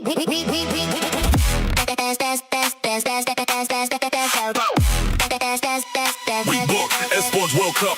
book Esports World Cup.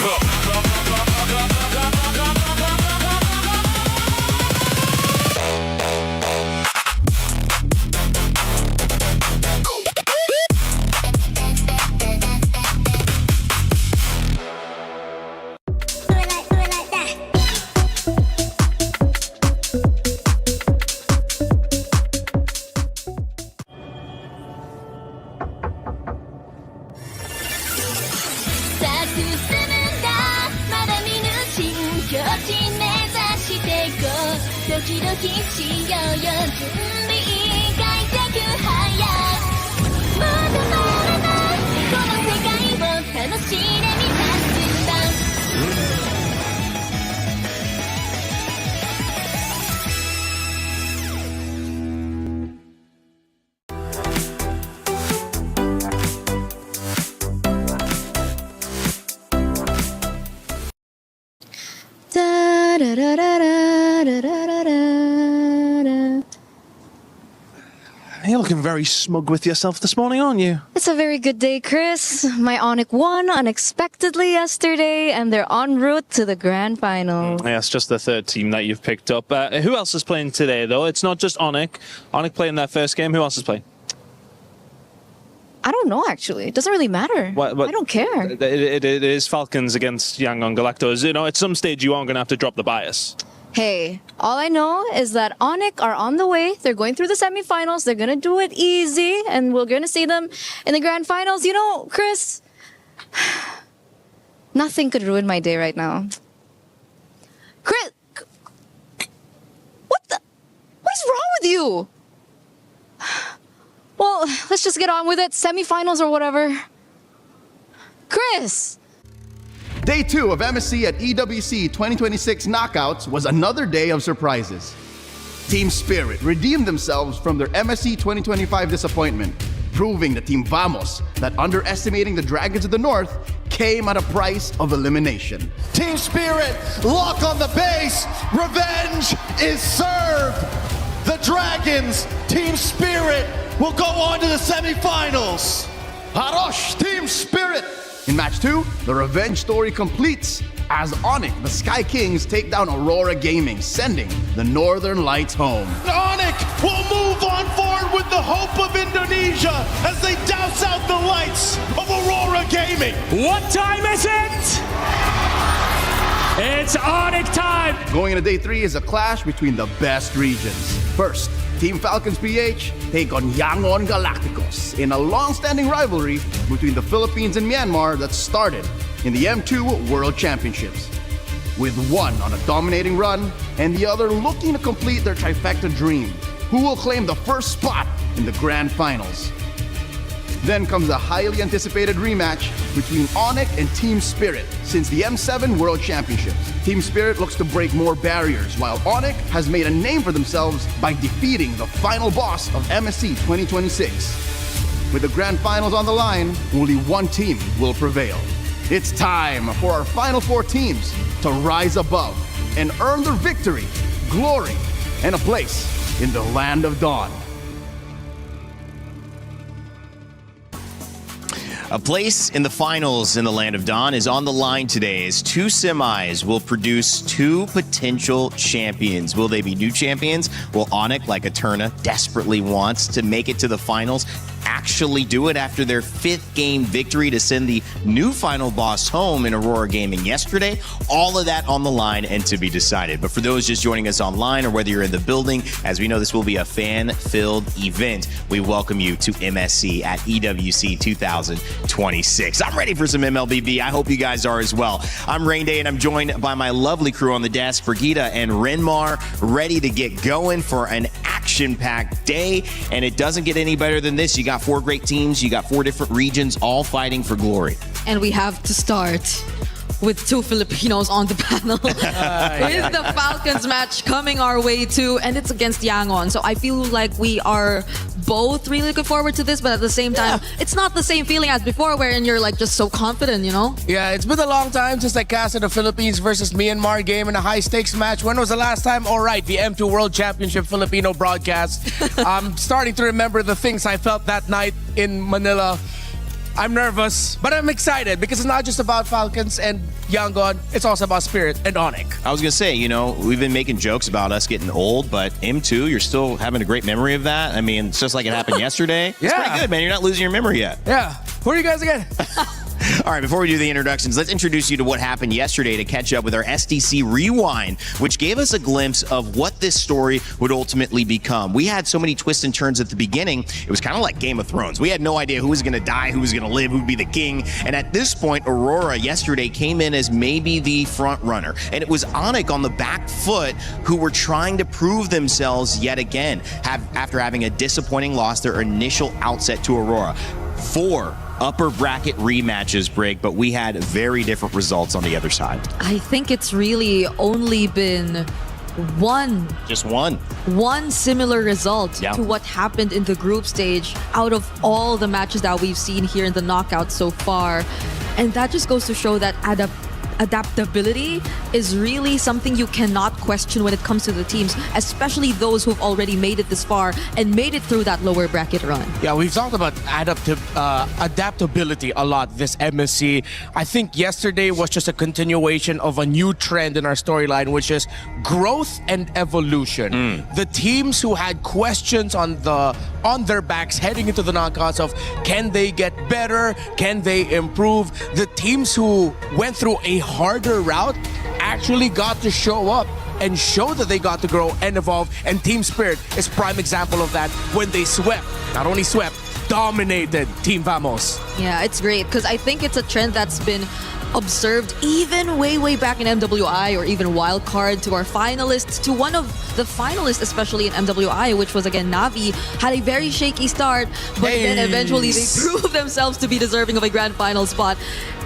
You're looking very smug with yourself this morning, aren't you? It's a very good day, Chris. My ONIC won unexpectedly yesterday, and they're en route to the grand final. Yeah, it's just the third team that you've picked up. Who else is playing today, though? It's not just ONIC. ONIC playing their first game. Who else is playing? I don't know, actually. It doesn't really matter. I don't care. It is Falcons against Yangon Galacticos. You know, at some stage you are going to have to drop the bias. Hey, all I know is that ONIC are on the way. They're going through the semifinals. They're going to do it easy, and we're going to see them in the grand finals. You know, Chris, nothing could ruin my day right now. Chris, what's wrong with you? Well, let's just get on with it. Semifinals or whatever. Chris! Day 2 of MSC at EWC 2026 Knockouts was another day of surprises. Team Spirit redeemed themselves from their MSC 2025 disappointment, proving to Team Vamos that underestimating the Dragons of the North came at a price of elimination. Team Spirit, lock on the base, revenge is served. The Dragons, Team Spirit, will go on to the semifinals. Harosh, Team Spirit! In match 2, the revenge story completes as ONIC, the Sky Kings, take down Aurora Gaming, sending the Northern Lights home. ONIC will move on forward with the hope of Indonesia as they douse out the lights of Aurora Gaming. What time is it? It's ONIC time! Going into day 3 is a clash between the best regions. First, Team Falcons PH take on Yangon Galacticos in a long-standing rivalry between the Philippines and Myanmar that started in the M2 World Championships. With one on a dominating run and the other looking to complete their trifecta dream, who will claim the first spot in the grand finals. Then comes a highly anticipated rematch between ONIC and Team Spirit since the M7 World Championships. Team Spirit looks to break more barriers, while ONIC has made a name for themselves by defeating the final boss of MSC 2026. With the grand finals on the line, only one team will prevail. It's time for our final 4 teams to rise above and earn their victory, glory, and a place in the land of dawn. A place in the finals in the Land of Dawn is on the line today as 2 semis will produce 2 potential champions. Will they be new champions? Will ONIC, like Eterna, desperately wants to make it to the finals, actually do it after their 5th game victory to send the new final boss home in Aurora Gaming yesterday? All of that on the line and to be decided. But for those just joining us online or whether you're in the building, as we know this will be a fan-filled event, we welcome you to MSC at EWC 2026. I'm ready for some MLBB. I hope you guys are as well. I'm Rain Day and I'm joined by my lovely crew on the desk, Brigitte and Renmar, ready to get going for an action-packed day. And it doesn't get any better than this. You got 4 great teams. You got 4 different regions all fighting for glory. And we have to start with two Filipinos on the panel. With the Falcons match coming our way too, and it's against Yangon. So I feel like we are both really looking forward to this, but at the same time, it's not the same feeling as before wherein you're like just so confident, you know? Yeah, it's been a long time since I casted the Philippines versus Myanmar game in a high-stakes match. When was the last time? All right, the M2 World Championship Filipino broadcast. I'm starting to remember the things I felt that night in Manila. I'm nervous, but I'm excited because it's not just about Falcons and Yangon, it's also about Spirit and ONIC. I was going to say, you know, we've been making jokes about us getting old, but M2, you're still having a great memory of that. I mean, it's just like it happened yesterday. It's pretty good, man. You're not losing your memory yet. Yeah. Who are you guys again? All right, before we do the introductions, let's introduce you to what happened yesterday to catch up with our SDC Rewind, which gave us a glimpse of what this story would ultimately become. We had so many twists and turns at the beginning, it was kind of like Game of Thrones. We had no idea who was going to die, who was going to live, who would be the king. And at this point, Aurora yesterday came in as maybe the front runner. And it was ONIC on the back foot who were trying to prove themselves yet again, after having a disappointing loss, their initial outset to Aurora. 4 upper bracket rematches, Brig, but we had very different results on the other side. I think it's really only been just one similar result to what happened in the group stage out of all the matches that we've seen here in the knockout so far. And that just goes to show that adaptability is really something you cannot question when it comes to the teams, especially those who've already made it this far and made it through that lower bracket run. Yeah, we've talked about adaptability a lot this MSC. I think yesterday was just a continuation of a new trend in our storyline, which is growth and evolution. The teams who had questions on their backs heading into the knockouts of can they get better, can they improve, the teams who went through a harder route actually got to show up and show that they got to grow and evolve, and Team Spirit is prime example of that when they not only swept, dominated Team Vamos. Yeah, it's great because I think it's a trend that's been observed even way back in MWI or even wildcard to our finalists, to one of the finalists especially in MWI, which was again Navi, had a very shaky start, but then eventually they proved themselves to be deserving of a grand final spot.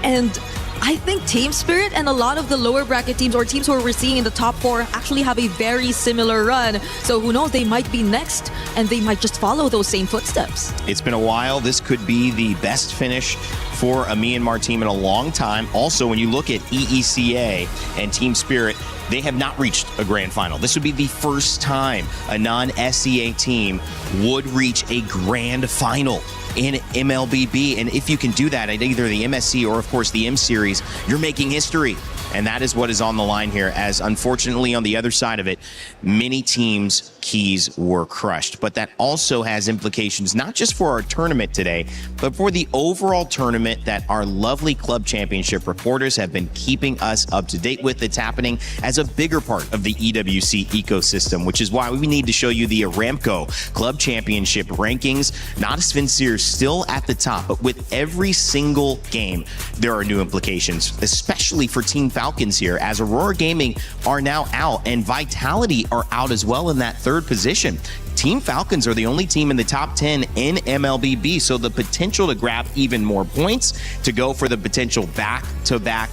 And I think Team Spirit and a lot of the lower bracket teams or teams who we're seeing in the top 4 actually have a very similar run. So who knows, they might be next and they might just follow those same footsteps. It's been a while. This could be the best finish for a Myanmar team in a long time. Also, when you look at EECA and Team Spirit, they have not reached a grand final. This would be the first time a non-SEA team would reach a grand final in MLBB. And if you can do that at either the MSC or, of course, the M Series, you're making history. And that is what is on the line here, as unfortunately on the other side of it, many teams' keys were crushed. But that also has implications not just for our tournament today, but for the overall tournament that our lovely club championship reporters have been keeping us up to date with. It's happening as a bigger part of the EWC ecosystem, which is why we need to show you the Aramco Club Championship rankings. Not Svenseer still at the top, but with every single game, there are new implications, especially for Team Falcons here, as Aurora Gaming are now out and Vitality are out as well in that 3rd position. Team Falcons are the only team in the top 10 in MLBB, so the potential to grab even more points, to go for the potential back-to-back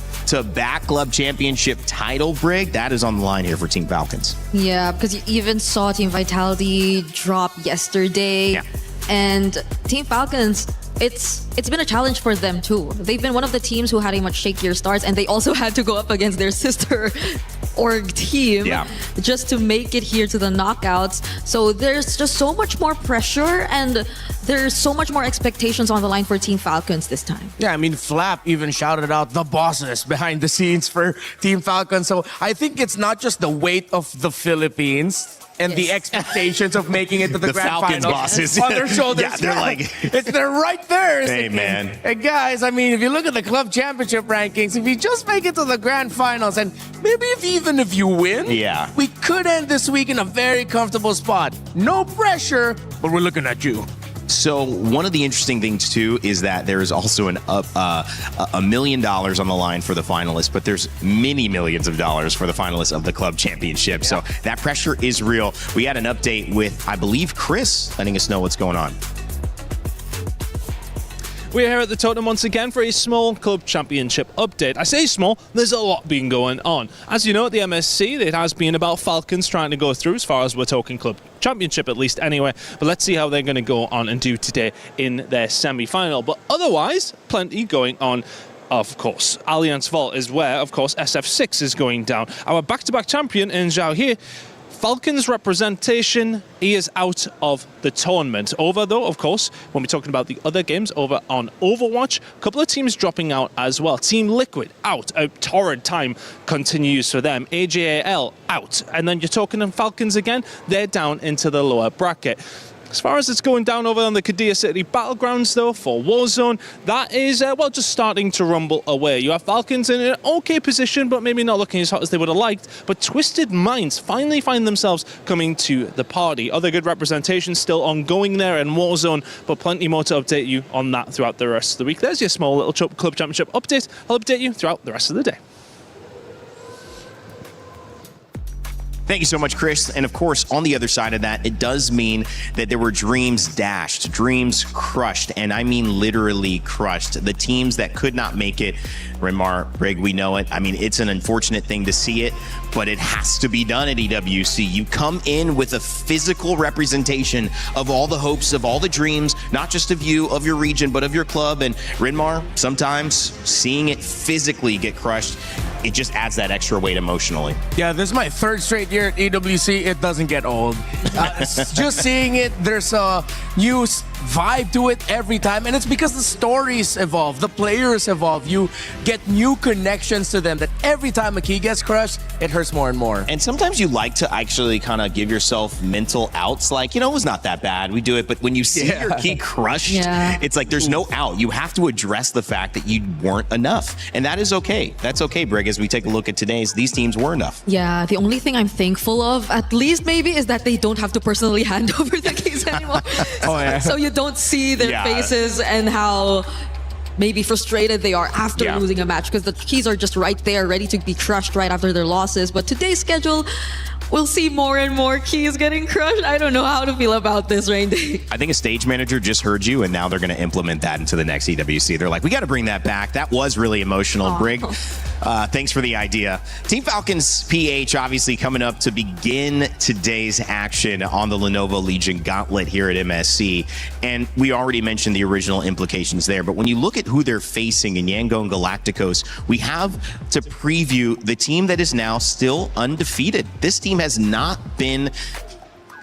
club championship title, Brig, that is on the line here for Team Falcons. Yeah, because you even saw Team Vitality drop yesterday. Yeah. And Team Falcons, it's been a challenge for them too. They've been one of the teams who had a much shakier starts, and they also had to go up against their sister org team just to make it here to the knockouts. So there's just so much more pressure and there's so much more expectations on the line for Team Falcons this time. Yeah, I mean, Flap even shouted out the bosses behind the scenes for Team Falcons. So I think it's not just the weight of the Philippines and the expectations of making it to the grand Falcons final bosses on their shoulders. Yeah, they're like, they're right there. Hey, man. Hey, guys, I mean, if you look at the club championship rankings, if you just make it to the grand finals, and maybe even if you win, we could end this week in a very comfortable spot. No pressure, but we're looking at you. So one of the interesting things too is that there is also $1 million on the line for the finalists, but there's many millions of dollars for the finalists of the club championship. So that pressure is real. We had an update with, I believe, Chris letting us know what's going on. We're here at the Totem once again for a small club championship update. I say small, there's a lot been going on. As you know, at the MSC, it has been about Falcons trying to go through, as far as we're talking club championship at least anyway. But let's see how they're going to go on and do today in their semi-final. But otherwise, plenty going on. Of course, Allianz Vault is where, of course, SF6 is going down. Our back-to-back champion in Zhao here, Falcons representation, he is out of the tournament. Over, though, of course, when we're talking about the other games over on Overwatch, a couple of teams dropping out as well. Team Liquid out. A torrid time continues for them. AJAL out. And then you're talking on Falcons again, they're down into the lower bracket. As far as it's going down over on the Kadir City Battlegrounds, though, for Warzone, that is, well, just starting to rumble away. You have Falcons in an okay position, but maybe not looking as hot as they would have liked. But Twisted Minds finally find themselves coming to the party. Other good representation still ongoing there in Warzone, but plenty more to update you on that throughout the rest of the week. There's your small little club championship update. I'll update you throughout the rest of the day. Thank you so much, Chris. And of course, on the other side of that, it does mean that there were dreams dashed, dreams crushed, and I mean literally crushed. The teams that could not make it, Renmar, Brig, we know it. I mean, it's an unfortunate thing to see it, but it has to be done at EWC. You come in with a physical representation of all the hopes, of all the dreams, not just of you, of your region, but of your club. And Renmar, sometimes seeing it physically get crushed, it just adds that extra weight emotionally. Yeah, this is my third straight year at EWC. It doesn't get old. Just seeing it, there's a new vibe to it every time. And it's because the stories evolve, the players evolve. You get new connections to them that every time a key gets crushed, it hurts more and more. And sometimes you like to actually kind of give yourself mental outs, like, you know, it was not that bad, we do it. But when you see your key crushed, it's like there's no out. You have to address the fact that you weren't enough. And that is okay. That's okay, Brig, as we take a look at today's, these teams were enough. Yeah, the only thing I'm thankful of, at least maybe, is that they don't have to personally hand over the keys anymore. So you don't see their faces and how maybe frustrated they are after losing a match, because the keys are just right there, ready to be crushed right after their losses. But today's schedule, we'll see more and more keys getting crushed. I don't know how to feel about this, Rain Day. I think a stage manager just heard you, and now they're going to implement that into the next EWC. They're like, we got to bring that back. That was really emotional. Brig, thanks for the idea. Team Falcons PH obviously coming up to begin today's action on the Lenovo Legion Gauntlet here at MSC. And we already mentioned the original implications there, but when you look at who they're facing in Yangon Galacticos, we have to preview the team that is now still undefeated. This team has not been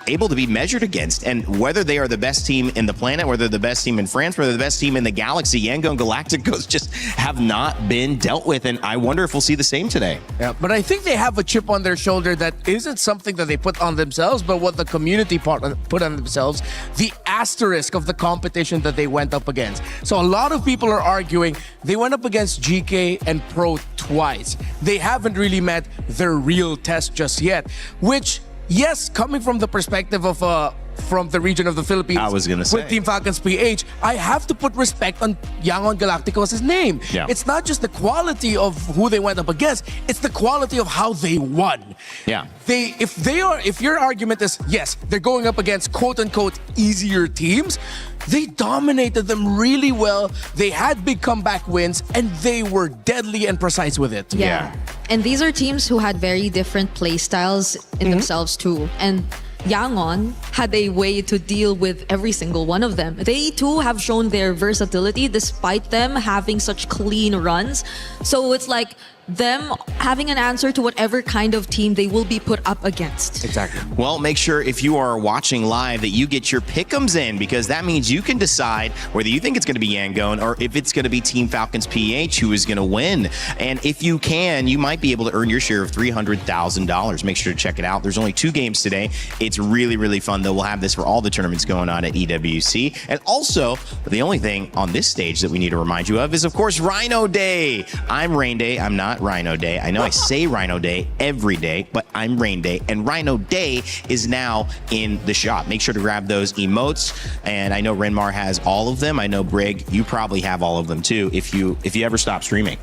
able to be measured against, and whether they are the best team in the planet, whether they're the best team in France, whether they're the best team in the galaxy, Yangon Galacticos just have not been dealt with, and I wonder if we'll see the same today. Yeah, but I think they have a chip on their shoulder that isn't something that they put on themselves, but what the community put on themselves, the asterisk of the competition that they went up against. So a lot of people are arguing they went up against GK and Pro twice. They haven't really met their real test just yet, which, yes, coming from the perspective of from the region of the Philippines, I was gonna say, with Team Falcons PH, I have to put respect on Yangon Galacticos' name. Yeah. It's not just the quality of who they went up against, it's the quality of how they won. Yeah. If your argument is, yes, they're going up against quote-unquote easier teams, they dominated them really well. They had big comeback wins, and they were deadly and precise with it. Yeah. And these are teams who had very different play styles in themselves too. And Yangon had a way to deal with every single one of them. They too have shown their versatility despite them having such clean runs. So it's like them having an answer to whatever kind of team they will be put up against. Exactly. Well, make sure if you are watching live that you get your pick'ems in, because that means you can decide whether you think it's going to be Yangon or if it's going to be Team Falcons PH who is going to win. And if you can, you might be able to earn your share of $300,000. Make sure to check it out. There's only 2 games today. It's really, really fun, though. We'll have this for all the tournaments going on at EWC. And also, the only thing on this stage that we need to remind you of is, of course, Rhino Day. I'm Rain Day. I'm not Rhino Day. I know I say Rhino Day every day, but I'm Rain Day, and Rhino Day is now in the shop. Make sure to grab those emotes, and I know Renmar has all of them. I know, Brig, you probably have all of them too if you ever stop streaming.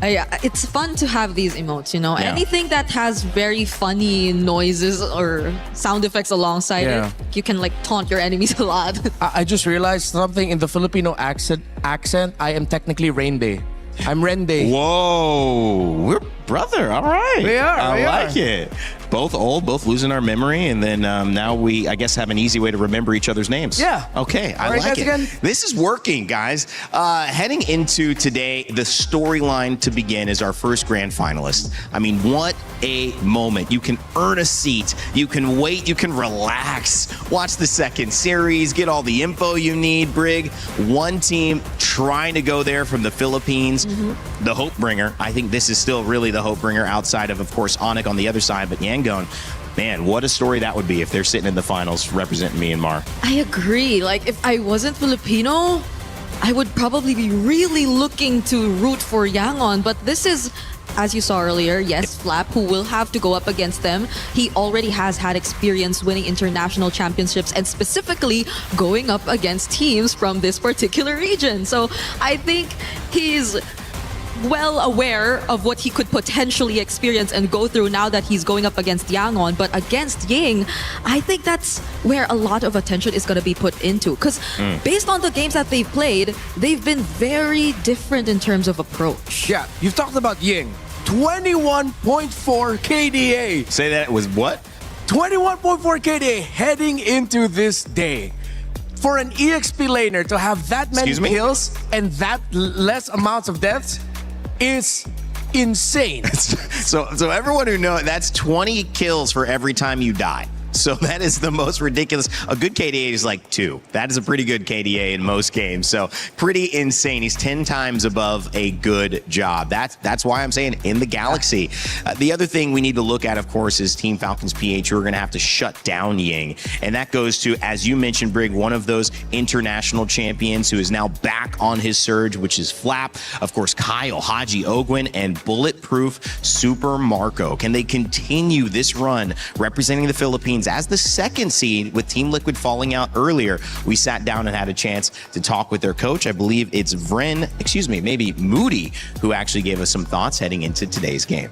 It's fun to have these emotes, you know. Yeah. Anything that has very funny noises or sound effects alongside it, you can like taunt your enemies a lot. I just realized something in the Filipino accent. I am technically Rain Day. I'm Rende. Whoa, we're brother. All right, We are, I we like are. it. Both old, both losing our memory, and then now we, I guess, have an easy way to remember each other's names. Yeah. Okay, I All right, like guys, it. again. This is working, guys. Heading into today, the storyline to begin is our first grand finalist. I mean, what a moment. You can earn a seat. You can wait. You can relax. Watch the second series. Get all the info you need, Brig. One team trying to go there from the Philippines. The hope bringer. I think this is still really the hope bringer outside of course, ONIC on the other side. But Yangon, man, what a story that would be if they're sitting in the finals representing Myanmar. I agree. Like, if I wasn't Filipino, I would probably be really looking to root for Yangon. But this is, as you saw earlier, yes, Flap, who will have to go up against them. He already has had experience winning international championships and specifically going up against teams from this particular region. So I think he's well aware of what he could potentially experience and go through now that he's going up against Yangon. But against Ying, I think that's where a lot of attention is going to be put into. Because based on the games that they've played, they've been very different in terms of approach. Yeah, you've talked about Ying. 21.4 KDA. Say that was what? 21.4 KDA heading into this day. For an EXP laner to have that many Excuse me? kills and that less amounts of deaths is insane. So everyone who knows, that's 20 kills for every time you die. So that is the most ridiculous. A good KDA is like 2. That is a pretty good KDA in most games. So pretty insane. He's 10 times above a good job. That's why I'm saying in the Galaxy. The other thing we need to look at, of course, is Team Falcons PH, who are going to have to shut down Ying. And that goes to, as you mentioned, Brig, one of those international champions who is now back on his surge, which is Flap. Of course, Kyle, Haji Ogwin, and Bulletproof Super Marco. Can they continue this run representing the Philippines as the second seed with Team Liquid falling out earlier? We sat down and had a chance to talk with their coach. I believe it's maybe Moody, who actually gave us some thoughts heading into today's game.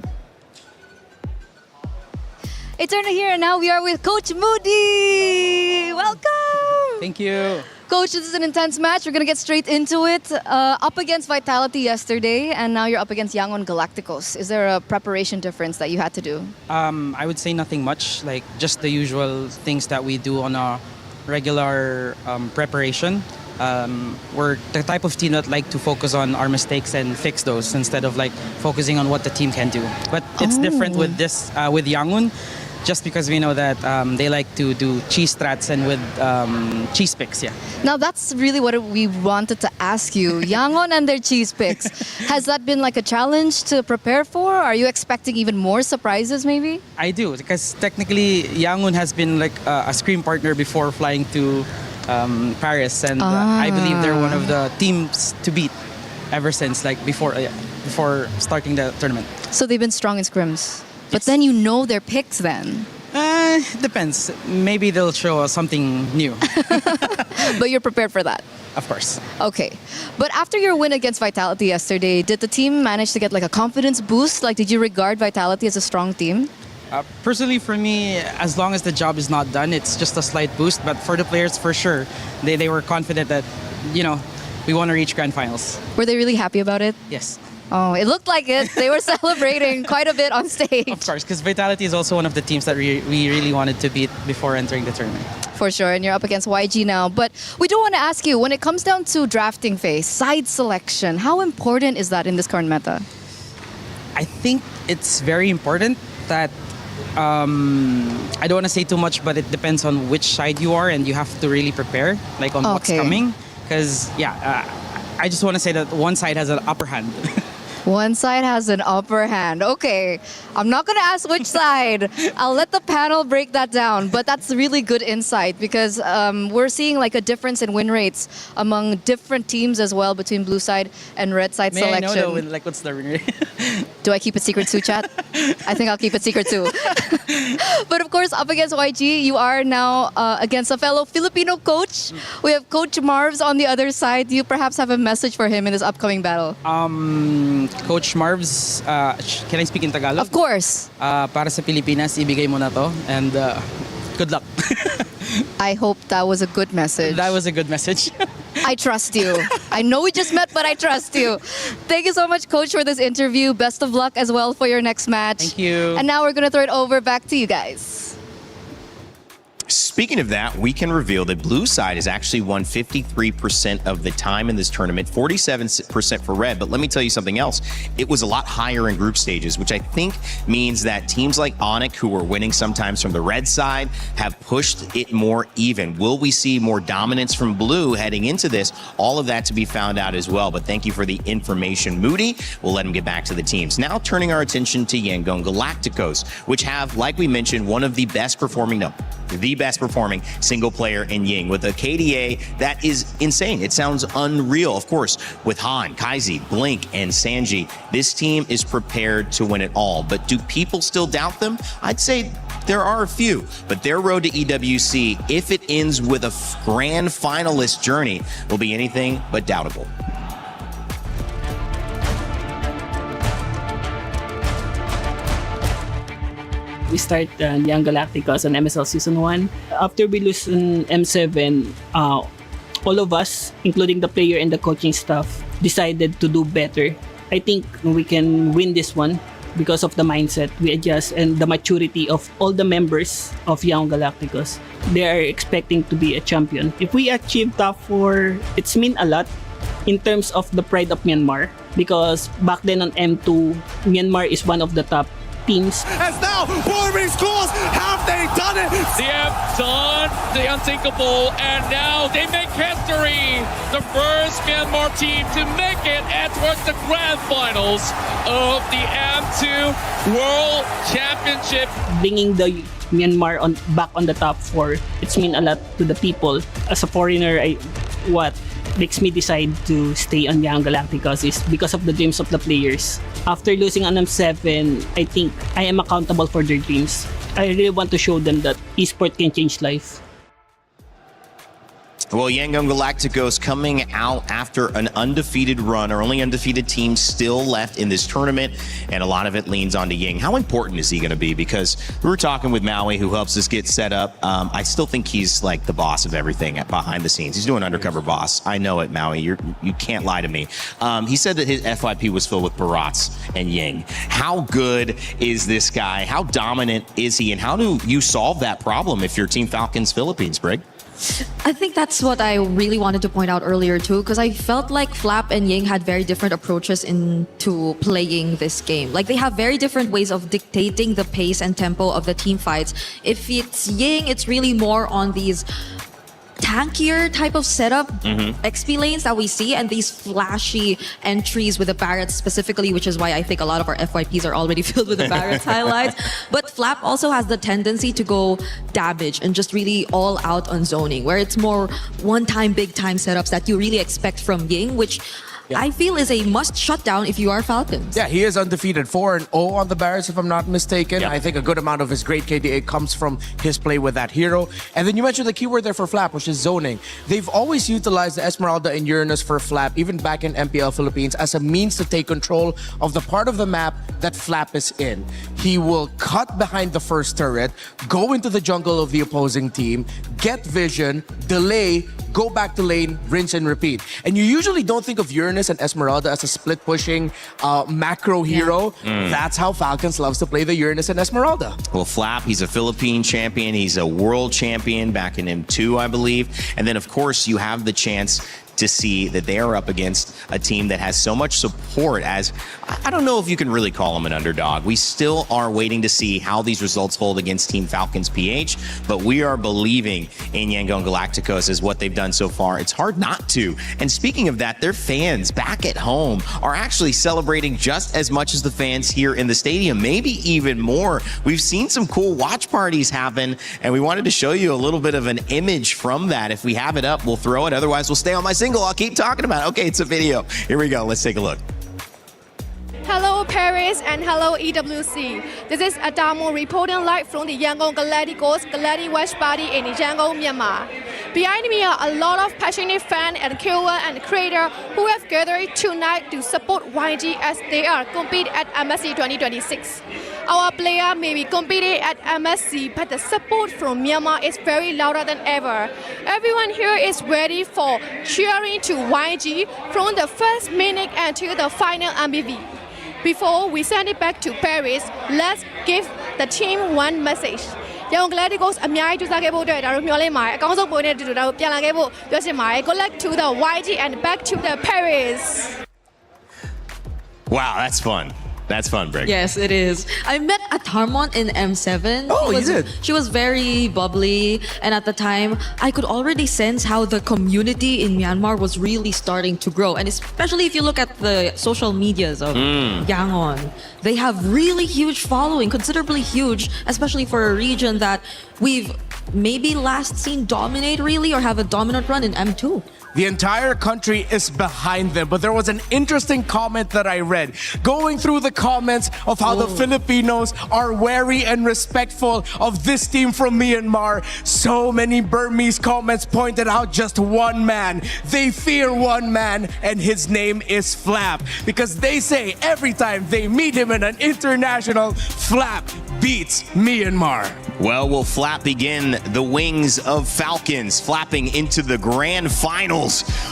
It's Turner here, and now we are with Coach Moody. Welcome. Thank you. Coach, this is an intense match. We're going to get straight into it. Up against Vitality yesterday, and now you're up against Yangon Galacticos. Is there a preparation difference that you had to do? I would say nothing much, like just the usual things that we do on a regular preparation. We're the type of team that like to focus on our mistakes and fix those instead of like focusing on what the team can do. But it's different with this, with Yangon, just because we know that they like to do cheese strats and with cheese picks, yeah. Now, that's really what we wanted to ask you. Yangon and their cheese picks. Has that been like a challenge to prepare for? Are you expecting even more surprises, maybe? I do, because technically Yangon has been like a screen partner before flying to Paris, and I believe they're one of the teams to beat ever since, like before starting the tournament. So they've been strong in scrims. But then you know their picks then. Depends. Maybe they'll show us something new. But you're prepared for that. Of course. Okay. But after your win against Vitality yesterday, did the team manage to get like a confidence boost? Like, did you regard Vitality as a strong team? Personally, for me, as long as the job is not done, it's just a slight boost. But for the players, for sure, they were confident that, we want to reach grand finals. Were they really happy about it? Yes. Oh, it looked like it. They were celebrating quite a bit on stage. Of course, because Vitality is also one of the teams that we really wanted to beat before entering the tournament. For sure, and you're up against YG now. But we do want to ask you, when it comes down to drafting phase, side selection, how important is that in this current meta? I think it's very important that I don't want to say too much, but it depends on which side you are, and you have to really prepare, like on what's coming. Because, I just want to say that one side has an upper hand. One side has an upper hand. Okay, I'm not going to ask which side. I'll let the panel break that down. But that's really good insight because we're seeing like a difference in win rates among different teams as well between blue side and red side selection. I know like what's the win rate? Do I keep it secret too, chat? I think I'll keep it secret too. But of course, up against YG, you are now against a fellow Filipino coach. We have Coach Marvs on the other side. Do you perhaps have a message for him in this upcoming battle? Coach Marv's, can I speak in Tagalog? Of course. Para sa Pilipinas, ibigay mo na to. And good luck. I hope that was a good message. That was a good message. I trust you. I know we just met, but I trust you. Thank you so much, Coach, for this interview. Best of luck as well for your next match. Thank you. And now we're going to throw it over back to you guys. Speaking of that, we can reveal that blue side has actually won 53% of the time in this tournament, 47% for red. But let me tell you something else. It was a lot higher in group stages, which I think means that teams like ONIC, who were winning sometimes from the red side, have pushed it more even. Will we see more dominance from blue heading into this? All of that to be found out as well. But thank you for the information, Moody. We'll let him get back to the teams. Now turning our attention to Yangon Galacticos, which have, like we mentioned, one of the best performing, the best performing single player in Ying with a KDA that is insane. It sounds unreal. Of course, with Han, Kaizi, Blink, and Sanji, this team is prepared to win it all. But do people still doubt them? I'd say there are a few, but their road to EWC, if it ends with a grand finalist journey, will be anything but doubtable. We start Young Galacticos on MSL Season 1. After we lose in M7, all of us, including the player and the coaching staff, decided to do better. I think we can win this one because of the mindset we adjust and the maturity of all the members of Young Galacticos. They are expecting to be a champion. If we achieve top 4, it's mean a lot in terms of the pride of Myanmar, because back then on M2, Myanmar is one of the top teams. As now, Borby scores! Have they done it? They have done the unthinkable, and now they make history. The first Myanmar team to make it towards the grand finals of the M2 World Championship. Bringing the Myanmar back on the top 4, it's mean a lot to the people. As a foreigner, what makes me decide to stay on Young Galacticos is because of the dreams of the players. After losing on M7, I think I am accountable for their dreams. I really want to show them that esports can change life. Well, Yangon Galacticos coming out after an undefeated run, our only undefeated team still left in this tournament, and a lot of it leans onto Ying. How important is he going to be? Because we were talking with Maui, who helps us get set up. I still think he's like the boss of everything behind the scenes. He's doing undercover boss. I know it, Maui. You can't lie to me. He said that his FYP was filled with Barats and Ying. How good is this guy? How dominant is he? And how do you solve that problem if you're Team Falcons Philippines, Brig? I think that's what I really wanted to point out earlier too, because I felt like Flap and Ying had very different approaches into playing this game. Like they have very different ways of dictating the pace and tempo of the team fights. If it's Ying, it's really more on these tankier type of setup, XP lanes that we see, and these flashy entries with the Barretts specifically, which is why I think a lot of our FYPs are already filled with the Barretts highlights. But Flap also has the tendency to go damage and just really all out on zoning, where it's more one-time, big-time setups that you really expect from Ying, which I feel is a must shutdown if you are Falcons. Yeah, he is undefeated 4-0 on the Barretts, if I'm not mistaken. Yep. I think a good amount of his great KDA comes from his play with that hero. And then you mentioned the keyword there for Flap, which is zoning. They've always utilized the Esmeralda and Uranus for Flap, even back in MPL Philippines, as a means to take control of the part of the map that Flap is in. He will cut behind the first turret, go into the jungle of the opposing team, get vision, delay, go back to lane, rinse and repeat. And you usually don't think of Uranus and Esmeralda as a split pushing macro hero. That's how Falcons loves to play the Uranus and Esmeralda. Well, Flap, he's a Philippine champion. He's a world champion back in M2, I believe. And then, of course, you have the chance to see that they are up against a team that has so much support as, I don't know if you can really call them an underdog. We still are waiting to see how these results hold against Team Falcons PH, but we are believing in Yangon Galacticos as what they've done so far. It's hard not to. And speaking of that, their fans back at home are actually celebrating just as much as the fans here in the stadium, maybe even more. We've seen some cool watch parties happen, and we wanted to show you a little bit of an image from that. If we have it up, we'll throw it. Otherwise, we'll stay on my single. I'll keep talking about it. Okay, it's a video. Here we go. Let's take a look. Hello Paris and hello EWC. This is Adamo reporting live from the Yangon Galacticos Galactic Watch Party in Yangon, Myanmar. Behind me are a lot of passionate fans and KOL and creators who have gathered tonight to support YG as they are compete at MSC 2026. Our player may be competing at MSC, but the support from Myanmar is very louder than ever. Everyone here is ready for cheering to YG from the first minute until the final MBV. Before we send it back to Paris, let's give the team one message. Young Galacticos အများကြီးကြိုးစားခဲ့ဖို့အတွက်ဒါတို့မျှော်လင့်ပါတယ်အကောင်းဆုံးပုံနဲ့တူတူဒါတို့ပြန်လာခဲ့ဖို့ပြောချင်ပါတယ် Good luck to the YG and back to the Paris. Wow, that's fun. That's fun, Brig. Yes, it is. I met Atharmon in M7. Oh, you did? She was very bubbly, and at the time, I could already sense how the community in Myanmar was really starting to grow. And especially if you look at the social medias of Yangon, they have really huge following, considerably huge, especially for a region that we've maybe last seen dominate really or have a dominant run in M2. The entire country is behind them. But there was an interesting comment that I read. Going through the comments of how the Filipinos are wary and respectful of this team from Myanmar. So many Burmese comments pointed out just one man. They fear one man, and his name is Flap. Because they say every time they meet him in an international, Flap beats Myanmar. Well, will Flap begin the wings of Falcons, flapping into the grand finals?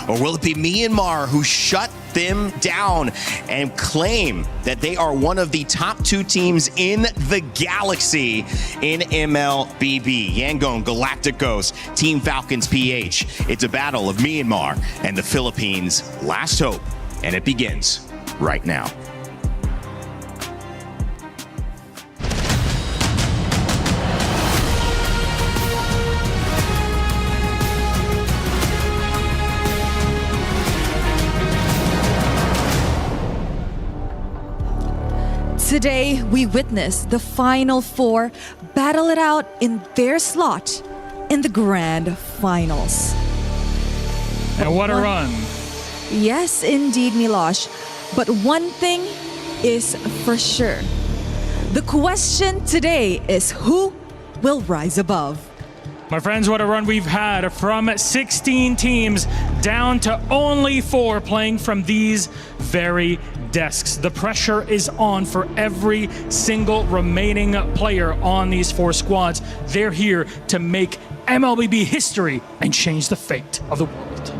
Or will it be Myanmar who shut them down and claim that they are one of the top 2 teams in the galaxy in MLBB? Yangon Galacticos, Team Falcons PH. It's a battle of Myanmar and the Philippines' last hope, and it begins right now. Today, we witness the Final Four battle it out in their slot in the Grand Finals. And what a run. Yes, indeed, Milosh. But one thing is for sure. The question today is who will rise above? My friends, what a run we've had from 16 teams down to only 4 playing from these very desks. The pressure is on for every single remaining player on these 4 squads. They're here to make MLBB history and change the fate of the world.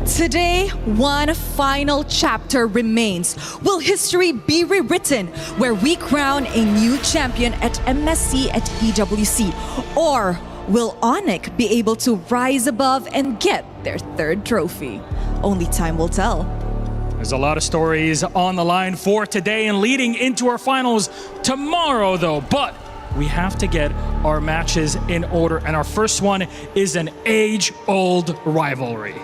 Today, one final chapter remains. Will history be rewritten where we crown a new champion at MSC at EWC? Or will ONIC be able to rise above and get their 3rd trophy? Only time will tell. There's a lot of stories on the line for today and leading into our finals tomorrow, though. But we have to get our matches in order. And our first one is an age-old rivalry.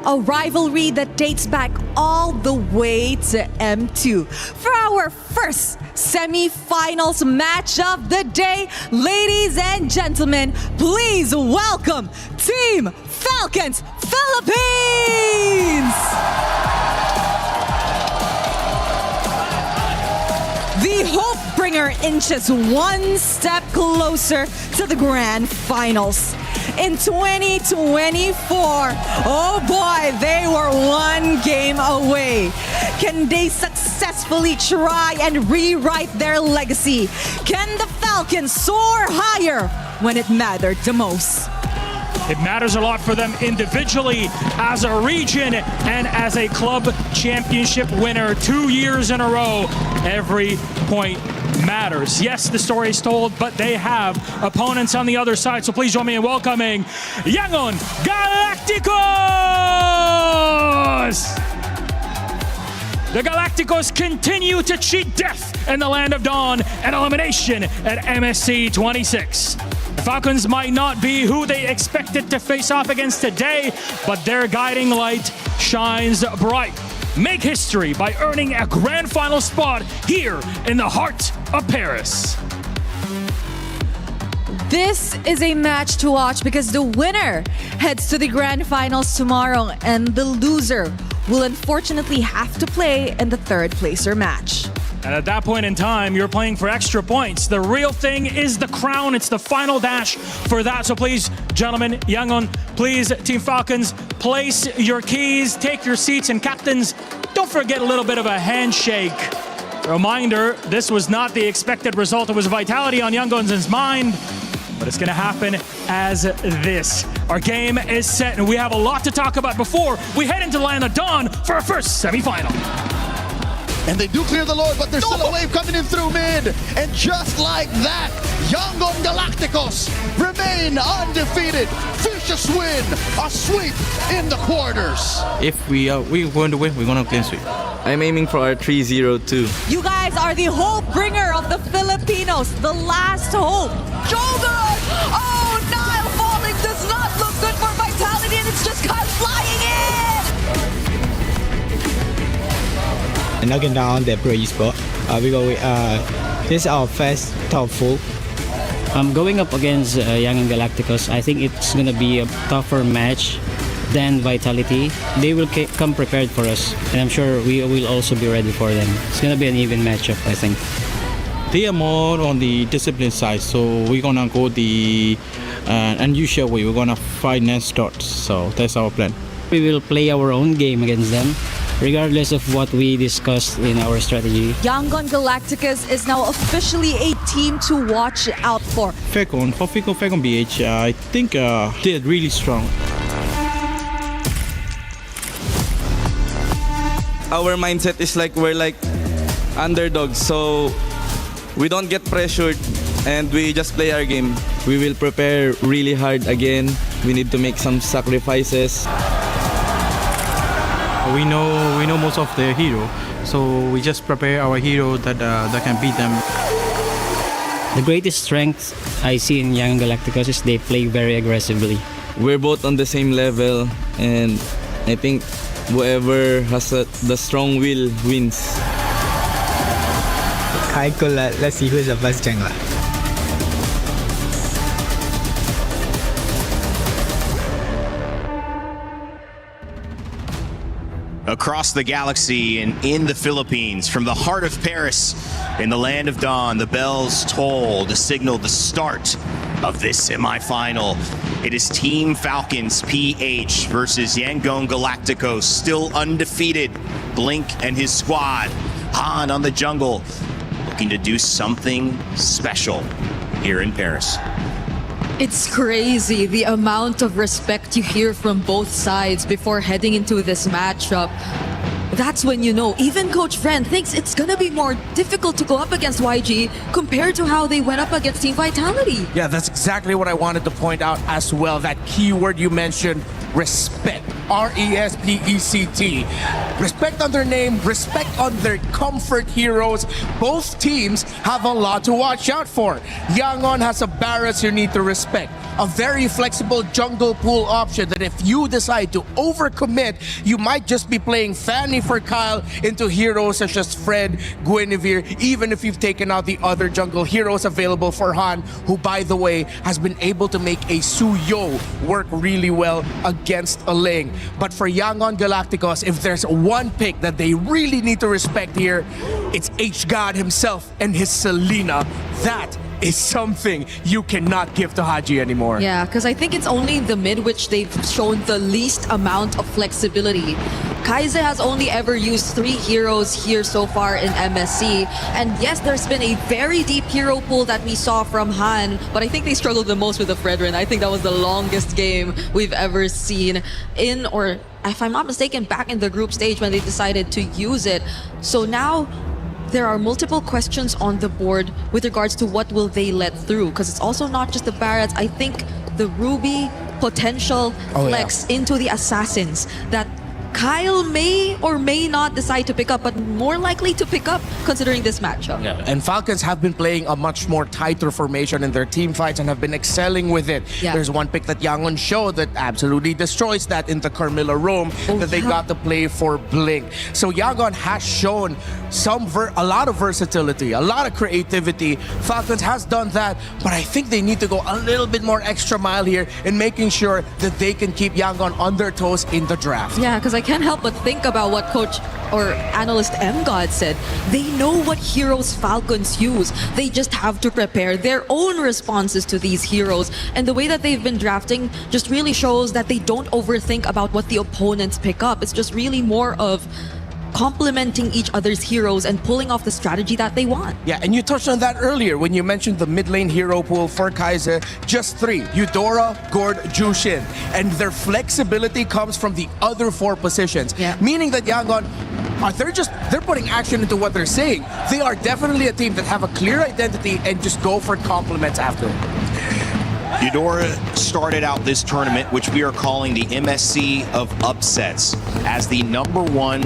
A rivalry that dates back all the way to M2. For our first semi-finals match of the day, ladies and gentlemen, please welcome Team Falcons Philippines! The Hope Bringer inches one step closer to the grand finals. In 2024, oh boy, they were one game away. Can they successfully try and rewrite their legacy? Can the Falcons soar higher when it mattered the most? It matters a lot for them individually, as a region, and as a club championship winner 2 years in a row. Every point matters. Yes, the story is told, but they have opponents on the other side. So please join me in welcoming Yangon Galacticos! The Galacticos continue to cheat death in the land of dawn and elimination at MSC 26. The Falcons might not be who they expected to face off against today, but their guiding light shines bright. Make history by earning a grand final spot here in the heart of Paris. This is a match to watch because the winner heads to the grand finals tomorrow and the loser will unfortunately have to play in the 3rd placer match. And at that point in time, you're playing for extra points. The real thing is the crown. It's the final dash for that. So please Gentlemen, Yangon, please, Team Falcons, place your keys, take your seats, and captains, don't forget a little bit of a handshake. Reminder, this was not the expected result. It was vitality on Yangon's mind, but it's gonna happen as this. Our game is set, and we have a lot to talk about before we head into the Land of Dawn for our first semifinal. And they do clear the Lord, but there's still a wave coming in through mid. And just like that, Yangon Galacticos remain undefeated. Vicious win, a sweep in the quarters. If we're going to win, we're going to clean sweep. I'm aiming for our 3-0-2. You guys are the hope bringer of the Filipinos, the last hope. Juga! Oh, Nile falling does not look good for Vitality, and it's just Kyle flying in! And knocking down the pro eSport. This is our first top 4. Going up against Yangon Galacticos, I think it's going to be a tougher match than Vitality. They will come prepared for us, and I'm sure we will also be ready for them. It's going to be an even matchup, I think. They are more on the discipline side, so we're going to go the unusual way. We're going to fight next dots, so that's our plan. We will play our own game against them, regardless of what we discussed in our strategy. Yangon Galacticos is now officially a team to watch out for. Falcon BH, I think they're really strong. Our mindset is like we're like underdogs, so we don't get pressured and we just play our game. We will prepare really hard again. We need to make some sacrifices. We know most of their hero, so we just prepare our hero that can beat them. The greatest strength I see in Yangon Galacticos is they play very aggressively. We're both on the same level, and I think whoever has the strong will wins. Let's see who's the first jungler. Across the galaxy and in the Philippines, from the heart of Paris, in the Land of Dawn, the bells toll to signal the start of this semifinal. It is Team Falcons PH versus Yangon Galacticos, still undefeated. Blink and his squad. Han on the jungle, looking to do something special here in Paris. It's crazy the amount of respect you hear from both sides before heading into this matchup. That's when you know, even Coach Friend thinks it's gonna be more difficult to go up against YG compared to how they went up against Team Vitality. Yeah, that's exactly what I wanted to point out as well. That keyword you mentioned, respect. R-E-S-P-E-C-T. Respect on their name, respect on their comfort heroes. Both teams have a lot to watch out for. Yangon has a Barretts you need to respect. A very flexible jungle pool option that if you decide to overcommit, you might just be playing Fanny for Kyle into heroes such as Fred, Guinevere, even if you've taken out the other jungle heroes available for Han, who by the way has been able to make a Suyo work really well against a Ling. But for Yangon Galacticos, if there's one pick that they really need to respect here, it's H-God himself and his Selena. That is something you cannot give to Haji anymore. Yeah, because I think it's only the mid which they've shown the least amount of flexibility. Kaize has only ever used 3 heroes here so far in MSC. And yes, there's been a very deep hero pool that we saw from Han, but I think they struggled the most with the Fredrin. I think that was the longest game we've ever seen in, or if I'm not mistaken, back in the group stage when they decided to use it. So now there are multiple questions on the board with regards to what will they let through, because it's also not just the Barretts. I think the Ruby potential flex into the Assassins that Kyle may or may not decide to pick up, but more likely to pick up considering this matchup. Yeah. And Falcons have been playing a much more tighter formation in their team fights and have been excelling with it. Yeah. There's one pick that Yangon showed that absolutely destroys that in the Carmilla Rome that they got to play for Blink. So Yangon has shown a lot of versatility, a lot of creativity. Falcons has done that, but I think they need to go a little bit more extra mile here in making sure that they can keep Yangon on their toes in the draft. Yeah, because I I can't help but think about what Coach or analyst M God said. They know what heroes Falcons use. They just have to prepare their own responses to these heroes. And the way that they've been drafting just really shows that they don't overthink about what the opponents pick up. It's just really more of complementing each other's heroes and pulling off the strategy that they want. Yeah, and you touched on that earlier when you mentioned the mid lane hero pool for Kaiser. Just 3, Eudora, Gord, Jushin. And their flexibility comes from the other 4 positions. Yeah. Meaning that Yangon, they're putting action into what they're saying. They are definitely a team that have a clear identity and just go for compliments after. Eudora started out this tournament, which we are calling the MSC of upsets, as the #1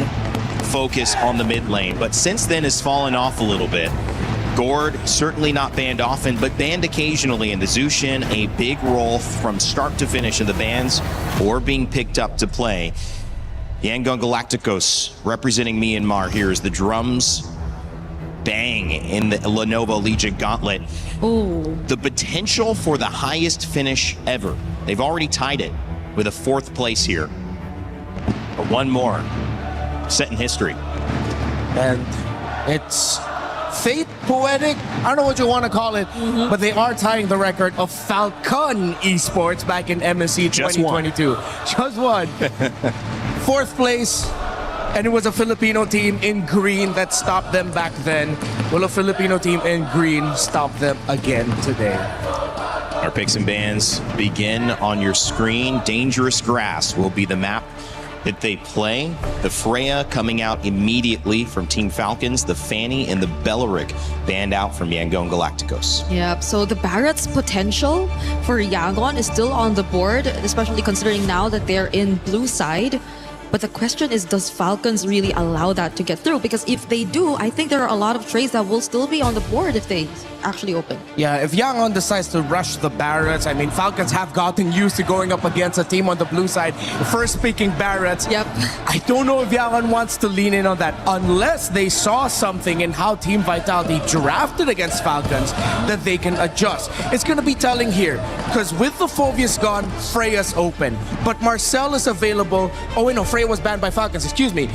focus on the mid lane. But since then has fallen off a little bit. Gord, certainly not banned often, but banned occasionally in the Zushin, a big role from start to finish in the bans or being picked up to play. Yangon Galacticos representing Myanmar here as the drums bang in the Lenovo Legion Gauntlet. Ooh. The potential for the highest finish ever. They've already tied it with a 4th place here. But one more set in history. And it's fate, poetic, I don't know what you want to call it, but they are tying the record of Falcon Esports back in MSC 2022. Just one. 4th place, and it was a Filipino team in green that stopped them back then. Will a Filipino team in green stop them again today? Our picks and bans begin on your screen. Dangerous Grass will be the map that they play. The Freya coming out immediately from Team Falcons. The Fanny and the Belleric banned out from Yangon Galacticos. Yep, so the Barrett's potential for Yangon is still on the board, especially considering now that they're in blue side. But the question is, does Falcons really allow that to get through? Because if they do, I think there are a lot of trades that will still be on the board if they actually open. Yeah, if Yangon decides to rush the Barretts, I mean, Falcons have gotten used to going up against a team on the blue side. First picking Barretts. Yep. I don't know if Yangon wants to lean in on that unless they saw something in how Team Vitality drafted against Falcons that they can adjust. It's going to be telling here because with the Phobius gone, Freya's open. But Marcel is available. Oh, wait, no, Freya was banned by Falcons, excuse me.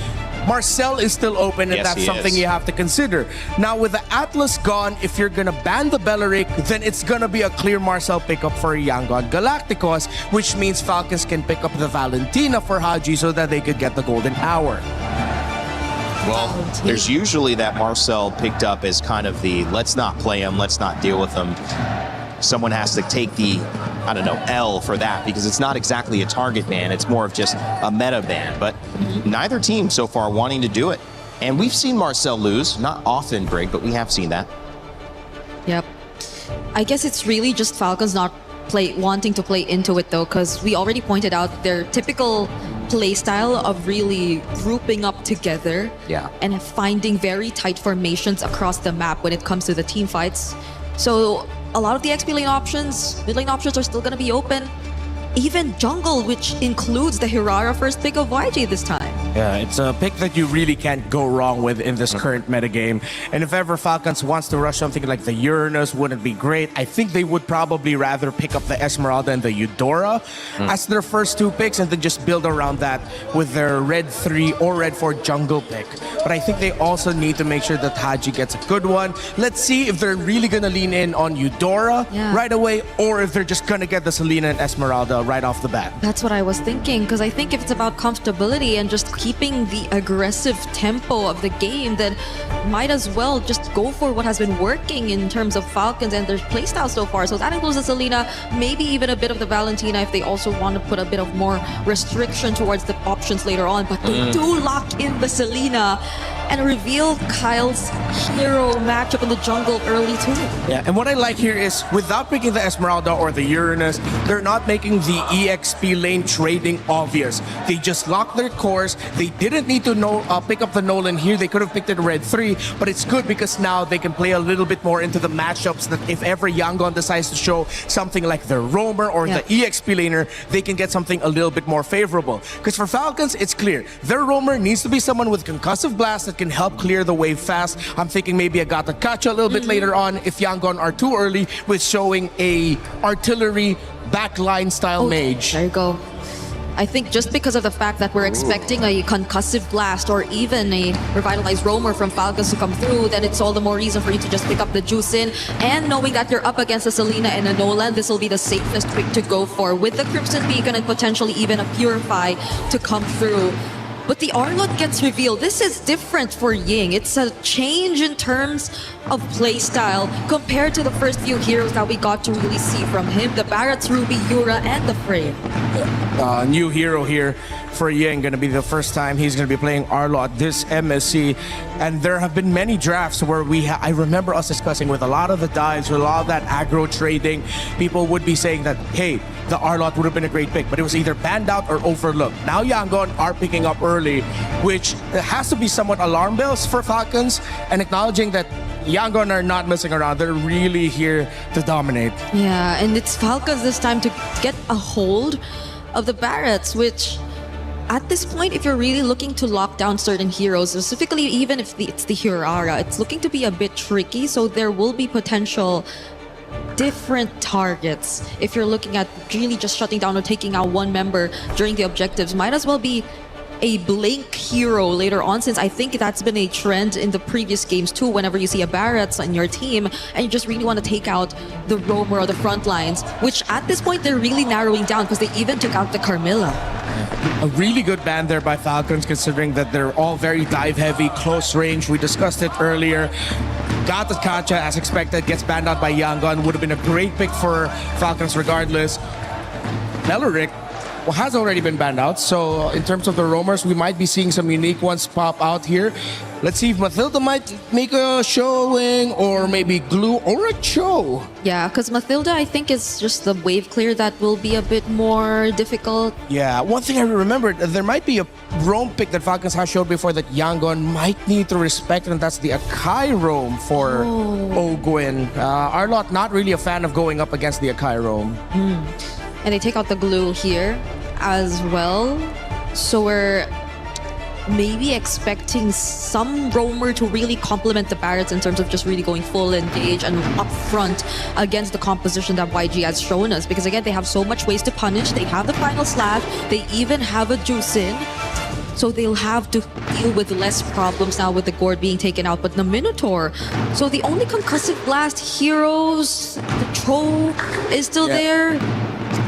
Marcel is still open, and Yes, that's he something is. you have to consider. Now, with the Atlas gone, if you're gonna ban the Belleric, then it's gonna be a clear Marcel pickup for Yangon Galacticos, which means Falcons can pick up the Valentina for Haji so that they could get the golden hour. Well, there's usually that Marcel picked up as kind of the let's not play him, let's not deal with him. Someone has to take the, I don't know, L for that because it's not exactly a target ban. It's more of just a meta ban. But neither team so far wanting to do it. And we've seen Marcel lose, not often, Brig, but we have seen that. Yep. I guess it's really just Falcons not wanting to play into it though, because we already pointed out their typical play style of really grouping up together and finding very tight formations across the map when it comes to the team fights. So a lot of the XP lane options, mid lane options are still going to be open. Even jungle, which includes the Hirara first pick of YG this time. Yeah, it's a pick that you really can't go wrong with in this current metagame. And if ever Falcons wants to rush something like the Uranus, wouldn't be great. I think they would probably rather pick up the Esmeralda and the Eudora as their first 2 picks and then just build around that with their red 3 or red 4 jungle pick. But I think they also need to make sure that Haji gets a good one. Let's see if they're really going to lean in on Eudora right away or if they're just going to get the Selena and Esmeralda right off the bat. That's what I was thinking, because I think if it's about comfortability and just keeping the aggressive tempo of the game, then might as well just go for what has been working in terms of Falcons and their playstyle so far. So that includes the Selena, maybe even a bit of the Valentina if they also want to put a bit of more restriction towards the options later on. But they do lock in the Selena and reveal Kyle's hero matchup in the jungle early too. Yeah, and what I like here is without picking the Esmeralda or the Uranus, they're not making the EXP lane trading obvious. They just lock their cores. They didn't need to pick up the Nolan here. They could have picked it red 3, but it's good because now they can play a little bit more into the matchups that if ever Yangon decides to show something like the Roamer or the EXP laner, they can get something a little bit more favorable. Because for Falcons, it's clear. Their Roamer needs to be someone with concussive blast that can help clear the wave fast. I'm thinking maybe Agata Kacha a little bit later on if Yangon are too early with showing a artillery backline style mage. There you go. I think just because of the fact that we're expecting a concussive blast or even a revitalized roamer from Falcons to come through, then it's all the more reason for you to just pick up the juice in. And knowing that you're up against a Selena and a Nolan, this will be the safest pick to go for, with the Crimson Beacon and potentially even a Purify to come through. But the Arlott gets revealed. This is different for Ying. It's a change in terms of playstyle compared to the first few heroes that we got to really see from him. The Barretts, Ruby, Yura, and the Frey. New hero here for Ying. Going to be the first time he's going to be playing Arlott this MSC. And there have been many drafts where I remember us discussing with a lot of the dives, with a lot of that aggro trading, people would be saying that, hey, the Arlott would have been a great pick, but it was either banned out or overlooked. Now Yangon are picking up early, which has to be somewhat alarm bells for Falcons, and acknowledging that Yangon are not messing around. They're really here to dominate. Yeah, and it's Falcons this time to get a hold of the Barretts, which at this point, if you're really looking to lock down certain heroes, specifically even if it's the Hirara, it's looking to be a bit tricky, so there will be potential different targets. If you're looking at really just shutting down or taking out one member during the objectives, might as well be a Blink hero later on, since I think that's been a trend in the previous games too. Whenever you see a Barretts on your team and you just really want to take out the roamer or the front lines, which at this point they're really narrowing down because they even took out the Carmilla. A really good ban there by Falcons, considering that they're all very dive heavy, close range. We discussed it earlier. Gata Kacha, as expected, gets banned out by Yangon. Would have been a great pick for Falcons regardless. Beleric has already been banned out, so in terms of the roamers, we might be seeing some unique ones pop out here. Let's see if Mathilda might make a showing, or maybe Glue or a Cho. Yeah, because Mathilda, I think, is just the wave clear that will be a bit more difficult. Yeah, one thing I remembered, there might be a roam pick that Falcons has showed before that Yangon might need to respect, and that's the Akai roam for Ogwin. Arlott not really a fan of going up against the Akai roam. And they take out the Glue here as well. So we're maybe expecting some roamer to really complement the Barretts in terms of just really going full engage and up front against the composition that YG has shown us. Because again, they have so much ways to punish. They have the final slash. They even have a juice in. So they'll have to deal with less problems now with the Gord being taken out. But the Minotaur, so the only concussive blast heroes, the Tro is still there.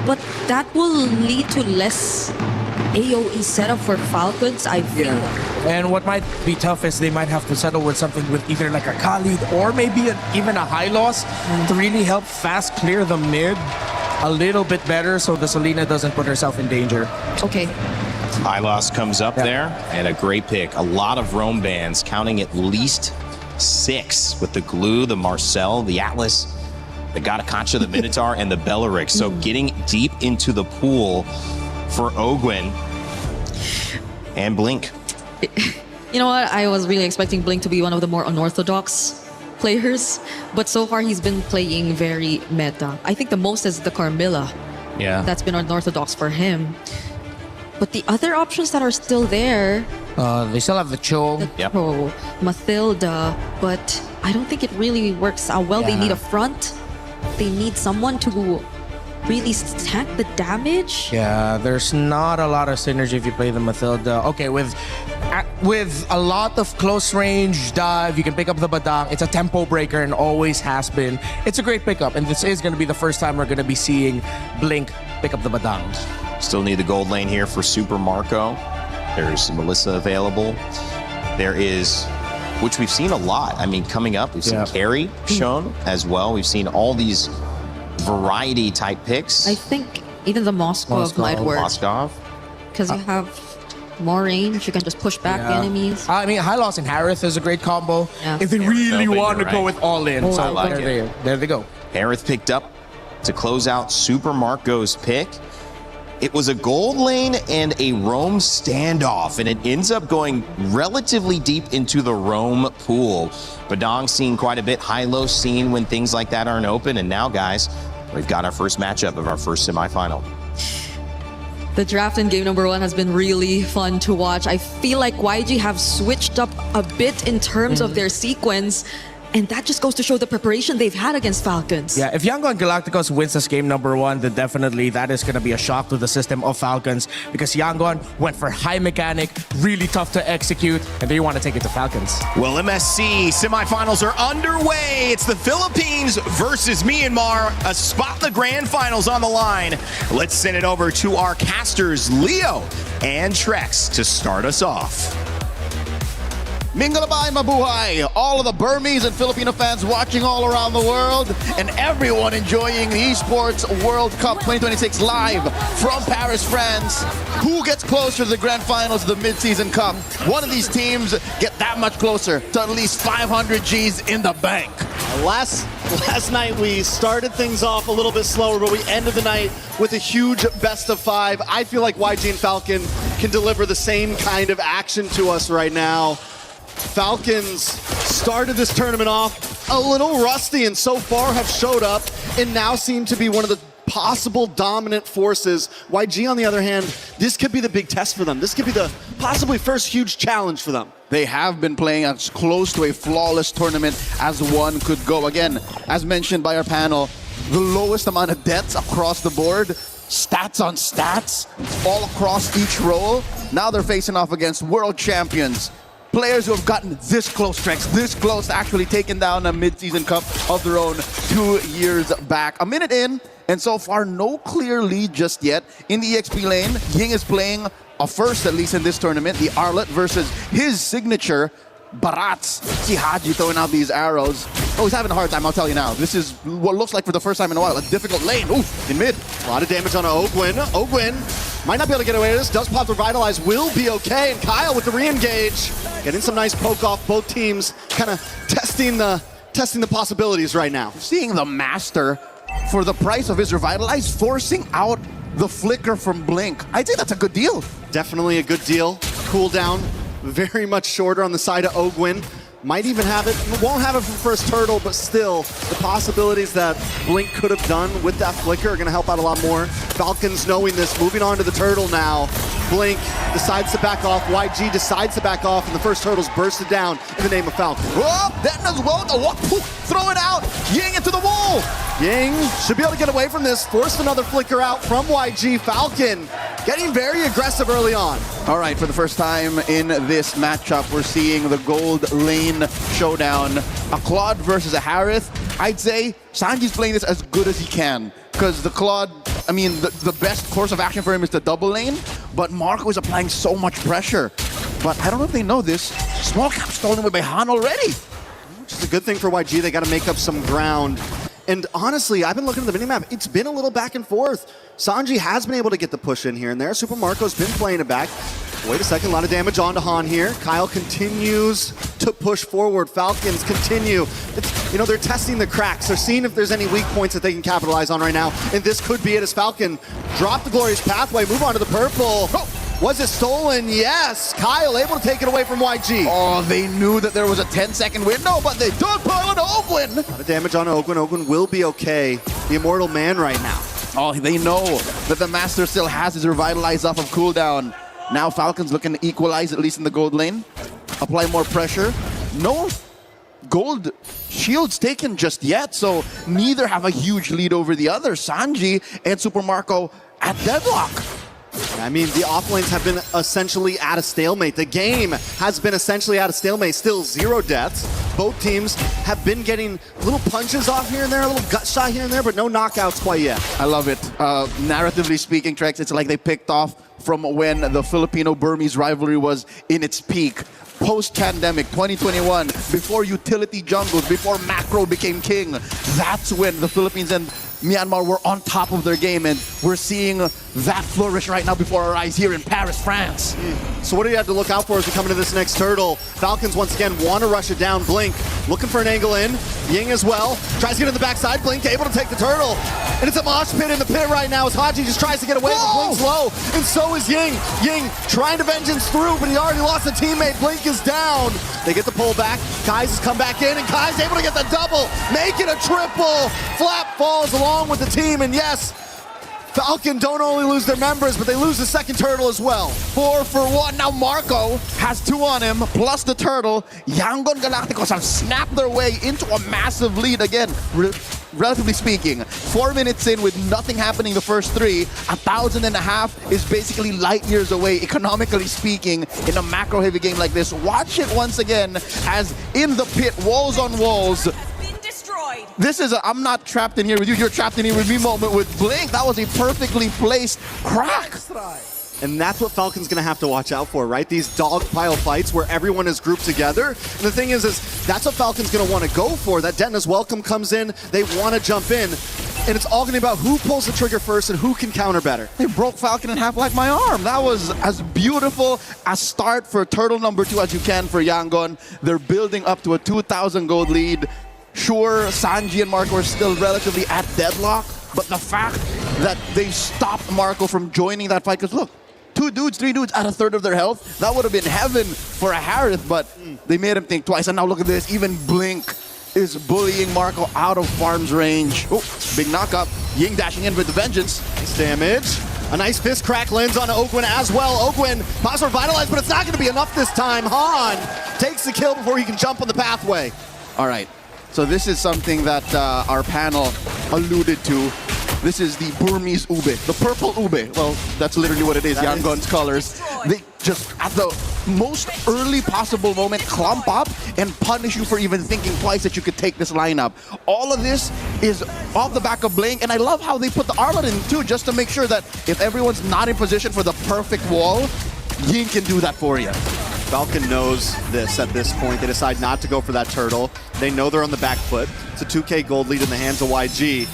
But that will lead to less AoE setup for Falcons, I feel. And what might be tough is they might have to settle with something with either like a Khalid or maybe even a high loss to really help fast clear the mid a little bit better so the Selena doesn't put herself in danger. Okay. Hylos comes up there, and a great pick. A lot of roam bans, counting at least 6 with the Glue, the Marcel, the Atlas, the Gatakacha, the Minotaur, and the Beleric. So getting deep into the pool for Ogwin and Blink. You know what? I was really expecting Blink to be one of the more unorthodox players, but so far he's been playing very meta. I think the most is the Carmilla. Yeah. That's been unorthodox for him. But the other options that are still there, they still have the Cho. Pro, Mathilda, but I don't think it really works out well. They need a front. They need someone to really tank the damage. Yeah, there's not a lot of synergy if you play the Mathilda. Okay, with a lot of close range dive, you can pick up the Badang. It's a tempo breaker and always has been. It's a great pickup, and this is going to be the first time we're going to be seeing Blink pick up the Badang. Still need the gold lane here for Super Marco. There's Melissa available. There is, which we've seen a lot. I mean, coming up, we've seen Carrie shown as well. We've seen all these variety type picks. I think even the Moskov might work. Moskov. Because you have more range, you can just push back the enemies. I mean, Hylos and Harith is a great combo if they really want to go with all in. I So like it. there they go. Harith picked up to close out Super Marco's pick. It was a gold lane and a roam standoff, and it ends up going relatively deep into the roam pool. Badang seen quite a bit, Hylos seen when things like that aren't open, and now, guys, we've got our first matchup of our first semifinal. The draft in game number 1 has been really fun to watch. I feel like YG have switched up a bit in terms of their sequence. And that just goes to show the preparation they've had against Falcons. Yeah, if Yangon Galacticos wins this game number 1, then definitely that is going to be a shock to the system of Falcons because Yangon went for high mechanic, really tough to execute, and they want to take it to Falcons. Well, MSC semifinals are underway. It's the Philippines versus Myanmar. A spot in the grand finals on the line. Let's send it over to our casters, Leo and Trex, to start us off. Mingalabay mabuhay! All of the Burmese and Filipino fans watching all around the world and everyone enjoying the Esports World Cup 2026 live from Paris, France. Who gets closer to the grand finals of the mid-season cup? One of these teams get that much closer to at least 500 G's in the bank. Last night we started things off a little bit slower, but we ended the night with a huge best of 5. I feel like YG and Falcon can deliver the same kind of action to us right now. Falcons started this tournament off a little rusty and so far have showed up and now seem to be one of the possible dominant forces. YG, on the other hand, this could be the big test for them. This could be the possibly first huge challenge for them. They have been playing as close to a flawless tournament as one could go. Again, as mentioned by our panel, the lowest amount of deaths across the board, stats on stats, all across each role. Now they're facing off against world champions. Players who have gotten this close, Trex, this close to actually taking down a mid-season cup of their own 2 years back. A minute in, and so far no clear lead just yet. In the EXP lane, Ying is playing a first, at least in this tournament, the Arlet versus his signature, Barats. See Haji throwing out these arrows. Oh, he's having a hard time, I'll tell you now. This is what looks like for the first time in a while, a difficult lane. Oof, in mid. A lot of damage on Ogwin. Ogwin might not be able to get away with this. Does pop the Revitalize, will be okay. And Kyle with the re-engage. Getting some nice poke off both teams, kind of testing the possibilities right now. Seeing the Master, for the price of his Revitalize, forcing out the flicker from Blink. I'd say that's a good deal. Definitely a good deal. Cooldown very much shorter on the side of Ogwin. Might even have it, won't have it for first turtle, but still, the possibilities that Blink could have done with that flicker are going to help out a lot more. Falcons knowing this, moving on to the turtle now. Blink decides to back off, YG decides to back off, and the first turtle's bursted down in the name of Falcon. Oh, then as well, throw it out, Ying into the wall. Ying should be able to get away from this, forced another flicker out from YG. Falcon getting very aggressive early on. All right, for the first time in this matchup, we're seeing the gold lane showdown. A Claude versus a Harith. I'd say Sanji's playing this as good as he can, because the Claude, I mean, the best course of action for him is the double lane, but Marco is applying so much pressure. But I don't know if they know this, small cap stolen away by Han already. Which is a good thing for YG, they got to make up some ground. And honestly, I've been looking at the minimap, it's been a little back and forth. Sanji has been able to get the push in here and there. Super Marco's been playing it back. Wait a second, a lot of damage onto Han here. Kyle continues to push forward. Falcons continue. They're testing the cracks. They're seeing if there's any weak points that they can capitalize on right now. And this could be it as Falcon drop the Glorious Pathway, move on to the purple. Oh, was it stolen? Yes. Kyle able to take it away from YG. Oh, they knew that there was a 10-second window, but they don't pile on Ogwin. A lot of damage on Ogwin. Ogwin will be okay. The Immortal Man right now. Oh, they know that the Master still has his Revitalize off of cooldown. Now Falcons looking to equalize, at least in the gold lane. Apply more pressure. No gold shields taken just yet, so neither have a huge lead over the other. Sanji and Super Marco at deadlock. I mean, the offlanes have been essentially at a stalemate. The game has been essentially at a stalemate. Still 0 deaths. Both teams have been getting little punches off here and there, a little gut shot here and there, but no knockouts quite yet. I love it. Narratively speaking, Trex, it's like they picked off from when the Filipino-Burmese rivalry was in its peak. Post-pandemic, 2021, before utility jungles, before macro became king, that's when the Philippines and Myanmar were on top of their game, and we're seeing that flourish right now before our eyes here in Paris, France. So what do you have to look out for as we come into this next turtle? Falcons once again want to rush it down. Blink looking for an angle in. Ying as well. Tries to get in the backside. Blink able to take the turtle. And it's a mosh pit in the pit right now as Haji just tries to get away, but Blink's low. And so is Ying. Ying trying to vengeance through, but he already lost a teammate. Blink is down. They get the pull back. Kai's has come back in, and Kai's able to get the double. Make it a triple. Flap falls along with the team, and yes, Falcon don't only lose their members, but they lose the second turtle as well. 4 for 1. Now Marco has 2 on him, plus the turtle. Yangon Galacticos have snapped their way into a massive lead again. Relatively speaking, 4 minutes in with nothing happening the first 3, 1,500 is basically light years away, economically speaking, in a macro-heavy game like this. Watch it once again as in the pit, walls on walls. This is a I'm not trapped in here with you, you're trapped in here with me moment with Blink. That was a perfectly placed crack. And that's what Falcon's going to have to watch out for, right? These dogpile fights where everyone is grouped together. And the thing is that's what Falcon's going to want to go for. That Detna's welcome comes in, they want to jump in. And it's all going to be about who pulls the trigger first and who can counter better. They broke Falcon in half like my arm. That was as beautiful a start for turtle number 2 as you can for Yangon. They're building up to a 2,000 gold lead. Sure, Sanji and Marco are still relatively at deadlock, but the fact that they stopped Marco from joining that fight, because look, 2 dudes, 3 dudes at a third of their health, that would have been heaven for a Harith, but they made him think twice. And now look at this, even Blink is bullying Marco out of farm's range. Oh, big knockup. Ying dashing in with the vengeance. Nice damage. A nice fist crack lands on Ogwin as well. Ogwin pops to revitalize, but it's not going to be enough this time. Han takes the kill before he can jump on the pathway. All right. So this is something that our panel alluded to. This is the Burmese ube, the purple ube. Well, that's literally what it is, Yangon's colors. They just, at the most early possible moment, clump up and punish you for even thinking twice that you could take this lineup. All of this is off the back of Blink, and I love how they put the armor in too, just to make sure that if everyone's not in position for the perfect wall, Ying can do that for you. Falcon knows this at this point. They decide not to go for that turtle. They know they're on the back foot. It's a 2K gold lead in the hands of YG.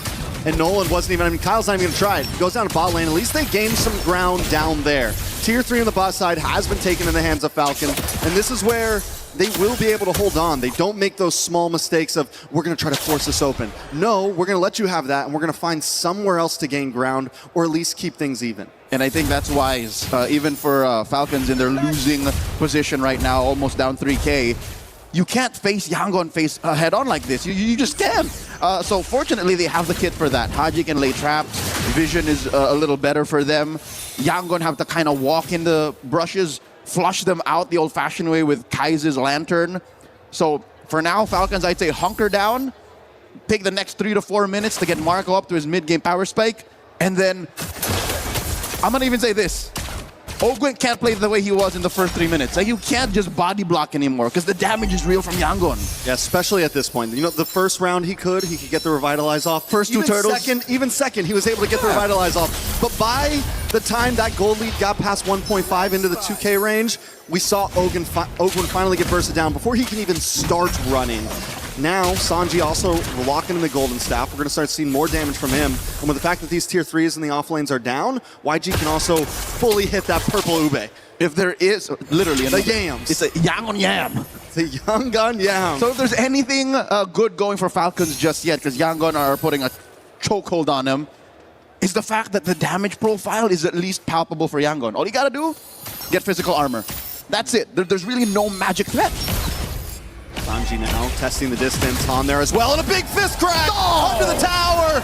And Nolan wasn't even, I mean, Kyle's not even going to try it. He goes down to bot lane. At least they gained some ground down there. Tier 3 on the bot side has been taken in the hands of Falcon. And this is where they will be able to hold on. They don't make those small mistakes of, we're going to try to force this open. No, we're going to let you have that, and we're going to find somewhere else to gain ground, or at least keep things even. And I think that's wise, even for Falcons in their losing position right now, almost down 3K. You can't face Yangon head on like this. You just can't. So fortunately, they have the kit for that. Haji can lay traps. Vision is a little better for them. Yangon have to kind of walk in the brushes, flush them out the old-fashioned way with Kai's lantern. So for now, Falcons, I'd say hunker down, take the next 3 to 4 minutes to get Marco up to his mid-game power spike, and then I'm going to even say this. Ogwin can't play the way he was in the first 3 minutes. Like, you can't just body block anymore because the damage is real from Yangon. Yeah, especially at this point. You know, the first round he could get the Revitalize off. First 2 turtles. Even second, he was able to get the Revitalize off. But by the time that gold lead got past 1.5 into the 2K range, we saw Ogwin finally get bursted down before he can even start running. Now, Sanji also locking in the Golden Staff. We're going to start seeing more damage from him. And with the fact that these tier 3s in the off lanes are down, YG can also fully hit that purple ube. If there is, literally, the yams. It's a Yangon yam. It's a Yangon yam. So if there's anything good going for Falcons just yet, because Yangon are putting a chokehold on them, is the fact that the damage profile is at least palpable for Yangon. All you got to do, get physical armor. That's it. There's really no magic threat. Sanji now testing the distance on there as well, and a big fist crack under the tower,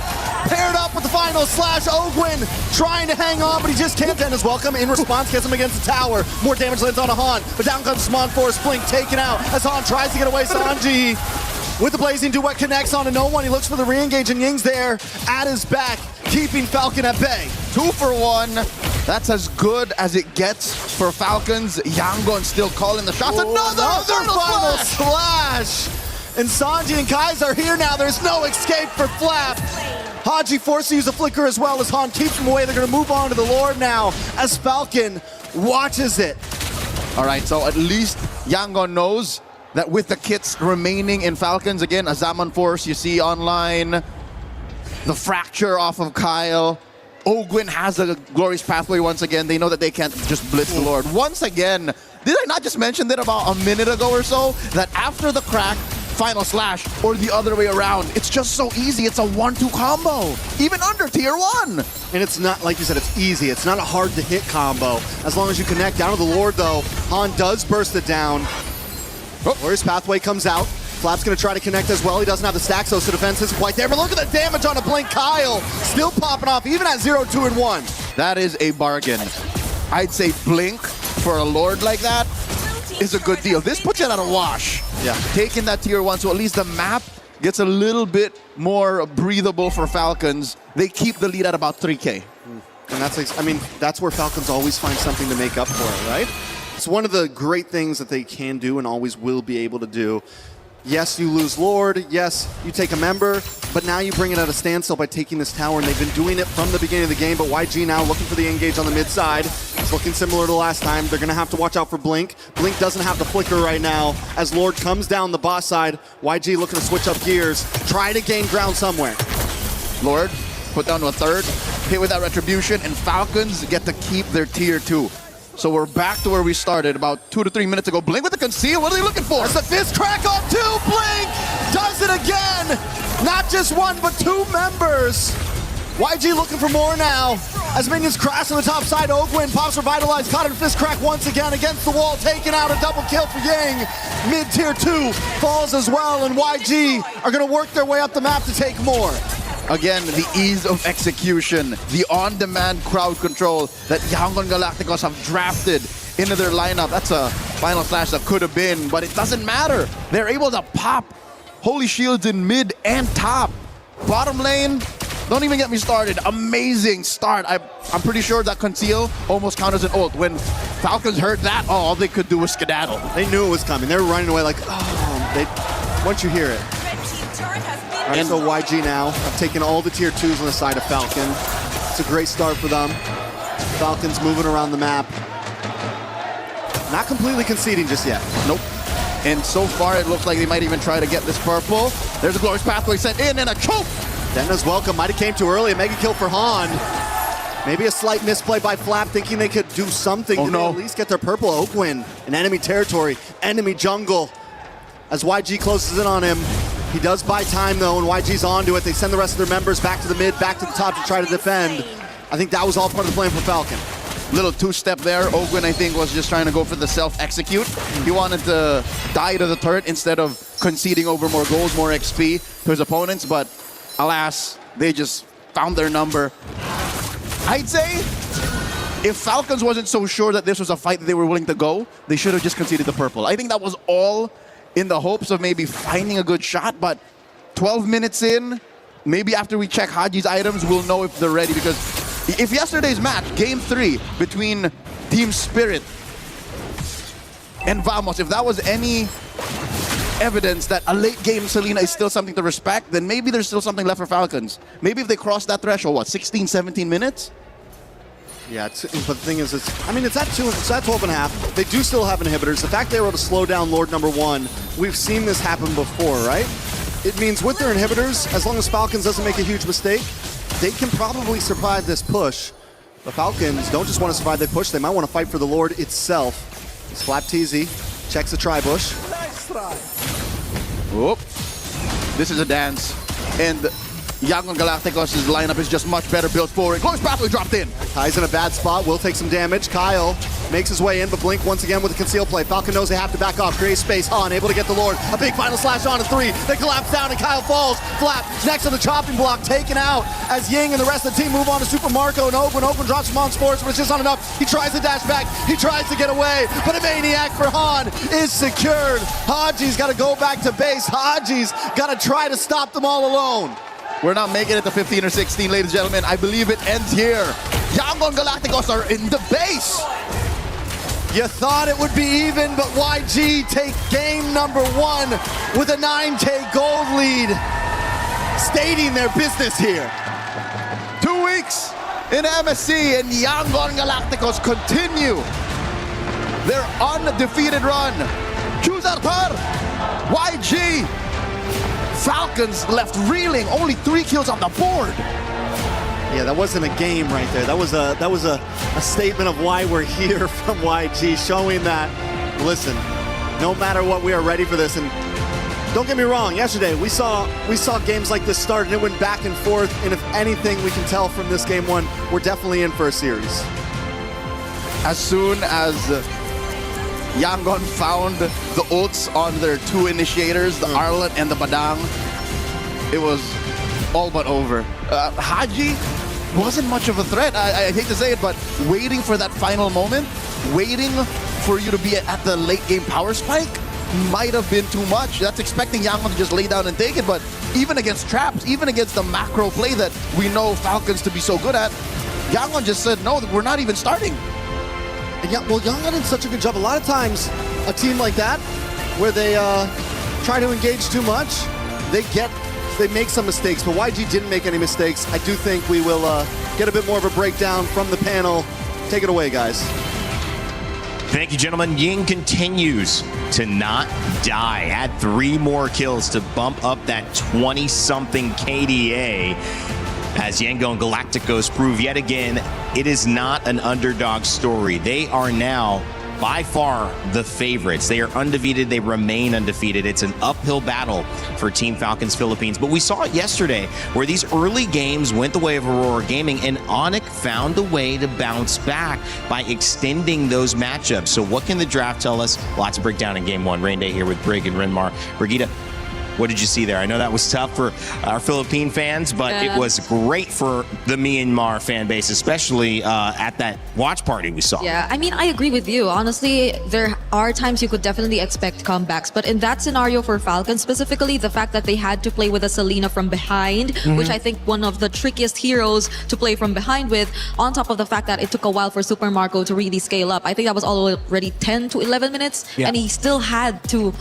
paired up with the final slash. Ogwin trying to hang on, but he just can't end his welcome. In response, gets him against the tower. More damage lands on Han, but down comes Smon Force Blink, taken out as Han tries to get away. Sanji with the Blazing Duet connects on to no one. He looks for the re-engage, and Ying's there at his back, keeping Falcon at bay. 2 for 1. That's as good as it gets for Falcons. Yangon still calling the shots. Another final slash! And Sanji and Kais are here now. There's no escape for Flap. Haji forced to use a flicker as well as Han keeps him away. They're going to move on to the Lord now as Falcon watches it. All right, so at least Yangon knows that with the kits remaining in Falcons, again, a Zaman Force you see online, the fracture off of Kyle. Ogwin has a glorious pathway once again. They know that they can't just blitz the Lord. Once again, did I not just mention that about a minute ago or so? That after the crack, final slash, or the other way around, it's just so easy. It's a 1-2 combo, even under tier 1. And it's not, like you said, it's easy. It's not a hard to hit combo. As long as you connect down to the Lord though, Han does burst it down. Glorious pathway comes out. Flap's going to try to connect as well. He doesn't have the stacks, so defense isn't quite there. But look at the damage on a Blink. Kyle still popping off, even at 0, 2, and 1. That is a bargain. I'd say Blink for a Lord like that is a good deal. This puts it at a wash. Yeah. Taking that tier 1, so at least the map gets a little bit more breathable for Falcons. They keep the lead at about 3K. And that's where Falcons always find something to make up for it, right? It's one of the great things that they can do and always will be able to do. Yes, you lose Lord. Yes, you take a member, but now you bring it at a standstill by taking this tower, and they've been doing it from the beginning of the game, but YG now looking for the engage on the mid side. It's looking similar to last time. They're going to have to watch out for Blink. Blink doesn't have the flicker right now. As Lord comes down the boss side, YG looking to switch up gears, try to gain ground somewhere. Lord put down to a third, hit with that retribution, and Falcons get to keep their tier 2. So we're back to where we started about 2 to 3 minutes ago. Blink with the conceal. What are they looking for? There's the fist crack on 2. Blink does it again. Not just one, but 2 members. YG looking for more now. As minions crash on the top side, Ogwin pops revitalized, caught in fist crack once again against the wall, taking out a double kill for Yang. Mid tier 2 falls as well, and YG are going to work their way up the map to take more. Again, the ease of execution, the on-demand crowd control that Yangon Galacticos have drafted into their lineup. That's a final slash that could have been, but it doesn't matter. They're able to pop Holy Shields in mid and top. Bottom lane, don't even get me started. Amazing start. I'm pretty sure that conceal almost counted as an ult. When Falcons heard that, all they could do was skedaddle. They knew it was coming. They were running away like, once you hear it. And so YG now have taken all the tier 2s on the side of Falcon. It's a great start for them. Falcons moving around the map. Not completely conceding just yet. Nope. And so far it looks like they might even try to get this purple. There's a glorious pathway sent in and a choke. Denna's welcome. Might have came too early. A mega kill for Han. Maybe a slight misplay by Flap, thinking they could do something to at least get their purple. Oakwin in enemy territory, enemy jungle. As YG closes in on him, he does buy time though, and YG's onto it. They send the rest of their members back to the mid, back to the top to try to defend. I think that was all part of the plan for Falcon. Little two-step there. Ogwin, I think, was just trying to go for the self-execute. He wanted to die to the turret instead of conceding over more gold, more XP to his opponents, but alas, they just found their number. I'd say if Falcons wasn't so sure that this was a fight that they were willing to go, they should have just conceded the purple. I think that was all in the hopes of maybe finding a good shot, but 12 minutes in, maybe after we check Haji's items, we'll know if they're ready, because if yesterday's match, Game 3, between Team Spirit and Vamos, if that was any evidence that a late game Selena is still something to respect, then maybe there's still something left for Falcons. Maybe if they cross that threshold, what, 16, 17 minutes? Yeah, but the thing is, it's at 12 and a half. They do still have inhibitors. The fact they were able to slow down Lord number 1, we've seen this happen before, right? It means with their inhibitors, as long as Falcons doesn't make a huge mistake, they can probably survive this push. The Falcons don't just want to survive the push, they might want to fight for the Lord itself. It's Flap TZ, checks the tri-bush. Whoop. This is a dance. And Yangon Galacticos' lineup is just much better built forward. Glorious pathway dropped in. Kai's in a bad spot, will take some damage. Kyle makes his way in, but Blink once again with a conceal play. Falcon knows they have to back off, create space. Han able to get the Lord. A big final slash on a 3. They collapse down and Kyle falls. Flap next on the chopping block, taken out as Ying and the rest of the team move on to Super Marco and Open. Open drops him on Sports, but it's just not enough. He tries to dash back, he tries to get away, but a maniac for Han is secured. Haji's got to go back to base. Haji's got to try to stop them all alone. We're not making it to 15 or 16, ladies and gentlemen. I believe it ends here. Yangon Galacticos are in the base. You thought it would be even, but YG take game number 1 with a 9K gold lead, stating their business here. 2 weeks in MSC, and Yangon Galacticos continue their undefeated run. Choose Arthur, YG. Falcons left reeling, only 3 kills on the board. Yeah, that wasn't a game right there. That was a statement of why we're here from YG, showing that, listen, no matter what, we are ready for this. And don't get me wrong, yesterday we saw games like this start and it went back and forth, and if anything we can tell from this game 1, we're definitely in for a series. As soon as Yangon found the ults on their two initiators, the Arlet and the Badang, it was all but over. Haji wasn't much of a threat. I hate to say it, but waiting for that final moment, waiting for you to be at the late game power spike might have been too much. That's expecting Yangon to just lay down and take it, but even against traps, even against the macro play that we know Falcons to be so good at, Yangon just said, no, we're not even starting. And well, Yangon did such a good job. A lot of times, a team like that, where they try to engage too much, they make some mistakes, but YG didn't make any mistakes. I do think we will get a bit more of a breakdown from the panel. Take it away, guys. Thank you, gentlemen. Ying continues to not die. Had 3 more kills to bump up that 20-something KDA. As Yangon Galacticos prove yet again, it is not an underdog story. They are now by far the favorites. They are undefeated. They remain undefeated. It's an uphill battle for Team Falcons Philippines. But we saw it yesterday where these early games went the way of Aurora Gaming, and ONIC found a way to bounce back by extending those matchups. So what can the draft tell us? Lots of breakdown in Game 1. Rain Day here with Brig and Renmar. Brigitte, what did you see there? I know that was tough for our Philippine fans, but it was great for the Myanmar fan base, especially at that watch party we saw. Yeah, I mean, I agree with you. Honestly, there are times you could definitely expect comebacks, but in that scenario for Falcons, specifically the fact that they had to play with a Selena from behind, which I think one of the trickiest heroes to play from behind with, on top of the fact that it took a while for Super Marco to really scale up. I think that was already 10 to 11 minutes, and he still had to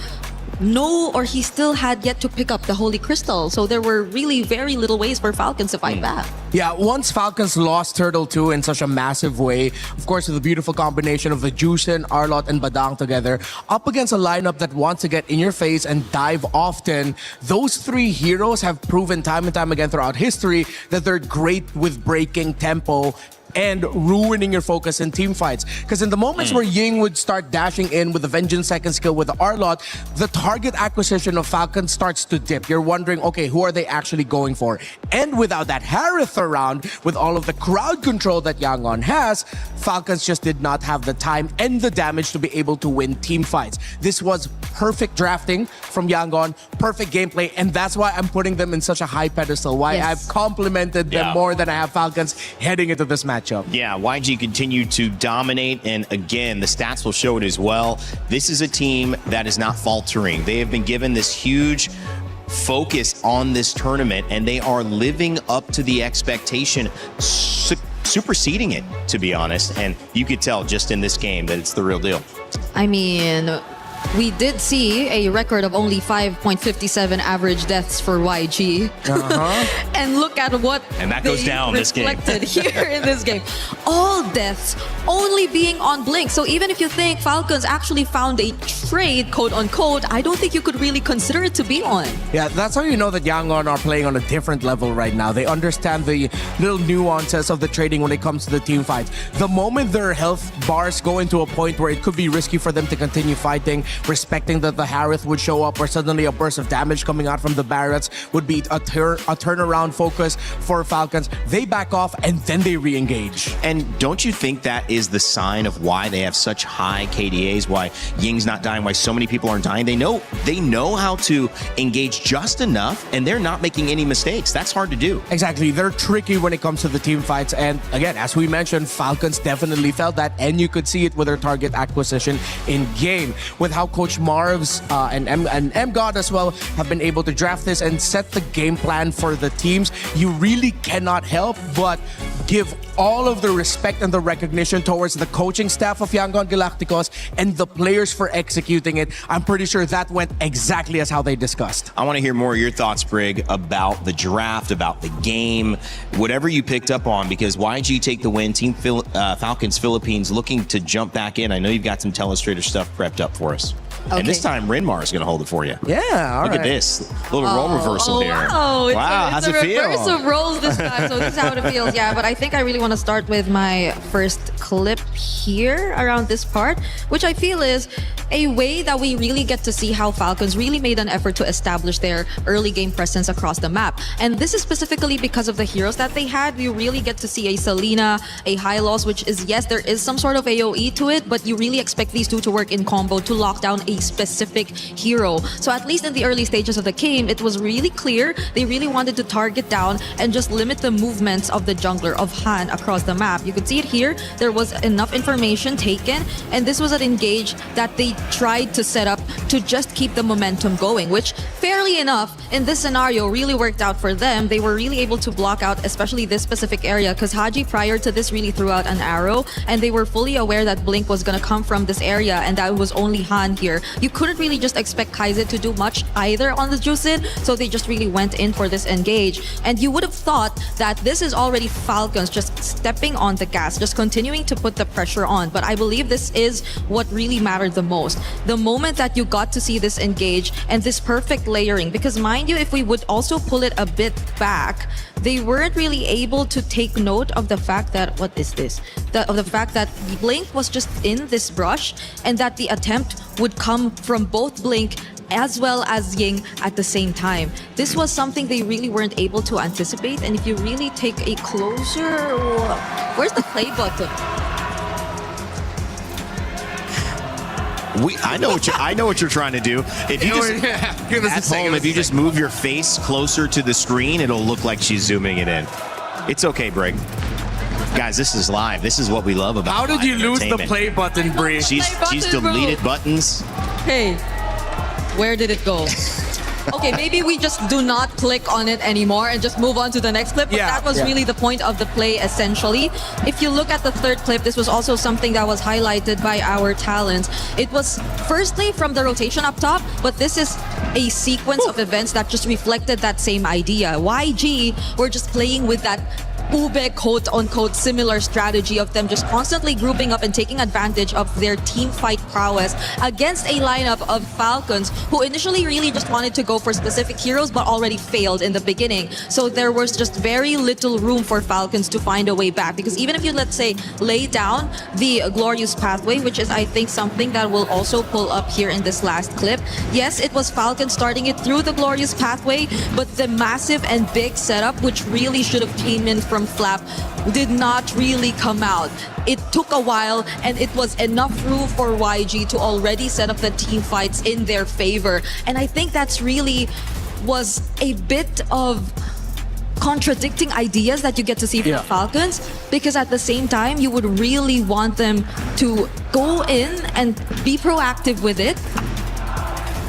he still had yet to pick up the Holy Crystal. So there were really very little ways for Falcons to fight back. Yeah, once Falcons lost Turtle 2 in such a massive way, of course, with the beautiful combination of the Juicen, Arlot, and Badang together, up against a lineup that wants to get in your face and dive often, those 3 heroes have proven time and time again throughout history that they're great with breaking tempo and ruining your focus in team fights. Because in the moments where Ying would start dashing in with the Vengeance second skill with the Arlot, the target acquisition of Falcon starts to dip. You're wondering, okay, who are they actually going for? And without that Harith around, with all of the crowd control that Yangon has, Falcons just did not have the time and the damage to be able to win team fights. This was perfect drafting from Yangon, perfect gameplay, and that's why I'm putting them in such a high pedestal, why I've complimented them more than I have Falcons heading into this match. Yeah, YG continued to dominate, and again, the stats will show it as well. This is a team that is not faltering. They have been given this huge focus on this tournament, and they are living up to the expectation, superseding it, to be honest. And you could tell just in this game that it's the real deal. I mean, we did see a record of only 5.57 average deaths for YG. And look at what that goes down this game. Reflected here in this game. All deaths only being on Blink. So even if you think Falcons actually found a trade, quote unquote, I don't think you could really consider it to be on. Yeah, that's how you know that Yangon are playing on a different level right now. They understand the little nuances of the trading when it comes to the team fights. The moment their health bars go into a point where it could be risky for them to continue fighting, respecting that the Harith would show up or suddenly a burst of damage coming out from the Barretts would be a turnaround focus for Falcons, they back off and then they re-engage. And don't you think that is the sign of why they have such high KDAs, why Ying's not dying, why so many people aren't dying? They know how to engage just enough, and they're not making any mistakes. That's hard to do. Exactly. They're tricky when it comes to the team fights. And again, as we mentioned, Falcons definitely felt that, and you could see it with their target acquisition in game. With how Coach Marv's and MGod as well have been able to draft this and set the game plan for the teams, you really cannot help but give all of the respect and the recognition towards the coaching staff of Yangon Galacticos and the players for executing it. I'm pretty sure that went exactly as how they discussed. I want to hear more of your thoughts, Brig, about the draft, about the game, whatever you picked up on, because YG take the win, Team Falcons Philippines looking to jump back in. I know you've got some Telestrator stuff prepped up for us. And this time, Rinmar is going to hold it for you. Yeah, all Look at right. this. Little role reversal there. Wow, How's it's it a reverse feel? of roles this time, so this is how it feels. Yeah, but I think I really want to start with my first clip here around this part, which I feel is a way that we really get to see how Falcons really made an effort to establish their early game presence across the map. And this is specifically because of the heroes that they had. You really get to see a Selena, a Hylos, which is, yes, there is some sort of AoE to it, but you really expect these two to work in combo to lock down a specific hero. So at least in the early stages of the game, it was really clear they really wanted to target down and just limit the movements of the jungler of Han across the map. You could see it here. There was enough information taken, and this was an engage that they tried to set up to just keep the momentum going, which fairly enough in this scenario really worked out for them. They were really able to block out especially this specific area because Haji prior to this really threw out an arrow, and they were fully aware that Blink was going to come from this area and that was only Han here. You couldn't really just expect Kai'Sa to do much either on the Jusin, so they just really went in for this engage. And you would have thought that this is already Falcons just stepping on the gas, just continuing to put the pressure on. But I believe this is what really mattered the most. The moment that you got to see this engage and this perfect layering, because mind you, if we would also pull it a bit back, they weren't really able to take note of the fact that, what is this? Of the fact that Blink was just in this brush and that the attempt would come from both Blink as well as Ying at the same time. This was something they really weren't able to anticipate, and if you really take a closer look, where's the play button? I know what you're trying to do. If you just at home, if you just move your face closer to the screen, it'll look like she's zooming it in. It's okay, Brig. Guys, this is live. This is what we love about How did live you lose the entertainment. play button, Brie? She's deleted buttons. Hey, where did it go? Okay, maybe we just do not click on it anymore and just move on to the next clip. But that was really the point of the play, essentially. If you look at the third clip, this was also something that was highlighted by our talents. It was firstly from the rotation up top, but this is a sequence of events that just reflected that same idea. YG were just playing with that Ube quote-unquote similar strategy of them just constantly grouping up and taking advantage of their team fight prowess against a lineup of Falcons who initially really just wanted to go for specific heroes but already failed in the beginning. So there was just very little room for Falcons to find a way back, because even if you, let's say, lay down the glorious pathway, which is I think something that will also pull up here in this last clip. Yes, it was Falcons starting it through the glorious pathway, but the massive and big setup, which really should have came in from Flap, did not really come out. It took a while, and it was enough room for YG to already set up the team fights in their favor. And I think that's really was a bit of contradicting ideas that you get to see from Falcons, because at the same time you would really want them to go in and be proactive with it,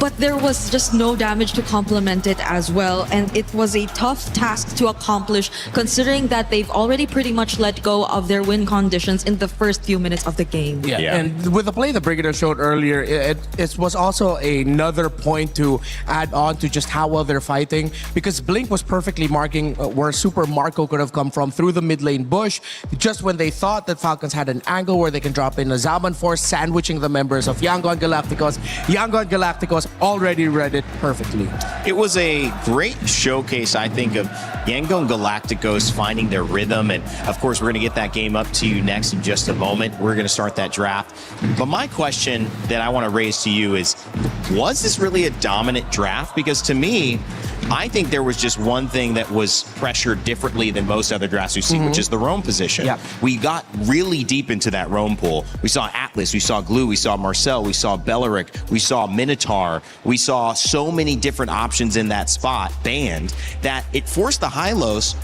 but there was just no damage to complement it as well, and it was a tough task to accomplish considering that they've already pretty much let go of their win conditions in the first few minutes of the game. And with the play the Brigadier showed earlier, it was also another point to add on to just how well they're fighting, because Blink was perfectly marking where Super Marco could have come from through the mid lane bush, just when they thought that Falcons had an angle where they can drop in a Zaman Force, sandwiching the members of Yangon Galacticos. Yangon Galacticos already read it perfectly. It was a great showcase, I think, of Yangon Galacticos finding their rhythm. And of course, we're going to get that game up to you next in just a moment. We're going to start that draft. But my question that I want to raise to you is, was this really a dominant draft? Because to me, I think there was just one thing that was pressured differently than most other drafts we've seen, which is the roam position. We got really deep into that roam pool. We saw Atlas, we saw Glue, we saw Marcel, we saw Belleric, we saw Minotaur. We saw so many different options in that spot banned that it forced the Hylos,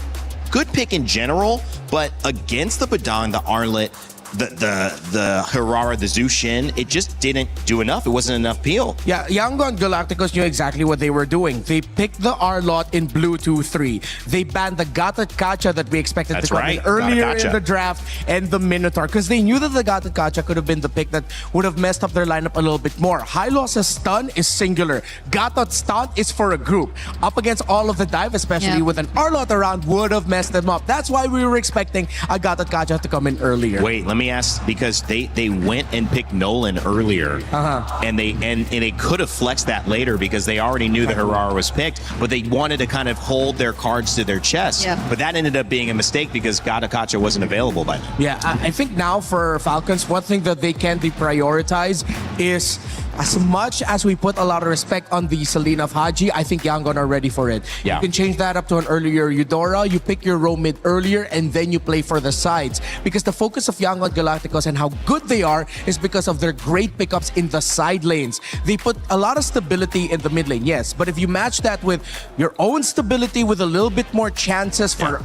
good pick in general, but against the Badang, the Arlet, the Hirara, the Zushin, it just didn't do enough. It wasn't enough peel. Yeah, Yangon Galacticos knew exactly what they were doing. They picked the Arlot in blue 2-3. They banned the Gata Kacha that we expected to come in earlier in the draft, and the Minotaur, because they knew that the Gata Kacha could have been the pick that would have messed up their lineup a little bit more. Hylos' stun is singular. Gata's stun is for a group. Up against all of the dive, especially with an Arlot around, would have messed them up. That's why we were expecting a Gata Kacha to come in earlier. Wait, let me ask, because they went and picked Nolan earlier, and they could have flexed that later because they already knew that Herrera was picked, but they wanted to kind of hold their cards to their chest. Yeah. But that ended up being a mistake because Gadakacha wasn't available by then. Yeah, I think now for Falcons, one thing that they can deprioritize is, as much as we put a lot of respect on the Selena of Haji, I think Yangon are ready for it. Yeah. You can change that up to an earlier Eudora. You pick your row mid earlier, and then you play for the sides. Because the focus of Yangon Galacticos and how good they are is because of their great pickups in the side lanes. They put a lot of stability in the mid lane, yes. But if you match that with your own stability with a little bit more chances for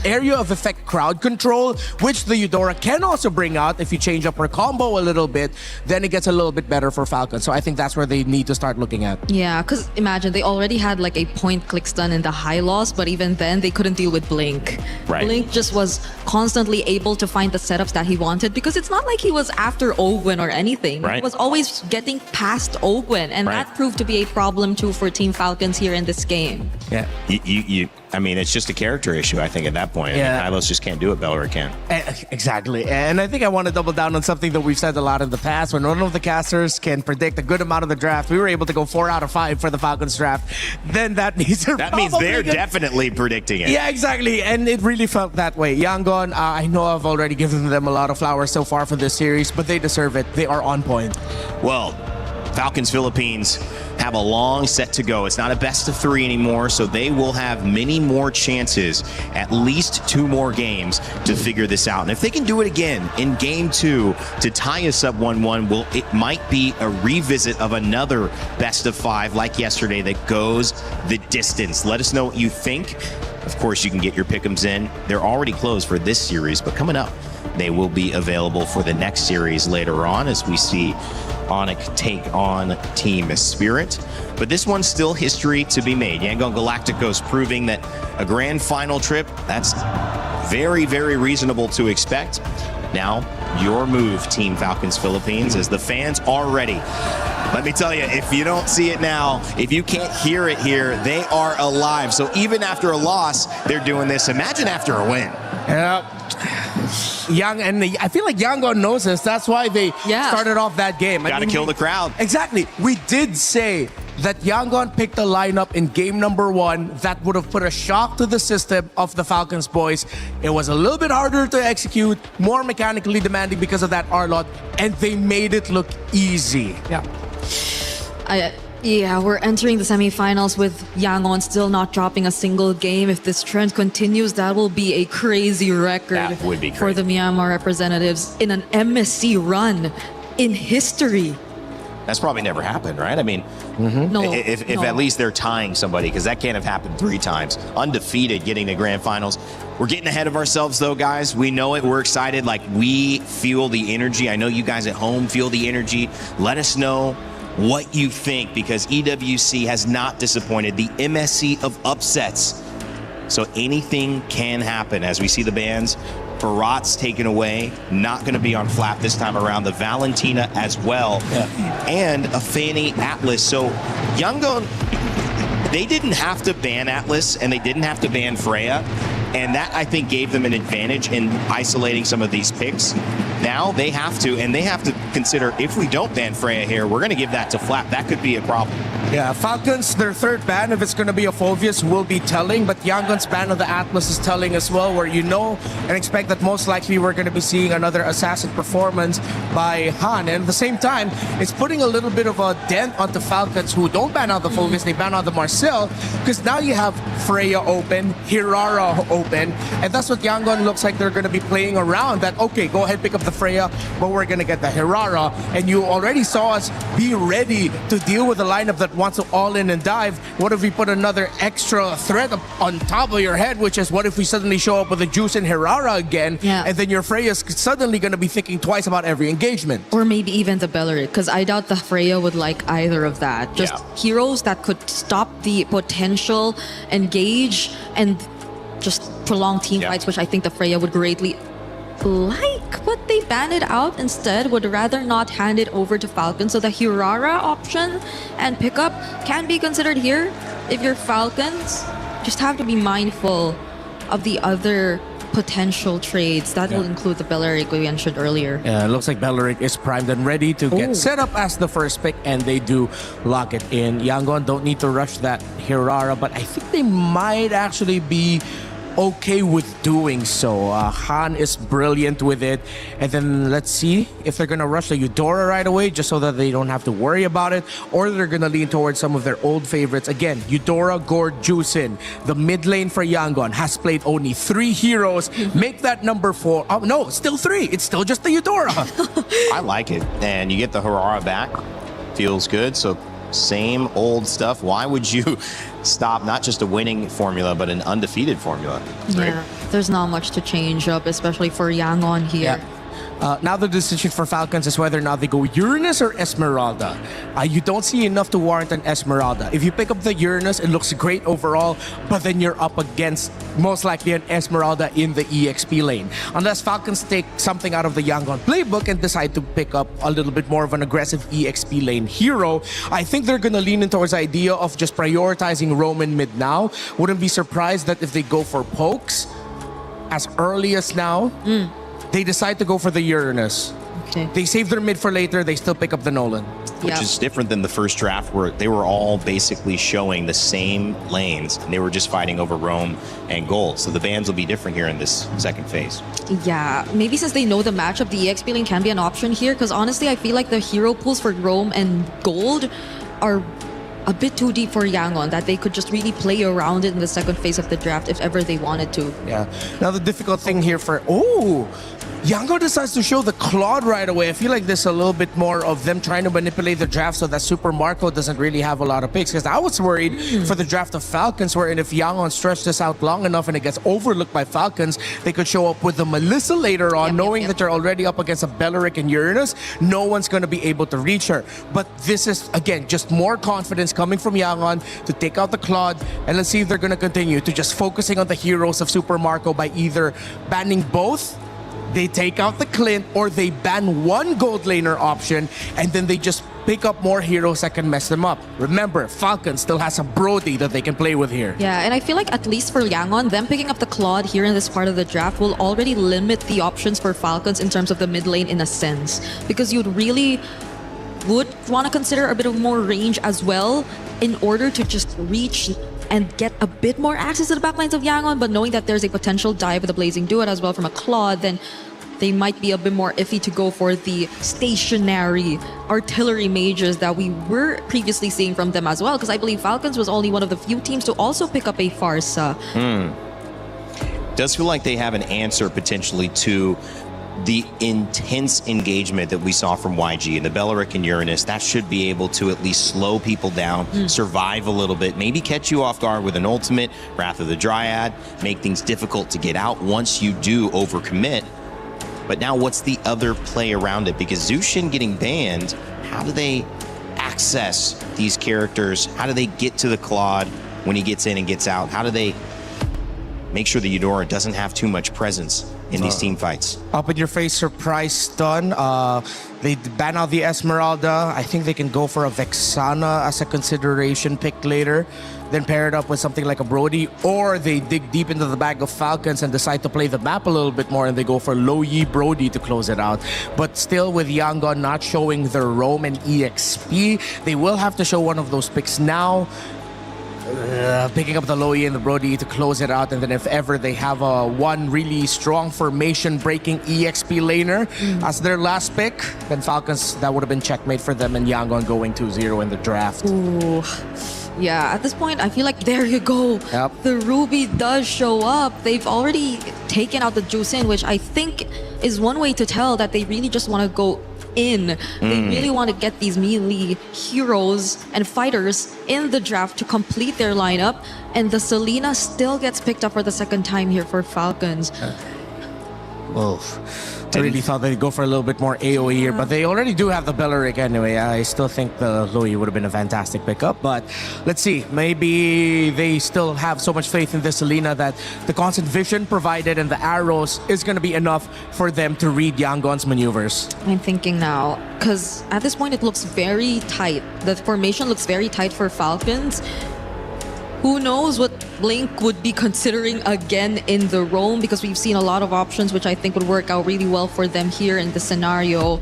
area of effect crowd control, which the Eudora can also bring out if you change up her combo a little bit, then it gets a little bit better for Falcon. So I think that's where they need to start looking at. Yeah, because imagine they already had like a point click stun in the high loss, but even then they couldn't deal with Blink. Right. Blink just was constantly able to find the setups that he wanted, because it's not like he was after Ogwen or anything. Right. He was always getting past Ogwen, and that proved to be a problem too for Team Falcons here in this game. Yeah. I mean, it's just a character issue, I think, at that point. Yeah. I mean, Kylos just can't do it. Bellerin can. Exactly. And I think I want to double down on something that we've said a lot in the past. When one of the casters can predict a good amount of the draft, we were able to go 4 out of 5 for the Falcons draft. Then that means that means they're definitely predicting it. Yeah, exactly. And it really felt that way. Yangon, I know I've already given them a lot of flowers so far for this series, but they deserve it. They are on point. Well, Falcons Philippines have a long set to go. It's not a best of 3 anymore, so they will have many more chances, at least 2 more games to figure this out. And if they can do it again in game 2 to tie us up 1-1, well, it might be a revisit of another best of 5 like yesterday that goes the distance. Let us know what you think. Of course, you can get your pick'ems in. They're already closed for this series, but coming up, they will be available for the next series later on as we see ONIC take on Team Spirit. But this one's still history to be made. Yangon Galacticos proving that a grand final trip, that's very, very reasonable to expect. Now, your move, Team Falcons Philippines, as the fans are ready. Let me tell you, if you don't see it now, if you can't hear it here, they are alive. So even after a loss, they're doing this. Imagine after a win. Yeah. I feel like Yangon knows this. That's why they started off that game. Gotta kill the crowd. Exactly. We did say that Yangon picked a lineup in game number 1 that would have put a shock to the system of the Falcons boys. It was a little bit harder to execute, more mechanically demanding because of that R-Lot, and they made it look easy. Yeah, we're entering the semifinals with Yangon still not dropping a single game. If this trend continues, that will be a crazy record That would be crazy. for the Myanmar representatives in an MSC run in history. That's probably never happened, right? I mean, No, if no. at least they're tying somebody, because that can't have happened 3 times. Undefeated, getting to grand finals. We're getting ahead of ourselves, though, guys. We know it. We're excited. Like, we feel the energy. I know you guys at home feel the energy. Let us know what you think, because EWC has not disappointed. The MSC of upsets. So anything can happen as we see the bans. Barat's taken away, not going to be on flap this time around. The Valentina as well, and a Fanny Atlas. So Yangon, they didn't have to ban Atlas, and they didn't have to ban Freya, and that, I think, gave them an advantage in isolating some of these picks. Now they have to, and they have to consider, if we don't ban Freya here, we're going to give that to flap. That could be a problem. Yeah, Falcons, their 3rd ban, if it's going to be a Phoveus, will be telling, but Yangon's ban of the Atlas is telling as well, where you know and expect that most likely we're going to be seeing another assassin performance by Han. And at the same time, it's putting a little bit of a dent onto Falcons, who don't ban out the Phoveus, they ban out the Marcel, because now you have Freya open, Hirara open, and that's what Yangon looks like they're going to be playing around. That, okay, go ahead, pick up the Freya, but we're going to get the Hirara, and you already saw us be ready to deal with a lineup that wants to all in and dive. What if we put another extra threat up on top of your head, which is what if we suddenly show up with a Juice and Hirara again, and then your Freya's suddenly going to be thinking twice about every engagement. Or maybe even the Bellerin, because I doubt the Freya would like either of that. Just heroes that could stop the potential engage and just prolong team fights, which I think the Freya would greatly like, but they ban it out instead, would rather not hand it over to Falcon. So the Hirara option and pickup can be considered here. If you're Falcons, just have to be mindful of the other potential trades. That will include the Belleric we mentioned earlier. Yeah, it looks like Belleric is primed and ready to get set up as the first pick, and they do lock it in. Yangon don't need to rush that Hirara, but I think they might actually be okay with doing so. Han is brilliant with it. And then let's see if they're going to rush the Eudora right away just so that they don't have to worry about it, or they're going to lean towards some of their old favorites. Again, Eudora, Gord, Jusin. The mid lane for Yangon has played only 3 heroes. Make that number 4. Oh, no, still 3. It's still just the Eudora. I like it. And you get the Hirara back. Feels good. So same old stuff. Why would you stop not just a winning formula, but an undefeated formula? Yeah, there's not much to change up, especially for Yangon here. Yeah. Now the decision for Falcons is whether or not they go Uranus or Esmeralda. You don't see enough to warrant an Esmeralda. If you pick up the Uranus, it looks great overall, but then you're up against most likely an Esmeralda in the EXP lane. Unless Falcons take something out of the Yangon playbook and decide to pick up a little bit more of an aggressive EXP lane hero, I think they're going to lean in towards the idea of just prioritizing Roman mid now. Wouldn't be surprised that if they go for pokes as early as now, they decide to go for the Uranus. Okay. They save their mid for later, they still pick up the Nolan. Which is different than the first draft where they were all basically showing the same lanes and they were just fighting over Rome and Gold. So the bans will be different here in this second phase. Yeah, maybe since they know the matchup, the EXP lane can be an option here, because honestly, I feel like the hero pools for Rome and Gold are a bit too deep for Yangon, that they could just really play around it in the second phase of the draft if ever they wanted to. Yeah. Now the difficult thing here for... Yangon decides to show the Claude right away. I feel like there's a little bit more of them trying to manipulate the draft so that Super Marco doesn't really have a lot of picks. Because I was worried for the draft of Falcons, wherein if Yangon stretched this out long enough and it gets overlooked by Falcons, they could show up with the Melissa later on, knowing that they're already up against a Belleric and Uranus. No one's going to be able to reach her. But this is, again, just more confidence coming from Yangon to take out the Claude. And let's see if they're going to continue to just focusing on the heroes of Super Marco by either banning both, they take out the Clint, or they ban one gold laner option, and then they just pick up more heroes that can mess them up. Remember, Falcon still has a Brody that they can play with here. Yeah, and I feel like at least for Yangon, them picking up the Claude here in this part of the draft will already limit the options for Falcons in terms of the mid lane in a sense. Because you'd really would want to consider a bit of more range as well in order to just reach and get a bit more access to the backlines of Yangon, but knowing that there's a potential dive with the Blazing Duet as well from a Claude, then they might be a bit more iffy to go for the stationary artillery mages that we were previously seeing from them as well, because I believe Falcons was only one of the few teams to also pick up a Farsa. Does feel like they have an answer potentially to the intense engagement that we saw from YG and the Belleric and Uranus. That should be able to at least slow people down, survive a little bit, maybe catch you off guard with an ultimate, Wrath of the Dryad, make things difficult to get out once you do overcommit. But now what's the other play around it? Because Zushin getting banned, how do they access these characters? How do they get to the Claude when he gets in and gets out? How do they make sure the Eudora doesn't have too much presence in these team fights? Up in your face surprise stun. They ban out the Esmeralda. I think they can go for a Vexana as a consideration pick later, then pair it up with something like a Brody, or they dig deep into the bag of Falcons and decide to play the map a little bit more and they go for Low Yi Brody to close it out. But still, with Yangon not showing their Roam and EXP, they will have to show one of those picks now. Picking up the Low Yi and the Brody to close it out, and then if ever they have one really strong formation breaking EXP laner as their last pick, then Falcons, that would have been checkmate for them, and Yangon going 2-0 in the draft. Ooh. Yeah, at this point, I feel like there you go. Yep. The Ruby does show up. They've already taken out the Jusin, which I think is one way to tell that they really just want to go in. They really want to get these melee heroes and fighters in the draft to complete their lineup. And the Selena still gets picked up for the second time here for Falcons. I really thought they'd go for a little bit more AoE here, but they already do have the Belleric anyway. I still think the Low Yi would have been a fantastic pickup, but let's see. Maybe they still have so much faith in the Selena that the constant vision provided and the arrows is going to be enough for them to read Yangon's maneuvers. I'm thinking now, because at this point it looks very tight. The formation looks very tight for Falcons. Who knows what Blink would be considering again in the roam, because we've seen a lot of options which I think would work out really well for them here in this scenario.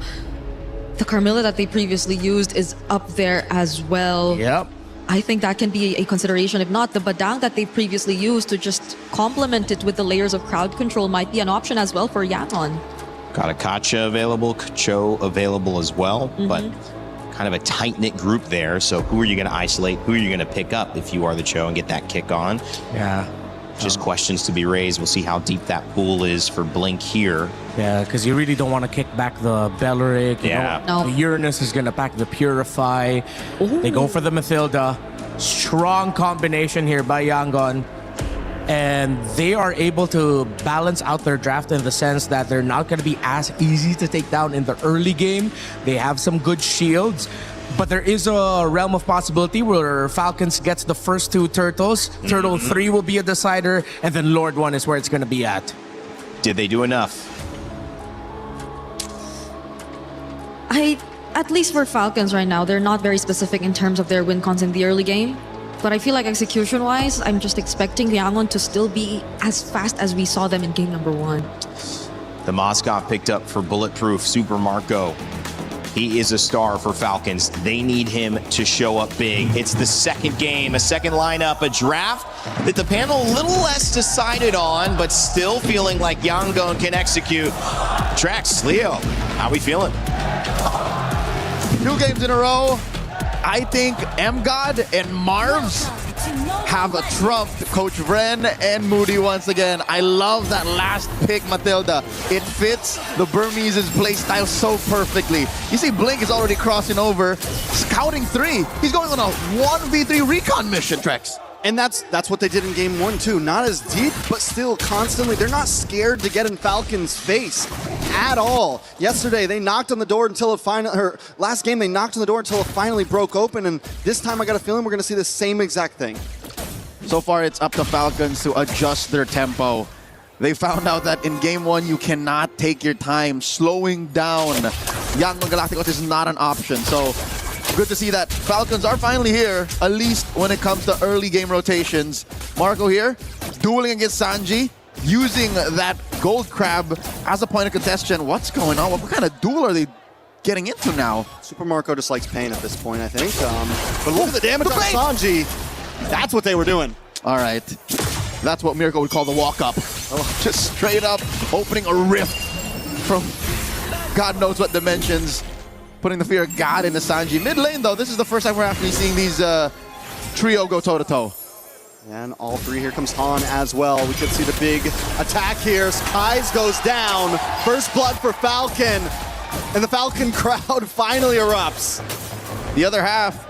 The Carmilla that they previously used is up there as well. Yep. I think that can be a consideration. If not, the Badang that they previously used to just complement it with the layers of crowd control might be an option as well for Yangon. Got a Kacha available, Cho available as well, but kind of a tight-knit group there. So who are you going to isolate? Who are you going to pick up if you are the Cho and get that kick on? Yeah. Just questions to be raised. We'll see how deep that pool is for Blink here. Yeah, because you really don't want to kick back the Belleric. Yeah. No. The Uranus is going to pack the Purify. Ooh. They go for the Mathilda. Strong combination here by Yangon. And they are able to balance out their draft in the sense that they're not going to be as easy to take down in the early game. They have some good shields. But there is a realm of possibility where Falcons gets the first two turtles. Turtle 3 will be a decider. And then Lord 1 is where it's going to be at. Did they do enough? At least for Falcons right now, they're not very specific in terms of their win cons in the early game. But I feel like execution-wise, I'm just expecting Yangon to still be as fast as we saw them in game number 1. The Moskov picked up for Bulletproof, Super Marco. He is a star for Falcons. They need him to show up big. It's the second game, a second lineup, a draft that the panel a little less decided on, but still feeling like Yangon can execute. Trax, Leo, how we feeling? 2 games in a row. I think M-God and Marvs have trumped Coach Vren and Moody once again. I love that last pick, Matilda. It fits the Burmese playstyle so perfectly. You see Blink is already crossing over, scouting 3. He's going on a 1v3 recon mission, Trex. And that's what they did in game 1 too. Not as deep, but still constantly. They're not scared to get in Falcon's face at all. Yesterday they knocked on the door until it finally, or last game they knocked on the door until it finally broke open. And this time I got a feeling we're gonna see the same exact thing. So far it's up to Falcons to adjust their tempo. They found out that in game 1 you cannot take your time. Slowing down Yangon Galacticos is not an option. So good to see that Falcons are finally here, at least when it comes to early game rotations. Marco here, dueling against Sanji, using that gold crab as a point of contention. What's going on? What kind of duel are they getting into now? Super Marco just likes pain at this point, I think. But look at the damage on Sanji. That's what they were doing. All right. That's what Mirko would call the walk-up. Oh, just straight up opening a rift from God knows what dimensions. Putting the fear of God into Sanji. Mid lane, though, this is the first time we're actually seeing these trio go toe-to-toe. And all 3, here comes Han as well. We could see the big attack here. Kai's goes down. First blood for Falcon. And the Falcon crowd finally erupts. The other half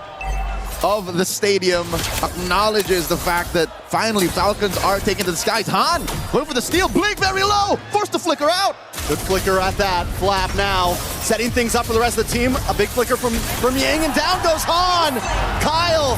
of the stadium acknowledges the fact that finally Falcons are taken to the skies. Han going for the steal. Blink very low. Forced to flicker out. Good flicker at that. Flap now. Setting things up for the rest of the team. A big flicker from Yang, and down goes Han. Kyle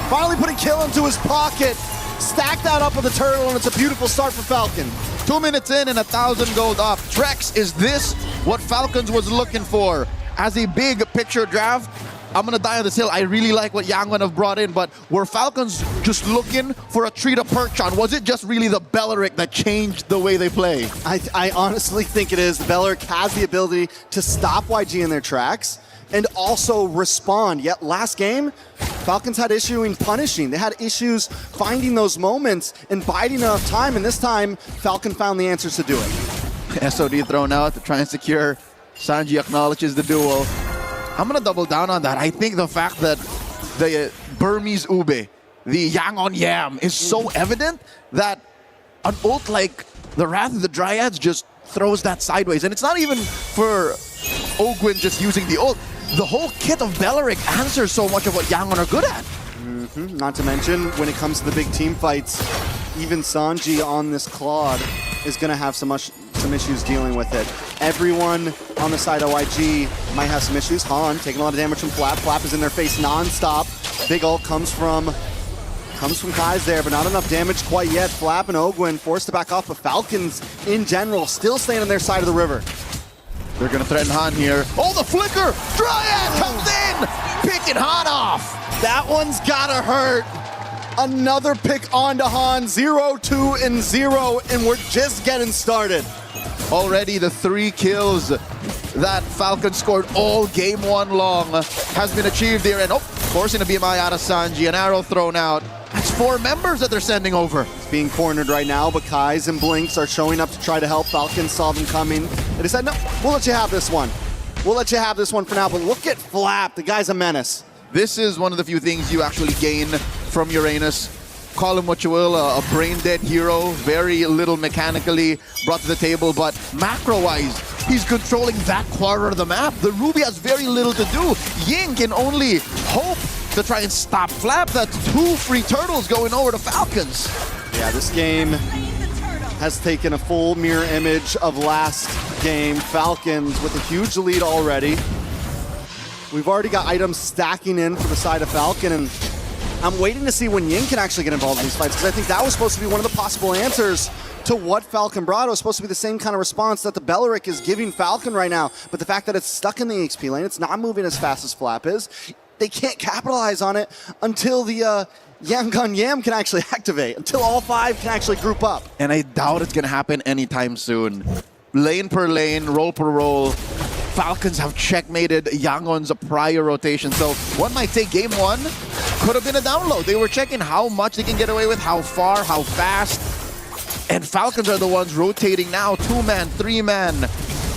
finally putting kill into his pocket. Stack that up with the turtle, and it's a beautiful start for Falcon. 2 minutes in and 1,000 gold up. Trex, is this what Falcons was looking for? As a big picture draft, I'm gonna die on this hill. I really like what Yangon have brought in, but were Falcons just looking for a tree to perch on? Was it just really the Belleric that changed the way they play? I honestly think it is. The Belleric has the ability to stop YG in their tracks and also respond. Yet last game, Falcons had issues punishing. They had issues finding those moments and biding enough time, and this time, Falcon found the answers to do it. SOD thrown out to try and secure. Sanji acknowledges the duel. I'm gonna double down on that. I think the fact that the Burmese Ube, the Yangon Yam, is so evident that an ult like the Wrath of the Dryads just throws that sideways. And it's not even for Ogwin just using the ult. The whole kit of Belleric answers so much of what Yangon are good at. Not to mention, when it comes to the big team fights, even Sanji on this Claude is going to have some issues dealing with it. Everyone on the side of YG might have some issues. Han taking a lot of damage from Flap. Flap is in their face non-stop. Big ult comes from Kai's there, but not enough damage quite yet. Flap and Ogwin forced to back off, but Falcons in general still staying on their side of the river. They're gonna threaten Han here. Oh, the flicker! Dryad comes in! Picking Han off! That one's gotta hurt. Another pick onto Han, 0-2 and 0, and we're just getting started. Already the 3 kills that Falcon scored all game 1 long has been achieved here. And forcing a BMI out of Sanji, an arrow thrown out. That's 4 members that they're sending over. It's being cornered right now, but Kais and Blinks are showing up to try to help. Falcon saw them coming. They said, no, we'll let you have this one. We'll let you have this one for now, but look at Flap. The guy's a menace. This is one of the few things you actually gain from Uranus. Call him what you will, a brain-dead hero, very little mechanically brought to the table, but macro-wise, he's controlling that quarter of the map. The Ruby has very little to do. Ying can only hope to try and stop Flap. That's 2 free turtles going over to Falcons. Yeah, this game has taken a full mirror image of last game. Falcons with a huge lead already. We've already got items stacking in for the side of Falcon, and I'm waiting to see when Ying can actually get involved in these fights, because I think that was supposed to be one of the possible answers to what Falcon brought. It was supposed to be the same kind of response that the Belleric is giving Falcon right now, but the fact that it's stuck in the XP lane, it's not moving as fast as Flap is, they can't capitalize on it until the Yangon Yam can actually activate, until all 5 can actually group up. And I doubt it's going to happen anytime soon. Lane per lane, roll per roll. Falcons have checkmated Yangon's prior rotation, so one might say game 1 could have been a download. They were checking how much they can get away with, how far, how fast, and Falcons are the ones rotating now. 2-man, 3-man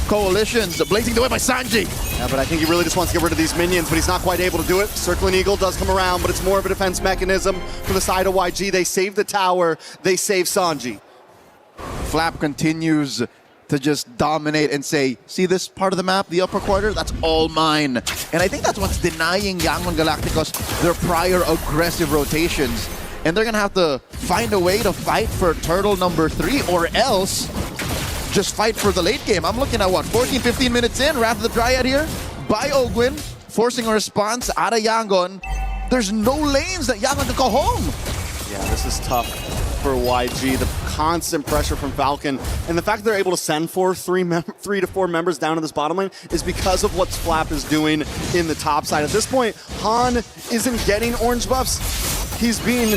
coalitions, blazing the way by Sanji. Yeah, but I think he really just wants to get rid of these minions, but he's not quite able to do it. Circling Eagle does come around, but it's more of a defense mechanism from the side of YG. They save the tower, they save Sanji. Flap continues to just dominate and say, see this part of the map, the upper quarter, that's all mine. And I think that's what's denying Yangon Galacticos their prior aggressive rotations. And they're gonna have to find a way to fight for turtle number 3, or else just fight for the late game. I'm looking at what, 14, 15 minutes in, Wrath of the Dryad here by Ogwin, forcing a response out of Yangon. There's no lanes that Yangon can go home. Yeah, this is tough for YG, the constant pressure from Falcon, and the fact they're able to send 3 to 4 members down to this bottom lane is because of what Flap is doing in the top side. At this point, Han isn't getting orange buffs. He's being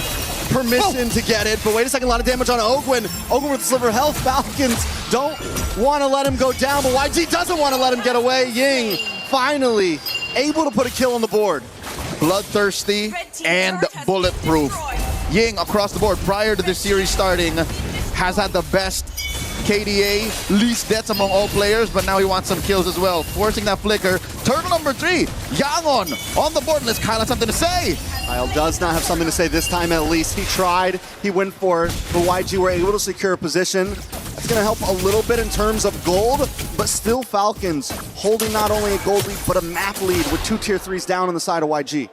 permissioned to get it, but wait a second, a lot of damage on Ogwin. Ogwin with sliver health. Falcons don't want to let him go down, but YG doesn't want to let him get away. Ying finally able to put a kill on the board. Bloodthirsty and bulletproof. Ying across the board prior to this series starting has had the best KDA, least deaths among all players, but now he wants some kills as well. Forcing that flicker. Turtle number 3, Yangon on the board. Unless Kyle has something to say. Kyle does not have something to say this time at least. He tried, he went for it, but YG were able to secure a position. That's going to help a little bit in terms of gold, but still Falcons holding not only a gold lead, but a map lead with 2 tier 3s down on the side of YG.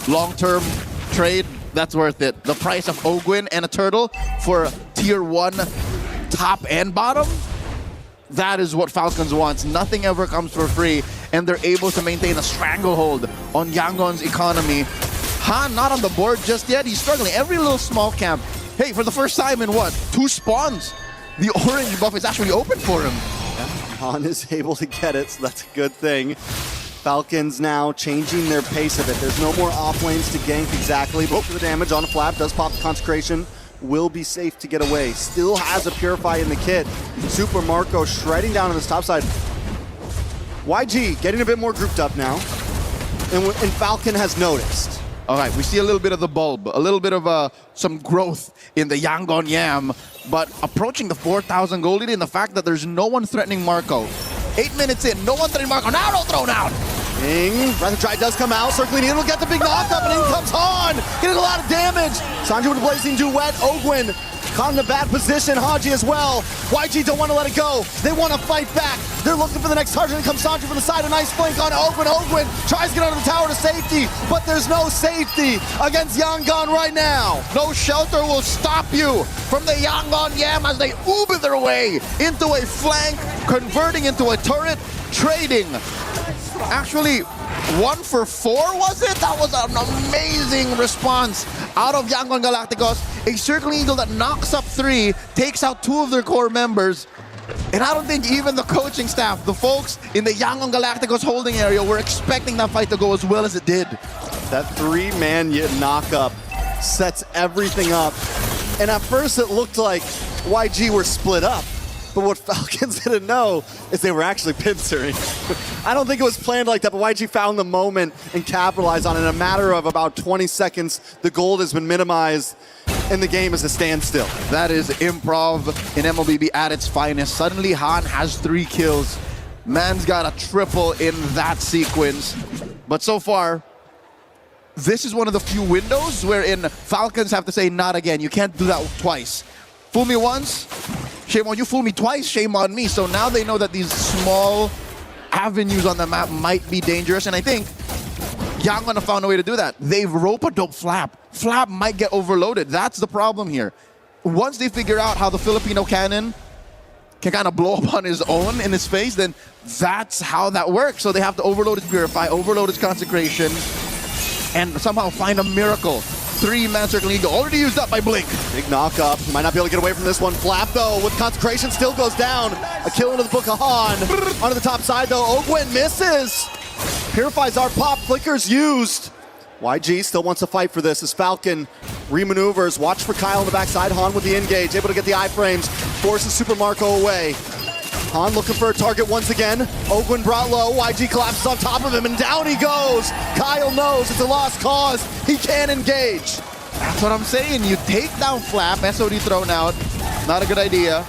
Long-term trade, that's worth it. The price of Ogwin and a turtle for tier 1 top and bottom, that is what Falcons wants. Nothing ever comes for free, and they're able to maintain a stranglehold on Yangon's economy. Han not on the board just yet. He's struggling. Every little small camp. Hey, for the first time in what, 2 spawns, the orange buff is actually open for him. Yeah, Han is able to get it, so that's a good thing. Falcons now changing their pace of it. There's no more off lanes to gank exactly, but for the damage on a Flap, does pop the Consecration, will be safe to get away. Still has a Purify in the kit. Super Marco shredding down on this top side. YG getting a bit more grouped up now, and Falcon has noticed. All right, we see a little bit of the bulb, a little bit of some growth in the Yangon Yam, but approaching the 4,000 gold lead, and the fact that there's no one threatening Marco. 8 minutes in, no one threatening Marco. Now thrown out. Ying, Wrath of Dry does come out. Circling in, will get the big knock-up, and in comes Han, getting a lot of damage. Sanji with the Blazing Duet. Ogwin caught in a bad position. Haji as well. YG don't want to let it go. They want to fight back. They're looking for the next target, and comes Sanji from the side. A nice flank on Ogwin. Ogwin tries to get under the tower to safety, but there's no safety against Yangon right now. No shelter will stop you from the Yangon Yam as they Uber their way into a flank, converting into a turret, trading. Actually, 1 for 4 was it? That was an amazing response out of Yangon Galacticos. A Circling Eagle that knocks up 3, takes out 2 of their core members. And I don't think even the coaching staff, the folks in the Yangon Galacticos holding area, were expecting that fight to go as well as it did. That 3-man knock-up sets everything up. And at first it looked like YG were split up. But what Falcons didn't know is they were actually pincering. I don't think it was planned like that, but YG found the moment and capitalized on it. In a matter of about 20 seconds, the gold has been minimized and the game is a standstill. That is improv in MLBB at its finest. Suddenly Han has 3 kills. Man's got a triple in that sequence. But so far, this is one of the few windows wherein Falcons have to say, not again. You can't do that twice. Fool me once, shame on you. Fool me twice, shame on me. So now they know that these small avenues on the map might be dangerous. And I think YANWAN have found a way to do that. They've rope-a-dope Flap. Flap might get overloaded. That's the problem here. Once they figure out how the Filipino cannon can kind of blow up on his own in his face, then that's how that works. So they have to overload his Purify, overload his Consecration, and somehow find a miracle. 3-man Circle Eagle already used up by Blink. Big knock up. He might not be able to get away from this one. Flap, though, with Consecration, still goes down. A kill into the Book of Han. Onto the top side, though. Ogwen misses. Purifies our pop. Flicker's used. YG still wants to fight for this as Falcon remaneuvers. Watch for Kyle on the backside. Han with the engage. Able to get the iframes. Forces Super Marco away. Han looking for a target once again. Ogwen brought low. YG collapses on top of him, and down he goes. Kyle knows it's a lost cause. He can't engage. That's what I'm saying. You take down Flap, SOD thrown out. Not a good idea.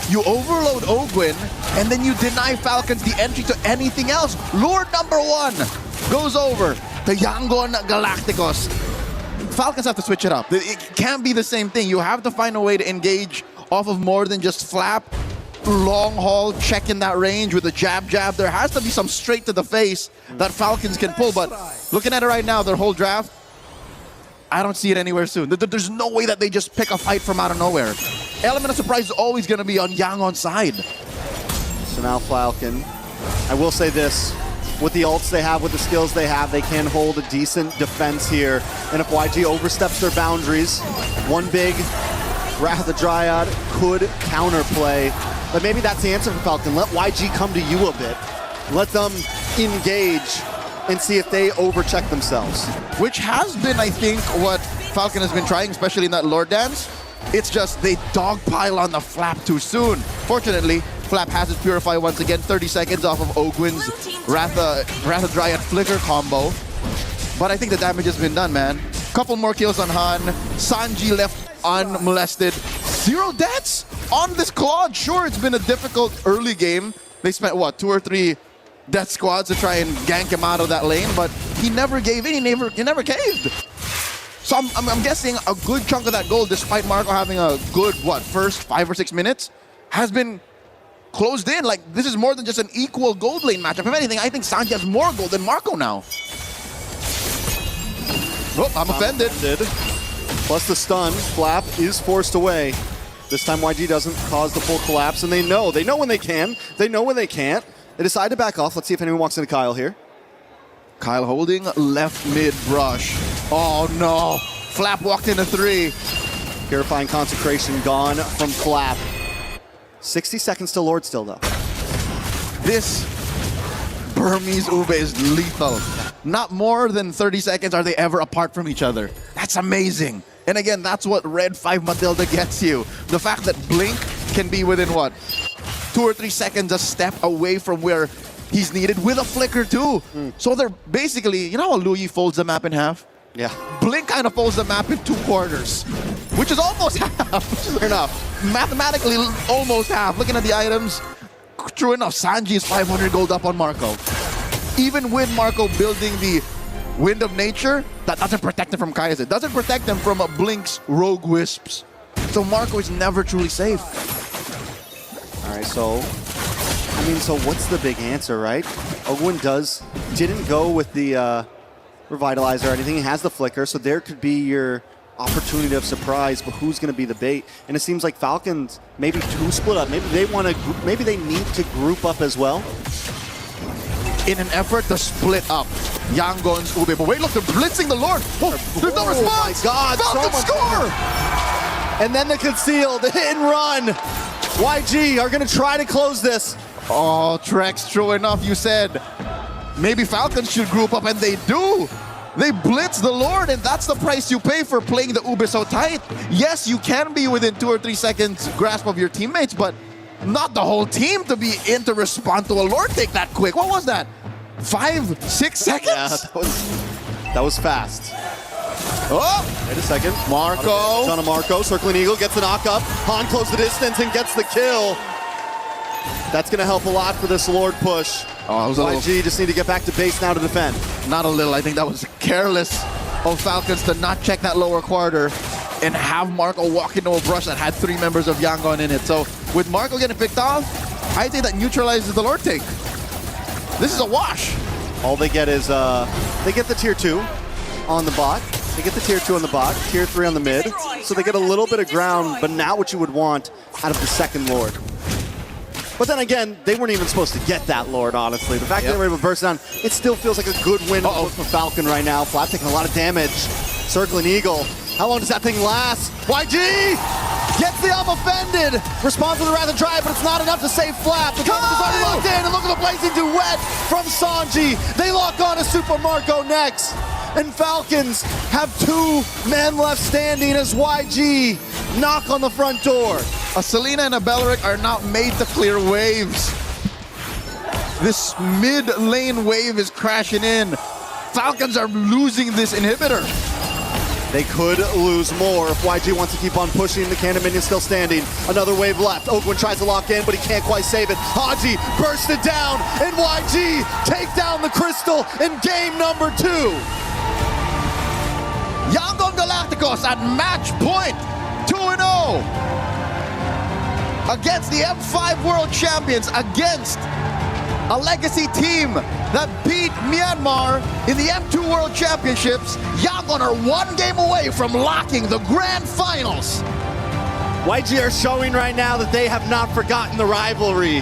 You overload Ogwen, and then you deny Falcons the entry to anything else. Lord number 1 goes over to YANWAN Galacticos. Falcons have to switch it up. It can't be the same thing. You have to find a way to engage off of more than just Flap. Long haul, checking that range with a jab. There has to be some straight to the face that Falcons can pull, but looking at it right now, their whole draft, I don't see it anywhere soon. There's no way that they just pick a fight from out of nowhere. Element of surprise is always going to be on YANWAN's side. So now Falcon, I will say this, with the ults they have, with the skills they have, they can hold a decent defense here. And if YG oversteps their boundaries, one big Wrath of the Dryad could counterplay. But maybe that's the answer for Falcon. Let YG come to you a bit. Let them engage and see if they overcheck themselves. Which has been, I think, what Falcon has been trying, especially in that Lord Dance. It's just they dogpile on the Flap too soon. Fortunately, Flap has his Purify once again, 30 seconds off of Ogwen's Wrath of Dryad Flicker combo. But I think the damage has been done, man. Couple more kills on Han. Sanji left unmolested. 0 deaths on this Claude. Sure, it's been a difficult early game. They spent, what, 2 or 3 death squads to try and gank him out of that lane, but he never gave in. He never caved. So I'm guessing a good chunk of that gold, despite Marco having a good, what, first 5 or 6 minutes, has been closed in. Like, this is more than just an equal gold lane matchup. If anything, I think Sanji has more gold than Marco now. Oh, I'm offended. Plus the stun, Flap is forced away. This time YG doesn't cause the full collapse, and they know when they can, they know when they can't. They decide to back off. Let's see if anyone walks into Kyle here. Kyle holding left mid brush. Oh no, Flap walked into 3. Purifying Consecration gone from Flap. 60 seconds to Lord still though. This Burmese Ube is lethal. Not more than 30 seconds are they ever apart from each other. That's amazing. And again, that's what Red 5 Matilda gets you. The fact that Blink can be within, what, 2 or 3 seconds a step away from where he's needed with a flicker too. So they're basically, you know how Louis folds the map in half? Yeah. Blink kind of folds the map in 2 quarters, which is almost half. Fair enough. Mathematically, almost half. Looking at the items, true enough, Sanji is 500 gold up on Marco. Even with Marco building the Wind of Nature, that doesn't protect him from Kaiser. It doesn't protect him from Blink's Rogue Wisps. So Marco is never truly safe. All right, so what's the big answer, right? Ogwen didn't go with the Revitalizer or anything. He has the Flicker, so there could be your opportunity of surprise, but who's going to be the bait? And it seems like Falcons maybe 2 split up. Maybe they need to group up as well. In an effort to split up YANWAN's Ube. But wait, look, they're blitzing the Lord. Oh, there's no response. My God, Falcons score! And then the conceal, the hit and run. YG are going to try to close this. Oh, Trex, true enough, you said maybe Falcons should group up, and they do. They blitz the Lord, and that's the price you pay for playing the Ube so tight. Yes, you can be within 2 or 3 seconds grasp of your teammates, but not the whole team to be in to respond to a Lord take that quick. What was that? 5, 6 seconds? Yeah, that was fast. Oh! Wait a second. Marco. John Marco, circling eagle, gets the knock up. Han closes the distance and gets the kill. That's going to help a lot for this Lord push. Oh, it was a YG just need to get back to base now to defend. Not a little. I think that was careless of Falcons to not check that lower quarter and have Marco walk into a brush that had 3 members of Yangon in it. So with Marco getting picked off, I think that neutralizes the Lord take. This is a wash. All they get is, they get the tier 2 on the bot. They get the tier 2 on the bot, tier 3 on the mid. So they get a little bit of ground, but not what you would want out of the second Lord. But then again, they weren't even supposed to get that Lord, honestly. The fact that they were able to burst down, it still feels like a good win for Falcon right now. Flap taking a lot of damage. Circling Eagle. How long does that thing last? YG gets the offended. Responds with a rather dry, but it's not enough to save Flap. The game is already locked in, and look at the blazing duet from Sanji. They lock on to Super Marco next. And Falcons have 2 men left standing as YG knock on the front door. A Selena and a Belleric are not made to clear waves. This mid lane wave is crashing in. Falcons are losing this inhibitor. They could lose more if YG wants to keep on pushing. The Cannon Minion still standing. Another wave left. Oakwood tries to lock in, but he can't quite save it. Haji bursts it down, and YG take down the Crystal in game number 2. Yangon Galacticos at match point, 2-0 against the M5 World Champions, against a legacy team that beat Myanmar in the M2 World Championships. Yangon are 1 game away from locking the grand finals. YG are showing right now that they have not forgotten the rivalry,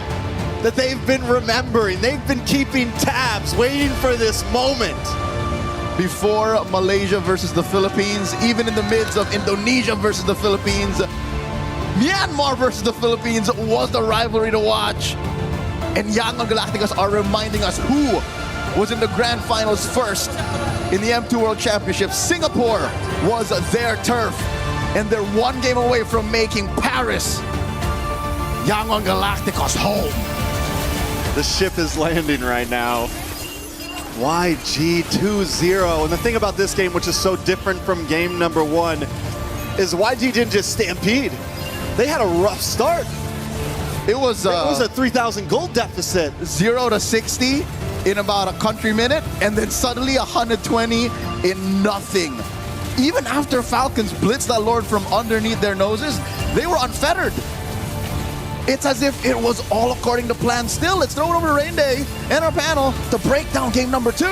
that they've been remembering. They've been keeping tabs, waiting for this moment. Before Malaysia versus the Philippines, even in the midst of Indonesia versus the Philippines, Myanmar versus the Philippines was the rivalry to watch. And Yangon Galacticos are reminding us who was in the grand finals first in the M2 World Championships. Singapore was their turf, and they're 1 game away from making Paris, Yangon Galacticos, home. The ship is landing right now. YG 2-0. And the thing about this game, which is so different from game number 1, is YG didn't just stampede. They had a rough start. It was a 3,000 gold deficit. 0 to 60 in about a country minute, and then suddenly 120 in nothing. Even after Falcons blitzed that Lord from underneath their noses, they were unfettered. It's as if it was all according to plan still. Let's throw it over to Rain Day and our panel to break down game number 2.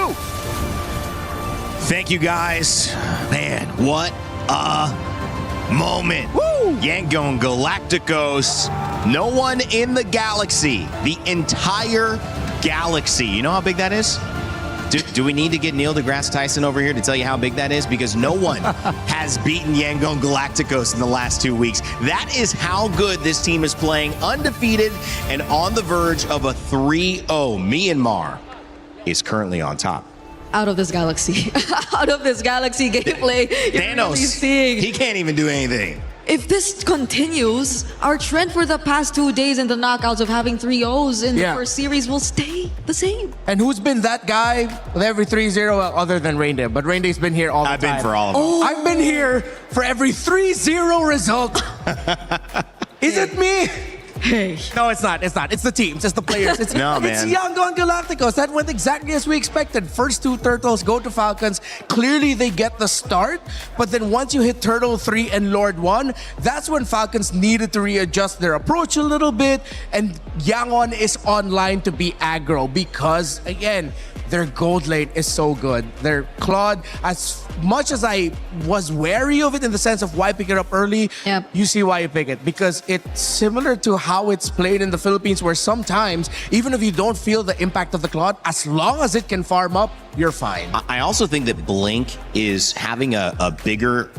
Thank you, guys. Man, what a moment. Woo! Yangon Galacticos. No one in the galaxy, the entire galaxy. You know how big that is? Do we need to get Neil deGrasse Tyson over here to tell you how big that is? Because no one has beaten Yangon Galacticos in the last 2 weeks. That is how good this team is playing, undefeated and on the verge of a 3-0. Myanmar is currently on top. Out of this galaxy. Out of this galaxy gameplay. Thanos, really seeing. He can't even do anything. If this continues, our trend for the past 2 days in the knockouts of having 3-0s in the first series will stay the same. And who's been that guy with every 3-0 other than Rain Day? But Rain Day's been here all the time. I've been for all of them. Oh. I've been here for every 3-0 result. Is it me? Hey. No, it's not. It's not. It's the teams. It's the players. It's No, man. It's Yangon Galacticos. That went exactly as we expected. First 2 turtles go to Falcons. Clearly, they get the start. But then once you hit Turtle 3 and Lord 1, that's when Falcons needed to readjust their approach a little bit. And Yangon is online to be aggro because, again, their gold lane is so good. Their Claude, as much as I was wary of it in the sense of why pick it up early, you see why you pick it. Because it's similar to how it's played in the Philippines, where sometimes, even if you don't feel the impact of the Claude, as long as it can farm up, you're fine. I also think that Blink is having a bigger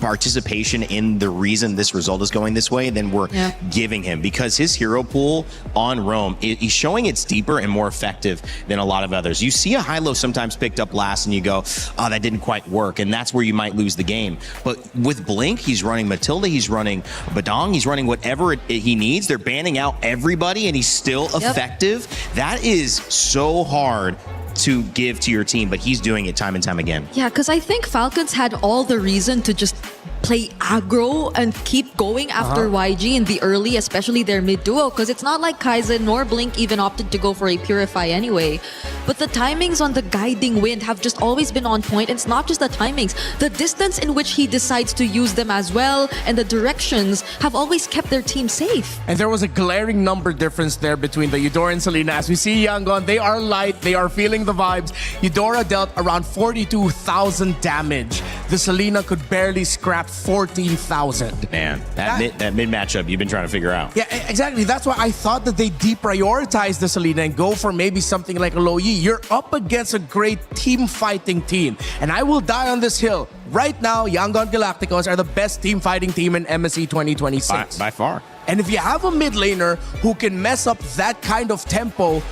participation in the reason this result is going this way than we're giving him, because his hero pool on Rome, he's showing it's deeper and more effective than a lot of others. You see a high-low sometimes picked up last and you go, oh, that didn't quite work, and that's where you might lose the game. But with Blink, he's running Matilda, he's running Badong, he's running whatever he needs. They're banning out everybody and he's still effective. That is so hard to give to your team, but he's doing it time and time again. Yeah, because I think Falcons had all the reason to just play aggro and keep going after YG in the early, especially their mid duo, because it's not like Kaizen nor Blink even opted to go for a Purify anyway. But the timings on the guiding wind have just always been on point. It's not just the timings, the distance in which he decides to use them as well, and the directions have always kept their team safe. And there was a glaring number difference there between the Eudora and Selena. As we see Yangon, they are light, they are feeling the vibes. Eudora dealt around 42,000 damage. The Selena could barely scrap 14,000. Man, that mid matchup you've been trying to figure out. Yeah, exactly. That's why I thought that they deprioritize the Selena and go for maybe something like a Low Yi. You're up against a great team fighting team. And I will die on this hill. Right now, Yangon Galacticos are the best team fighting team in MSC 2026. By far. And if you have a mid laner who can mess up that kind of tempo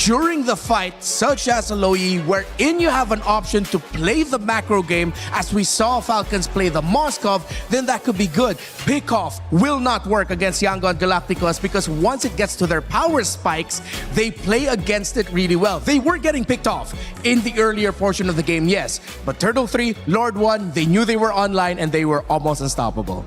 during the fight, such as a Low Yi, wherein you have an option to play the macro game, as we saw Falcons play the Moskov, then that could be good. Pickoff will not work against Yangon Galacticos because once it gets to their power spikes, they play against it really well. They were getting picked off in the earlier portion of the game, yes, but Turtle 3, Lord 1, they knew they were online and they were almost unstoppable.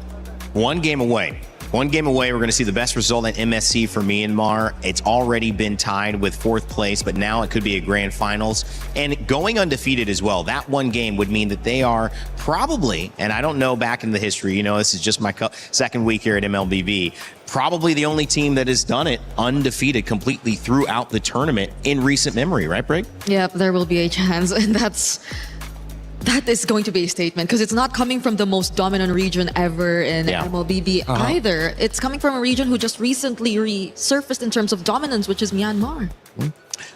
One game away. One game away, we're going to see the best result at MSC for Myanmar. It's already been tied with 4th place, but now it could be a grand finals. And going undefeated as well, that one game would mean that they are probably, and I don't know back in the history, you know, this is just my second week here at MLBB, probably the only team that has done it undefeated completely throughout the tournament in recent memory, right, Brig? Yep, there will be a chance, and that is going to be a statement because it's not coming from the most dominant region ever in MLBB either. It's coming from a region who just recently resurfaced in terms of dominance, which is Myanmar.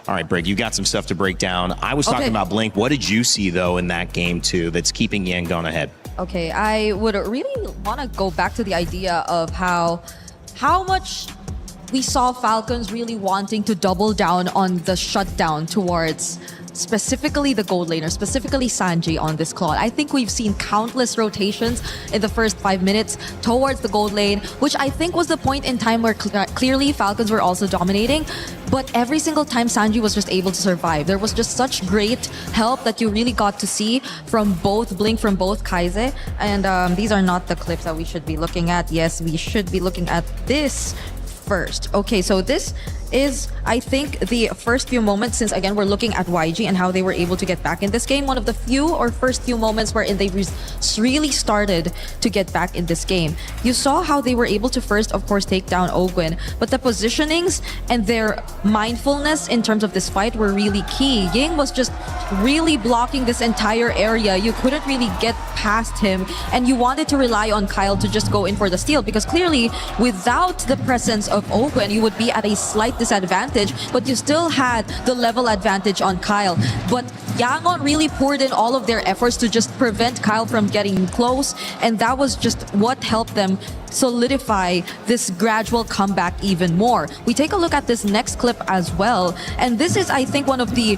All right, Brig, you got some stuff to break down. I was talking about Blink. What did you see, though, in that game, too, that's keeping Yangon ahead? Okay, I would really want to go back to the idea of how much we saw Falcons really wanting to double down on the shutdown towards specifically the gold laner, specifically Sanji on this Claude. I think we've seen countless rotations in the first 5 minutes towards the gold lane, which I think was the point in time where clearly Falcons were also dominating. But every single time Sanji was just able to survive. There was just such great help that you really got to see from both Blink, from both Kaize. And these are not the clips that we should be looking at. Yes, we should be looking at this first. Okay, so this is, I think, the first few moments, since again we're looking at YG and how they were able to get back in this game. One of the first few moments wherein they really started to get back in this game. You saw how they were able to first, of course, take down Ogwin, but the positionings and their mindfulness in terms of this fight were really key. Ying was just really blocking this entire area. You couldn't really get past him, and you wanted to rely on Kyle to just go in for the steal, because clearly without the presence of Ogwin, you would be at a slight disadvantage, but you still had the level advantage on Kyle. But Yangon really poured in all of their efforts to just prevent Kyle from getting close, and that was just what helped them solidify this gradual comeback even more. We take a look at this next clip as well, and this is, I think, one of the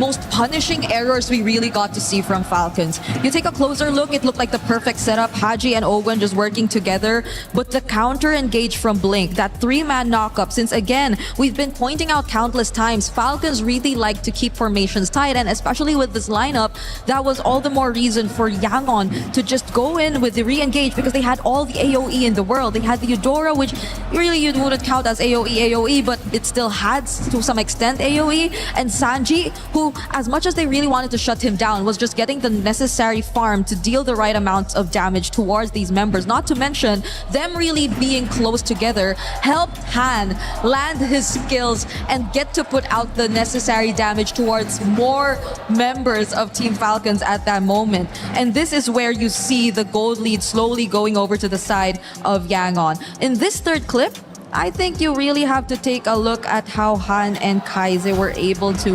most punishing errors we really got to see from Falcons. You take a closer look, it looked like the perfect setup. Haji and Ogwin just working together, but the counter engage from Blink, that 3-man knockup, since again, we've been pointing out countless times, Falcons really like to keep formations tight, and especially with this lineup, that was all the more reason for Yangon to just go in with the re-engage, because they had all the AoE in the world. They had the Eudora, which really you wouldn't count as AoE, but it still had to some extent AoE, and Sanji, who, as much as they really wanted to shut him down, was just getting the necessary farm to deal the right amount of damage towards these members. Not to mention, them really being close together helped Han land his skills and get to put out the necessary damage towards more members of Team Falcons at that moment. And this is where you see the gold lead slowly going over to the side of Yangon. In this third clip, I think you really have to take a look at how Han and Kaiser were able to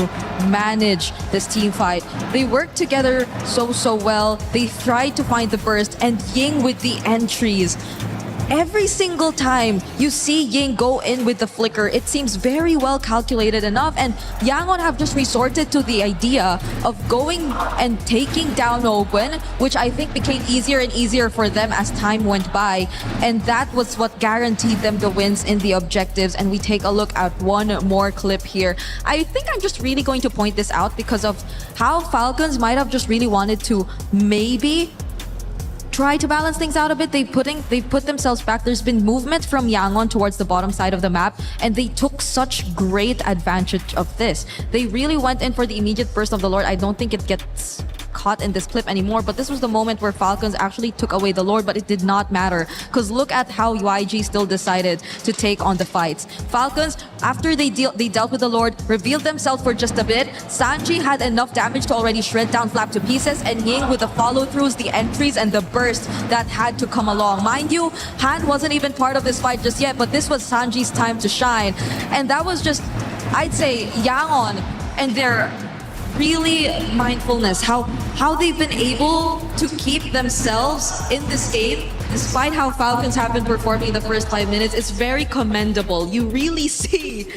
manage this team fight. They worked together so well. They tried to find the burst, and Ying with the entries. Every single time you see Ying go in with the flicker, it seems very well calculated enough, and Yangon have just resorted to the idea of going and taking down Open, which I think became easier and easier for them as time went by, and that was what guaranteed them the wins in the objectives. And we take a look at one more clip here. I think I'm just really going to point this out because of how Falcons might have just really wanted to maybe try to balance things out a bit. They've put themselves back. There's been movement from Yangon towards the bottom side of the map, and they took such great advantage of this. They really went in for the immediate burst of the Lord. I don't think it gets caught in this clip anymore, but this was the moment where Falcons actually took away the Lord, but it did not matter because look at how YG still decided to take on the fights. Falcons, after they dealt with the Lord, revealed themselves for just a bit. Sanji had enough damage to already shred down Flap to pieces, and Ying with the follow-throughs, the entries, and the burst that had to come along. Mind you, Han wasn't even part of this fight just yet, but this was Sanji's time to shine, and that was just, I'd say, Yangon and their really mindfulness, how they've been able to keep themselves in this game despite how Falcons have been performing in the first 5 minutes. It's very commendable. You really see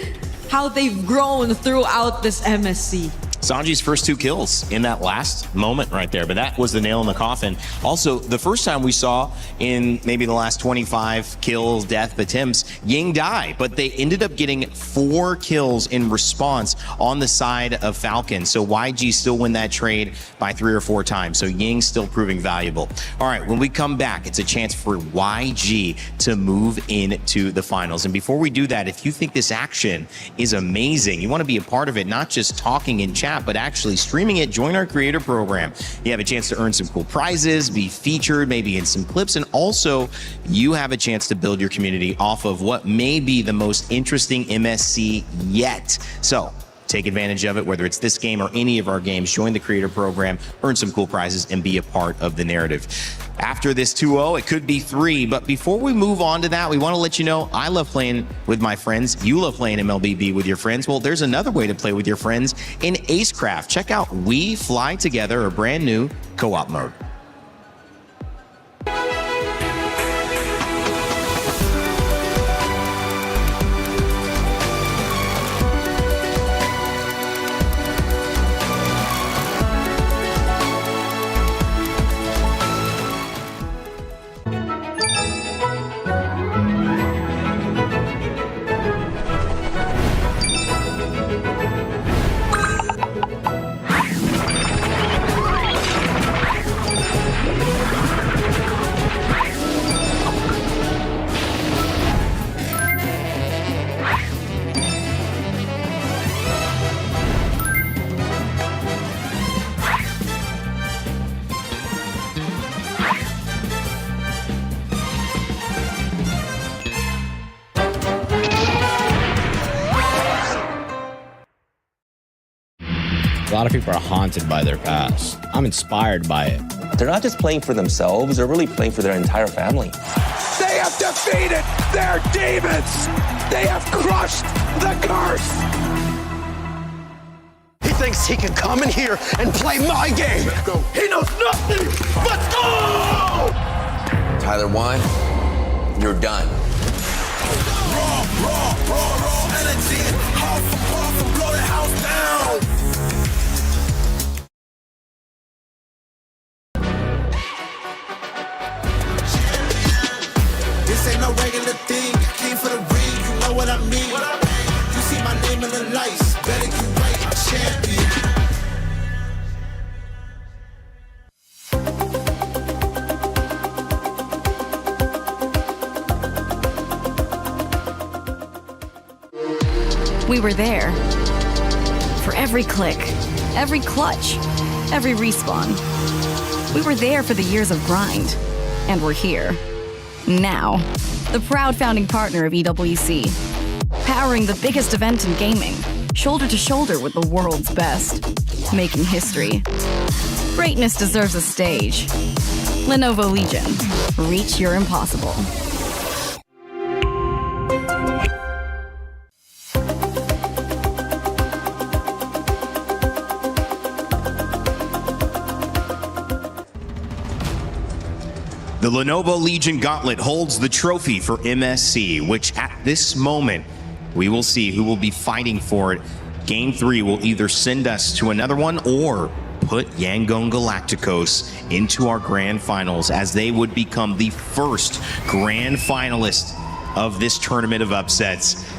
how they've grown throughout this MSC. Sanji's first 2 kills in that last moment right there, but that was the nail in the coffin. Also, the first time we saw in maybe the last 25 kills, death attempts, Ying die, but they ended up getting 4 kills in response on the side of Falcon. So YG still win that trade by 3 or 4 times. So Ying's still proving valuable. All right, when we come back, it's a chance for YG to move into the finals. And before we do that, if you think this action is amazing, you want to be a part of it, not just talking in chat, but actually streaming it, join our creator program. You have a chance to earn some cool prizes, be featured maybe in some clips, and also you have a chance to build your community off of what may be the most interesting MSC yet. So take advantage of it, whether it's this game or any of our games. Join the creator program, earn some cool prizes, and be a part of the narrative. After this 2-0, it could be 3. But before we move on to that, we want to let you know I love playing with my friends. You love playing MLBB with your friends. Well, there's another way to play with your friends in Acecraft. Check out We Fly Together, a brand new co-op mode. A lot of people are haunted by their past. I'm inspired by it. They're not just playing for themselves, they're really playing for their entire family. They have defeated their demons! They have crushed the curse! He thinks he can come in here and play my game! He knows nothing! Let's go! Tyler 1, you're done. Raw energy, half from blow the house down! This ain't no regular thing. I came for the ring, you know what I mean. You see my name in the lights, better get right, champion. We were there for every click, every clutch, every respawn. We were there for the years of grind, and we're here. Now, the proud founding partner of EWC, powering the biggest event in gaming, shoulder to shoulder with the world's best, making history. Greatness deserves a stage. Lenovo Legion, reach your impossible. The Lenovo Legion Gauntlet holds the trophy for MSC, which at this moment, we will see who will be fighting for it. Game 3 will either send us to another one or put Yangon Galacticos into our grand finals, as they would become the first grand finalist of this tournament of upsets.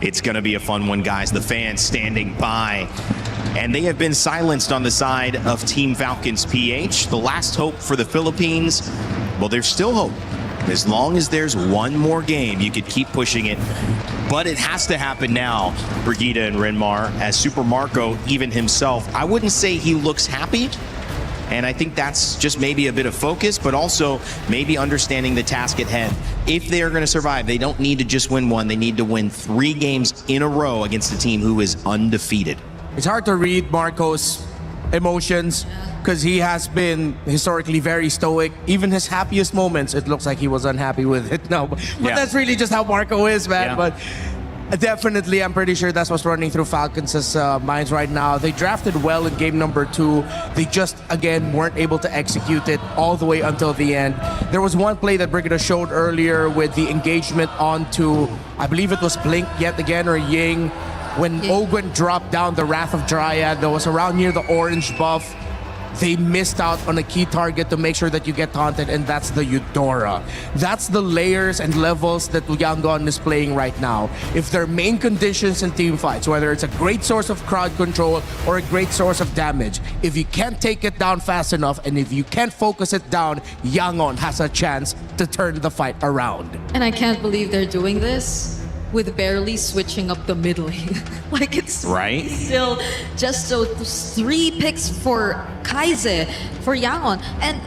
It's going to be a fun one, guys. The fans standing by, and they have been silenced on the side of Team Falcons PH. The last hope for the Philippines, well, there's still hope. As long as there's one more game, you could keep pushing it. But it has to happen now, Brigitte and Renmar, as Super Marco, even himself, I wouldn't say he looks happy. And I think that's just maybe a bit of focus, but also maybe understanding the task at hand. If they are going to survive, they don't need to just win one. They need to win 3 games in a row against a team who is undefeated. It's hard to read Marco's emotions because he has been historically very stoic. Even his happiest moments, it looks like he was unhappy with it. No, but that's really just how Marco is, man. Yeah. But definitely, I'm pretty sure that's what's running through Falcons' minds right now. They drafted well in game number 2. They just, again, weren't able to execute it all the way until the end. There was one play that Brigitte showed earlier with the engagement onto, I believe it was Blink yet again, or Ying, when Ogwen dropped down the Wrath of Dryad that was around near the orange buff. They missed out on a key target to make sure that you get taunted, and that's the Eudora. That's the layers and levels that Yangon is playing right now. If their main conditions in team fights, whether it's a great source of crowd control or a great source of damage, if you can't take it down fast enough and if you can't focus it down, Yangon has a chance to turn the fight around. And I can't believe they're doing this with barely switching up the mid lane. Like, it's right? Still just so 3 picks for Kaize, for Yangon. And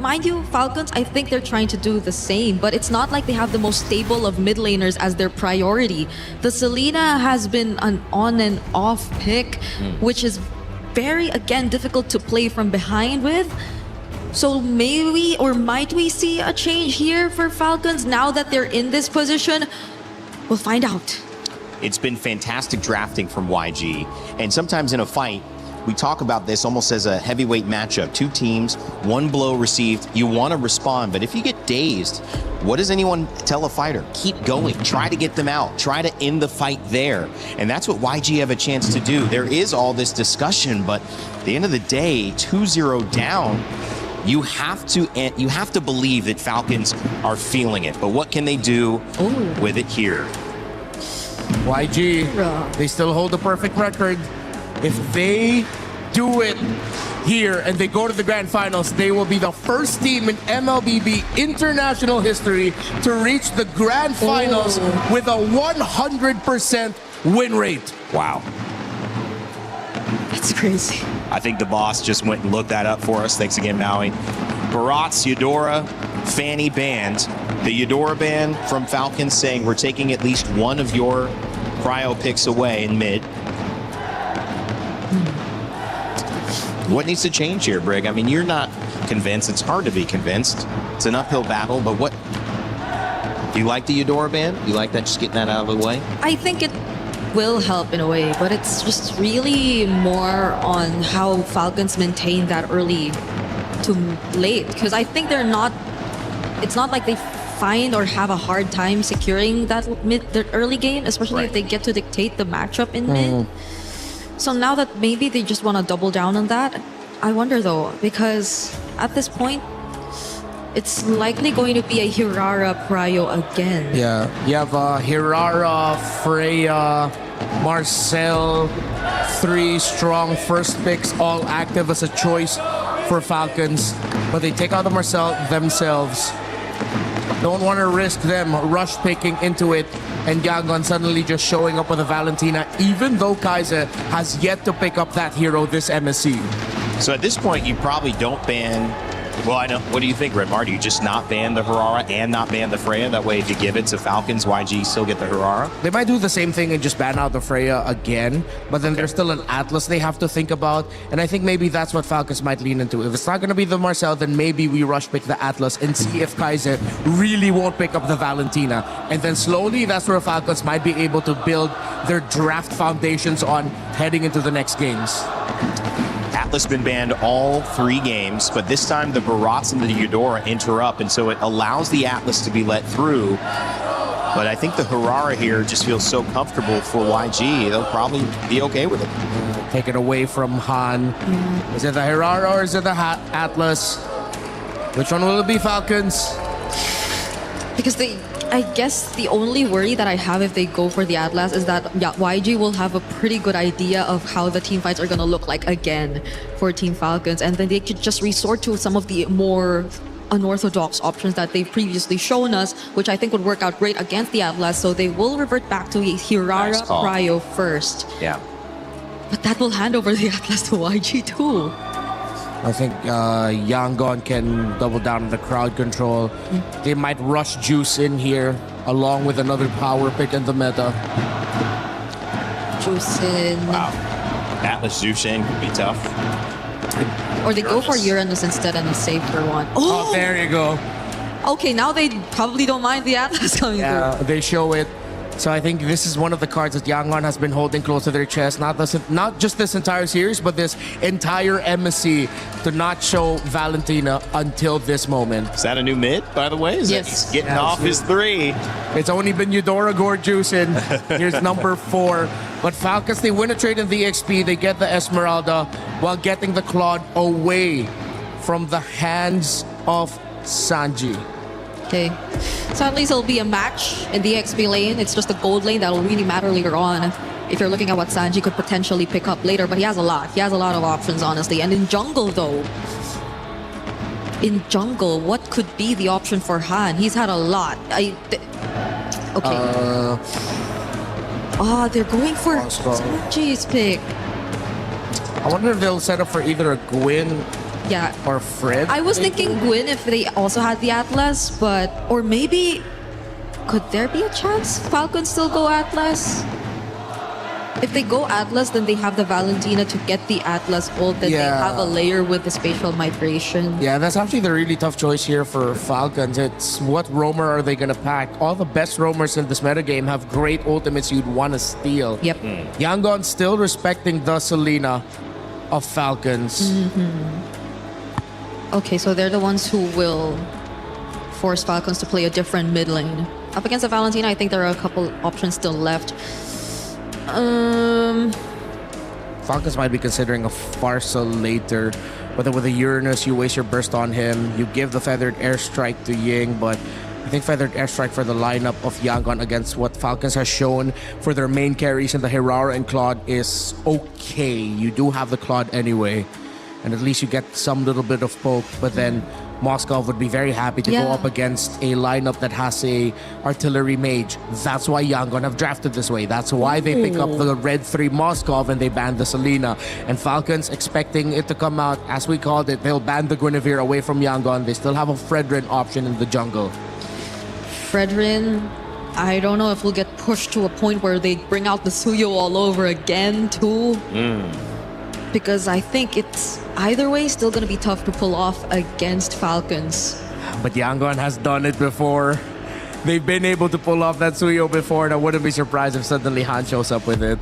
mind you, Falcons, I think they're trying to do the same, but it's not like they have the most stable of mid laners as their priority. The Selena has been an on and off pick, which is very, again, difficult to play from behind with. So maybe, or might we see a change here for Falcons now that they're in this position? We'll find out. It's been fantastic drafting from YG. And sometimes in a fight, we talk about this almost as a heavyweight matchup. 2 teams, 1 blow received. You want to respond, but if you get dazed, what does anyone tell a fighter? Keep going. Try to get them out. Try to end the fight there. And that's what YG have a chance to do. There is all this discussion, but at the end of the day, 2-0 down, you have to believe that Falcons are feeling it. But what can they do with it here? YG, they still hold the perfect record. If they do it here and they go to the grand finals, they will be the first team in MLBB international history to reach the grand finals with a 100% win rate. Wow. That's crazy. I think the boss just went and looked that up for us. Thanks again, Maui. Barat's Eudora Fanny band. The Eudora band from Falcons saying we're taking at least one of your cryo picks away in mid. What needs to change here, Brig? I mean, you're not convinced. It's hard to be convinced. It's an uphill battle, but what? Do you like the Eudora band? You like that, just getting that out of the way? I think it will help in a way, but it's just really more on how Falcons maintain that early to late, because I think they're not, it's not like they find or have a hard time securing that the early game, especially if they get to dictate the matchup in mid. So now that maybe they just want to double down on that, I wonder though, because at this point it's likely going to be a Hirara Pryo again. Yeah, you have Hirara, Freya, Marcel, 3 strong first picks, all active as a choice for Falcons, but they take out the Marcel themselves. Don't want to risk them rush picking into it and Yangon suddenly just showing up with a Valentina, even though Kaize has yet to pick up that hero this MSC. So at this point, you probably don't ban. Well, I know. What do you think, Redmar? Do you just not ban the Hirara and not ban the Freya? That way, if you give it to Falcons, YG still get the Hirara? They might do the same thing and just ban out the Freya again, but then there's still an Atlas they have to think about, and I think maybe that's what Falcons might lean into. If it's not going to be the Marcel, then maybe we rush pick the Atlas and see if Kaize really won't pick up the Valentina. And then slowly, that's where Falcons might be able to build their draft foundations on heading into the next games. Atlas been banned all 3 games, but this time the Barats and the Eudora interrupt, and so it allows the Atlas to be let through. But I think the Harara here just feels so comfortable for YG, they'll probably be okay with it. Take it away from Han. Is it the Harara or is it the Atlas? Which one will it be, Falcons? Because I guess the only worry that I have if they go for the Atlas is that YG will have a pretty good idea of how the team fights are going to look like again for Team Falcons, and then they could just resort to some of the more unorthodox options that they've previously shown us, which I think would work out great against the Atlas. So they will revert back to Hirara Cryo first. Yeah. But that will hand over the Atlas to YG too. I think Yangon can double down on the crowd control. They might rush Juice in here, along with another power pick in the meta. Juice in. Wow. Atlas Juice in could be tough. Or they go for Uranus instead and a safer one. Oh, there you go. Okay, now they probably don't mind the Atlas coming through. They show it. So I think this is one of the cards that Yangon has been holding close to their chest. Not just this entire series, but this entire MSC to not show Valentina until this moment. Is that a new mid, by the way? He's getting off his 3. It's only been Eudora Gore juicing. Here's number 4. But Falcons, they win a trade in the XP. They get the Esmeralda while getting the Claude away from the hands of Sanji. Okay. So at least it'll be a match in the XP lane. It's just the gold lane that'll really matter later on. If you're looking at what Sanji could potentially pick up later, but he has a lot. He has a lot of options, honestly. And in jungle, though, what could be the option for Han? He's had a lot. Okay. They're going for Sanji's pick. I wonder if they'll set up for either a Gwyn or Fred. I was thinking Gwyn if they also had the Atlas, but... Or maybe... Could there be a chance Falcons still go Atlas? If they go Atlas, then they have the Valentina to get the Atlas ult. Then they have a layer with the spatial migration. Yeah, that's actually the really tough choice here for Falcons. It's what roamer are they going to pack? All the best roamers in this metagame have great ultimates you'd want to steal. Yep. Yangon still respecting the Selena of Falcons. Okay, so they're the ones who will force Falcons to play a different mid lane. Up against the Valentina, I think there are a couple options still left. Falcons might be considering a Farsa later, but then with a Uranus, you waste your burst on him. You give the Feathered Airstrike to Ying, but I think Feathered Airstrike for the lineup of Yangon against what Falcons has shown for their main carries in the Hirara and Claude is okay. You do have the Claude anyway, and at least you get some little bit of poke, but then Moskov would be very happy to go up against a lineup that has a artillery mage. That's why Yangon have drafted this way. That's why they pick up the red 3 Moskov and they ban the Selena. And Falcons expecting it to come out, as we called it, they'll ban the Guinevere away from Yangon. They still have a Fredrin option in the jungle. Fredrin, I don't know if we'll get pushed to a point where they bring out the Suyo all over again too. Because I think it's either way still going to be tough to pull off against Falcons. But Yangon has done it before. They've been able to pull off that Suyo before, and I wouldn't be surprised if suddenly Han shows up with it.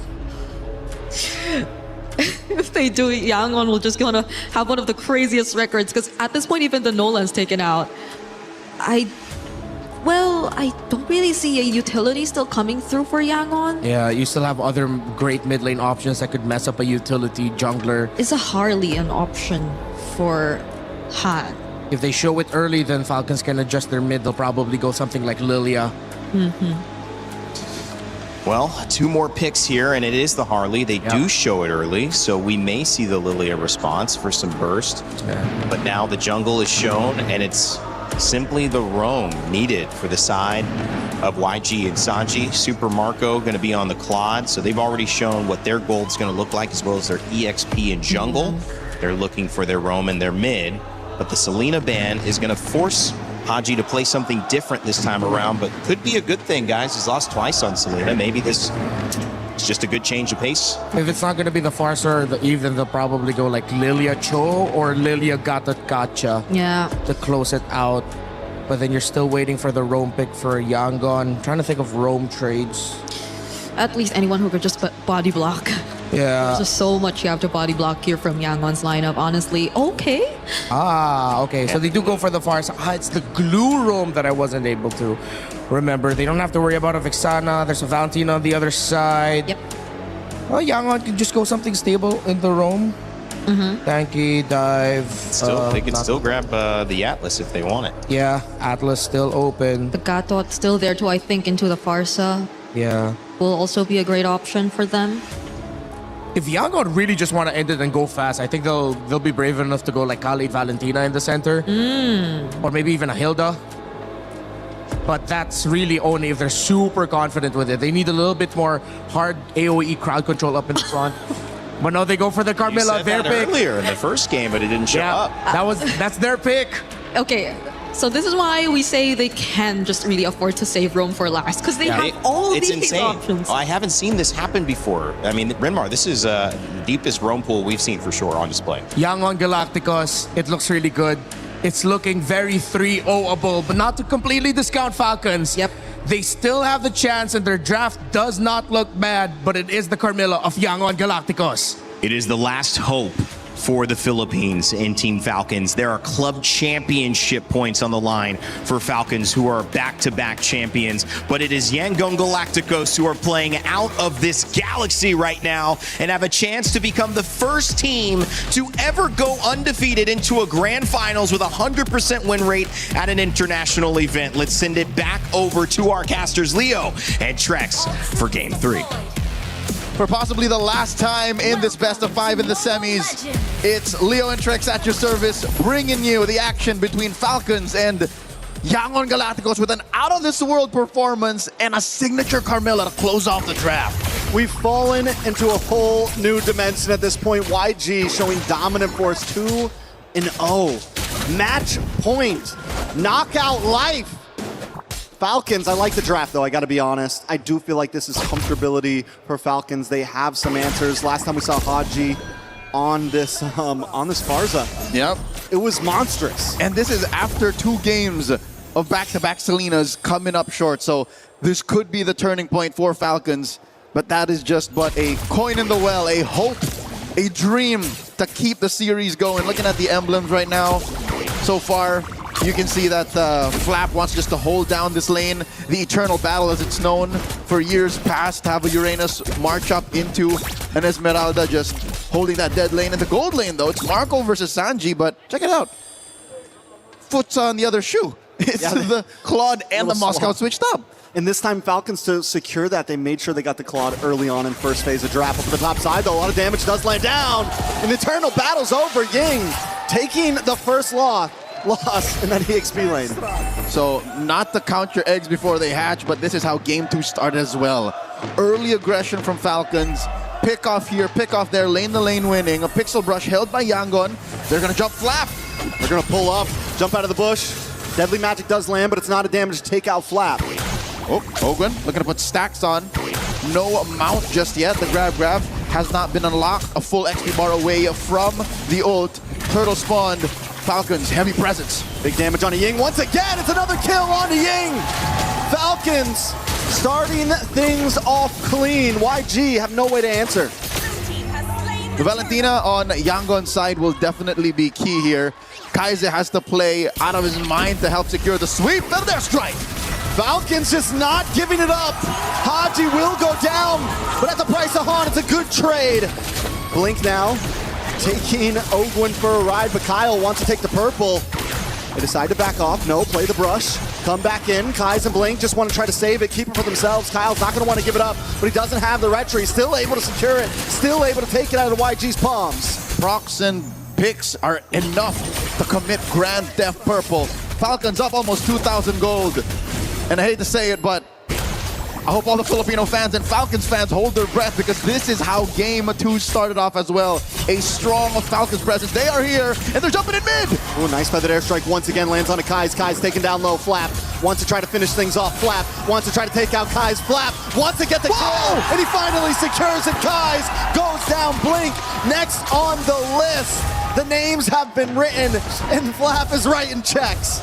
If they do, Yangon will just gonna have one of the craziest records, because at this point even the Nolan's taken out. I don't really see a utility still coming through for Yangon. Yeah, you still have other great mid lane options that could mess up a utility jungler. Is a Harley an option for Han? If they show it early, then Falcons can adjust their mid. They'll probably go something like Lilia. Well, 2 more picks here, and it is the Harley. They do show it early, so we may see the Lilia response for some burst. But now the jungle is shown, and it's simply the roam needed for the side of YG and Sanji. Super Marco going to be on the Claude, so they've already shown what their gold's going to look like, as well as their EXP in jungle. They're looking for their roam and their mid, but the Selena ban is going to force Haji to play something different this time around, but could be a good thing, guys. He's lost twice on Selena. Maybe this is just a good change of pace. If it's not going to be the Farsa or the Even, they'll probably go like Lilia Cho or Lilia Gotcha to close it out. But then you're still waiting for the roam pick for Yangon. I'm trying to think of roam trades. At least anyone who could just body block. Yeah. There's just so much you have to body block here from Yangwon's lineup, honestly. Okay. Okay. So they do go for the far side. It's the glue roam that I wasn't able to remember. They don't have to worry about a Vixana. There's a Valentina on the other side. Yep. Well, Yangwon can just go something stable in the roam. Tanky, dive. They could still grab the Atlas if they want it. Yeah, Atlas still open. The Gatot still there too, I think, into the Farsa. Yeah. Will also be a great option for them. If Yangwon really just want to end it and go fast, I think they'll be brave enough to go like Khalid Valentina in the center. Or maybe even a Hilda. But that's really only if they're super confident with it. They need a little bit more hard AoE crowd control up in the front. But no, they go for the Carmilla. You said Their that pick earlier in the first game, but it didn't show up. That's their pick. Okay, so this is why we say they can just really afford to save Rome for last, because they have all it's these insane. options. I haven't seen this happen before. I mean, Renmar, this is the deepest roam pool we've seen for sure on display. Yangwon Galacticos, it looks really good. It's looking very 3-0-able, but not to completely discount Falcons. Yep. They still have the chance, and their draft does not look bad, but it is the Carmilla of Yangwon Galacticos. It is the last hope for the Philippines in Team Falcons. There are club championship points on the line for Falcons, who are back-to-back champions. But it is Yangon Galacticos who are playing out of this galaxy right now and have a chance to become the first team to ever go undefeated into a grand finals with a 100% win rate at an international event. Let's send it back over to our casters, Leo and Trex, for Game 3. For possibly the last time in this best of 5 in the semis, it's Leo and Trex at your service, bringing you the action between Falcons and Yangon Galacticos with an out-of-this-world performance and a signature Carmilla to close off the draft. We've fallen into a whole new dimension at this point. YG showing dominant force 2-0. Match point. Knockout life. Falcons, I like the draft though, I gotta be honest. I do feel like this is comfortability for Falcons. They have some answers. Last time we saw Haji on this Farza. Yep. It was monstrous. And this is after 2 games of back-to-back Selenas coming up short. So this could be the turning point for Falcons, but that is just but a coin in the well, a hope, a dream to keep the series going. Looking at the emblems right now, so far, you can see that Flap wants just to hold down this lane. The Eternal Battle, as it's known for years past, have a Uranus march up into an Esmeralda, just holding that dead lane. In the gold lane, though, it's Marco versus Sanji, but check it out. Foot's on the other shoe. It's the Claude and the Moscow switched up. And this time, Falcons, to secure that, they made sure they got the Claude early on in first phase of draft. Up to the top side, though, a lot of damage does land down. And the Eternal Battle's over. Ying taking the first loss in that EXP lane. So, not to count your eggs before they hatch, but this is how Game 2 started as well. Early aggression from Falcons. Pick off here, pick off there, lane to lane winning. A Pixel Brush held by Yangon. They're going to jump Flap. They're going to pull up, jump out of the bush. Deadly Magic does land, but it's not a damage to take out Flap. Oh, Ogwen looking to put stacks on. No mount just yet. The grab has not been unlocked. A full XP bar away from the ult. Turtle spawned. Falcons, heavy presence. Big damage on a Ying. Once again, it's another kill on a Ying. Falcons starting things off clean. YG have no way to answer. The Valentina on Yangon's side will definitely be key here. Kaiser has to play out of his mind to help secure the sweep. And their strike. Falcons just not giving it up. Haji will go down, but at the price of Han, it's a good trade. Blink now, taking Ogwen for a ride, but Kyle wants to take the purple. They decide to back off. No, play the brush. Come back in. Kai's and Blink just want to try to save it, keep it for themselves. Kyle's not going to want to give it up, but he doesn't have the retry. He's still able to secure it, still able to take it out of YG's palms. Procs and picks are enough to commit Grand Theft Purple. Falcons up almost 2,000 gold. And I hate to say it, but I hope all the Filipino fans and Falcons fans hold their breath, because this is how Game 2 started off as well. A strong Falcons presence. They are here, and they're jumping in mid. Ooh, nice feathered airstrike once again lands on a Kai's. Kai's taken down low. Flap wants to try to finish things off. Flap wants to try to take out Kai's. Flap wants to get the kill, and he finally secures it. Kai's goes down. Blink next on the list. The names have been written, and Flap is writing checks.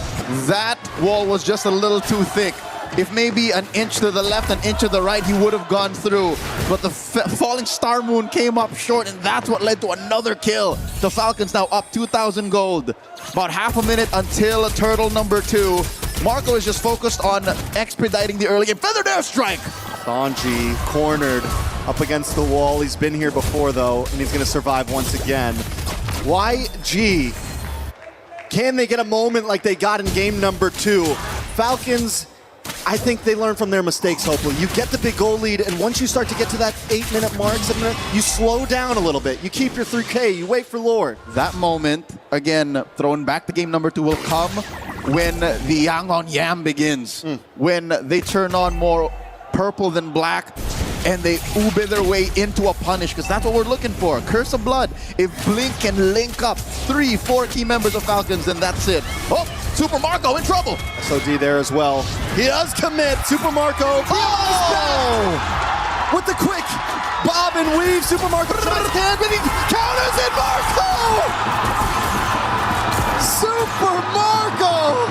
That wall was just a little too thick. If maybe an inch to the left, an inch to the right, he would have gone through. But the falling star moon came up short, and that's what led to another kill. The Falcons now up 2,000 gold. About half a minute until turtle number 2. Marco is just focused on expediting the early game. Feathered airstrike! Sanji cornered up against the wall. He's been here before, though, and he's going to survive once again. YG, can they get a moment like they got in game number 2? Falcons, I think they learn from their mistakes, hopefully. You get the big goal lead, and once you start to get to that 8-minute mark, 7 minute, you slow down a little bit. You keep your 3K, you wait for Lord. That moment, again, thrown back to game number 2, will come when the Yangon Yam begins. When they turn on more purple than black, and they ube their way into a punish, because that's what we're looking for. Curse of Blood. If Blink can link up 3-4 key members of Falcons, then that's it. Oh, Super Marco in trouble. SOD there as well. He does commit. Super Marco. With the quick bob and weave. Super Marco tries to hand, but he counters it. Marco! Super Marco!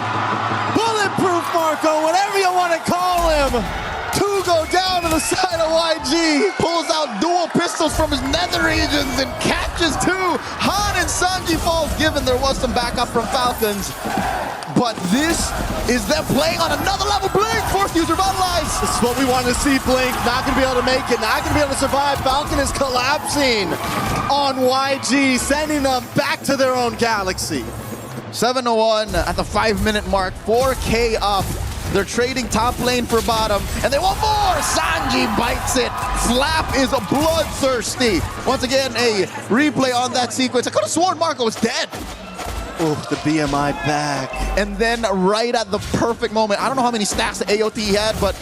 Bulletproof Marco, whatever you want to call him. 2 go down to the side of YG. Pulls out dual pistols from his nether regions and catches 2. Han and Sanji falls, given there was some backup from Falcons. But this is them playing on another level. Blink, fourth user revitalized. This is what we want to see, Blink. Not going to be able to make it. Not going to be able to survive. Falcon is collapsing on YG, sending them back to their own galaxy. 7-1 at the 5-minute mark. 4K up. They're trading top lane for bottom, and they want more! Sanji bites it. Flap is bloodthirsty. Once again, a replay on that sequence. I could have sworn Marco was dead. Oh, the BMI back. And then right at the perfect moment, I don't know how many stacks the AOT he had, but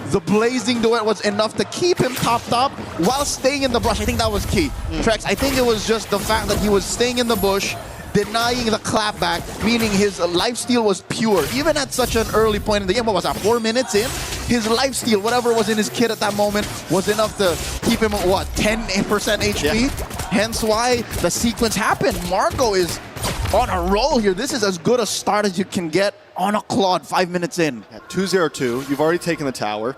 the blazing duet was enough to keep him topped up while staying in the brush. I think that was key. Trex, I think it was just the fact that he was staying in the bush, denying the clapback, meaning his lifesteal was pure. Even at such an early point in the game, what was that, 4 minutes in? His lifesteal, whatever was in his kit at that moment, was enough to keep him at, what, 10% HP? Yeah. Hence why the sequence happened. Marco is on a roll here. This is as good a start as you can get on a Claude 5 minutes in. Yeah, 2-0-2. You've already taken the tower.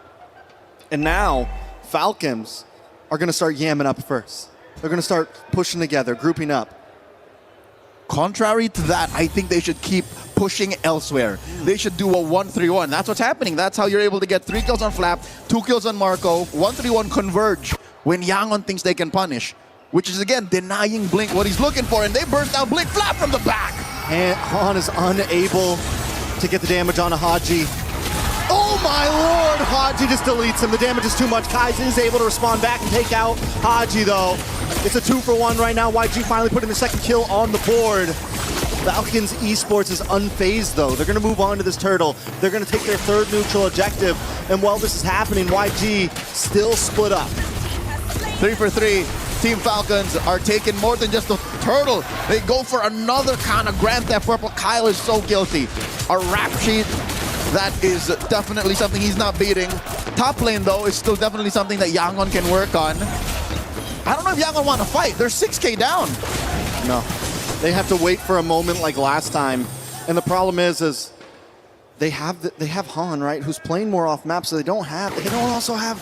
And now, Falcons are going to start yamming up first. They're going to start pushing together, grouping up. Contrary to that, I think they should keep pushing elsewhere. They should do a 1-3-1. That's what's happening. That's how you're able to get 3 kills on Flap, 2 kills on Marco, 1-3-1 converge when Yangon thinks they can punish, which is, again, denying Blink what he's looking for, and they burst out Blink Flap from the back. And Han is unable to get the damage on a Haji. Oh my lord, Haji just deletes him. The damage is too much. Kaizen is able to respond back and take out Haji, though. It's a 2-for-1 right now. YG finally putting the second kill on the board. Falcons Esports is unfazed, though. They're going to move on to this turtle. They're going to take their 3rd neutral objective. And while this is happening, YG still split up. 3 for 3. Team Falcons are taking more than just a turtle. They go for another kind of Grand Theft Purple. Kyle is so guilty. A rap sheet, that is definitely something he's not beating. Top lane, though, is still definitely something that Yangon can work on. I don't know if Yangon want to fight. They're 6K down. No. They have to wait for a moment like last time. And the problem is they have Han, right, who's playing more off map, so they don't also have,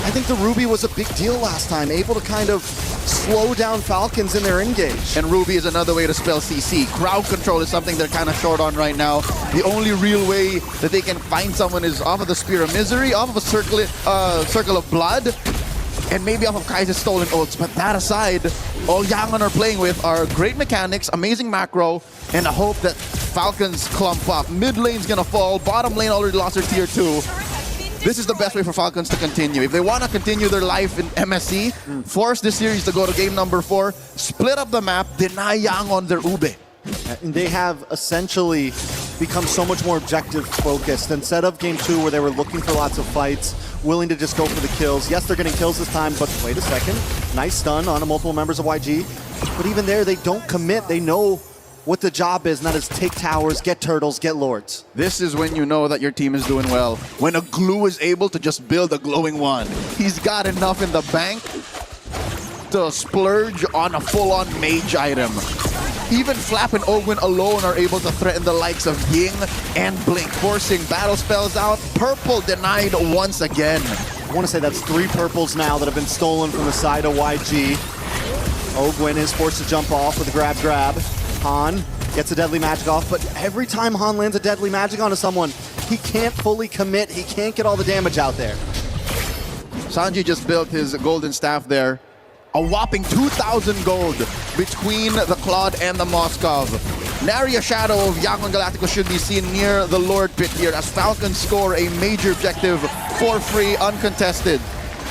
I think the Ruby was a big deal last time, able to kind of slow down Falcons in their engage. And Ruby is another way to spell CC. Crowd control is something they're kind of short on right now. The only real way that they can find someone is off of the Spear of Misery, off of a Circle of Blood, and maybe off of Kai's stolen ults. But that aside, all Yangon are playing with are great mechanics, amazing macro, and a hope that Falcons clump up. Mid lane's gonna fall, bottom lane already lost their tier 2. This is the best way for Falcons to continue. If they want to continue their life in MSC, force this series to go to game number 4, split up the map, deny Yangon their ube. And they have essentially become so much more objective focused. Instead of game 2 where they were looking for lots of fights, willing to just go for the kills. Yes, they're getting kills this time, but wait a second. Nice stun on multiple members of YG. But even there, they don't commit. They know what the job is, and that is take towers, get turtles, get lords. This is when you know that your team is doing well. When a glue is able to just build a glowing one. He's got enough in the bank to splurge on a full-on mage item. Even Flap and Ogwin alone are able to threaten the likes of Ying and Blink, forcing battle spells out. Purple denied once again. I want to say that's 3 purples now that have been stolen from the side of YG. Ogwin is forced to jump off with a grab. Han gets a deadly magic off, but every time Han lands a deadly magic onto someone, he can't fully commit. He can't get all the damage out there. Sanji just built his golden staff there. A whopping 2,000 gold between the Claude and the Moskov. Nary a shadow of Yangon Galacticos should be seen near the Lord Pit here as Falcons score a major objective for free, uncontested.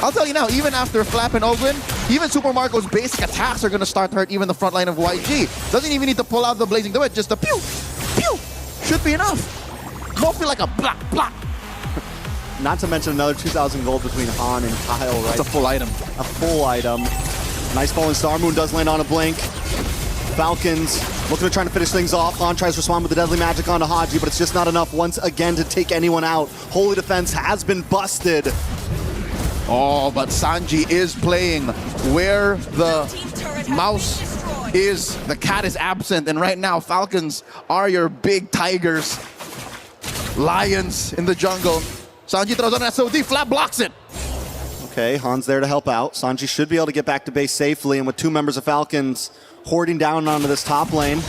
I'll tell you now, even after Flap and Ogwin, even Super Marco's basic attacks are going to start to hurt even the front line of YG. Doesn't even need to pull out the Blazing Duet, just a pew, pew, should be enough. Won't feel like a block, block. Not to mention another 2,000 gold between Han and Kyle, right? That's a full item. A full item. Nice falling Star Moon does land on a blink. Falcons looking to try to finish things off. Han tries to respond with the deadly magic onto Haji, but it's just not enough once again to take anyone out. Holy Defense has been busted. Oh, but Sanji is playing where the mouse is. The cat is absent, and right now Falcons are your big tigers. Lions in the jungle. Sanji throws on an SOD, Flap blocks it. Okay, Han's there to help out. Sanji should be able to get back to base safely, and with 2 members of Falcons hoarding down onto this top lane.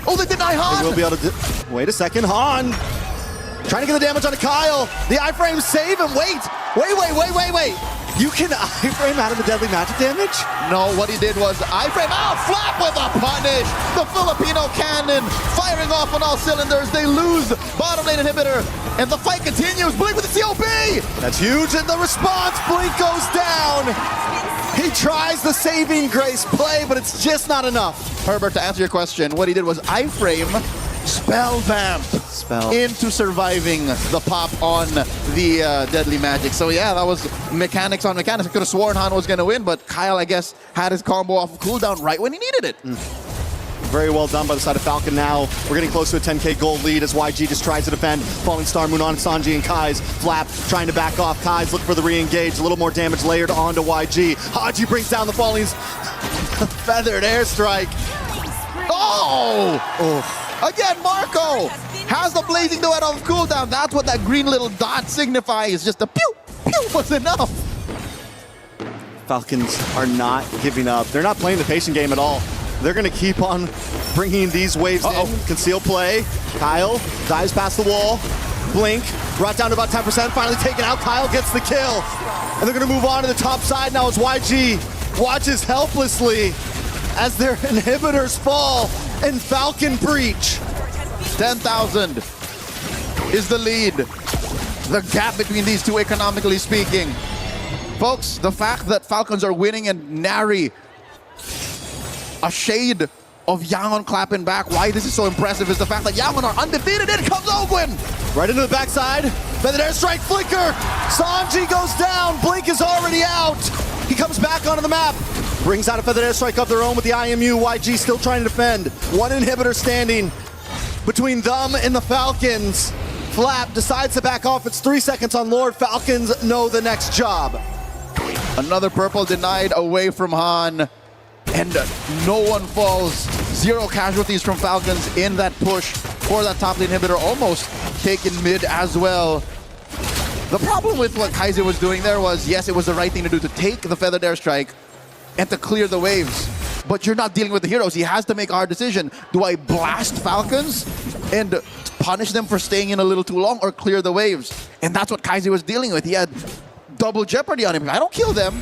Oh, they deny Han! They will be able to wait a second, Han! Trying to get the damage onto Kyle. The iframe save him, wait! Wait. You can iframe out of the deadly magic damage? No, what he did was iframe out, Flap with a punish! The Filipino cannon firing off on all cylinders. They lose bottom lane inhibitor, and the fight continues. Blink with the COP! That's huge, and the response, Blink goes down! He tries the saving grace play, but it's just not enough. Herbert, to answer your question, what he did was iframe, spell vamp into surviving the pop on the deadly magic. So yeah, that was mechanics on mechanics. I could have sworn Han was going to win, but Kyle, I guess, had his combo off of cooldown right when he needed it. Very well done by the side of Falcon now. We're getting close to a 10k gold lead as YG just tries to defend. Falling Star Moon on Sanji and Kai's. Flap trying to back off. Kai's looking for the re-engage. A little more damage layered onto YG. Haji brings down the Falling's feathered airstrike. Oh! Again, Marco has the Blazing Duet off cooldown. That's what that green little dot signifies. Just a pew, pew was enough. Falcons are not giving up. They're not playing the patient game at all. They're going to keep on bringing these waves in. Conceal play. Kyle dives past the wall. Blink brought down to about 10%. Finally taken out. Kyle gets the kill. And they're going to move on to the top side now as YG watches helplessly as their inhibitors fall and Falcon breach. 10,000 is the lead. The gap between these two, economically speaking. Folks, the fact that Falcons are winning and nary a shade of Yangon clapping back, why this is so impressive is the fact that Yangon are undefeated. In comes Ogwin! Right into the backside. Feathered airstrike flicker. Sanji goes down. Blink is already out. He comes back onto the map. Brings out a feathered airstrike of their own with the IMU. YG still trying to defend. One inhibitor standing between them and the Falcons. Flap decides to back off. It's 3 seconds on Lord. Falcons know the next job. Another purple denied away from Han. And no one falls. 0 casualties from Falcons in that push for that top lane inhibitor. Almost taken mid as well. The problem with what Kaiser was doing there was, yes, it was the right thing to do to take the feathered airstrike and to clear the waves. But you're not dealing with the heroes. He has to make a hard decision. Do I blast Falcons and punish them for staying in a little too long, or clear the waves? And that's what Kaiser was dealing with. He had double jeopardy on him. If I don't kill them,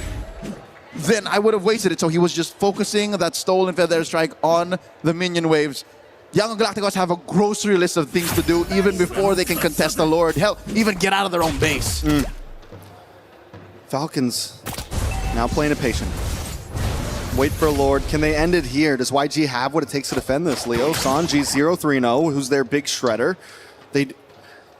then I would have wasted it. So he was just focusing that stolen feather airstrike on the minion waves. Young Galacticos have a grocery list of things to do even before they can contest the Lord. Hell, even get out of their own base. Falcons now playing a patient. Wait for a Lord. Can they end it here? Does YG have what it takes to defend this, Leo? Sanji's 0-3-0, who's their big shredder. They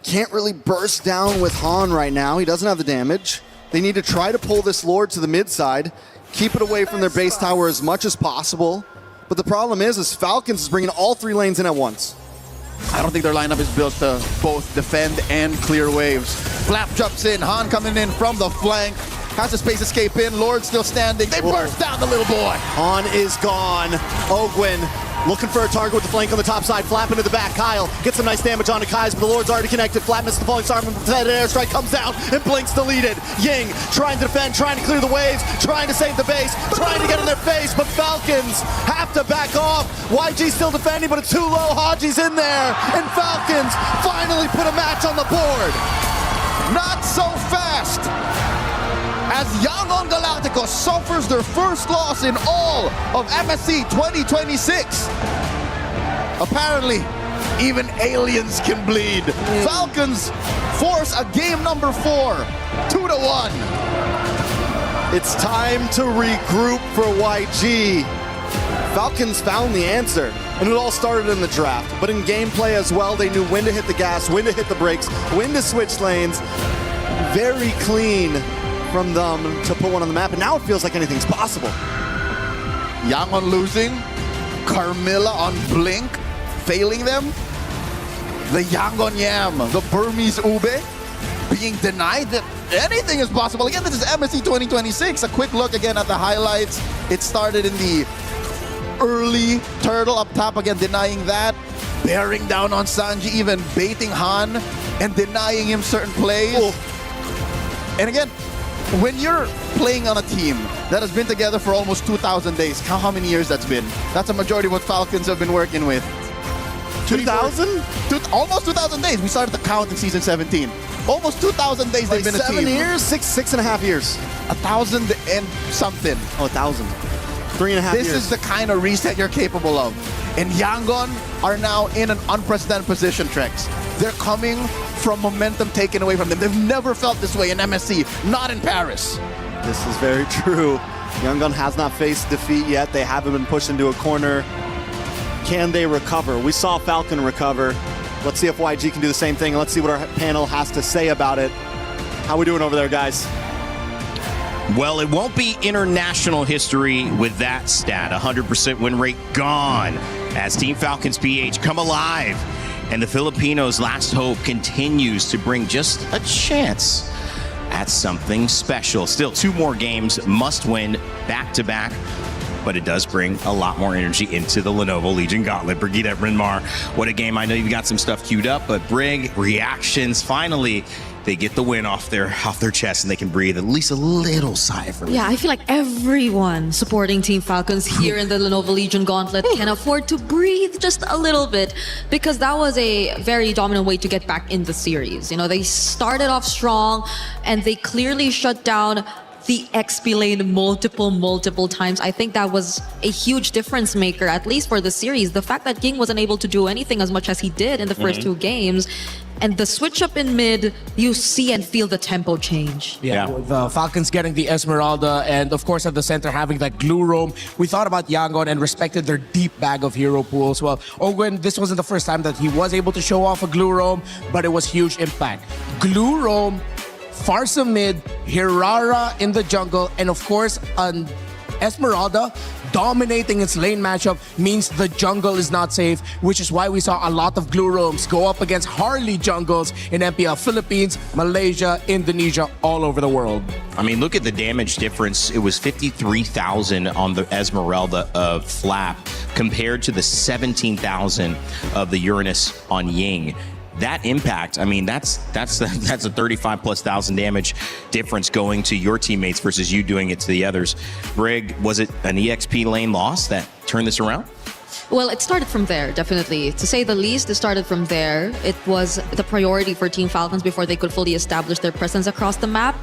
can't really burst down with Han right now. He doesn't have the damage. They need to try to pull this Lord to the mid side, keep it away from their base tower as much as possible. But the problem is Falcons is bringing all 3 lanes in at once. I don't think their lineup is built to both defend and clear waves. Flap jumps in, Han coming in from the flank. Has a space escape in, Lord still standing. They burst down the little boy. Han is gone. Ogwin Looking for a target with the flank on the top side. Flap into the back. Kyle gets some nice damage onto Kai's, but the Lord's already connected. Flap misses the falling star. That airstrike comes down and Blink's deleted. Ying trying to defend, trying to clear the waves, trying to save the base, trying to get in their face, but Falcons have to back off. YG still defending, but it's too low. Haji's in there, and Falcons finally put a match on the board. Not so fast! As Yangon Galacticos suffers their first loss in all of MSC 2026. Apparently, even aliens can bleed. Falcons force a game number 4, 2-1. It's time to regroup for YG. Falcons found the answer, and it all started in the draft. But in gameplay as well, they knew when to hit the gas, when to hit the brakes, when to switch lanes. Very clean from them to put one on the map, and now it feels like anything's possible. Yangon losing, Carmilla on Blink, failing them. The Yangon Yam, the Burmese Ube, being denied that anything is possible. Again, this is MSC 2026. A quick look again at the highlights. It started in the early turtle up top, again denying that. Bearing down on Sanji, even baiting Han and denying him certain plays. And again, when you're playing on a team that has been together for almost 2,000 days, count how many years that's been. That's a majority of what Falcons have been working with. 2,000? Almost 2,000 days. We started to count in season 17. Almost 2,000 days they've been a team. 7 years? Six and a half years. 1,000 and something. Oh, 1,000. 3.5 years. This is the kind of reset you're capable of. And Yangon are now in an unprecedented position, Trex. They're coming from momentum taken away from them. They've never felt this way in MSC, not in Paris. This is very true. Yangon has not faced defeat yet. They haven't been pushed into a corner. Can they recover? We saw Falcon recover. Let's see if YG can do the same thing. Let's see what our panel has to say about it. How we doing over there, guys? Well, it won't be international history with that stat. 100% win rate gone as Team Falcons PH come alive. And the Filipinos' last hope continues to bring just a chance at something special. Still 2 more games, must win back-to-back. But it does bring a lot more energy into the Lenovo Legion Gauntlet. Brigitte at Bryn Mawr, what a game. I know you've got some stuff queued up, but Brig, reactions, finally, they get the win off their chest and they can breathe at least a little sigh of relief. Yeah, I feel like everyone supporting Team Falcons here in the Lenovo Legion Gauntlet can afford to breathe just a little bit, because that was a very dominant way to get back in the series. You know, they started off strong and they clearly shut down the XP lane multiple times. I think that was a huge difference maker, at least for the series. The fact that King wasn't able to do anything as much as he did in the first 2 games, and the switch up in mid, you see and feel the tempo change. Yeah, with the Falcons getting the Esmeralda, and of course at the center having that glue roam. We thought about Yangon and respected their deep bag of hero pools. Well, Ogwen, this wasn't the first time that he was able to show off a glue roam, but it was huge impact. Glue roam, Farsa mid, Hirara in the jungle, and of course, an Esmeralda dominating its lane matchup means the jungle is not safe, which is why we saw a lot of glue roams go up against Harley jungles in MPL Philippines, Malaysia, Indonesia, all over the world. I mean, look at the damage difference. It was 53,000 on the Esmeralda of Flap compared to the 17,000 of the Uranus on Ying. That impact, I mean, that's a 35,000+ damage difference going to your teammates versus you doing it to the others. Brig, was it an EXP lane loss that turned this around? Well, it started from there, definitely. To say the least, it started from there. It was the priority for Team Falcons before they could fully establish their presence across the map.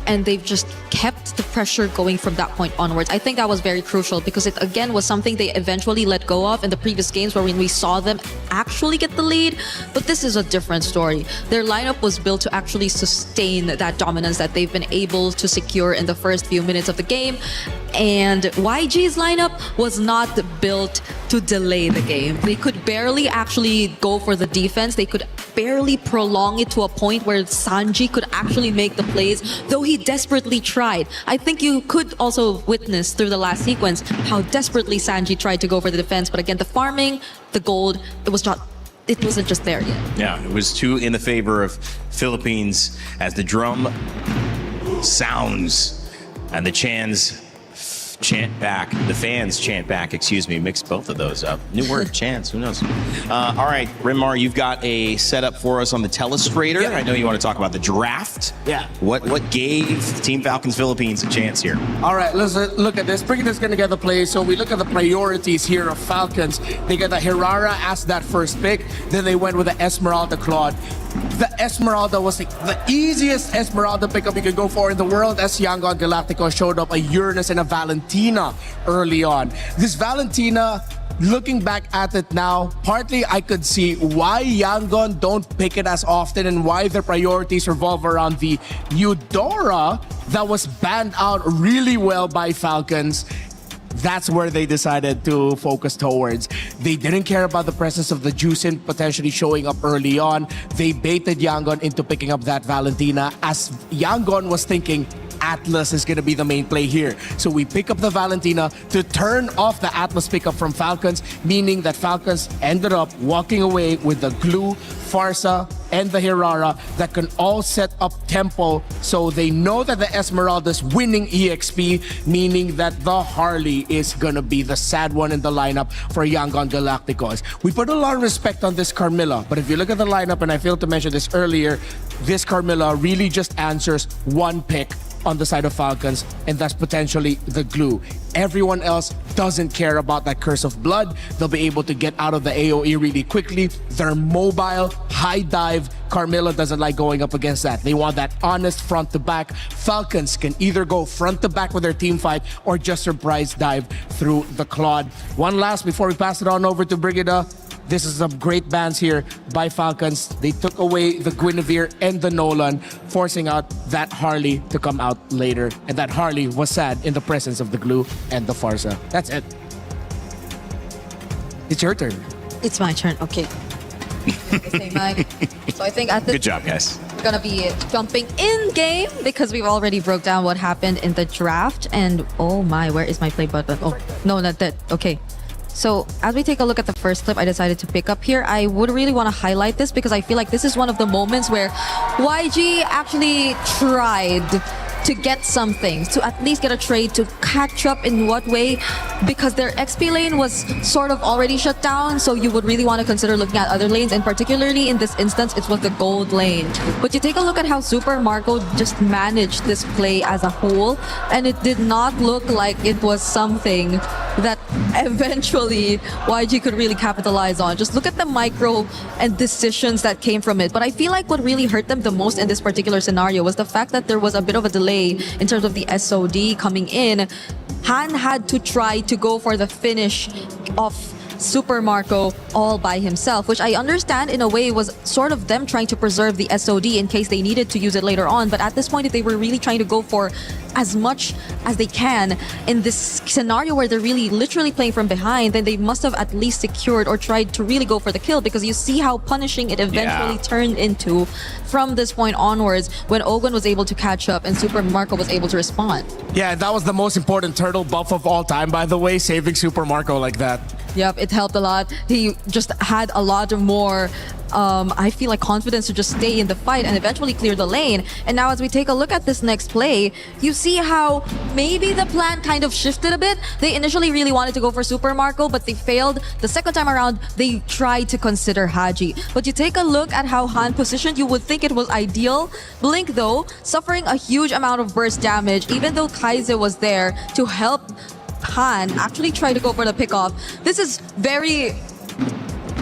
And they've just kept the pressure going from that point onwards. I think that was very crucial because it, again, was something they eventually let go of in the previous games where when we saw them actually get the lead. But this is a different story. Their lineup was built to actually sustain that dominance that they've been able to secure in the first few minutes of the game. And YG's lineup was not built to delay the game. They could barely actually go for the defense. They could barely prolong it to a point where Sanji could actually make the plays, though he desperately tried. I think you could also witness through the last sequence how desperately Sanji tried to go for the defense. But again, the farming, the gold, it wasn't just there yet. Yeah, it was 2 in the favor of Philippines as the drum sounds and the Chans chant back. The fans chant back, excuse me. Mixed both of those up. New word, chants, who knows? All right, Rinmar, you've got a setup for us on the telestrator. Yeah. I know you want to talk about the draft. Yeah. What gave Team Falcons Philippines a chance here? All right, let's look at this. Breaking this together, play. So we look at the priorities here of Falcons. They got the Hirara as that first pick. Then they went with the Esmeralda Claude. The Esmeralda was the easiest Esmeralda pickup you could go for in the world, as Yangon Galactico showed up a Uranus and a Valentina early on. This Valentina, looking back at it now, partly I could see why Yangon don't pick it as often and why their priorities revolve around the Eudora that was banned out really well by Falcons. That's where they decided to focus towards. They didn't care about the presence of the Juicin potentially showing up early on. They baited Yangon into picking up that Valentina, as Yangon was thinking Atlas is going to be the main play here. So we pick up the Valentina to turn off the Atlas pickup from Falcons, meaning that Falcons ended up walking away with the Glue, Farsa, and the Hirara that can all set up tempo, so they know that the Esmeralda's winning EXP, meaning that the Harley is gonna be the sad one in the lineup for Yangon Galacticos. We put a lot of respect on this Carmilla, but if you look at the lineup, and I failed to mention this earlier, this Carmilla really just answers one pick on the side of Falcons, and that's potentially the Glue. Everyone else doesn't care about that Curse of Blood. They'll be able to get out of the AoE really quickly. They're mobile, high dive. Carmilla doesn't like going up against that. They want that honest front to back. Falcons can either go front to back with their team fight or just surprise dive through the Claude. One last before we pass it on over to Brigida. This is some great bans here by Falcons. They took away the Guinevere and the Nolan, forcing out that Harley to come out later. And that Harley was sad in the presence of the Glue and the Farsa. That's it. It's your turn. It's my turn. Okay. So I think at this Good job, guys. we're gonna be jumping in game because we've already broke down what happened in the draft. And oh my, where is my play button? Oh no, not that. Okay. So as we take a look at the first clip I decided to pick up here, I would really want to highlight this because I feel like this is one of the moments where YG actually tried to get something, to at least get a trade, to catch up in what way, because their XP lane was sort of already shut down, so you would really want to consider looking at other lanes, and particularly in this instance, it was the gold lane. But you take a look at how Super Marco just managed this play as a whole, and it did not look like it was something that eventually YG could really capitalize on. Just look at the micro and decisions that came from it. But I feel like what really hurt them the most in this particular scenario was the fact that there was a bit of a delay in terms of the SOD coming in. Han had to try to go for the finish of Super Marco all by himself, which I understand in a way was sort of them trying to preserve the SOD in case they needed to use it later on. But at this point, if they were really trying to go for as much as they can in this scenario where they're really literally playing from behind, then they must have at least secured or tried to really go for the kill, because you see how punishing it eventually turned into from this point onwards when Ogun was able to catch up and Super Marco was able to respond. Yeah, that was the most important turtle buff of all time, by the way, saving Super Marco like that. Yep, it helped a lot. He just had a lot more, I feel like, confidence to just stay in the fight and eventually clear the lane. And now as we take a look at this next play, you see how maybe the plan kind of shifted a bit. They initially really wanted to go for Super Marco, but they failed. The second time around, they tried to consider Haji. But you take a look at how Han positioned, you would think it was ideal. Blink, though, suffering a huge amount of burst damage, even though Kaize was there to help Han actually try to go for the pickoff. This is very...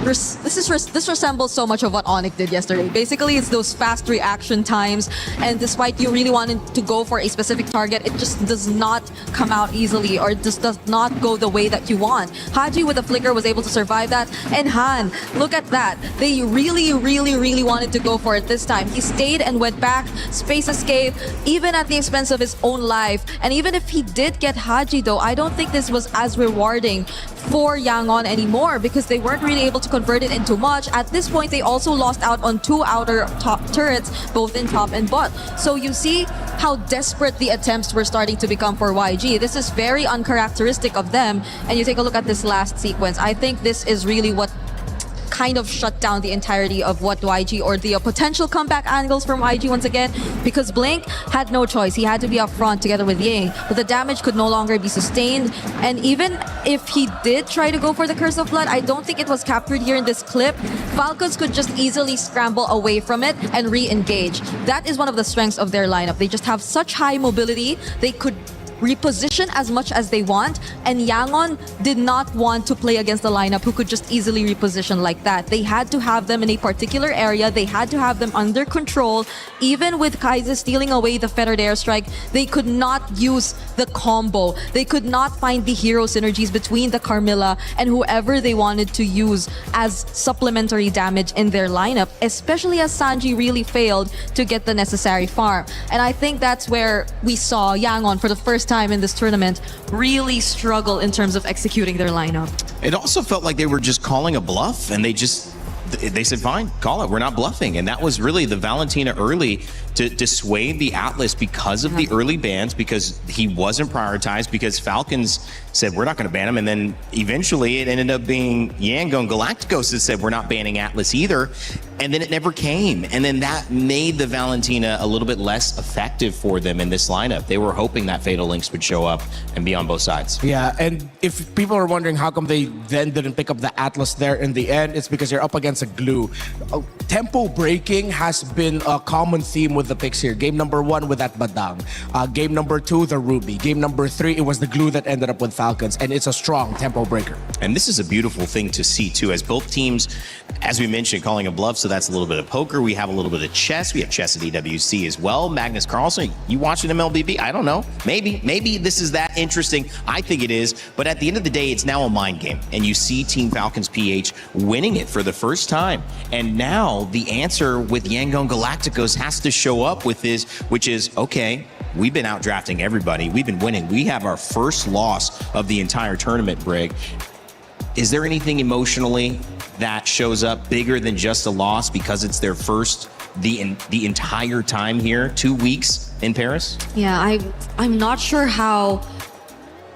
This resembles so much of what ONIC did yesterday. Basically, it's those fast reaction times, and despite you really wanting to go for a specific target, it just does not come out easily, or just does not go the way that you want. Haji with a flicker was able to survive that, and Han, look at that. They really wanted to go for it this time. He stayed and went back, space escape, even at the expense of his own life. And even if he did get Haji, though, I don't think this was as rewarding for Yangon anymore, because they weren't really able to convert it into much. At this point, they also lost out on 2 outer top turrets, both in top and bot. So you see how desperate the attempts were starting to become for YG. This is very uncharacteristic of them. And you take a look at this last sequence. I think this is really what kind of shut down the entirety of what YG or the potential comeback angles from YG once again, because Blink had no choice. He had to be up front together with Ying, but the damage could no longer be sustained. And even if he did try to go for the Curse of Blood, I don't think it was captured here in this clip. Falcons could just easily scramble away from it and re-engage. That is one of the strengths of their lineup. They just have such high mobility. They could reposition as much as they want, and Yangon did not want to play against a lineup who could just easily reposition like that. They had to have them in a particular area. They had to have them under control. Even with Kaiser stealing away the Fettered Airstrike, they could not use the combo. They could not find the hero synergies between the Carmilla and whoever they wanted to use as supplementary damage in their lineup, especially as Sanji really failed to get the necessary farm. And I think that's where we saw Yangon for the first time in this tournament really struggle in terms of executing their lineup. It also felt like they were just calling a bluff, and they said, fine, call it, we're not bluffing. And that was really the Valentina early to dissuade the Atlas because of the early bans, because he wasn't prioritized, because Falcons said, we're not going to ban him. And then eventually it ended up being Yangon Galacticos that said, we're not banning Atlas either. And then it never came. And then that made the Valentina a little bit less effective for them in this lineup. They were hoping that Fatal Links would show up and be on both sides. Yeah, and if people are wondering how come they then didn't pick up the Atlas there in the end, it's because you're up against a glue. Tempo breaking has been a common theme with the picks here. Game number 1 with that Badang. Game number 2, the Ruby. Game number 3, it was the glue that ended up with Falcons, and it's a strong tempo breaker. And this is a beautiful thing to see too, as both teams, as we mentioned, calling a bluff, so that's a little bit of poker. We have a little bit of chess. We have chess at EWC as well. Magnus Carlsen, you watching MLBB? I don't know. Maybe this is that interesting. I think it is. But at the end of the day, it's now a mind game. And you see Team Falcons PH winning it for the first time. And now the answer with Yangon Galacticos has to show up with this, which is, okay, we've been out drafting everybody. We've been winning. We have our first loss of the entire tournament, Brig. Is there anything emotionally that shows up bigger than just a loss because it's their first the entire time here, 2 weeks in Paris? Yeah, I'm not sure how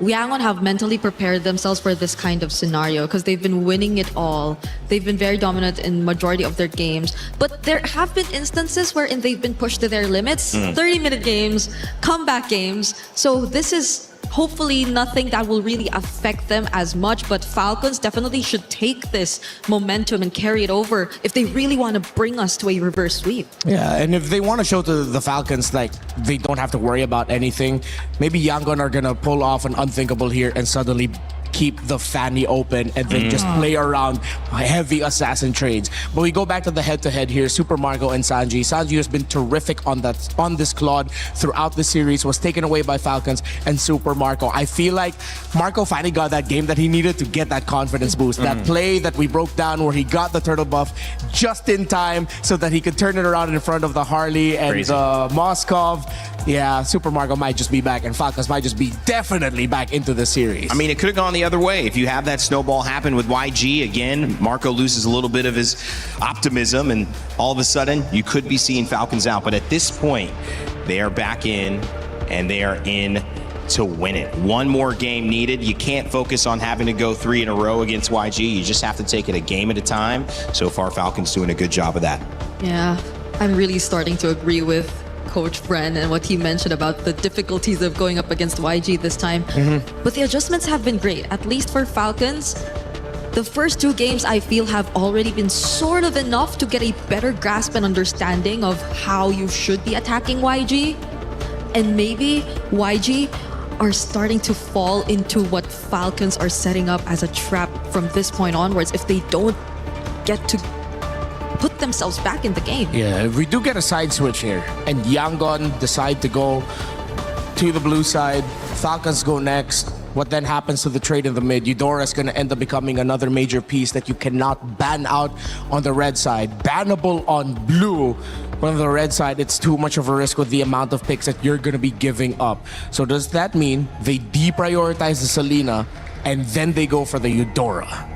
Yangon have mentally prepared themselves for this kind of scenario, because they've been winning it all. They've been very dominant in majority of their games, but there have been instances wherein they've been pushed to their limits, 30-minute games, comeback games. So this is hopefully nothing that will really affect them as much, but Falcons definitely should take this momentum and carry it over if they really want to bring us to a reverse sweep. Yeah, and if they want to show to the Falcons like they don't have to worry about anything, maybe Yangon are gonna pull off an unthinkable here and suddenly keep the Fanny open and then just play around heavy assassin trades. But we go back to the head-to-head here, Super Marco and Sanji. Sanji has been terrific on this Claude throughout the series, was taken away by Falcons and Super Marco. I feel like Marco finally got that game that he needed to get that confidence boost. That play that we broke down where he got the turtle buff just in time so that he could turn it around in front of the Harley and the Moskov. Yeah, Super Marco might just be back and Falcons might just be definitely back into the series. I mean, it could have gone the other way. If you have that snowball happen with YG, again, Marco loses a little bit of his optimism and all of a sudden you could be seeing Falcons out. But at this point, they are back in and they are in to win it. One more game needed. You can't focus on having to go 3 in a row against YG. You just have to take it a game at a time. So far, Falcons doing a good job of that. Yeah, I'm really starting to agree with Coach Bren and what he mentioned about the difficulties of going up against YG this time. But the adjustments have been great, at least for Falcons. The first 2 games I feel have already been sort of enough to get a better grasp and understanding of how you should be attacking YG. And maybe YG are starting to fall into what Falcons are setting up as a trap from this point onwards if they don't get to put themselves back in the game. Yeah, if we do get a side switch here and Yangon decide to go to the blue side, Falcons go next, what then happens to the trade in the mid? Eudora is going to end up becoming another major piece that you cannot ban out on the red side. Bannable on blue, but on the red side, it's too much of a risk with the amount of picks that you're going to be giving up. So does that mean they deprioritize the Selena and then they go for the Eudora?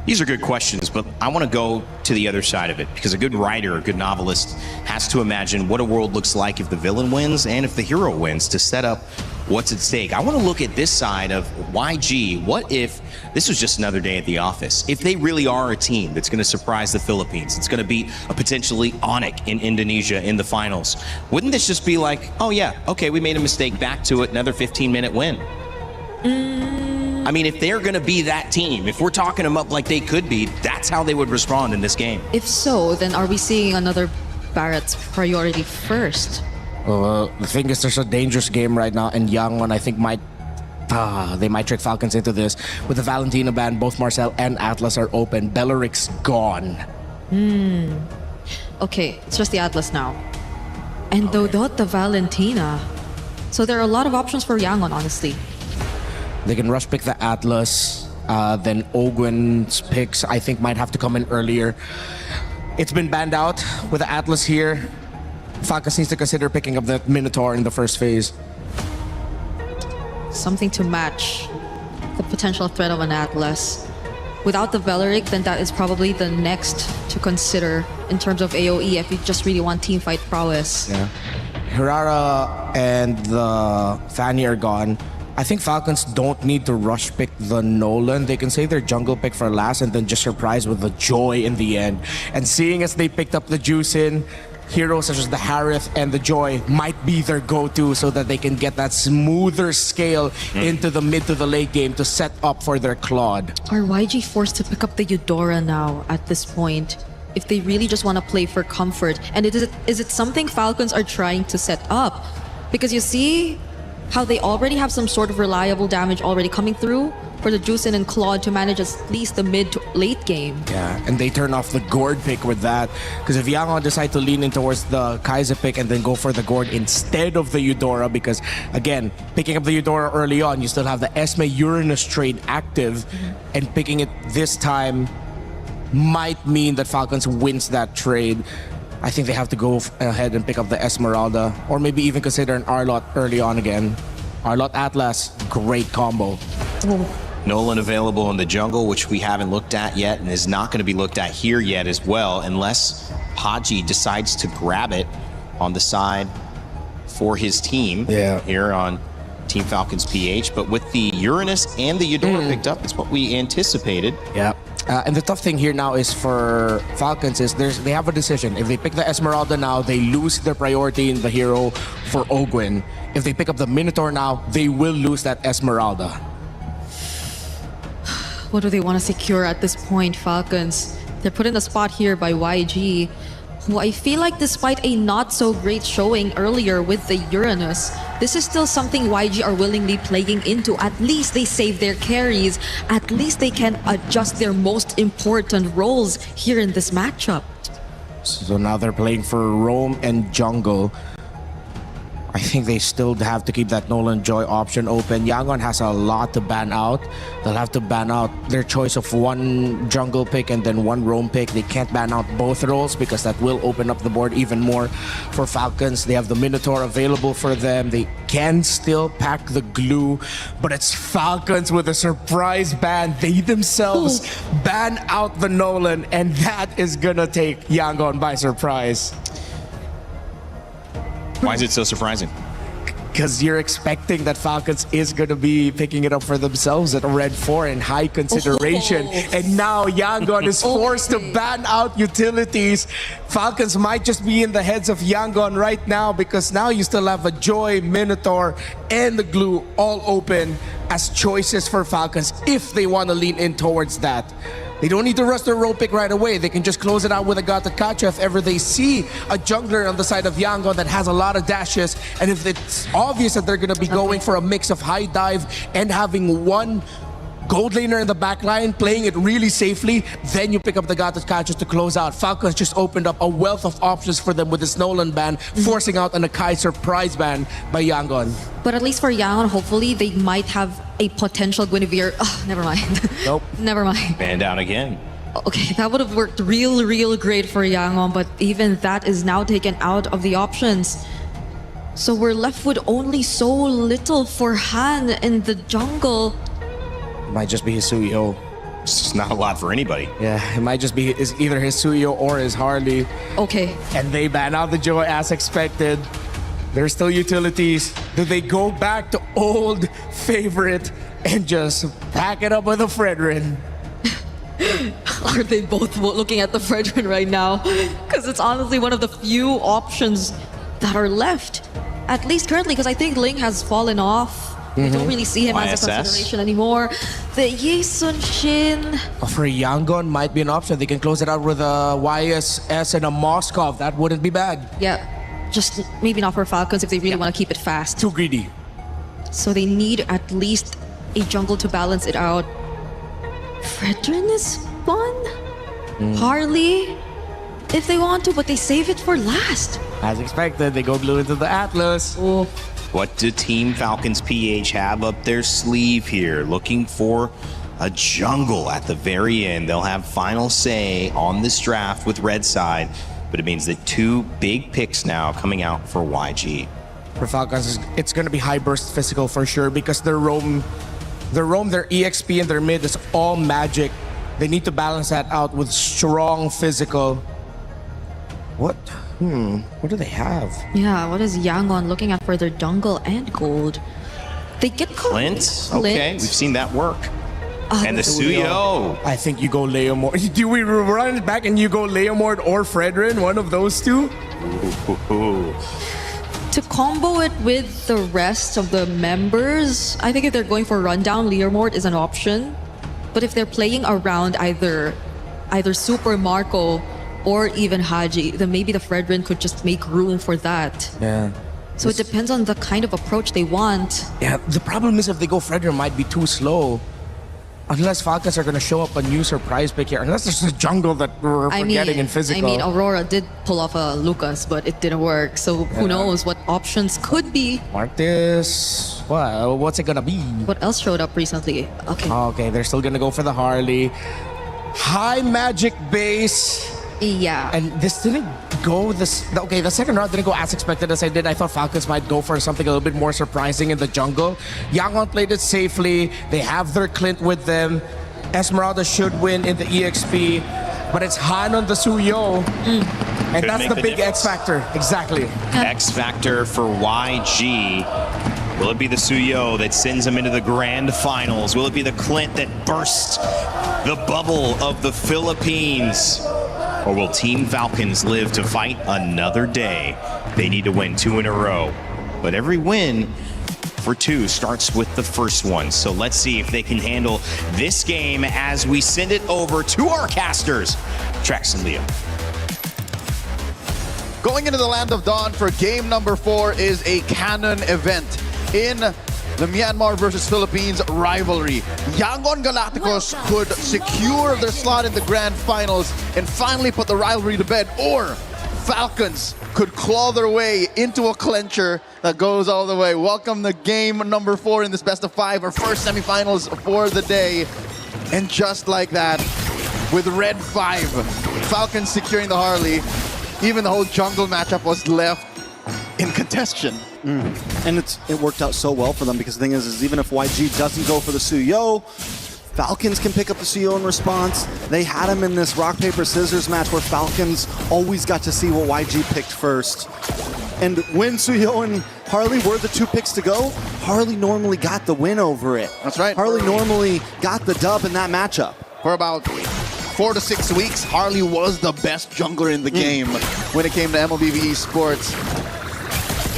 These are good questions, but I want to go to the other side of it because a good writer, a good novelist has to imagine what a world looks like if the villain wins and if the hero wins to set up what's at stake. I want to look at this side of YG. What if this was just another day at the office? If they really are a team that's going to surprise the Philippines, it's going to beat a potentially ONIC in Indonesia in the finals, wouldn't this just be like, oh yeah, okay, we made a mistake, back to it, another 15-minute win? I mean, if they're going to be that team, if we're talking them up like they could be, that's how they would respond in this game. If so, then are we seeing another Barrett's priority first? The thing is, there's a dangerous game right now, and YangWan, I think, they might trick Falcons into this. With the Valentina ban, both Marcel and Atlas are open. Belleric's gone. Okay, it's just the Atlas now. And Dodot the Valentina. So there are a lot of options for YangWan, honestly. They can rush pick the Atlas. Then Ogwen's picks, I think, might have to come in earlier. It's been banned out with the Atlas here. Falcons needs to consider picking up the Minotaur in the first phase. Something to match the potential threat of an Atlas. Without the Belleric, then that is probably the next to consider in terms of AoE if you just really want teamfight prowess. Yeah. Hirara and the Fanny are gone. I think Falcons don't need to rush pick the Nolan. They can save their jungle pick for last and then just surprise with the Joy in the end. And seeing as they picked up the Juice in, heroes such as the Harith and the Joy might be their go-to so that they can get that smoother scale into the mid to the late game to set up for their Claude. Are YG forced to pick up the Eudora now at this point? If they really just want to play for comfort? And is it something Falcons are trying to set up? Because you see how they already have some sort of reliable damage already coming through for the Juicin and Claude to manage at least the mid to late game. Yeah, and they turn off the Gord pick with that. Because if YangWan decide to lean in towards the Kaiser pick and then go for the Gord instead of the Eudora, because again, picking up the Eudora early on, you still have the Esme Uranus trade active, and picking it this time might mean that Falcons wins that trade. I think they have to go ahead and pick up the Esmeralda, or maybe even consider an Arlot early on again. Arlot Atlas, great combo. Nolan available in the jungle, which we haven't looked at yet and is not going to be looked at here yet as well, unless Haji decides to grab it on the side for his team here on Team Falcons PH. But with the Uranus and the Eudora picked up, it's what we anticipated. Yeah. And the tough thing here now is for Falcons is they have a decision. If they pick the Esmeralda now, they lose their priority in the hero for Ogwen. If they pick up the Minotaur now, they will lose that Esmeralda. What do they want to secure at this point, Falcons? They're put in the spot here by YG, who I feel like despite a not so great showing earlier with the Uranus, this is still something YG are willingly playing into. At least they save their carries. At least they can adjust their most important roles here in this matchup. So now they're playing for roam and jungle. I think they still have to keep that Nolan Joy option open. YangWan has a lot to ban out. They'll have to ban out their choice of one jungle pick and then one roam pick. They can't ban out both roles because that will open up the board even more for Falcons. They have the Minotaur available for them. They can still pack the glue, but it's Falcons with a surprise ban. They themselves ban out the Nolan, and that is gonna take YangWan by surprise. Why is it so surprising? Because you're expecting that Falcons is going to be picking it up for themselves at a red 4 in high consideration. And now YangWan is forced to ban out utilities. Falcons might just be in the heads of YangWan right now because now you still have a Joy, Minotaur, and the Glue all open as choices for Falcons if they want to lean in towards that. They don't need to rush their roll pick right away. They can just close it out with a Gatakacha if ever they see a jungler on the side of YangWan that has a lot of dashes. And if it's obvious that they're going to be going for a mix of high dive and having one gold laner in the back line, playing it really safely, then you pick up the Gatakacha to close out. Falcons just opened up a wealth of options for them with this Nolan ban, forcing out an Akai surprise ban by YangWan. But at least for YangWan, hopefully they might have a potential Guinevere. Oh, never mind. Nope. Never mind. Banned down again. Okay, that would have worked real great for YangWan, but even that is now taken out of the options. So we're left with only so little for Han in the jungle. Might just be his Suyo. It's just not a lot for anybody. Yeah, it might just be either his Suyo or his Harley. Okay. And they ban out the Joy as expected. They're still utilities. Do they go back to old favorite and just pack it up with a Fredrin? Are they both looking at the Fredrin right now? Because it's honestly one of the few options that are left. At least currently, because I think Ling has fallen off. We don't really see him as a consideration anymore. The Yesun Shin. For Yangon might be an option. They can close it out with a YSS and a Moskov. That wouldn't be bad. Yeah, just maybe not for Falcons if they really want to keep it fast. Too greedy. So they need at least a jungle to balance it out. Fredrin is fun. Harley, if they want to, but they save it for last. As expected, they go blue into the Atlas. Oh. What do Team Falcons PH have up their sleeve here? Looking for a jungle at the very end. They'll have final say on this draft with Red Side, but it means that 2 big picks now coming out for YG. For Falcons, it's going to be high burst physical for sure because their roam, their EXP and their mid is all magic. They need to balance that out with strong physical. What do they have? Yeah, what is Yangon looking at for their jungle and gold? They get Clint? Okay, we've seen that work. And the Suyo. I think you go Leomord. Do we run it back and you go Leomord or Fredrin? One of those two? To combo it with the rest of the members, I think if they're going for rundown, Leomord is an option. But if they're playing around either Super Marco or even Haji, then maybe the Fredrin could just make room for that. Yeah. So it depends on the kind of approach they want. Yeah, the problem is if they go Fredrin, might be too slow. Unless Falcons are going to show up a new surprise pick here. Unless there's a jungle that we're forgetting in physical. I mean, Aurora did pull off a Lucas, but it didn't work. So who knows what options could be. Martis, what's it going to be? What else showed up recently? Okay. Okay, they're still going to go for the Harley. High magic base. Yeah. And this didn't go the second round didn't go as expected as I did. I thought Falcons might go for something a little bit more surprising in the jungle. Yangon played it safely. They have their Clint with them. Esmeralda should win in the EXP, but it's Han on the Suyo. And Could that's the big X factor. Exactly. X factor for YG. Will it be the Suyo that sends them into the grand finals? Will it be the Clint that bursts the bubble of the Philippines? Or will Team Falcons live to fight another day? They need to win 2 in a row. But every win for 2 starts with the first one. So let's see if they can handle this game as we send it over to our casters, Trax and Leo. Going into the Land of Dawn for game number 4 is a canon event in the Myanmar versus Philippines rivalry. Yangon Galacticos could secure their slot in the grand finals and finally put the rivalry to bed, or Falcons could claw their way into a clincher that goes all the way. Welcome to game number 4 in this best of 5, our first semifinals for the day. And just like that, with Red 5, Falcons securing the Harley, even the whole jungle matchup was left in contention. And it worked out so well for them because the thing is even if YG doesn't go for the Suyo, Falcons can pick up the Suyo in response. They had him in this rock, paper, scissors match where Falcons always got to see what YG picked first. And when Suyo and Harley were the 2 picks to go, Harley normally got the win over it. That's right. Harley normally got the dub in that matchup. For about 4 to 6 weeks, Harley was the best jungler in the game when it came to MLBB Esports.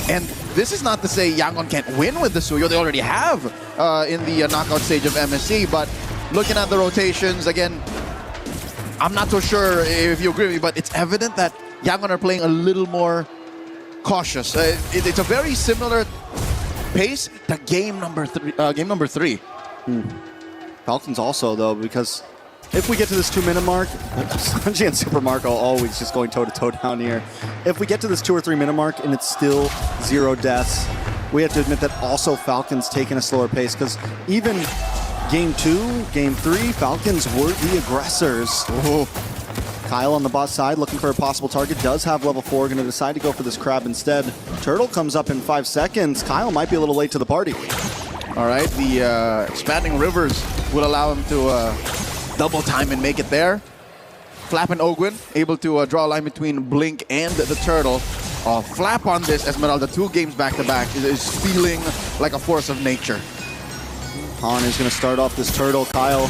And this is not to say Yangon can't win with the Suyo. They already have in the knockout stage of MSC. But looking at the rotations, again, I'm not so sure if you agree with me, but it's evident that Yangon are playing a little more cautious. It's a very similar pace to game number 3. Falcons also, though, because if we get to this 2-minute mark, Sanji and Super Marco always just going toe-to-toe down here. If we get to this 2 or 3 minute mark and it's still 0 deaths, we have to admit that also Falcons taking a slower pace because even game 2, game 3, Falcons were the aggressors. Ooh. Kyle on the bot side looking for a possible target, does have level 4, going to decide to go for this crab instead. Turtle comes up in 5 seconds. Kyle might be a little late to the party. All right, the expanding rivers will allow him to double time and make it there. Flap and Ogwin able to draw a line between Blink and the Turtle. Flap on this, Esmeralda, 2 games back-to-back, is feeling like a force of nature. Han is going to start off this turtle. Kyle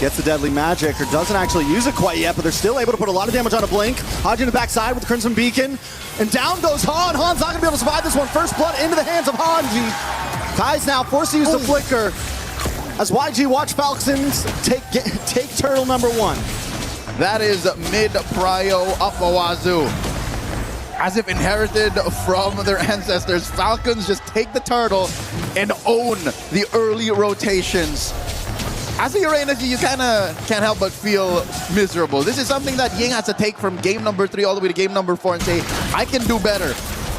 gets the deadly magic, or doesn't actually use it quite yet, but they're still able to put a lot of damage on a blink. Haji in the backside with the Crimson Beacon, and down goes Han. Han's not going to be able to survive this one. First blood into the hands of Hanji. Kai's now forced to use the flicker as YG watch Falcons take turtle number 1. That is mid-prio up Wazoo. As if inherited from their ancestors, Falcons just take the turtle and own the early rotations. As a Uranus, you kind of can't help but feel miserable. This is something that Ying has to take from game number 3 all the way to game number 4 and say, I can do better.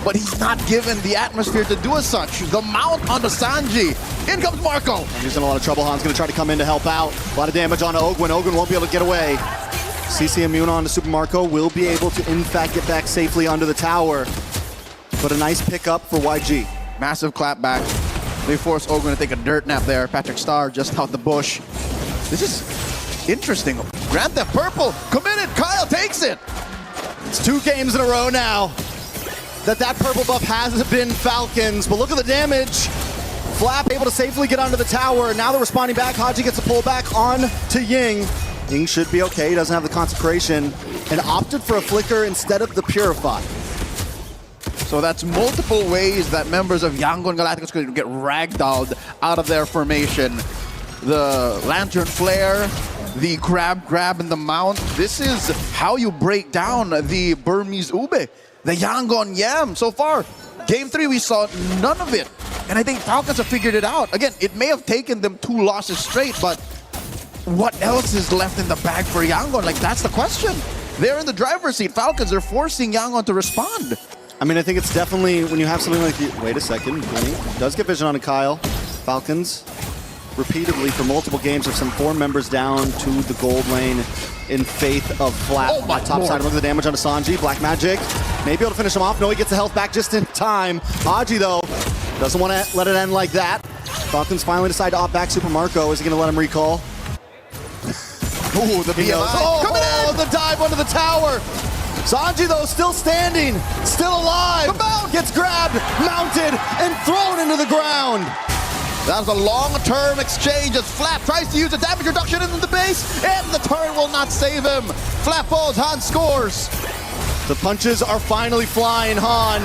But he's not given the atmosphere to do as such. The mount onto Sanji. In comes Marco. He's in a lot of trouble. Han's going to try to come in to help out. A lot of damage on Ogwin. Ogwin won't be able to get away. CC immune on to Super Marco. Will be able to, in fact, get back safely under the tower. But a nice pickup for YG. Massive clapback. They force Ogwin to take a dirt nap there. Patrick Star just out the bush. This is interesting. Grand Theft Purple committed. Kyle takes it. It's 2 games in a row now that purple buff has been Falcons. But look at the damage. Flap able to safely get onto the tower. Now they're responding back. Haji gets a pullback on to Ying. Ying should be okay. He doesn't have the consecration and opted for a flicker instead of the purify. So that's multiple ways that members of Yangon Galacticos could get ragdolled out of their formation. The Lantern Flare, the grab, and the mount. This is how you break down the Burmese Ube, the Yangon Yam. So far, game 3, we saw none of it. And I think Falcons have figured it out. Again, it may have taken them 2 losses straight, but what else is left in the bag for Yangon? Like, that's the question. They're in the driver's seat. Falcons are forcing Yangon to respond. I mean, I think it's definitely when you have something like wait a second, Vinny does get vision on Kyle. Falcons repeatedly for multiple games have sent 4 members down to the gold lane in faith of Flap. Oh my top Lord. side, look at the damage on Sanji. Black Magic may be able to finish him off. No, he gets the health back just in time. Haji, though, doesn't want to let it end like that. Falcons finally decide to opt back Super Marco. Is he going to let him recall? Ooh, the BMI. Coming in! The dive under the tower. Sanji, though, still standing, still alive. Gets grabbed, mounted, and thrown into the ground. That was a long-term exchange as Flap tries to use a damage reduction into the base, and the turn will not save him. Flap falls, Han scores. The punches are finally flying. Han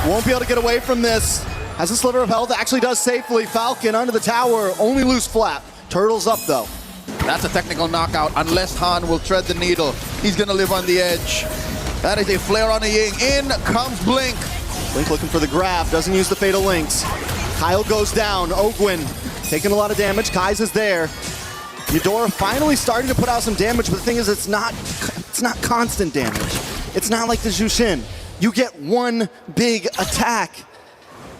won't be able to get away from this. Has a sliver of health, actually does safely. Falcon under the tower, only lose Flap. Turtle's up, though. That's a technical knockout, unless Han will tread the needle. He's gonna live on the edge. That is a flare on a Ying. In comes Blink. Blink looking for the grab, doesn't use the Fatal Links. Kyle goes down, Ogwin taking a lot of damage. Kai's is there. Eudora finally starting to put out some damage, but the thing is it's not constant damage. It's not like the Jushin. You get one big attack,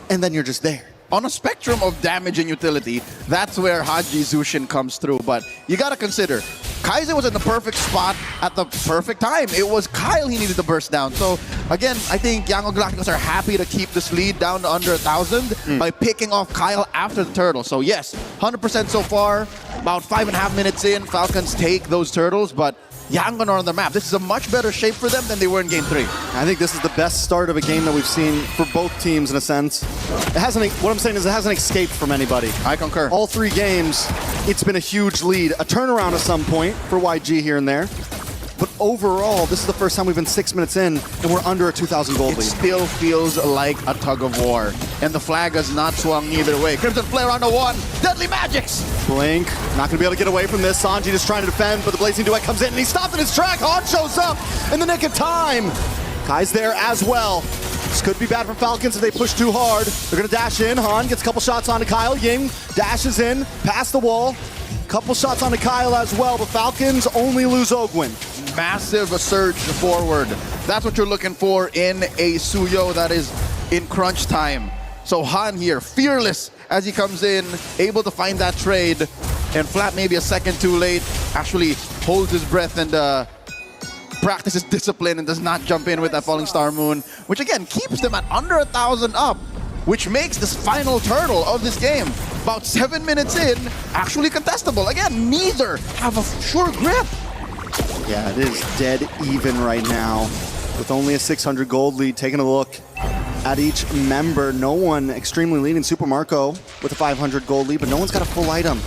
and then you're just there. On a spectrum of damage and utility, that's where Haji Zushin comes through. But you gotta consider, Kaizen was in the perfect spot at the perfect time. It was Kyle he needed to burst down. So again, I think Yangon Galacticos are happy to keep this lead down to under 1,000 by picking off Kyle after the turtle. So yes, 100% so far. About 5.5 minutes in, Falcons take those turtles, but Yangon are on the map. This is a much better shape for them than they were in Game 3. I think this is the best start of a game that we've seen for both teams in a sense. It hasn't. What I'm saying is it hasn't escaped from anybody. I concur. All 3 games, it's been a huge lead. A turnaround at some point for YG here and there. But overall, this is the first time we've been 6 minutes in and we're under a 2,000 gold lead. It still feels like a tug of war. And the flag has not swung either way. Crimson Flare on the 1. Deadly Magics! Blink, not going to be able to get away from this. Sanji just trying to defend, but the Blazing Duet comes in and he's stopped in his track. Han shows up in the nick of time. Kai's there as well. This could be bad for Falcons if they push too hard. They're going to dash in. Han gets a couple shots onto Kyle. Ying dashes in, past the wall. Couple shots onto Kyle as well, but Falcons only lose Ogwin. Massive surge forward. That's what you're looking for in a Suyo that is in crunch time. So Han here, fearless as he comes in, able to find that trade. And Flap maybe a second too late, actually holds his breath and practices discipline and does not jump in with that Falling Star Moon, which again keeps them at under 1,000 up, which makes this final turtle of this game, about 7 minutes in, actually contestable. Again, neither have a sure grip. Yeah, it is dead even right now. with only a 600 gold lead. Taking a look at each member, no one extremely leading. Super Marco with a 500 gold lead, but no one's got a full item.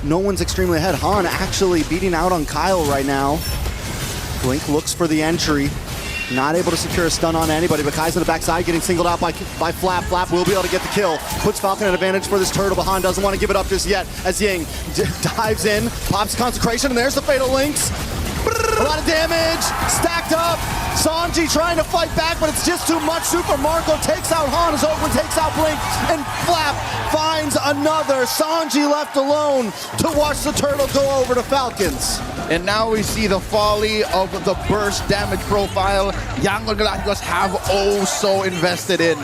No one's extremely ahead. Han actually beating out on Kyle right now. Blink looks for the entry. Not able to secure a stun on anybody, but Kai's on the backside getting singled out by Flap. Flap will be able to get the kill. Puts Falcon at advantage for this turtle, but Han doesn't want to give it up just yet as Ying dives in, pops Consecration, and there's the Fatal Links. A lot of damage, stacked up. Sanji trying to fight back, but it's just too much. Super Marco takes out Han as Oakland takes out Blink, and Flap finds another. Sanji left alone to watch the turtle go over to Falcons. And now we see the folly of the burst damage profile Young Galacticos have oh so invested in.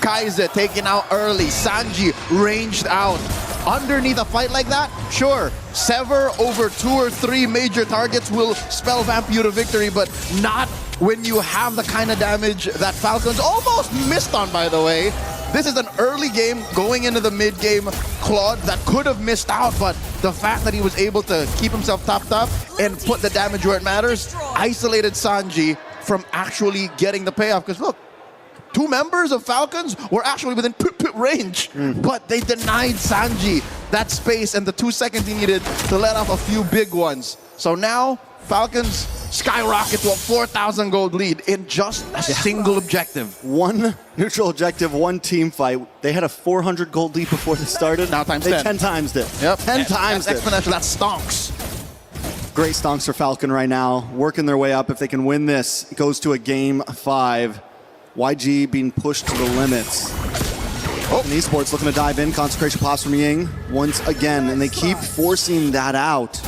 Kaiser taken out early, Sanji ranged out. Underneath a fight like that, sure, Sever over 2 or 3 major targets will spell vamp you to victory, but not when you have the kind of damage that Falcons almost missed on, by the way. This is an early game going into the mid game. Claude that could have missed out, but the fact that he was able to keep himself topped up and put the damage where it matters, isolated Sanji from actually getting the payoff. Because look, 2 members of Falcons were actually within range, but they denied Sanji that space and the 2 seconds he needed to let off a few big ones. So now Falcons skyrocket to a 4,000 gold lead in just a single objective. 1 neutral objective, 1 team fight. They had a 400 gold lead before they started. Now times they 10. 10 times it. Yep. 10 times it. Exponential, that stonks. Great stonks for Falcon right now, working their way up. If they can win this, it goes to a game 5. YG being pushed to the limits. And Esports looking to dive in. Consecration pops from Ying once again, and they keep forcing that out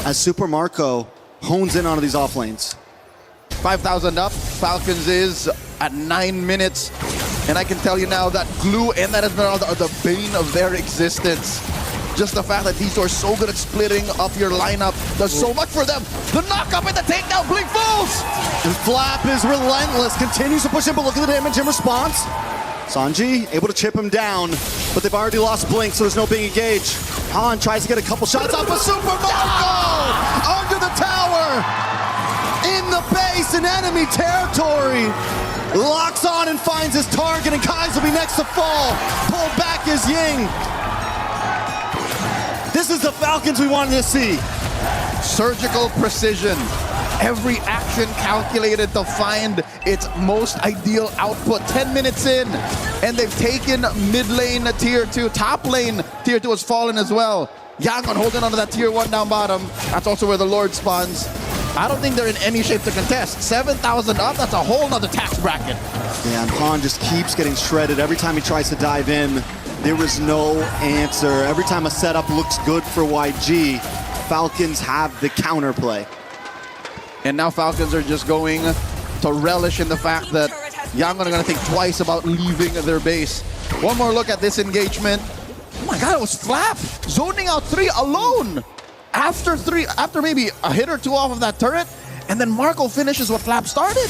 as Super Marco hones in onto these off lanes. 5,000 up. Falcons is at 9 minutes. And I can tell you now that Glue and that Esmeralda are the bane of their existence. Just the fact that these two are so good at splitting up your lineup does so much for them. The knock up and the takedown, Blink falls! And Flap is relentless, continues to push him, but look at the damage in response. Sanji able to chip him down, but they've already lost Blink, so there's no being engaged. Han tries to get a couple shots off, but Super Marco under the tower, in the base in enemy territory. Locks on and finds his target, and Kais will be next to fall. Pulled back is Ying. This is the Falcons we wanted to see. Surgical precision. Every action calculated to find its most ideal output. 10 minutes in, and they've taken mid lane tier 2. Top lane tier 2 has fallen as well. Yangon holding onto that tier 1 down bottom. That's also where the Lord spawns. I don't think they're in any shape to contest. 7,000 up, that's a whole nother tax bracket. Yeah, and Han just keeps getting shredded every time he tries to dive in. There is no answer. Every time a setup looks good for YG, Falcons have the counterplay. And now Falcons are just going to relish in the fact that Yangon are going to think twice about leaving their base. One more look at this engagement. Oh my god, it was Flap zoning out 3 alone. After maybe a hit or 2 off of that turret, and then Marco finishes what Flap started.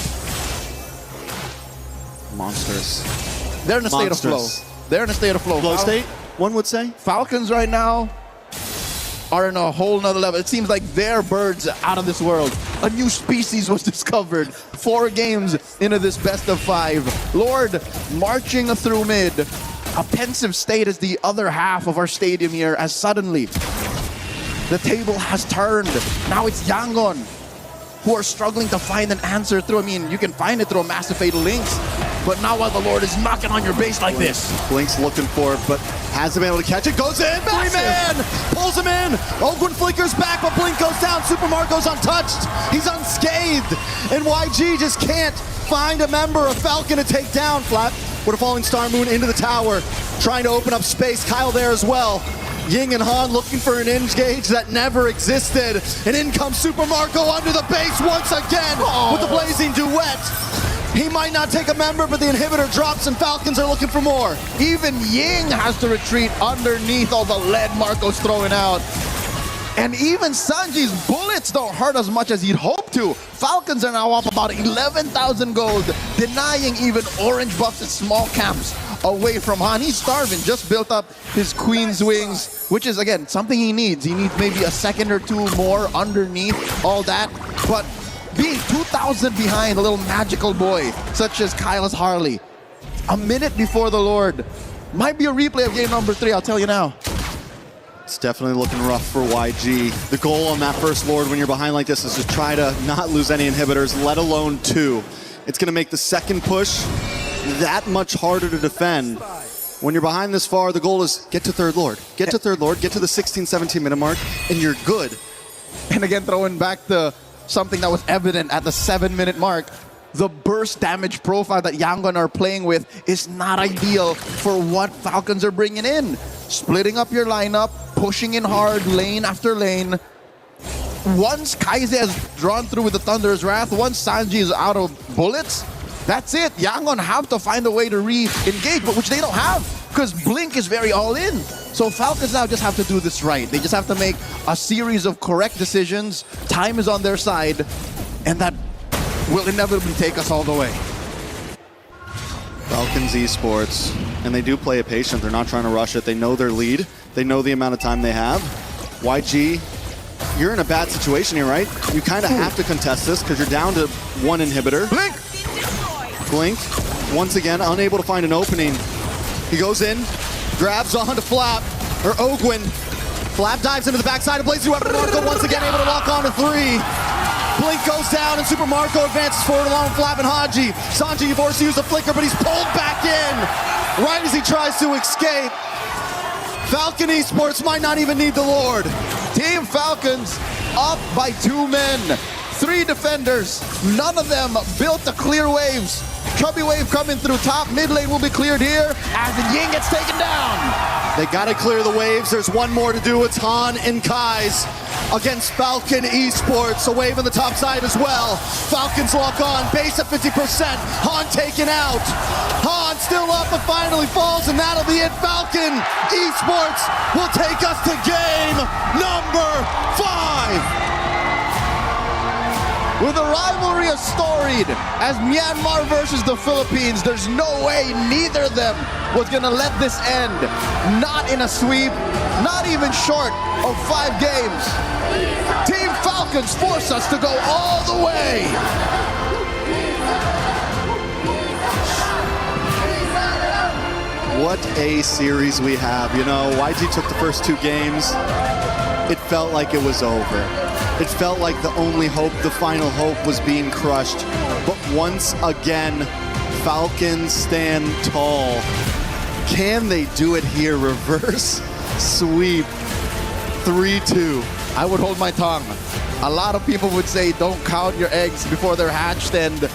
Monsters. They're in a state of flow. They're in a state of flow. Flow state, one would say. Falcons right now are in a whole nother level. It seems like they're birds out of this world. A new species was discovered 4 games into this best of 5. Lord marching through mid. A pensive state is the other half of our stadium here, as suddenly the table has turned. Now it's Yangon who are struggling to find an answer through. I mean, you can find it through a massive Fatal Links, but not while the Lord is knocking on your base like this. Blink's looking for it, but hasn't been able to catch it. Goes in, 3-man, pulls him in. Ogwin flickers back, but Blink goes down. Super Marco's untouched. He's unscathed, and YG just can't find a member of Falcon to take down. Flap with a falling Star Moon into the tower, trying to open up space. Kyle there as well. Ying and Han looking for an engage that never existed. And in comes Super Marco under the base once again with the blazing duet. He might not take a member, but the inhibitor drops and Falcons are looking for more. Even Ying has to retreat underneath all the lead Marco's throwing out. And even Sanji's bullets don't hurt as much as he'd hoped to. Falcons are now up about 11,000 gold, denying even orange buffs at small camps away from Han. He's starving, just built up his Queen's Wings, which is, again, something he needs. He needs maybe a second or 2 more underneath all that. But being 2,000 behind a little magical boy such as Kyle's Harley, a minute before the Lord, might be a replay of game number 3, I'll tell you now. It's definitely looking rough for YG. The goal on that first Lord when you're behind like this is to try to not lose any inhibitors, let alone 2. It's going to make the second push that much harder to defend. When you're behind this far, the goal is get to third Lord. Get to third Lord, get to the 16, 17 minute mark, and you're good. And again, throwing back to something that was evident at the 7-minute mark, the burst damage profile that Yangon are playing with is not ideal for what Falcons are bringing in. Splitting up your lineup, pushing in hard, lane after lane. Once Kaize has drawn through with the Thunder's Wrath, once Sanji is out of bullets, that's it. Yangon have to find a way to re-engage, but which they don't have, because Blink is very all-in. So Falcons now just have to do this right. They just have to make a series of correct decisions. Time is on their side, and that will inevitably take us all the way. Falcons Esports, and they do play it patient. They're not trying to rush it. They know their lead. They know the amount of time they have. YG, you're in a bad situation here, right? You kind of have to contest this because you're down to 1 inhibitor. Blink, once again, unable to find an opening. He goes in, grabs onto Flap, or Ogwin. Flap dives into the backside of Blazing Weapon. Marco once again able to lock on to 3. Blink goes down and Super Marco advances forward along with Flap and Haji. Sanji forced to use the flicker, but he's pulled back in right as he tries to escape. Falcon Esports might not even need the Lord. Team Falcons up by 2 men. 3 defenders, none of them built to clear waves. Chubby wave coming through top, mid lane will be cleared here as the Ying gets taken down. They gotta clear the waves. There's one more to do. It's Han and Kai's against Falcon Esports. A wave on the top side as well. Falcons lock on, base at 50%. Han taken out. Han still up and finally falls, and that'll be it. Falcon Esports will take us to game number 5. With a rivalry as storied as Myanmar versus the Philippines, there's no way neither of them was gonna let this end. Not in a sweep, not even short of 5 games. Team Falcons force us to go all the way. What a series we have. You know, YG took the first 2 games. It felt like it was over. It felt like the only hope, the final hope, was being crushed. But once again, Falcons stand tall. Can they do it here? Reverse sweep. 3-2. I would hold my tongue. A lot of people would say don't count your eggs before they're hatched. And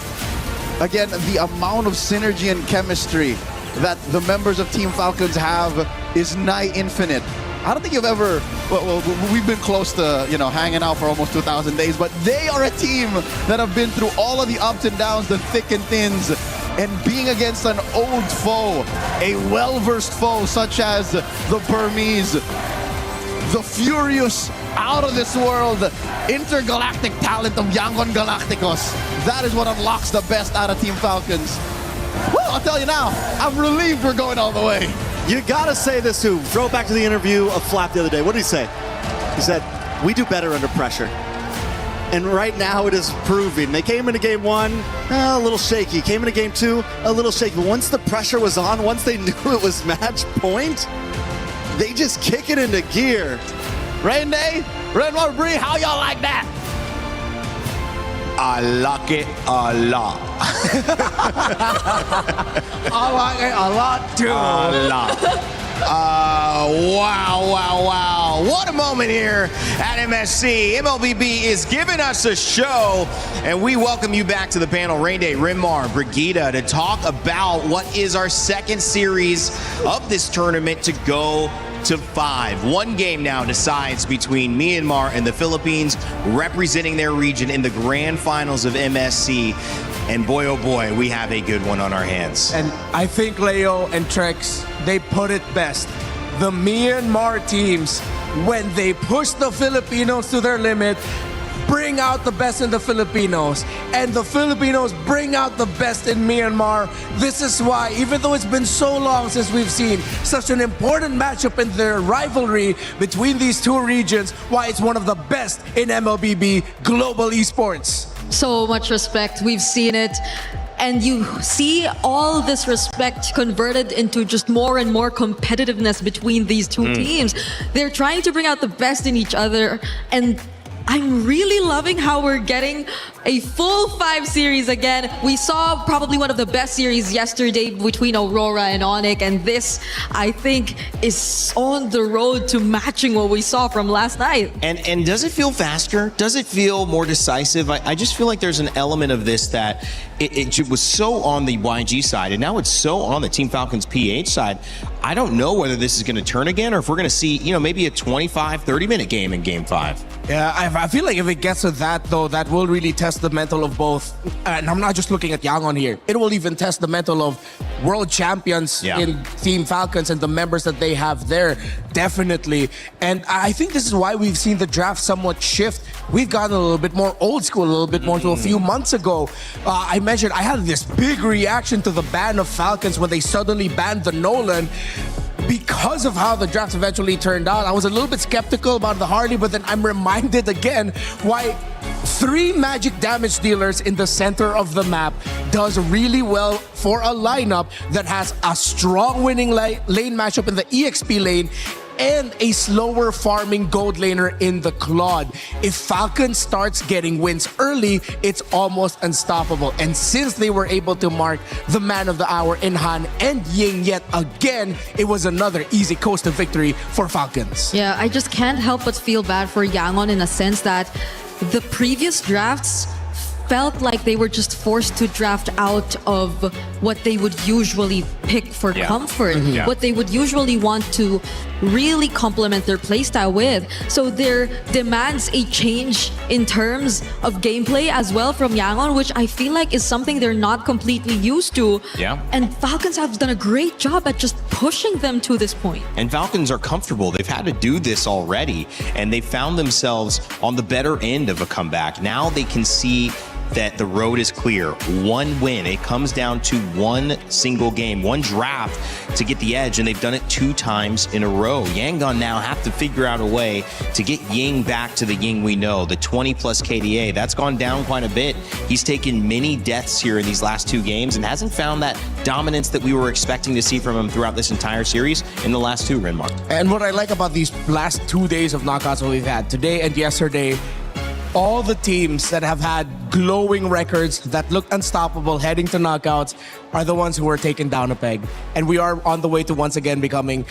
again, the amount of synergy and chemistry that the members of Team Falcons have is nigh infinite. I don't think you've ever, well, we've been close to, hanging out for almost 2,000 days, but they are a team that have been through all of the ups and downs, the thick and thins, and being against an old foe, a well-versed foe such as the Burmese, the furious, out of this world, intergalactic talent of Yangon Galacticos. That is what unlocks the best out of Team Falcons. Well, I'll tell you now, I'm relieved we're going all the way. You gotta say this too. Throw it back to the interview of Flap the other day. What did he say? He said, we do better under pressure. And right now it is proving. They came into game 1, a little shaky. Came into game 2, a little shaky. But once the pressure was on, once they knew it was match point, they just kick it into gear. Rain Day, Renwar Bree, how y'all like that? I like it a lot. I like it a lot too. A lot. Wow. What a moment here at MSC. MLBB is giving us a show, and we welcome you back to the panel, Rain Day, Rinmar, Brigida, to talk about what is our second series of this tournament to go to 5. 1 game now decides between Myanmar and the Philippines, representing their region in the grand finals of MSC. And boy, oh boy, we have a good one on our hands. And I think Leo and Trex, they put it best. The Myanmar teams, when they push the Filipinos to their limit, bring out the best in the Filipinos, and the Filipinos bring out the best in Myanmar. This is why, even though it's been so long since we've seen such an important matchup in their rivalry between these 2 regions, why it's one of the best in MLBB global esports. So much respect. We've seen it. And you see all this respect converted into just more and more competitiveness between these two teams. They're trying to bring out the best in each other. And I'm really loving how we're getting a full 5 series again. We saw probably one of the best series yesterday between Aurora and ONIC, and this, I think, is on the road to matching what we saw from last night. And does it feel faster? Does it feel more decisive? I just feel like there's an element of this that it was so on the YG side, and now it's so on the Team Falcons PH side. I don't know whether this is going to turn again or if we're going to see, maybe a 25, 30-minute game in Game 5. Yeah, I feel like if it gets to that, though, that will really test the mental of both. And I'm not just looking at Yangon here. It will even test the mental of world champions in Team Falcons and the members that they have there, definitely. And I think this is why we've seen the draft somewhat shift. We've gotten a little bit more old school, a little bit more to a few months ago. I mentioned I had this big reaction to the ban of Falcons when they suddenly banned the Nolan. Because of how the draft eventually turned out, I was a little bit skeptical about the Harley, but then I'm reminded again why 3 magic damage dealers in the center of the map does really well for a lineup that has a strong winning lane matchup in the EXP lane and a slower farming gold laner in the Claude. If Falcon starts getting wins early, it's almost unstoppable. And since they were able to mark the man of the hour in Han and Ying yet again, it was another easy coast to victory for Falcons. Yeah, I just can't help but feel bad for Yangon in a sense that the previous drafts felt like they were just forced to draft out of what they would usually pick for comfort, what they would usually want to really complement their playstyle with. So there demands a change in terms of gameplay as well from Yangon, which I feel like is something they're not completely used to. And Falcons have done a great job at just pushing them to this point. And Falcons are comfortable. They've had to do this already, and they found themselves on the better end of a comeback. Now they can see that the road is clear. One win. It comes down to one single game, one draft to get the edge, and they've done it 2 times in a row. Yangon now have to figure out a way to get Ying back to the Ying we know, the 20-plus KDA. That's gone down quite a bit. He's taken many deaths here in these last 2 games and hasn't found that dominance that we were expecting to see from him throughout this entire series in the last 2, Renmark. And what I like about these last 2 days of knockouts that we've had, today and yesterday, all the teams that have had glowing records that look unstoppable heading to knockouts are the ones who are taken down a peg. And we are on the way to once again becoming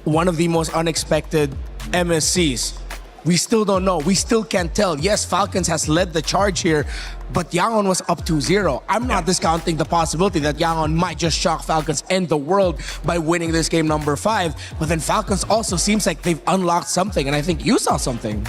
one of the most unexpected MSCs. We still don't know. We still can't tell. Yes, Falcons has led the charge here, but Yangon was up 2-0. I'm not discounting the possibility that Yangon might just shock Falcons and the world by winning this game number 5. But then Falcons also seems like they've unlocked something, and I think you saw something.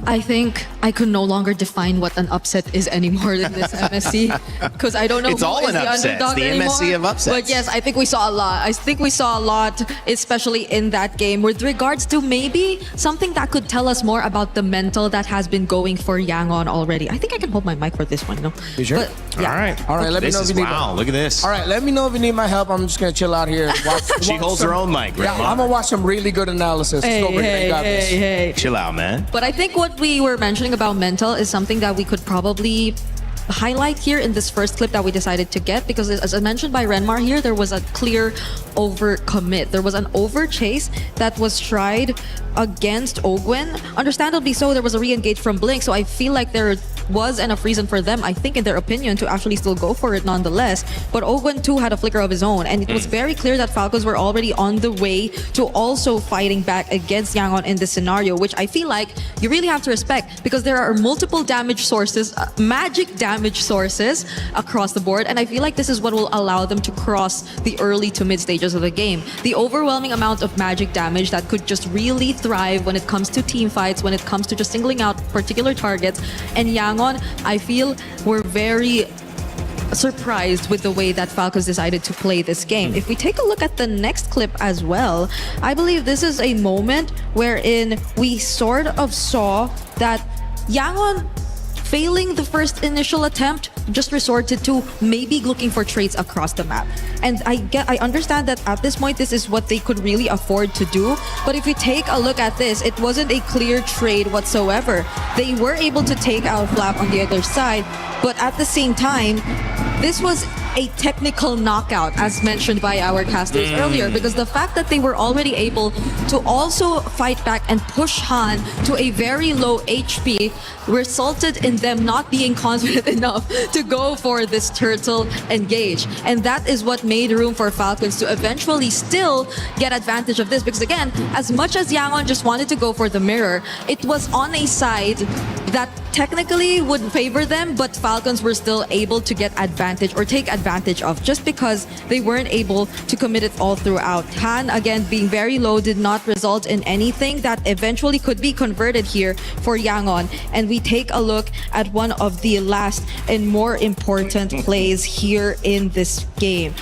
I think I could no longer define what an upset is anymore in this MSC, because I don't know it's who all is an the upset. underdog The anymore. MSC of upsets. But yes, I think we saw a lot. I think we saw a lot, especially in that game, with regards to maybe something that could tell us more about the mental that has been going for Yangon already. I think I can hold my mic for this one, no? You sure? But, yeah. All right, let me know if you need wow, look at this. All right, let me know if you need my help. I'm just going to chill out here. She holds her own mic, right? Yeah, I'm going to watch some really good analysis. Hey. Chill out, man. But I think what we were mentioning about mental is something that we could probably highlight here in this first clip that we decided to get, because as I mentioned by Renmar here, there was a clear overcommit. There was an overchase that was tried against Ogwen. Understandably so, there was a re-engage from Blink, so I feel like there was enough reason for them, I think in their opinion, to actually still go for it nonetheless. But Ogwen too had a flicker of his own, and it was very clear that Falcons were already on the way to also fighting back against Yangon in this scenario, which I feel like you really have to respect, because there are multiple damage sources, magic damage sources across the board, and I feel like this is what will allow them to cross the early to mid stages of the game. The overwhelming amount of magic damage that could just really thrive when it comes to team fights, when it comes to just singling out particular targets. And Yangon, I feel, were very surprised with the way that Falcons decided to play this game. If we take a look at the next clip as well, I believe this is a moment wherein we sort of saw that Yangon failing the first initial attempt, just resorted to maybe looking for trades across the map. And I understand that at this point, this is what they could really afford to do. But if you take a look at this, it wasn't a clear trade whatsoever. They were able to take out Flap on the other side, but at the same time, this was a technical knockout, as mentioned by our casters earlier, because the fact that they were already able to also fight back and push Han to a very low HP resulted in them not being confident enough to go for this turtle engage. And that is what made room for Falcons to eventually still get advantage of this, because again, as much as Yangon just wanted to go for the mirror, it was on a side that technically would favor them, but Falcons were still able to get advantage or take advantage of, just because they weren't able to commit it all throughout. Han, again, being very low, did not result in anything that eventually could be converted here for Yangon. And we take a look at one of the last and more important plays here in this game.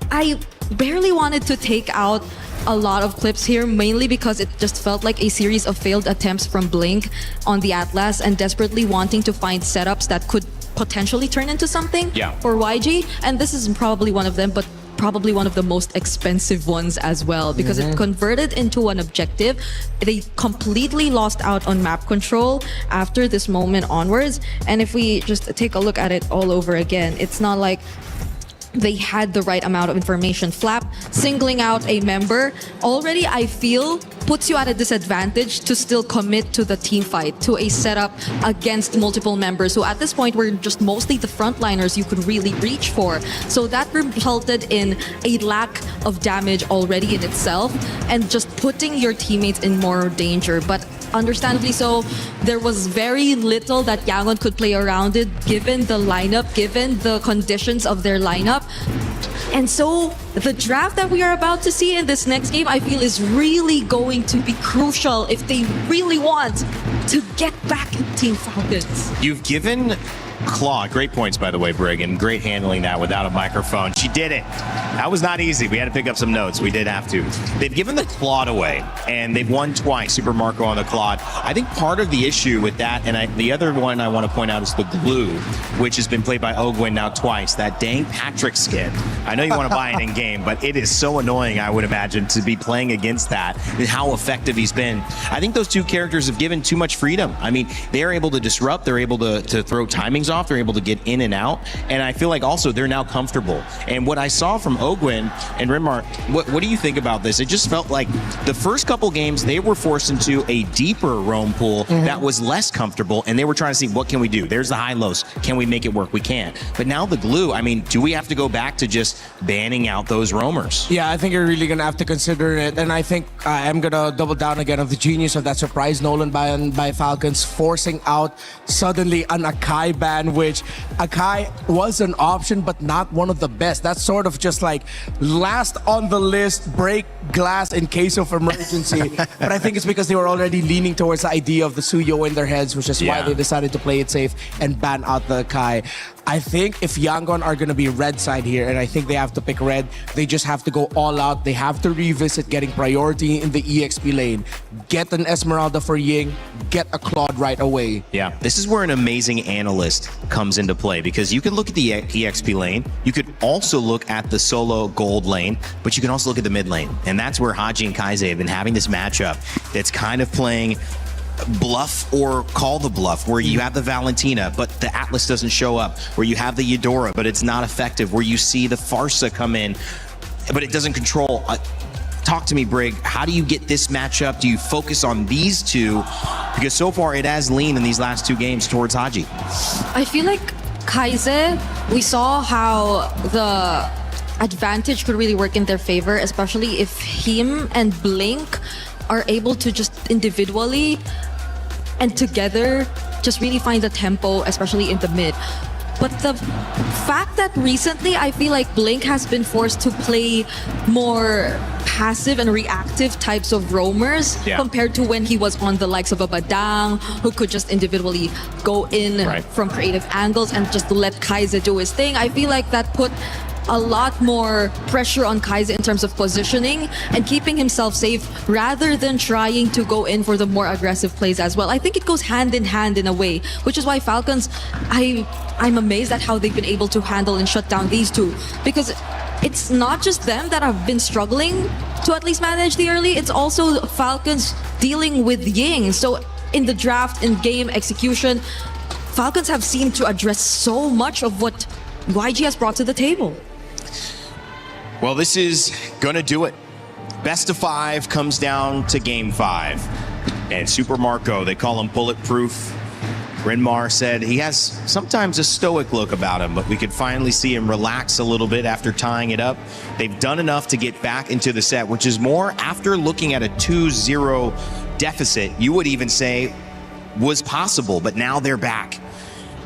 I barely wanted to take out a lot of clips here, mainly because it just felt like a series of failed attempts from Blink on the Atlas and desperately wanting to find setups that could potentially turn into something for YG. And this is probably one of them, but probably one of the most expensive ones as well, because it converted into an objective. They completely lost out on map control after this moment onwards. And if we just take a look at it all over again, it's not like they had the right amount of information. Flap singling out a member already, I feel, puts you at a disadvantage to still commit to the team fight, to a setup against multiple members who at this point were just mostly the frontliners you could really reach for. So that resulted in a lack of damage already in itself and just putting your teammates in more danger. But understandably so, there was very little that Yangon could play around it, given the lineup, given the conditions of their lineup. And so the draft that we are about to see in this next game, I feel, is really going to be crucial if they really want to get back in Team Falcons. You've given Claw, great points by the way, Brig, and great handling that without a microphone. She did it. That was not easy. We had to pick up some notes. We did have to. They've given the Claude away, and they've won twice, Super Marco on the Claude. I think part of the issue with that, and the other one I want to point out is the Glue, which has been played by Ogwin now twice. That dang Patrick skin. I know you want to buy it in game, but it is so annoying, I would imagine, to be playing against that and how effective he's been. I think those two characters have given too much freedom. I mean, they're able to disrupt, they're able to throw timings off, they're able to get in and out, and I feel like also they're now comfortable. And what I saw from Ogwin and Rinmar, what do you think about this? It just felt like the first couple games they were forced into a deeper roam pool that was less comfortable, and they were trying to see, what can we do? There's the high-lows. Can we make it work? We can't. But now the Glue, I mean, do we have to go back to just banning out those roamers? Yeah, I think you're really going to have to consider it. And I think I'm going to double down again on the genius of that surprise Nolan by Falcons, forcing out suddenly an Akai ban, which Akai was an option, but not one of the best. That's sort of just like last on the list, break glass in case of emergency. But I think it's because they were already leaning towards the idea of the Suyo in their heads, which is why they decided to play it safe and ban out the Akai. I think if Yangon are going to be red side here, and I think they have to pick red, they just have to go all out. They have to revisit getting priority in the EXP lane. Get an Esmeralda for Ying, get a Claude right away. Yeah, this is where an amazing analyst comes into play, because you can look at the EXP lane, you could also look at the solo gold lane, but you can also look at the mid lane. And that's where Haji and Kaise have been having this matchup that's kind of playing bluff or call the bluff, where you have the Valentina but the Atlas doesn't show up, where you have the Eudora but it's not effective, where you see the Farsa come in but it doesn't control. Talk to me, Brig. How do you get this matchup? Do you focus on these two? Because so far it has leaned in these last two games towards Haji. I feel like Kaise, we saw how the advantage could really work in their favor, especially if him and Blink are able to just individually and together just really find the tempo, especially in the mid. But the fact that recently I feel like Blink has been forced to play more passive and reactive types of roamers compared to when he was on the likes of a Badang, who could just individually go in from creative angles and just let Kaise do his thing. I feel like that put a lot more pressure on Kaiser in terms of positioning and keeping himself safe rather than trying to go in for the more aggressive plays as well. I think it goes hand in hand in a way, which is why Falcons, I'm amazed at how they've been able to handle and shut down these two, because it's not just them that have been struggling to at least manage the early, it's also Falcons dealing with Ying. So in the draft, in game execution, Falcons have seemed to address so much of what YG has brought to the table. Well, this is gonna do it. Best of 5 comes down to game 5. And Super Marco, they call him bulletproof. Renmar said he has sometimes a stoic look about him, but we could finally see him relax a little bit after tying it up. They've done enough to get back into the set, which is more after looking at a 2-0 deficit, you would even say was possible, but now they're back.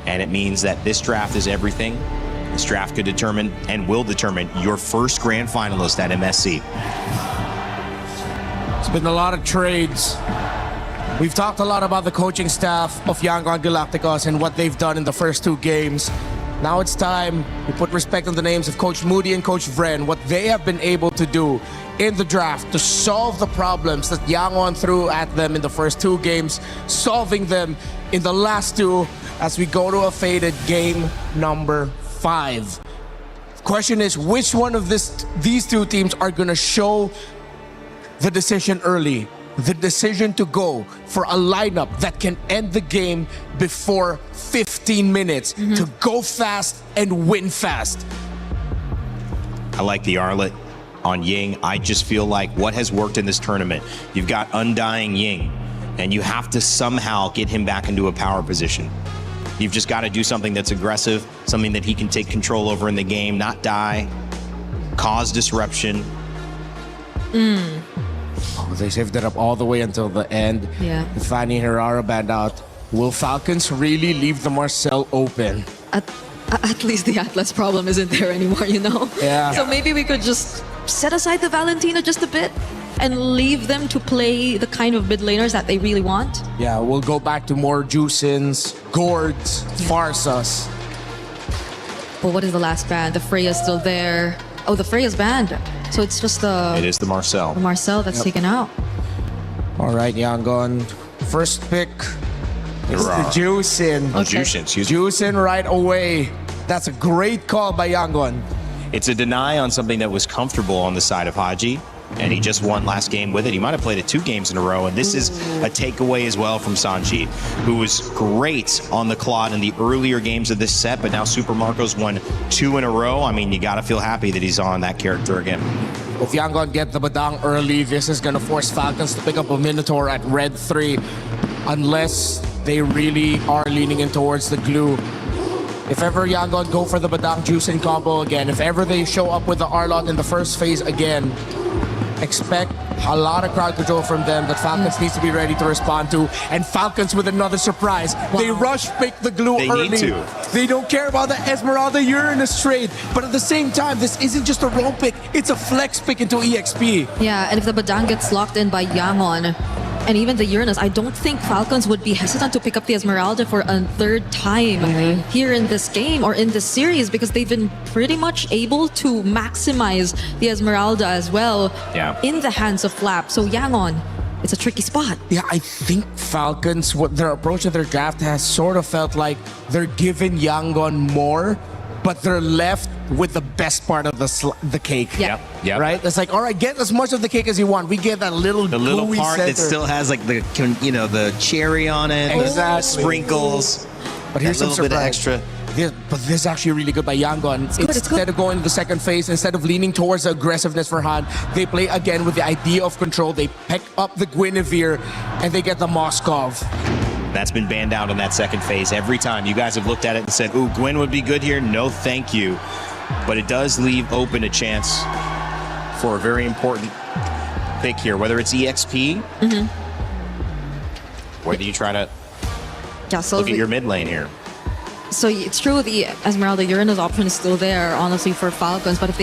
And it means that this draft is everything. This draft could determine and will determine your first grand finalist at MSC. It's been a lot of trades. We've talked a lot about the coaching staff of Yangon Galacticos and what they've done in the first 2 games. Now it's time we put respect on the names of Coach Moody and Coach Vren, what they have been able to do in the draft to solve the problems that Yangon threw at them in the first 2 games, solving them in the last 2 as we go to a faded game number 5. The question is, which one of these 2 teams are going to show the decision early? The decision to go for a lineup that can end the game before 15 minutes, to go fast and win fast. I like the Arlet on Ying. I just feel like what has worked in this tournament, you've got Undying Ying, and you have to somehow get him back into a power position. You've just got to do something that's aggressive, something that he can take control over in the game, not die, cause disruption. Oh, they saved it up all the way until the end. Yeah. Fanny Herrera banned out. Will Falcons really leave the Marcel open? At least the Atlas problem isn't there anymore, you know? Yeah. So maybe we could just set aside the Valentina just a bit and leave them to play the kind of mid laners that they really want. Yeah, we'll go back to more Juicins, Gords, Farsas. But what is the last band? The Freya's still there. Oh, the Freya's banned. So it's just the... It is the Marcel. The Marcel that's taken out. All right, Yangon. First pick is the Juicin. Oh, Juicin, excuse me. Juicin right away. That's a great call by Yangon. It's a deny on something that was comfortable on the side of Haji, and he just won last game with it. He might have played it 2 games in a row, and this is a takeaway as well from Sanji, who was great on the Claude in the earlier games of this set, but now Super Marco's won 2 in a row. I mean, you gotta feel happy that he's on that character again. If Yangon get the Badang early, this is gonna force Falcons to pick up a Minotaur at red 3, unless they really are leaning in towards the glue. If ever Yangon go for the Badang Juicin combo again, if ever they show up with the Arlot in the first phase again, expect a lot of crowd control from them that Falcons needs to be ready to respond to. And Falcons with another surprise. Wow. They rush pick the glue early. They need to. They don't care about the Esmeralda Uranus trade. But at the same time, this isn't just a roll pick. It's a flex pick into EXP. Yeah, and if the Badang gets locked in by Yangon, and even the Uranus, I don't think Falcons would be hesitant to pick up the Esmeralda for a 3rd time here in this game or in this series, because they've been pretty much able to maximize the Esmeralda as well in the hands of Flap. So Yangon, it's a tricky spot. Yeah, I think Falcons, what their approach to their draft has sort of felt like they're giving Yangon more, but they're left with the best part of the cake. Yep. Right? It's like, all right, get as much of the cake as you want. We get that little part center that still has like the, you know, the cherry on it, the sprinkles, but here's some little bit of surprise. extra. But this is actually really good by Yangon. Instead of going to the second phase, instead of leaning towards the aggressiveness for Han, they play again with the idea of control. They pick up the Guinevere and they get the Moskov. That's been banned out in that second phase every time. You guys have looked at it and said, ooh, Gwyn would be good here. No, thank you. But it does leave open a chance for a very important pick here, whether it's EXP, whether you try to look at your mid lane here. So it's true the Esmeralda Uranus option is still there, honestly, for Falcons. But if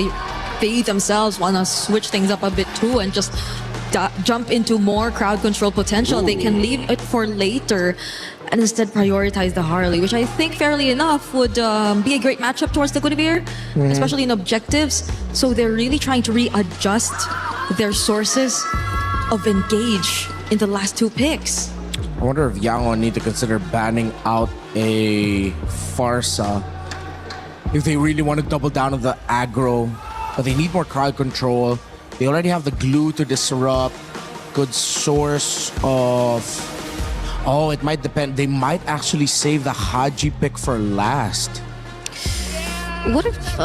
they themselves want to switch things up a bit too and just jump into more crowd control potential. They can leave it for later and instead prioritize the Harley, which I think fairly enough would be a great matchup towards the Guinevere, especially in objectives. So they're really trying to readjust their sources of engage in the last 2 picks. I wonder if Yangon need to consider banning out a Farsa if they really want to double down on the aggro, but they need more crowd control. They already have the glue to disrupt. Good source of... Oh, it might depend. They might actually save the Haji pick for last. What if,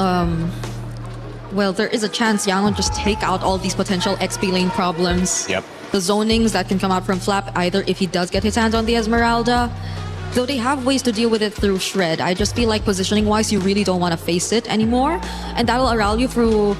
well, there is a chance Yangon just take out all these potential XP lane problems. Yep. The zonings that can come out from Flap, either if he does get his hands on the Esmeralda, though they have ways to deal with it through Shred. I just feel like positioning-wise, you really don't want to face it anymore. And that'll allow you through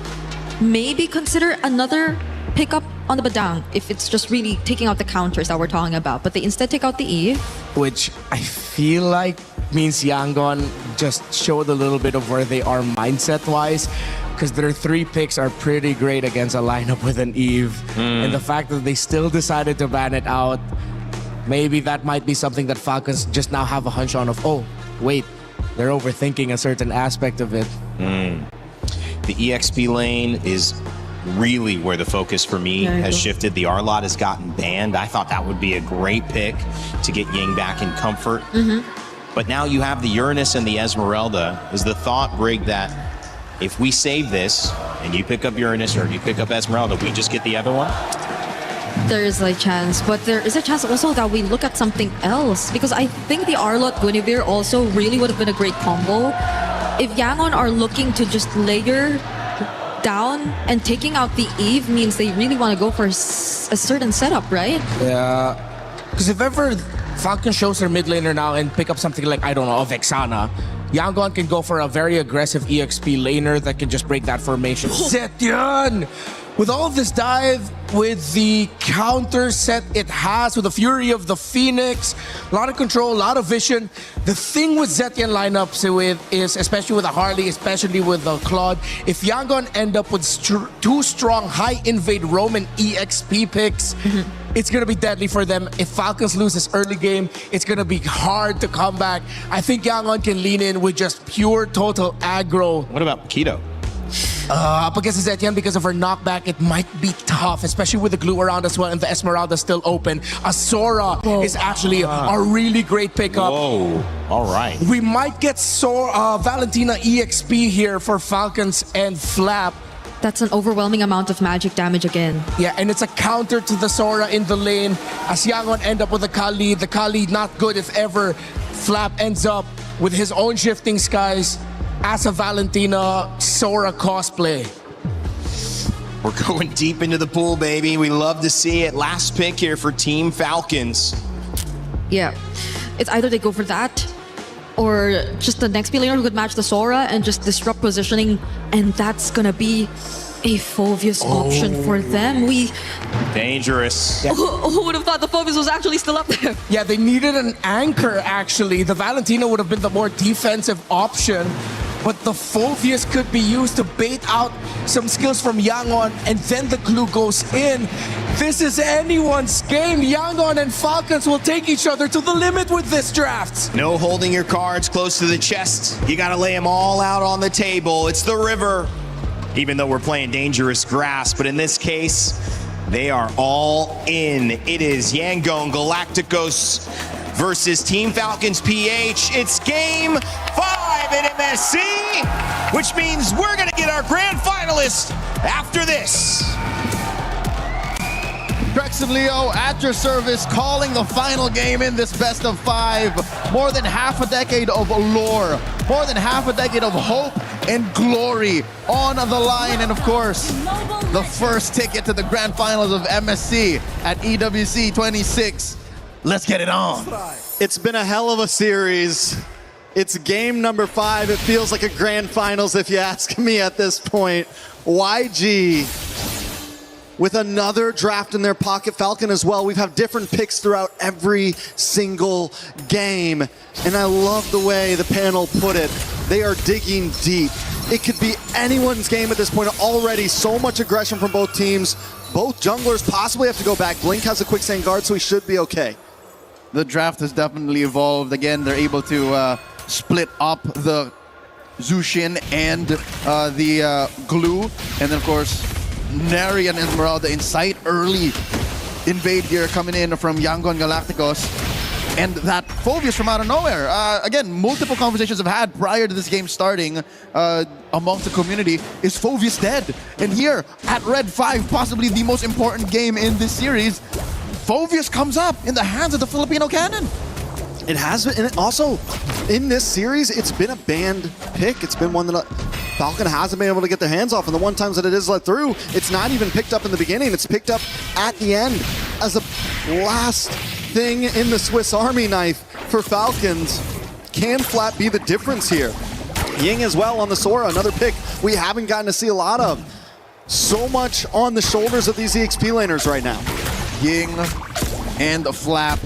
maybe consider another pickup on the Badang if it's just really taking out the counters that we're talking about. But they instead take out the Eve. Which I feel like means Yangon just showed a little bit of where they are mindset-wise, because their 3 picks are pretty great against a lineup with an Eve. And the fact that they still decided to ban it out, maybe that might be something that Falcons just now have a hunch on of, oh, wait, they're overthinking a certain aspect of it. The EXP lane is really where the focus for me has shifted. The R-Lot has gotten banned. I thought that would be a great pick to get Yang back in comfort. But now you have the Uranus and the Esmeralda. Is the thought, Brig, that if we save this and you pick up Uranus or you pick up Esmeralda, we just get the other one? There is a chance, but there is a chance also that we look at something else, because I think the Arlot Guinevere also really would have been a great combo. If Yangon are looking to just layer down and taking out the Eve means they really want to go for a certain setup, right? Yeah, because if ever Falcon shows their mid laner now and pick up something like, I don't know, a Vexana, Yangon can go for a very aggressive EXP laner that can just break that formation. Zetian! With all of this dive, with the counter set it has, with the Fury of the Phoenix, a lot of control, a lot of vision. The thing with Zetian lineups is, especially with the Harley, especially with the Claude, if Yangon end up with 2 strong high invade Roman EXP picks, it's going to be deadly for them. If Falcons lose this early game, it's going to be hard to come back. I think Yangon can lean in with just pure total aggro. What about Keto? Up against Zetian, because of her knockback, it might be tough, especially with the glue around as well and the Esmeralda still open. Asora is actually a really great pickup. Whoa, all right. We might get Valentina EXP here for Falcons and Flap. That's an overwhelming amount of magic damage again. Yeah, and it's a counter to the Sora in the lane. As Yangon end up with the Kali not good if ever Flap ends up with his own shifting skies as a Valentina Sora cosplay. We're going deep into the pool, baby. We love to see it. Last pick here for Team Falcons. Yeah, it's either they go for that or just the next laner who could match the Sora and just disrupt positioning, and that's gonna be a Phoveus option for them. Dangerous. Yeah. Who would have thought the Phoveus was actually still up there? Yeah, they needed an anchor, actually. The Valentina would have been the more defensive option, but the Phoveus could be used to bait out some skills from Yangon, and then the glue goes in. This is anyone's game. Yangon and Falcons will take each other to the limit with this draft. No holding your cards close to the chest. You got to lay them all out on the table. It's the river. Even though we're playing dangerous grass, but in this case, they are all in. It is Yangon Galacticos versus Team Falcons PH. It's game 5 at MSC, which means we're gonna get our grand finalists after this. Drex and Leo at your service, calling the final game in this best of 5. More than half a decade of allure, more than half a decade of hope and glory on the line, and of course, the first ticket to the grand finals of MSC at EWC 26. Let's get it on. It's been a hell of a series. It's game number 5. It feels like a grand finals if you ask me at this point. YG with another draft in their pocket. Falcon as well. We've had different picks throughout every single game. And I love the way the panel put it. They are digging deep. It could be anyone's game at this point. Already so much aggression from both teams. Both junglers possibly have to go back. Blink has a quicksand guard, so he should be okay. The draft has definitely evolved. Again, they're able to split up the Zushin and the Glue. And then, of course, Neri and Esmeralda in sight. Early invade here coming in from Yangon Galacticos. And that Phoveus from out of nowhere. Again, multiple conversations I've had prior to this game starting amongst the community. Is Phoveus dead? And here at Red 5, possibly the most important game in this series, Phoveus comes up in the hands of the Filipino cannon. It has been, and also in this series, it's been a banned pick. It's been one that Falcon hasn't been able to get their hands off, and the one times that it is let through, it's not even picked up in the beginning. It's picked up at the end as a last thing in the Swiss Army knife for Falcons. Can Flat be the difference here? Ying as well on the Sora, another pick we haven't gotten to see a lot of. So much on the shoulders of these EXP laners right now. Ying and Flap.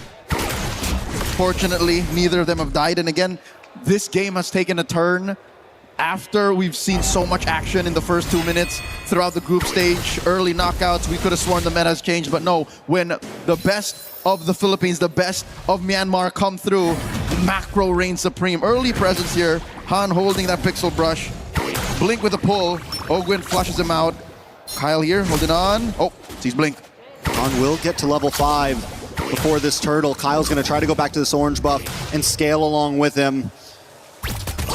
Fortunately, neither of them have died. And again, this game has taken a turn after we've seen so much action in the first 2 minutes throughout the group stage. Early knockouts, we could have sworn the meta has changed, but no. When the best of the Philippines, the best of Myanmar come through, Macro reigns supreme. Early presence here. Han holding that pixel brush. Blink with a pull. Ogwin flushes him out. Kyle here, holding on. Oh, sees Blink. Han will get to level 5 before this turtle. Kyle's going to try to go back to this orange buff and scale along with him.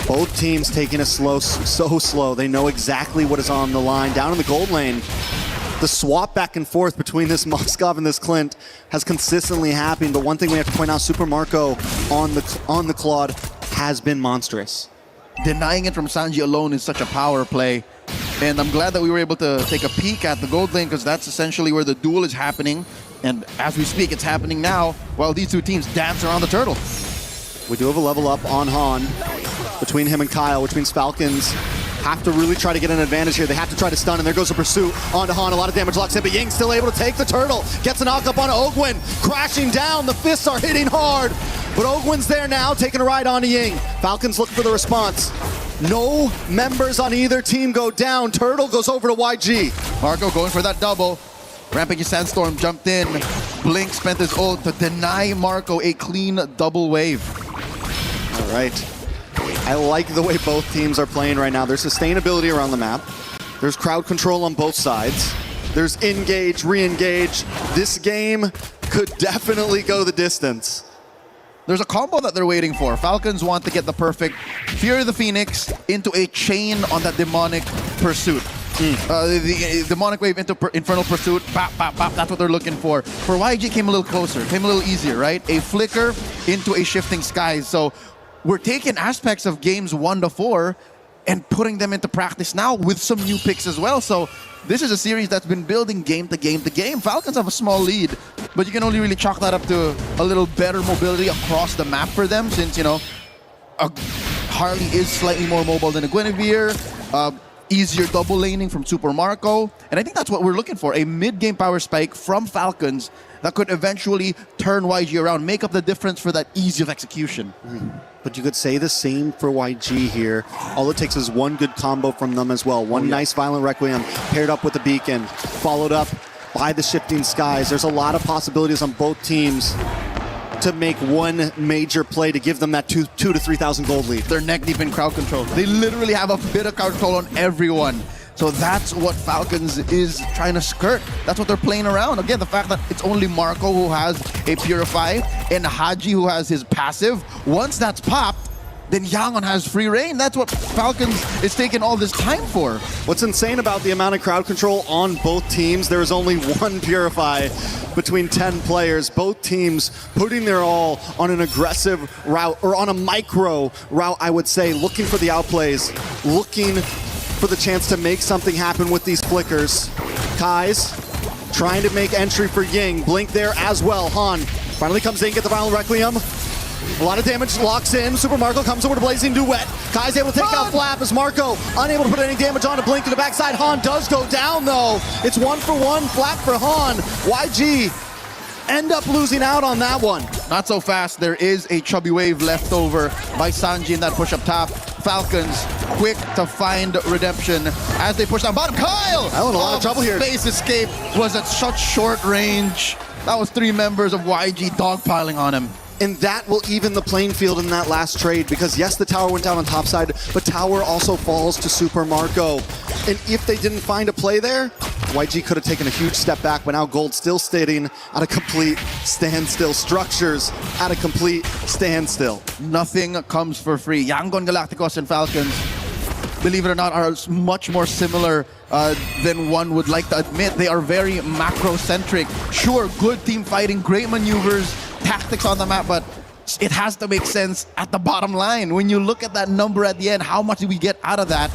Both teams taking it slow, so slow. They know exactly what is on the line. Down in the gold lane, the swap back and forth between this Moskov and this Clint has consistently happened. But one thing we have to point out, Super Marco on the Claude has been monstrous. Denying it from Sanji alone is such a power play. And I'm glad that we were able to take a peek at the gold lane, because that's essentially where the duel is happening. And as we speak, it's happening now while these two teams dance around the turtle. We do have a level up on Han between him and Kyle, which means Falcons have to really try to get an advantage here. They have to try to stun, and there goes a pursuit onto Han. A lot of damage locks in, but Ying's still able to take the turtle. Gets a knock up on Ogwin, crashing down. The fists are hitting hard, but Ogwin's there now, taking a ride onto Ying. Falcons look for the response. No members on either team go down. Turtle goes over to YG. Marco going for that double. Rampage Sandstorm jumped in. Blink spent his ult to deny Marco a clean double wave. All right. I like the way both teams are playing right now. There's sustainability around the map. There's crowd control on both sides. There's engage, re-engage. This game could definitely go the distance. There's a combo that they're waiting for. Falcons want to get the perfect Fury of the Phoenix into a chain on that demonic pursuit. The demonic wave into infernal pursuit. Bop, bop, bop. That's what they're looking for. For YG, came a little closer, came a little easier, right? A flicker into a shifting skies. So we're taking aspects of games 1 to 4 and putting them into practice now with some new picks as well. So this is a series that's been building game to game to game. Falcons have a small lead, but you can only really chalk that up to a little better mobility across the map for them, since, you know, a Harley is slightly more mobile than a Guinevere. Easier double laning from Super Marco. And I think that's what we're looking for. A mid-game power spike from Falcons that could eventually turn YG around, make up the difference for that ease of execution. But you could say the same for YG here. All it takes is one good combo from them as well. One nice Violent Requiem paired up with the Beacon, followed up by the Shifting Skies. There's a lot of possibilities on both teams to make one major play to give them that 2,000 to 3,000 gold lead. They're neck deep in crowd control. They literally have a bit of crowd control on everyone. So that's what Falcons is trying to skirt. That's what they're playing around. Again, the fact that it's only Marco who has a Purify and Haji who has his passive. Once that's popped, then Yangon has free reign. That's what Falcons is taking all this time for. What's insane about the amount of crowd control on both teams, there is only one Purify between 10 players. Both teams putting their all on an aggressive route, or on a micro route, I would say, looking for the outplays, looking for the chance to make something happen with these flickers. Kai's trying to make entry for Ying. Blink there as well. Han finally comes in, get the Violent Requiem. A lot of damage locks in. Super Marco comes over to Blazing Duet. Kai's able to take out Flap as Marco unable to put any damage on to Blink to the backside. Han does go down though. It's 1-for-1 Flap for Han. YG end up losing out on that one. Not so fast. There is a chubby wave left over by Sanji in that push up top. Falcons quick to find redemption as they push down bottom. Kyle! In a lot of trouble here. Space escape was at such short range. That was 3 members of YG dogpiling on him. And that will even the playing field in that last trade because yes, the tower went down on top side, but tower also falls to Super Marco. And if they didn't find a play there, YG could have taken a huge step back, but now Gold still sitting at a complete standstill. Structures at a complete standstill. Nothing comes for free. Yangon Galacticos and Falcons, believe it or not, are much more similar than one would like to admit. They are very macro-centric. Sure, good team fighting, great maneuvers, tactics on the map, but it has to make sense at the bottom line. When you look at that number at the end, how much do we get out of that?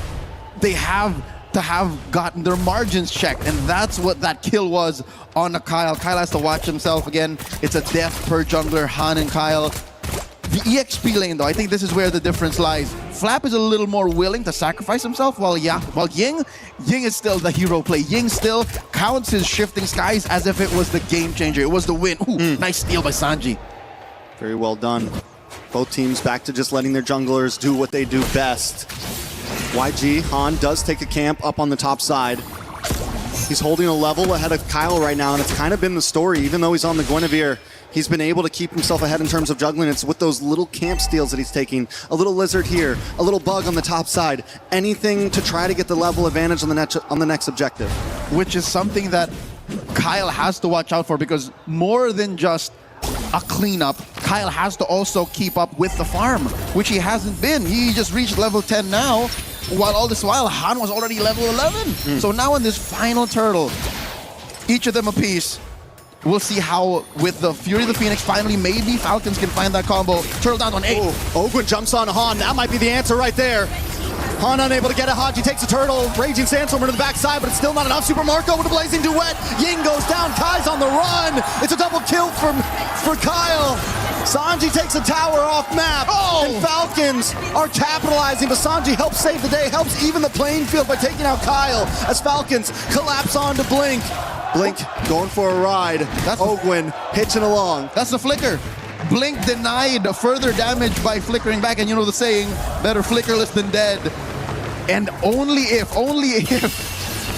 They have to have gotten their margins checked, and that's what that kill was on a Kyle. Kyle has to watch himself again. It's a death per jungler, Han and Kyle. The EXP lane, though, I think this is where the difference lies. Flap is a little more willing to sacrifice himself, while Ying is still the hero play. Ying still counts his shifting skies as if it was the game changer. It was the win. Ooh, nice steal by Sanji. Very well done. Both teams back to just letting their junglers do what they do best. YG, Han does take a camp up on the top side. He's holding a level ahead of Kyle right now, and it's kind of been the story. Even though he's on the Guinevere, he's been able to keep himself ahead in terms of juggling. It's with those little camp steals that he's taking. A little lizard here, a little bug on the top side. Anything to try to get the level advantage on the next objective. Which is something that Kyle has to watch out for, because more than just a cleanup, Kyle has to also keep up with the farm, which he hasn't been. He just reached level 10 now, while all this while Han was already level 11. So now in this final turtle, each of them a piece. We'll see how, with the Fury of the Phoenix, finally maybe Falcons can find that combo. Turtle down on 8. Ogwin jumps on Han. That might be the answer right there. Han unable to get it. Haji takes a turtle. Raging Sandstorm to the backside, but it's still not enough. Super Marco with a blazing duet. Ying goes down. Kai's on the run. It's a double kill for Kyle. Sanji takes a tower off map. And Falcons are capitalizing, but Sanji helps save the day, helps even the playing field by taking out Kyle as Falcons collapse onto Blink. Blink going for a ride. That's Ogwin hitching along. That's the flicker. Blink denied further damage by flickering back, and you know the saying, better flickerless than dead. And only if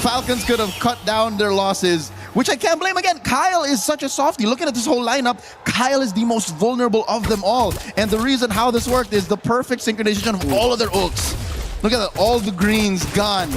Falcons could have cut down their losses, which I can't blame. Again, Kyle is such a softie. Looking at this whole lineup, Kyle is the most vulnerable of them all. And the reason how this worked is the perfect synchronization of all of their ults. Look at that, all the greens gone.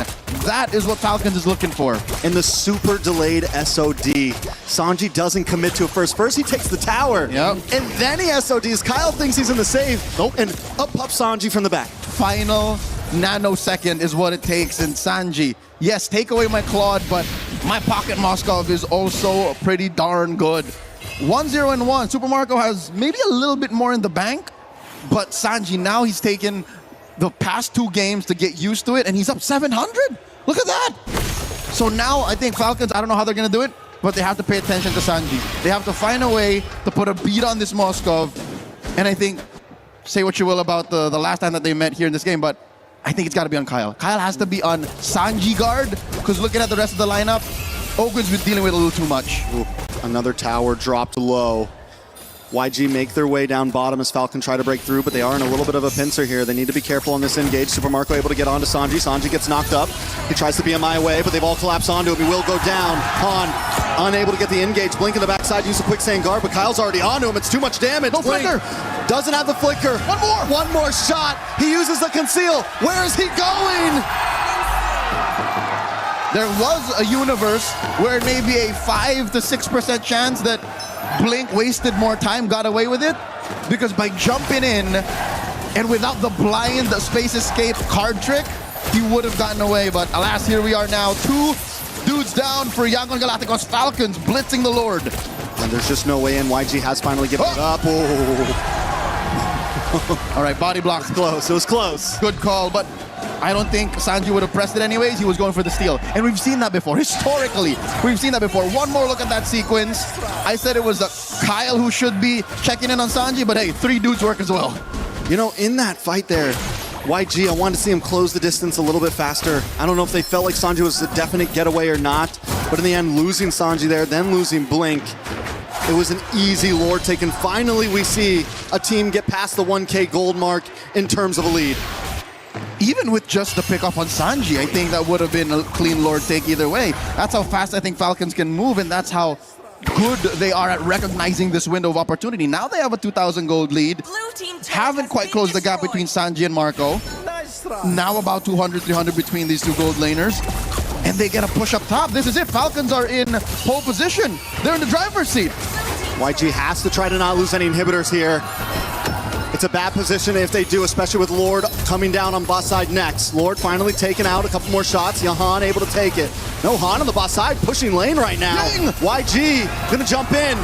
That is what Falcons is looking for. And the super delayed SOD. Sanji doesn't commit to it first. First he takes the tower. Yep. And then he SODs. Kyle thinks he's in the save. Nope. And up pops Sanji from the back. Final nanosecond is what it takes. And Sanji, yes, take away my Claude, but my Pocket Moskov is also pretty darn good. 1-0-1. Super Marco has maybe a little bit more in the bank, but Sanji, now he's taken the past 2 games to get used to it, and he's up 700. Look at that. So now I think Falcons, I don't know how they're going to do it, but they have to pay attention to Sanji. They have to find a way to put a beat on this Moskov. And I think, say what you will about the last time that they met here in this game, but I think it's got to be on Kyle. Kyle has to be on Sanji guard, because looking at the rest of the lineup, Ogwin's been dealing with a little too much. Ooh, another tower dropped low. YG make their way down bottom as Falcon try to break through, but they are in a little bit of a pincer here. They need to be careful on this engage. Super Marco able to get onto Sanji. Sanji gets knocked up. He tries to BMI away, but they've all collapsed onto him. He will go down. Han unable to get the engage. Blink in the backside, use a quicksand guard, but Kyle's already onto him. It's too much damage. No Blink flicker. doesn't have the flicker. One more shot. He uses the conceal. Where is he going? There was a universe where it may be a 5 to 6% chance that Blink wasted more time, got away with it, because by jumping in and without the blind space escape card trick, he would have gotten away. But alas, here we are now. 2 dudes down for Yangon Galacticos. Falcons blitzing the Lord. And there's just no way in. YG has finally given it up. All right, body block. Close. It was close. Good call, but I don't think Sanji would have pressed it anyways. He was going for the steal. And we've seen that before. Historically, we've seen that before. One more look at that sequence. I said it was Kyle who should be checking in on Sanji, but hey, 3 dudes work as well. You know, in that fight there, YG, I wanted to see him close the distance a little bit faster. I don't know if they felt like Sanji was a definite getaway or not, but in the end, losing Sanji there, then losing Blink, it was an easy Lord take. And finally, we see a team get past the 1K gold mark in terms of a lead. even with just the pick off on Sanji, I think that would have been a clean Lord take either way. That's how fast I think Falcons can move, and that's how good they are at recognizing this window of opportunity. Now they have a 2,000 gold lead. Haven't quite closed the gap between Sanji and Marco. Now about 200, 300 between these two gold laners. And they get a push up top. This is it. Falcons are in pole position. They're in the driver's seat. YG has to try to not lose any inhibitors here. It's a bad position if they do, especially with Lord coming down on bot side next. Lord finally taking out a couple more shots. Jahan able to take it. No Han on the bot side, pushing lane right now. Dang. YG gonna jump in.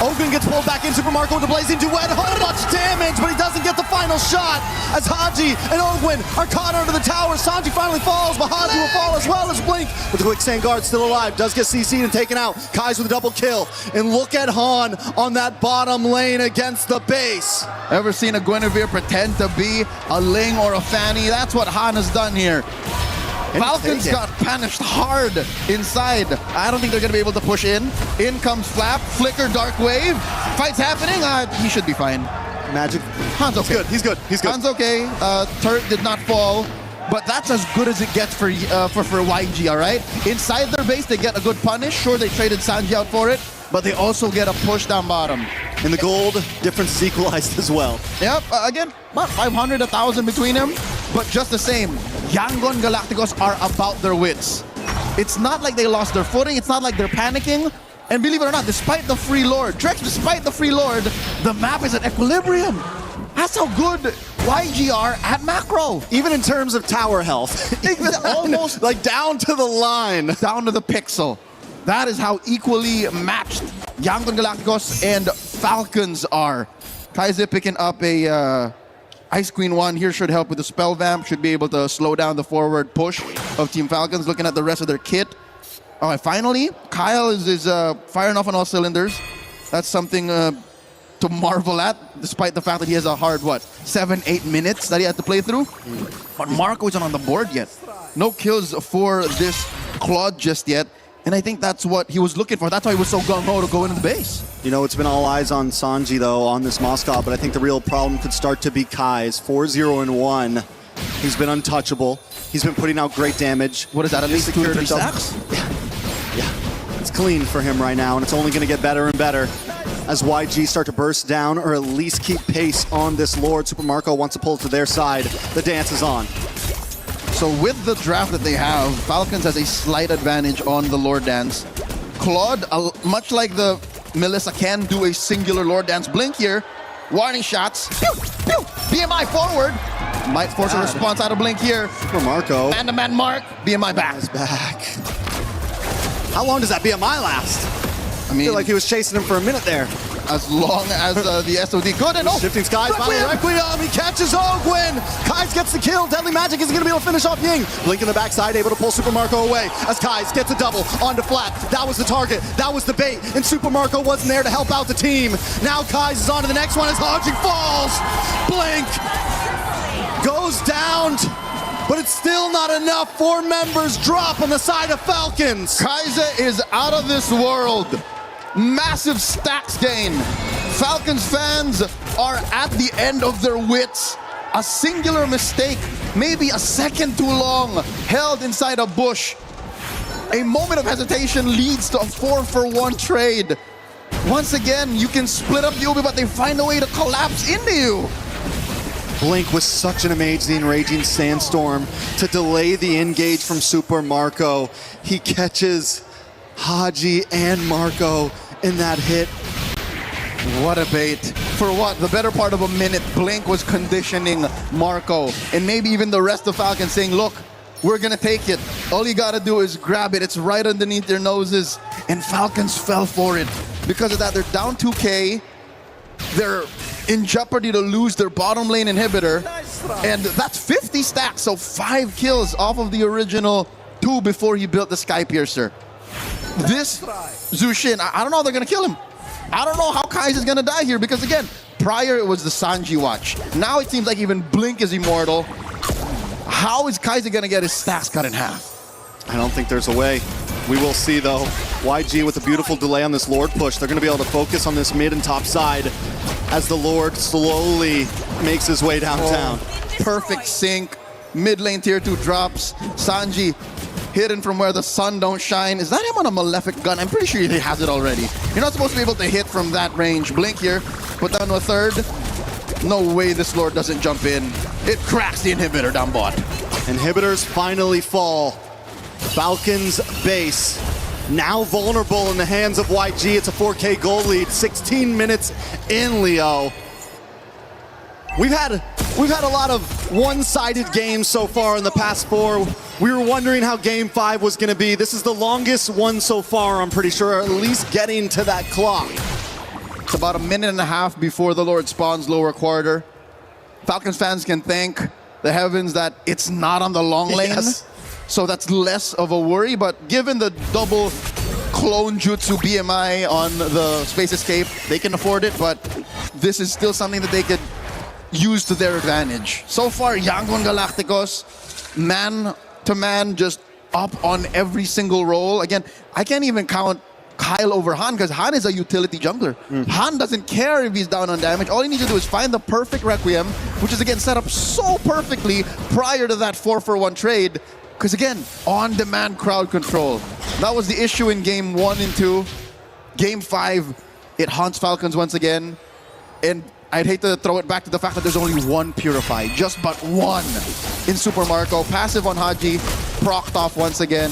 Ogren gets pulled back in. Super Marco with the blazing duet. Whole much damage, but he doesn't get the final shot as Haji and Ogwen are caught under the tower. Sanji finally falls, but Haji will fall as well as Blink. But the Quicksand Guard still alive. Does get CC'd and taken out. Kai's with a double kill. And look at Han on that bottom lane against the base. Ever seen a Guinevere pretend to be a Ling or a Fanny? That's what Han has done here. Falcons got punished hard inside. I don't think they're going to be able to push in. In comes Flap, Flicker, Dark Wave. Fight's happening. He should be fine. Magic. Han's okay. He's good. Han's okay. Turret did not fall. But that's as good as it gets for YG, all right? Inside their base, they get a good punish. Sure, they traded Sanji out for it, but they also get a push down bottom. And the gold difference is equalized as well. Yep, again, about 500, 1,000 between them, but just the same. Yangon Galacticos are about their wits. It's not like they lost their footing. It's not like they're panicking. And believe it or not, despite the free Lord, despite the free Lord, the map is at equilibrium. That's how good YG are at macro. Even in terms of tower health. Almost like down to the line. Down to the pixel. That is how equally matched Yangon Galacticos and Falcons are. Kaiser picking up a Ice Queen 1 here should help with the spell vamp. Should be able to slow down the forward push of Team Falcons. Looking at the rest of their kit. All right, finally, Kyle is firing off on all cylinders. That's something to marvel at, despite the fact that he has a hard, 7-8 minutes that he had to play through. But Marco isn't on the board yet. No kills for this Claude just yet. And I think that's what he was looking for. That's why he was so gung-ho to go into the base. You know, it's been all eyes on Sanji, though, on this Moscow, but I think the real problem could start to be Kai's. 4-0-1. He's been untouchable. He's been putting out great damage. What is that, at least 2 or 3 stacks? Yeah. It's clean for him right now, and it's only going to get better and better as YG start to burst down or at least keep pace on this Lord. Super Marco wants to pull it to their side. The dance is on. So with the draft that they have, Falcons has a slight advantage on the Lord Dance. Claude, much like the Melissa, can do a singular Lord Dance blink here. Warning shots. Pew, pew. BMI forward. Might force a response out of blink here. Super Marco. Man-to-man mark. BMI back. Back. How long does that BMI last? I feel like he was chasing him for a minute there. As long as the SOD could. And shifting skies, final Requiem. He catches Ogwen. Kais gets the kill. Deadly Magic isn't going to be able to finish off Ying. Blink in the backside, able to pull Super Marco away as Kais gets a double onto Flat. That was the target. That was the bait. And Super Marco wasn't there to help out the team. Now Kais is on to the next one as Haji falls. Blink goes down. But it's still not enough. 4 members drop on the side of Falcons. Kaiser is out of this world. Massive stacks gain. Falcons fans are at the end of their wits. A singular mistake, maybe a second too long, held inside a bush. A moment of hesitation leads to a 4-for-1 trade. Once again, you can split up the Ubi, but they find a way to collapse into you. Blink was such an amazing Raging Sandstorm to delay the engage from Super Marco. He catches Haji and Marco in that hit. What a bait. For what? The better part of a minute, Blink was conditioning Marco. And maybe even the rest of Falcons saying, look, we're going to take it. All you got to do is grab it. It's right underneath their noses. And Falcons fell for it. Because of that, they're down 2K. They're in jeopardy to lose their bottom lane inhibitor. And that's 50 stacks, so 5 kills off of the original 2 before he built the Sky Piercer. This Zushin, I don't know how they're going to kill him. I don't know how Kai's going to die here because, again, prior it was the Sanji watch. Now it seems like even Blink is immortal. How is Kaiser going to get his stacks cut in half? I don't think there's a way. We will see, though. YG with a beautiful delay on this Lord push. They're going to be able to focus on this mid and top side as the Lord slowly makes his way downtown. Perfect sync. Mid lane tier 2 drops. Sanji hidden from where the sun don't shine. Is that him on a Malefic gun? I'm pretty sure he has it already. You're not supposed to be able to hit from that range. Blink here, put down to a third. No way this Lord doesn't jump in. It cracks the inhibitor down bot. Inhibitors finally fall. Falcons base now vulnerable in the hands of YG. It's a 4K goal lead, 16 minutes in, Leo. We've had a lot of one-sided games so far in the past 4. We were wondering how game 5 was going to be. This is the longest one so far, I'm pretty sure, at least getting to that clock. It's about a minute and a half before the Lord spawns lower quarter. Falcons fans can thank the heavens that it's not on the long lane. Yes. So that's less of a worry, but given the double clone jutsu BMI on the Space Escape, they can afford it, but this is still something that they could use to their advantage. So far, Yangon Galacticos, man to man, just up on every single role. Again, I can't even count Kyle over Han because Han is a utility jungler. Han doesn't care if he's down on damage. All he needs to do is find the perfect Requiem, which is again set up so perfectly prior to that 4-for-1 trade. Because again, on-demand crowd control. That was the issue in game 1 and 2. Game 5, it haunts Falcons once again. And I'd hate to throw it back to the fact that there's only one Purify, just but one in Super Marco. Passive on Haji, procced off once again.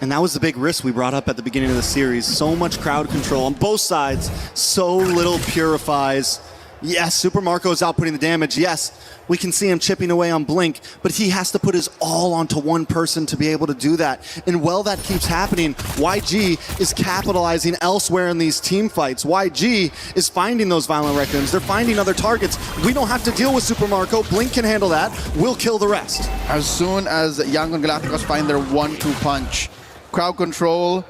And that was the big risk we brought up at the beginning of the series. So much crowd control on both sides, so little Purifies. Yes, Super Marco is outputting the damage. Yes, we can see him chipping away on Blink, but he has to put his all onto one person to be able to do that. And while that keeps happening, YG is capitalizing elsewhere in these team fights. YG is finding those violent Requiems. They're finding other targets. We don't have to deal with Super Marco. Blink can handle that. We'll kill the rest. As soon as Yangon Galacticos find their 1-2 punch, crowd control,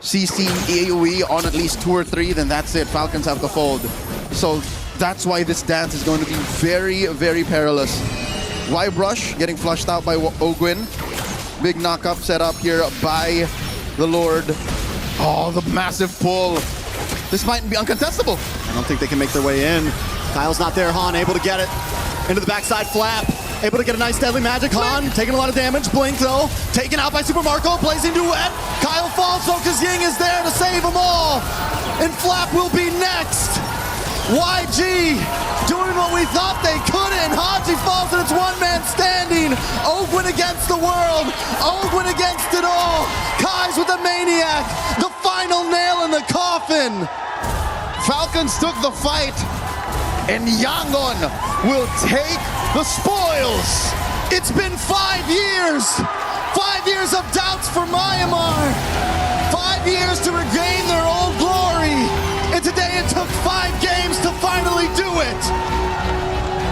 CC, AoE on at least 2 or 3, then that's it. Falcons have to fold. So that's why this dance is going to be very, very perilous. Y-Brush getting flushed out by Ogwin. Big knock-up set up here by the Lord. Oh, the massive pull. This might be uncontestable. I don't think they can make their way in. Kyle's not there. Han able to get it. Into the backside flap. Able to get a nice deadly magic. Han taking a lot of damage. Blink though. Taken out by Super Marco. Blazing duet. Kyle falls though because Ying is there to save them all. And Flap will be next. YG doing what we thought they couldn't. Haji falls and it's one man standing. Ogwin against the world. Ogwin against it all. Kai's with the Maniac. The final nail in the coffin. Falcons took the fight. And Yangon will take the spoils. It's been 5 years. 5 years of doubts for Myanmar. 5 years to regain their old glory. And today it took 5 games to finally do it.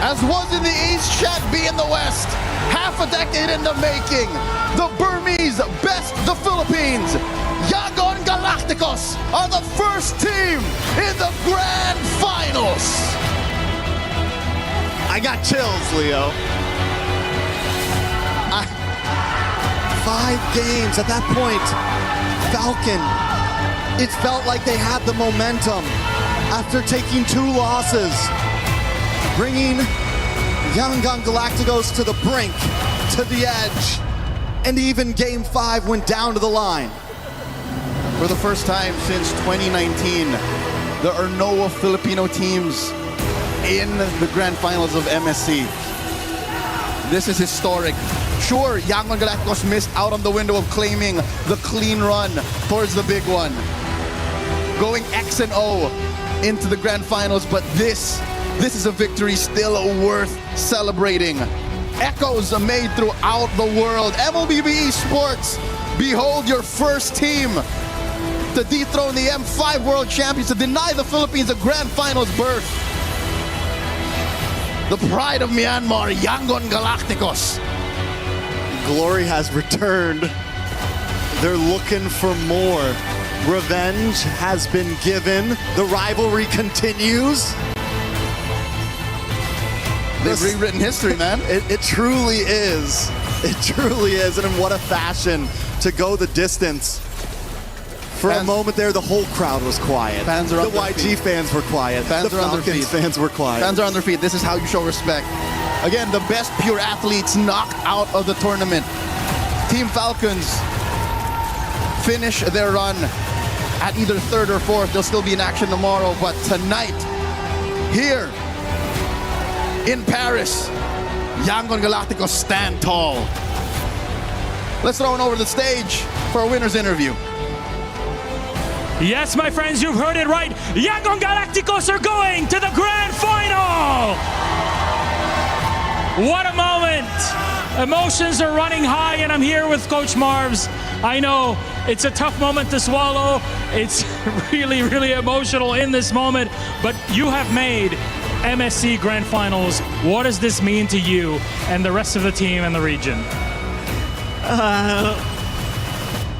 As was in the East, Shat B in the West. Half a decade in the making. The Burmese best the Philippines. Yangon Galacticos are the first team in the grand finals. I got chills, Leo. 5 games at that point. Falcon, it felt like they had the momentum after taking 2 losses, bringing Yangon Galacticos to the brink, to the edge, and even game 5 went down to the line. For the first time since 2019, there are no Filipino teams in the grand finals of MSC. This is historic. Sure, Yangon Galacticos missed out on the window of claiming the clean run towards the big one. Going X&O into the grand finals, but this is a victory still worth celebrating. Echoes are made throughout the world. MLBB Esports, behold your first team to dethrone the M5 World Champions, to deny the Philippines a grand finals berth. The pride of Myanmar, Yangon Galacticos. Glory has returned. They're looking for more. Revenge has been given. The rivalry continues. They've rewritten history, man. It truly is. It truly is. And in what a fashion to go the distance. For a moment there, the whole crowd was quiet. Fans are on the their YG feet. fans were quiet. Fans the are on their Falcons feet. fans were quiet. Fans are on their feet. This is how you show respect. Again, the best pure athletes knocked out of the tournament. Team Falcons finish their run at either third or fourth. They'll still be in action tomorrow, but tonight, here in Paris, Yangon Galacticos stand tall. Let's throw it over the stage for a winner's interview. Yes, my friends, you've heard it right. Yangon Galacticos are going to the grand final. What a moment. Emotions are running high, and I'm here with Coach Marvs. I know it's a tough moment to swallow. It's really, really emotional in this moment, but you have made MSC Grand Finals. What does this mean to you and the rest of the team and the region?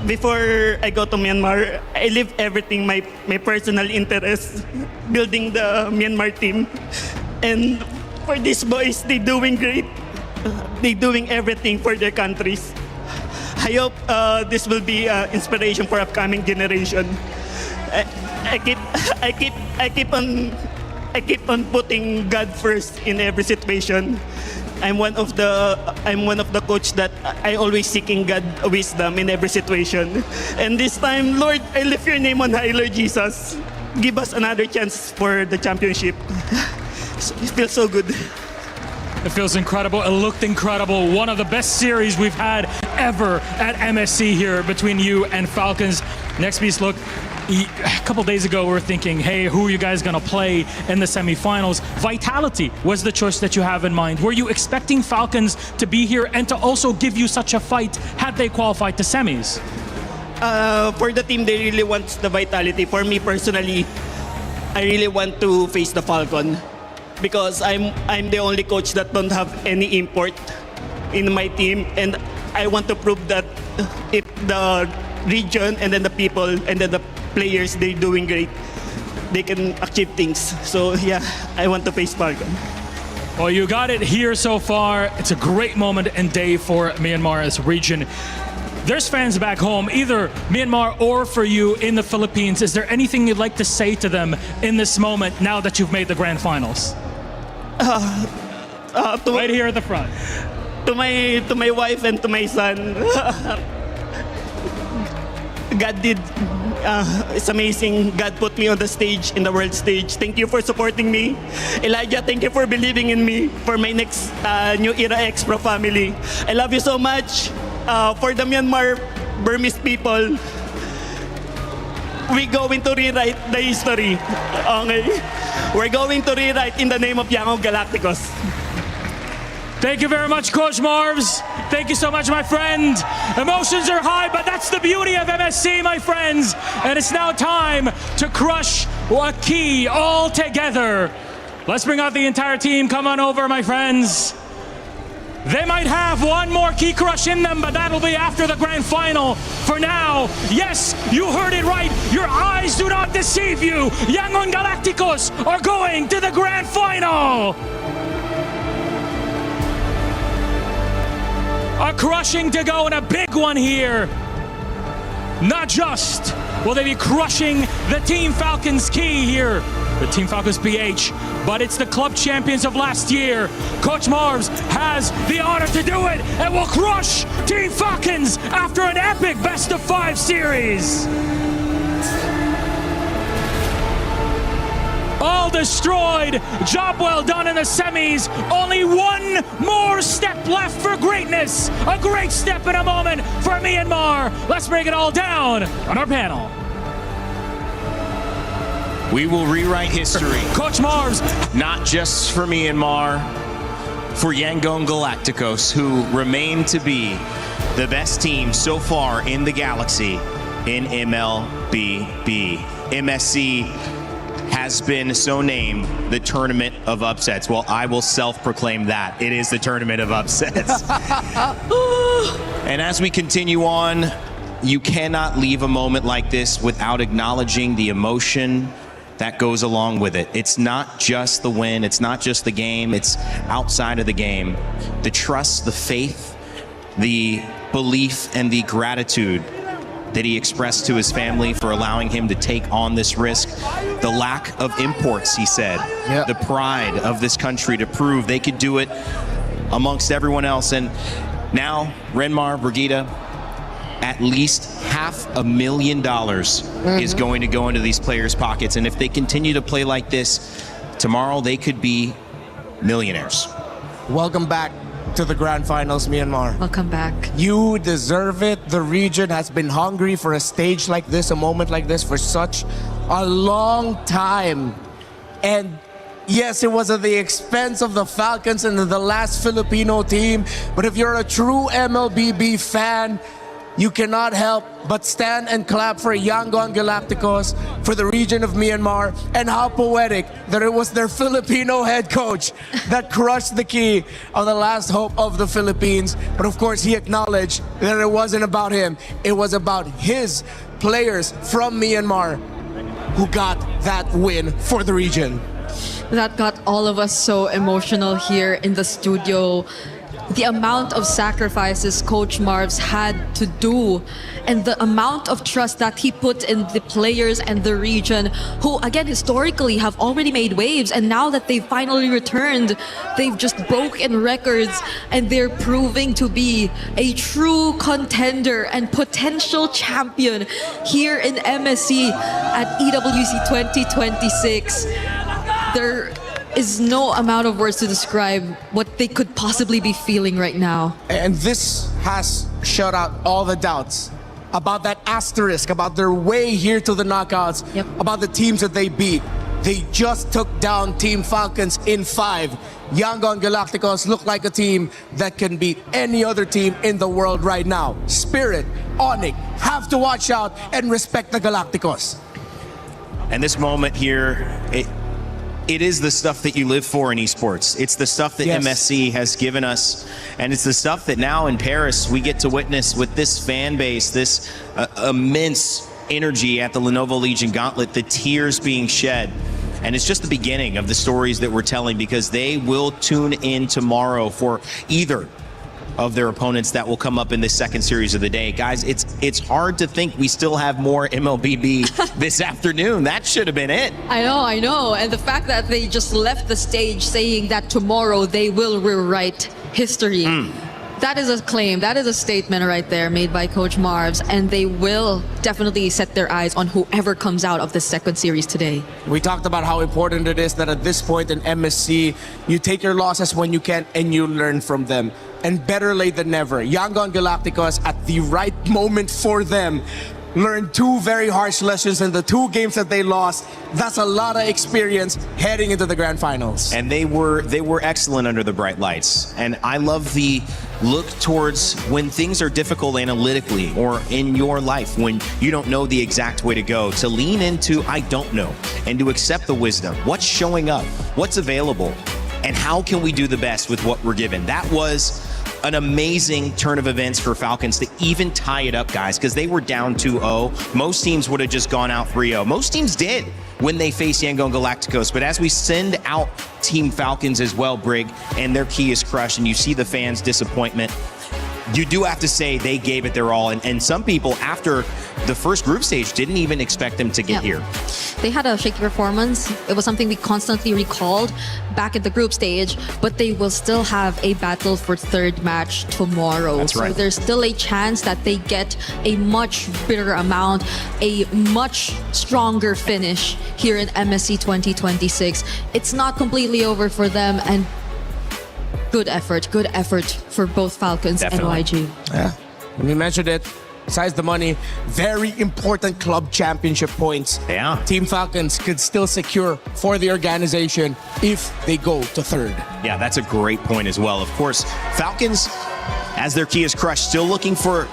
Before I go to Myanmar, I leave everything, my personal interests, building the Myanmar team. And for these boys, they're doing great. They're doing everything for their countries. I hope this will be inspiration for upcoming generation. I keep on putting God first in every situation. I'm one of the coach that I always seeking God wisdom in every situation. And this time, Lord, I lift your name on high, Lord Jesus. Give us another chance for the championship. It feels so good. It feels incredible. It looked incredible. One of the best series we've had ever at MSC here between you and Falcons. Next piece, look. A couple days ago, we were thinking, hey, who are you guys going to play in the semifinals? Vitality was the choice that you have in mind. Were you expecting Falcons to be here and to also give you such a fight had they qualified to semis? For the team, they really want the Vitality. For me personally, I really want to face the Falcon because I'm the only coach that don't have any import in my team, and I want to prove that if the region and then the people and then the players, they're doing great, they can achieve things. So yeah, I want to face Falcon. Well, you got it here so far. It's a great moment and day for Myanmar as a region. There's fans back home, either Myanmar or for you in the Philippines. Is there anything you'd like to say to them in this moment now that you've made the grand finals? Right here at the front. To my wife and to my son, God did. It's amazing. God put me on the stage, in the world stage. Thank you for supporting me. Elijah, thank you for believing in me for my next New Era X Pro family. I love you so much. For the Myanmar Burmese people, we're going to rewrite the history. Okay? We're going to rewrite in the name of Yangon Galacticos. Thank you very much, Coach Marvs. Thank you so much, my friend. Emotions are high, but that's the beauty of MSC, my friends. And it's now time to crush a key all together. Let's bring out the entire team. Come on over, my friends. They might have one more key crush in them, but that'll be after the grand final. For now, yes, you heard it right. Your eyes do not deceive you. Yangon Galacticos are going to the grand final. A crushing to go and a big one here. Not just will they be crushing the Team Falcons key here, the Team Falcons PH, but it's the club champions of last year. Coach Marvs has the honor to do it and will crush Team Falcons after an epic best-of-5 series. All destroyed. Job well done in the semis. Only one more step left for greatness. A great step in a moment for Myanmar. Let's break it all down on our panel. We will rewrite history. Coach Marvs. Not just for Myanmar, for Yangon Galacticos, who remain to be the best team so far in the galaxy in MLBB. MSC has been so named the Tournament of Upsets. Well, I will self-proclaim that. It is the Tournament of Upsets. And as we continue on, you cannot leave a moment like this without acknowledging the emotion that goes along with it. It's not just the win, it's not just the game, it's outside of the game. The trust, the faith, the belief, and the gratitude that he expressed to his family for allowing him to take on this risk. The lack of imports, he said. The pride of this country to prove they could do it amongst everyone else. And now, Renmar, Brigitte, at least $500,000 is going to go into these players' pockets. And if they continue to play like this, tomorrow they could be millionaires. Welcome back to the Grand Finals, Myanmar. Welcome back. You deserve it. The region has been hungry for a stage like this, a moment like this, for such a long time. And yes, it was at the expense of the Falcons and the last Filipino team. But if you're a true MLBB fan, you cannot help but stand and clap for Yangon Galacticos, for the region of Myanmar, and how poetic that it was their Filipino head coach that crushed the key on the last hope of the Philippines. But of course, he acknowledged that it wasn't about him. It was about his players from Myanmar who got that win for the region. That got all of us so emotional here in the studio. The amount of sacrifices Coach Marv's had to do and the amount of trust that he put in the players and the region, who again historically have already made waves, and now that they've finally returned, they've just broken records and they're proving to be a true contender and potential champion here in MSC at EWC 2026. There is no amount of words to describe what they could possibly be feeling right now. And this has shut out all the doubts about that asterisk, about their way here to the knockouts, about the teams that they beat. They just took down Team Falcons in 5. Yangon Galacticos look like a team that can beat any other team in the world right now. Spirit, ONIC, have to watch out and respect the Galacticos. And this moment here, it is the stuff that you live for in esports. It's the stuff that MSC has given us. And it's the stuff that now in Paris we get to witness with this fan base, this immense energy at the Lenovo Legion Gauntlet, the tears being shed. And it's just the beginning of the stories that we're telling, because they will tune in tomorrow for either of their opponents that will come up in the second series of the day. Guys, it's hard to think we still have more MLBB this afternoon. That should have been it. I know. And the fact that they just left the stage saying that tomorrow they will rewrite history. That is a claim, that is a statement right there made by Coach Marv's, and they will definitely set their eyes on whoever comes out of the second series today. We talked about how important it is that at this point in MSC, you take your losses when you can and you learn from them. And better late than never. Yangon Galacticos, at the right moment for them, learned 2 very harsh lessons in the 2 games that they lost. That's a lot of experience heading into the Grand Finals. And they were excellent under the bright lights. And I love the look towards when things are difficult analytically or in your life, when you don't know the exact way to go, to lean into I don't know and to accept the wisdom. What's showing up? What's available? And how can we do the best with what we're given? That was an amazing turn of events for Falcons to even tie it up, guys, because they were down 2-0. Most teams would have just gone out 3-0. Most teams did when they faced Yangon Galacticos. But as we send out Team Falcons as well, Brig, and their key is crushed, and you see the fans' disappointment, you do have to say they gave it their all. And some people, after the first group stage, didn't even expect them to get here. They had a shaky performance. It was something we constantly recalled back at the group stage, but they will still have a battle for third match tomorrow. That's right. So there's still a chance that they get a much bigger amount, a much stronger finish here in MSC 2026. It's not completely over for them, and good effort for both Falcons and YG. Yeah, we mentioned it. Besides the money, very important club championship points. Yeah. Team Falcons could still secure for the organization if they go to third. Yeah, that's a great point as well. Of course, Falcons, as their key is crushed, still looking for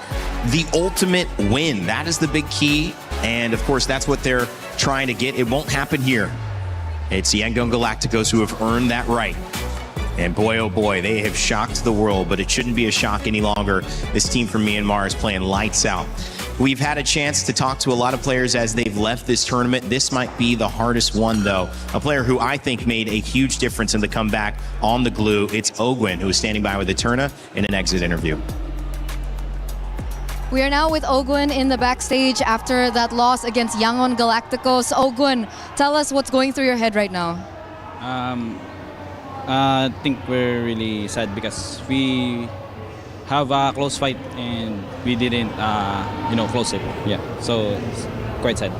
the ultimate win. That is the big key. And of course, that's what they're trying to get. It won't happen here. It's Yangon Galacticos who have earned that right. And boy, oh boy, they have shocked the world, but it shouldn't be a shock any longer. This team from Myanmar is playing lights out. We've had a chance to talk to a lot of players as they've left this tournament. This might be the hardest one, though. A player who I think made a huge difference in the comeback on the glue. It's Ogwin, who is standing by with Eterna in an exit interview. We are now with Ogwin in the backstage after that loss against Yangon Galacticos. Ogwin, tell us what's going through your head right now. I think we're really sad because we have a close fight and we didn't, close it. Yeah, so it's quite sad.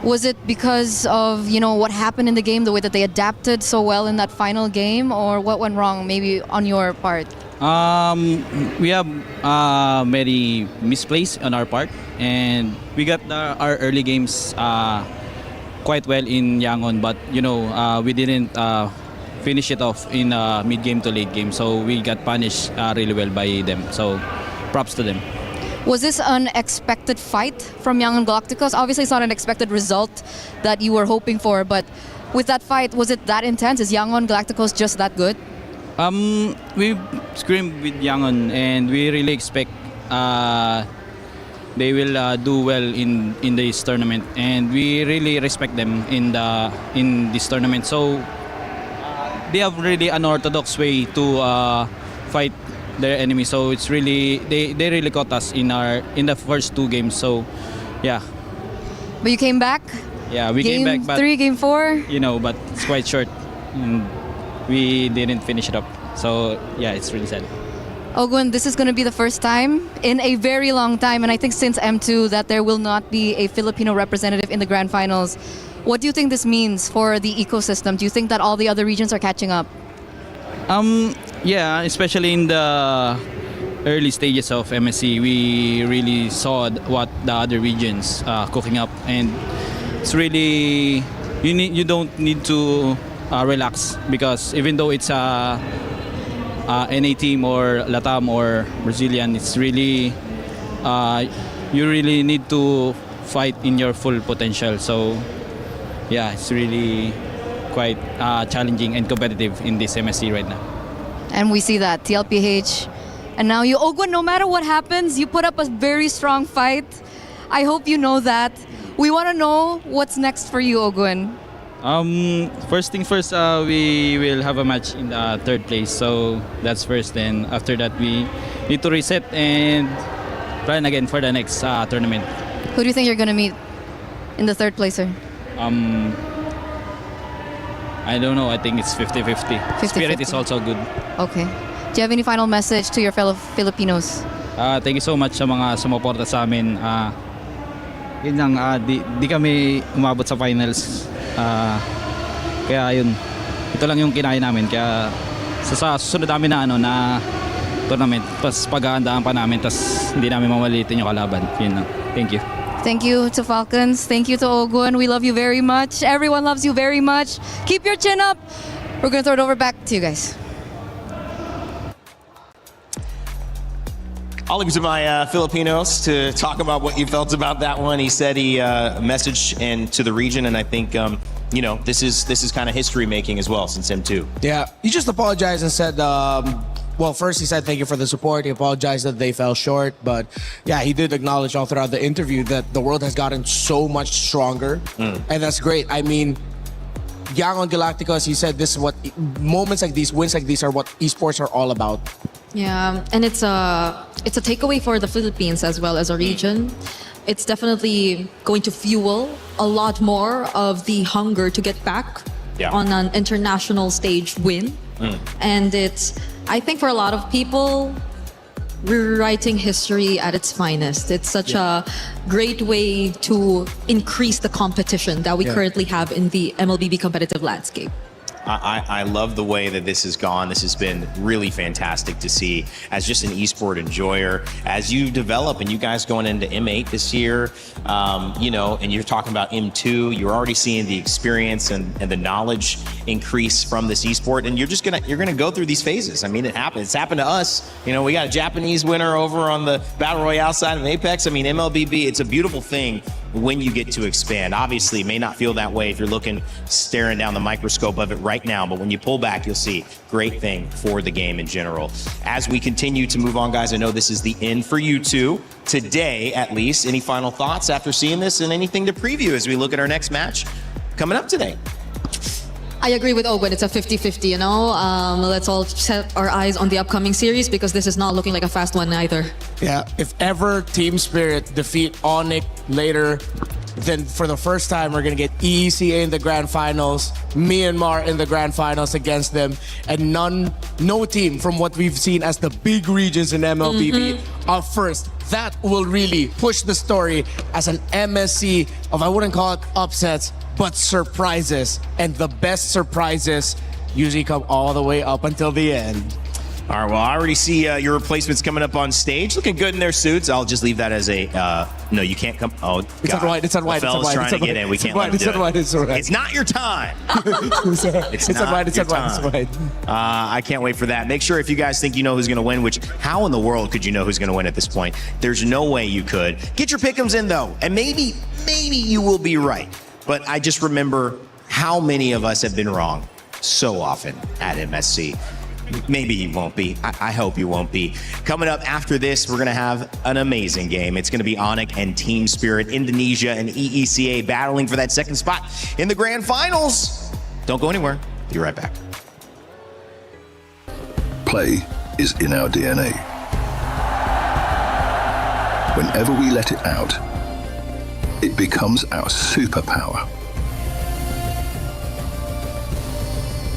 Was it because of, what happened in the game, the way that they adapted so well in that final game, or what went wrong maybe on your part? We have many misplays on our part, and we got our early games quite well in Yangon, but we didn't finish it off in mid game to late game, so we got punished really well by them. So props to them. Was this an expected fight from Yangon Galacticos? Obviously, it's not an expected result that you were hoping for, but with that fight, was it that intense? Is Yangon Galacticos just that good? We scrimmed with Yangon, and we really expect they will do well in this tournament, and we really respect them in this tournament. So they have really unorthodox way to fight their enemy. So it's really they really caught us in the first two games. So yeah. But you came back. Yeah, we came back. But, Game 4. But it's quite short. And we didn't finish it up. So yeah, it's really sad. Ogwin, this is going to be the first time in a very long time, and I think since M2, that there will not be a Filipino representative in the grand finals. What do you think this means for the ecosystem? Do you think that all the other regions are catching up? Yeah, especially in the early stages of MSC, we really saw what the other regions cooking up, and it's really you don't need to relax, because even though it's a NA team or Latam or Brazilian, it's really you really need to fight in your full potential. So yeah, it's really quite challenging and competitive in this MSC right now. And we see that, TLPH. And now you, Ogwin, no matter what happens, you put up a very strong fight. I hope you know that. We want to know what's next for you, Ogwin. First thing first, we will have a match in the third place. So that's first. Then after that, we need to reset and plan again for the next tournament. Who do you think you're going to meet in the third placer? I don't know. I think it's 50-50. Spirit is also good. Okay. Do you have any final message to your fellow Filipinos? Thank you so much sa mga sumuporta sa amin. Yun lang, di kami umabot sa finals. Kaya yun, ito lang yung kinain namin. Kaya sa susunod namin na tournament, pas paghahandaan pa namin, tas hindi namin mamalitin yung kalaban. Yun lang. Thank you. Thank you to Falcons. Thank you to Ogwin. We love you very much. Everyone loves you very much. Keep your chin up. We're going to throw it over back to you guys. I'll leave it to my Filipinos to talk about what you felt about that one. He said he messaged to the region, and I think this is kind of history making as well since M2. Yeah, he just apologized and said. Well, first he said thank you for the support. He apologized that they fell short, but yeah, he did acknowledge all throughout the interview that the world has gotten so much stronger, and that's great. I mean, Yangon Galacticos, he said this is what moments like these, wins like these are what esports are all about. Yeah, and it's a takeaway for the Philippines as well as a region. It's definitely going to fuel a lot more of the hunger to get back on an international stage win. And I think for a lot of people, rewriting history at its finest. It's such a great way to increase the competition that we currently have in the MLBB competitive landscape. I love the way that this has gone. This has been really fantastic to see as just an esport enjoyer. As you develop and you guys going into M8 this year, and you're talking about M2, you're already seeing the experience and the knowledge increase from this esport, and you're gonna go through these phases. I mean, it happens. It's happened to us. We got a Japanese winner over on the Battle Royale side of Apex. I mean, MLBB, it's a beautiful thing when you get to expand. Obviously, it may not feel that way if you're staring down the microscope of it right now, but when you pull back, you'll see great thing for the game in general. As we continue to move on, guys, I know this is the end for you two, today at least. Any final thoughts after seeing this, and anything to preview as we look at our next match coming up today? I agree with Owen. It's a 50-50, you know? Let's all set our eyes on the upcoming series because this is not looking like a fast one either. Yeah, if ever Team Spirit defeat ONIC later, then for the first time we're gonna get EECA in the grand finals, Myanmar in the grand finals against them, and no team from what we've seen as the big regions in MLBB are first. That will really push the story as an MSC of, I wouldn't call it upsets, but surprises. And the best surprises usually come all the way up until the end. All right, well, I already see your replacements coming up on stage, looking good in their suits. I'll just leave that as a, no, you can't come. Oh, It's God. on white, it's on white, The it's on fella's white. trying it's to on get white, in. We it's can't on let him white, do it's on white, it's on white. It's not your time. It's on white, it's on white, it's on white. I can't wait for that. Make sure if you guys think you know who's going to win, which how in the world could you know who's going to win at this point? There's no way you could. Get your pick'ems in though, and maybe you will be right. But I just remember how many of us have been wrong so often at MSC. Maybe you won't be. I hope you won't be. Coming up after this, we're going to have an amazing game. It's going to be ONIC and Team Spirit, Indonesia and EECA battling for that second spot in the grand finals. Don't go anywhere. Be right back. Play is in our DNA. Whenever we let it out, it becomes our superpower.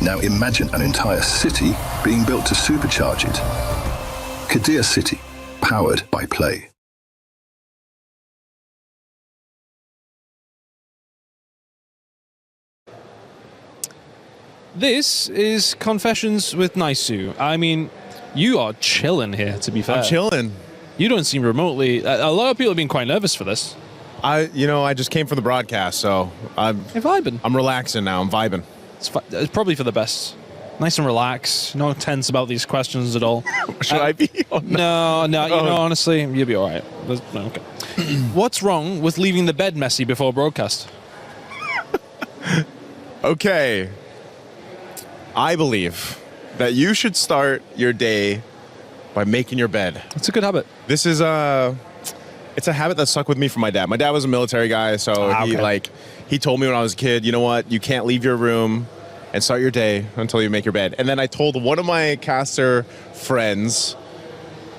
Now imagine an entire city being built to supercharge it. Kadir City, powered by Play. This is Confessions with Naisu. I mean, you are chilling here, to be fair. I'm chilling. You don't seem remotely... A lot of people have been quite nervous for this. I just came from the broadcast, so I'm vibing. I'm relaxing now. I'm vibing. It's probably for the best. Nice and relaxed. No tense about these questions at all. Should I be? Oh, no, you know, honestly, you'll be all right. Okay. What's wrong with leaving the bed messy before broadcast? Okay. I believe that you should start your day by making your bed. It's a good habit. This is it's a habit that stuck with me from my dad. My dad was a military guy, so he told me when I was a kid, you know what, you can't leave your room and start your day until you make your bed. And then I told one of my caster friends,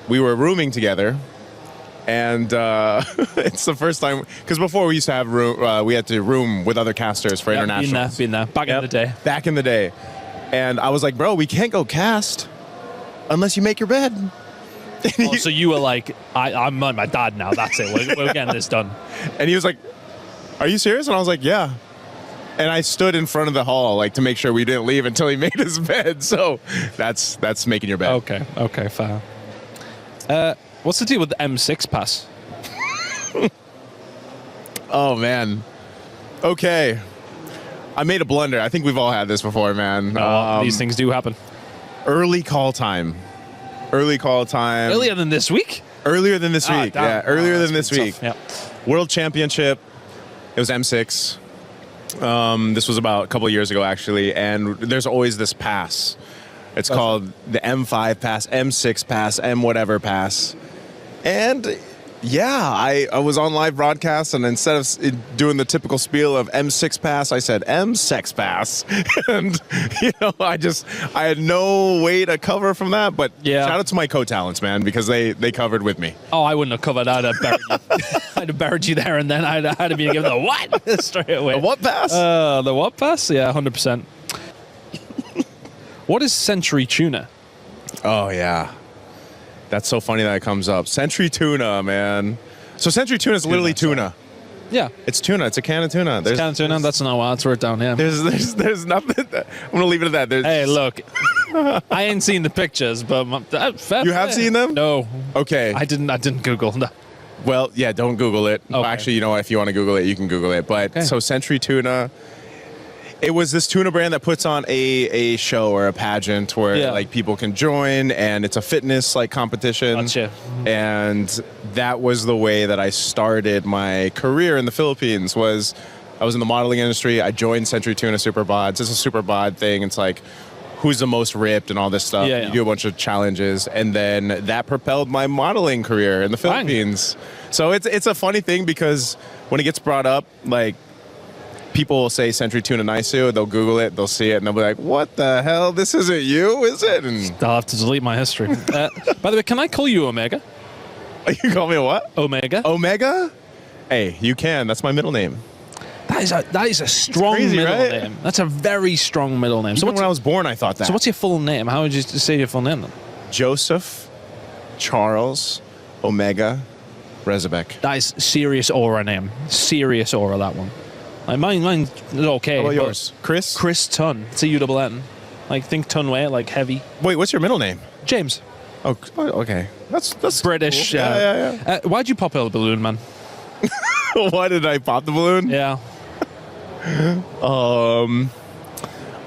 we were rooming together, and it's the first time, because before we used to have room, we had to room with other casters for internationals. Been there. Back in the day. Back in the day. And I was like, bro, we can't go cast unless you make your bed. Oh, so you were like, I'm like my dad now. That's it. We're getting this done. And he was like, are you serious? And I was like, yeah. And I stood in front of the hall like to make sure we didn't leave until he made his bed. So that's making your bed. Okay, fair. What's the deal with the M6 pass? Oh, man. Okay. I made a blunder. I think we've all had this before, man. These things do happen. Early call time. Earlier than this week? Earlier than this week. Damn. Yeah, earlier than this week. Yeah. World Championship. It was M6. This was about a couple of years ago, actually. And there's always this pass. It's called the M5 pass, M6 pass, M whatever pass. And yeah, I was on live broadcast, and instead of doing the typical spiel of M6 pass, I said M6 pass. And, I had no way to cover from that. But shout out to my co-talents, man, because they covered with me. Oh, I wouldn't have covered. I'd have buried you. I'd have buried you there, and then I'd have been given the what straight away. The what pass? The what pass? Yeah, 100%. What is Century Tuna? Oh, yeah. That's so funny that it comes up. Century Tuna, man. So Century Tuna is literally tuna. Yeah. It's tuna. It's a can of tuna. It's a can of tuna. That's not why. That's where it's down, yeah. There's nothing. I'm going to leave it at that. Hey, look. I ain't seen the pictures, but... You have seen them? No. Okay. I didn't Google them. Well, yeah, don't Google it. Okay. Actually, you know what? If you want to Google it, you can Google it. But so Century Tuna... It was this tuna brand that puts on a show or a pageant where like people can join, and it's a fitness like competition. Gotcha. And that was the way that I started my career in the Philippines. Was I was in the modeling industry. I joined Century Tuna Super Bods. It's a super bod thing. It's like who's the most ripped and all this stuff. Yeah. You do a bunch of challenges, and then that propelled my modeling career in the Philippines. So it's a funny thing because when it gets brought up, like people will say Sentry Tuna Naisu, they'll Google it, they'll see it, and they'll be like, what the hell? This isn't you, is it? And I'll have to delete my history. By the way, can I call you Omega? You call me what? Omega. Omega? Hey, you can. That's my middle name. That is a strong crazy, middle right? name. That's a very strong middle name. Even when I was born, I thought that. So what's your full name? How would you say your full name then? Joseph Charles Omega Rezabek. That is serious aura name. Serious aura, that one. Like mine is okay. How about but yours? Chris? Chris Tun. It's a U-double-N. Like, think Tunway, like heavy. Wait, what's your middle name? James. Oh, okay. That's British. cool. Yeah. Why'd you pop out the balloon, man? Why did I pop the balloon? Yeah.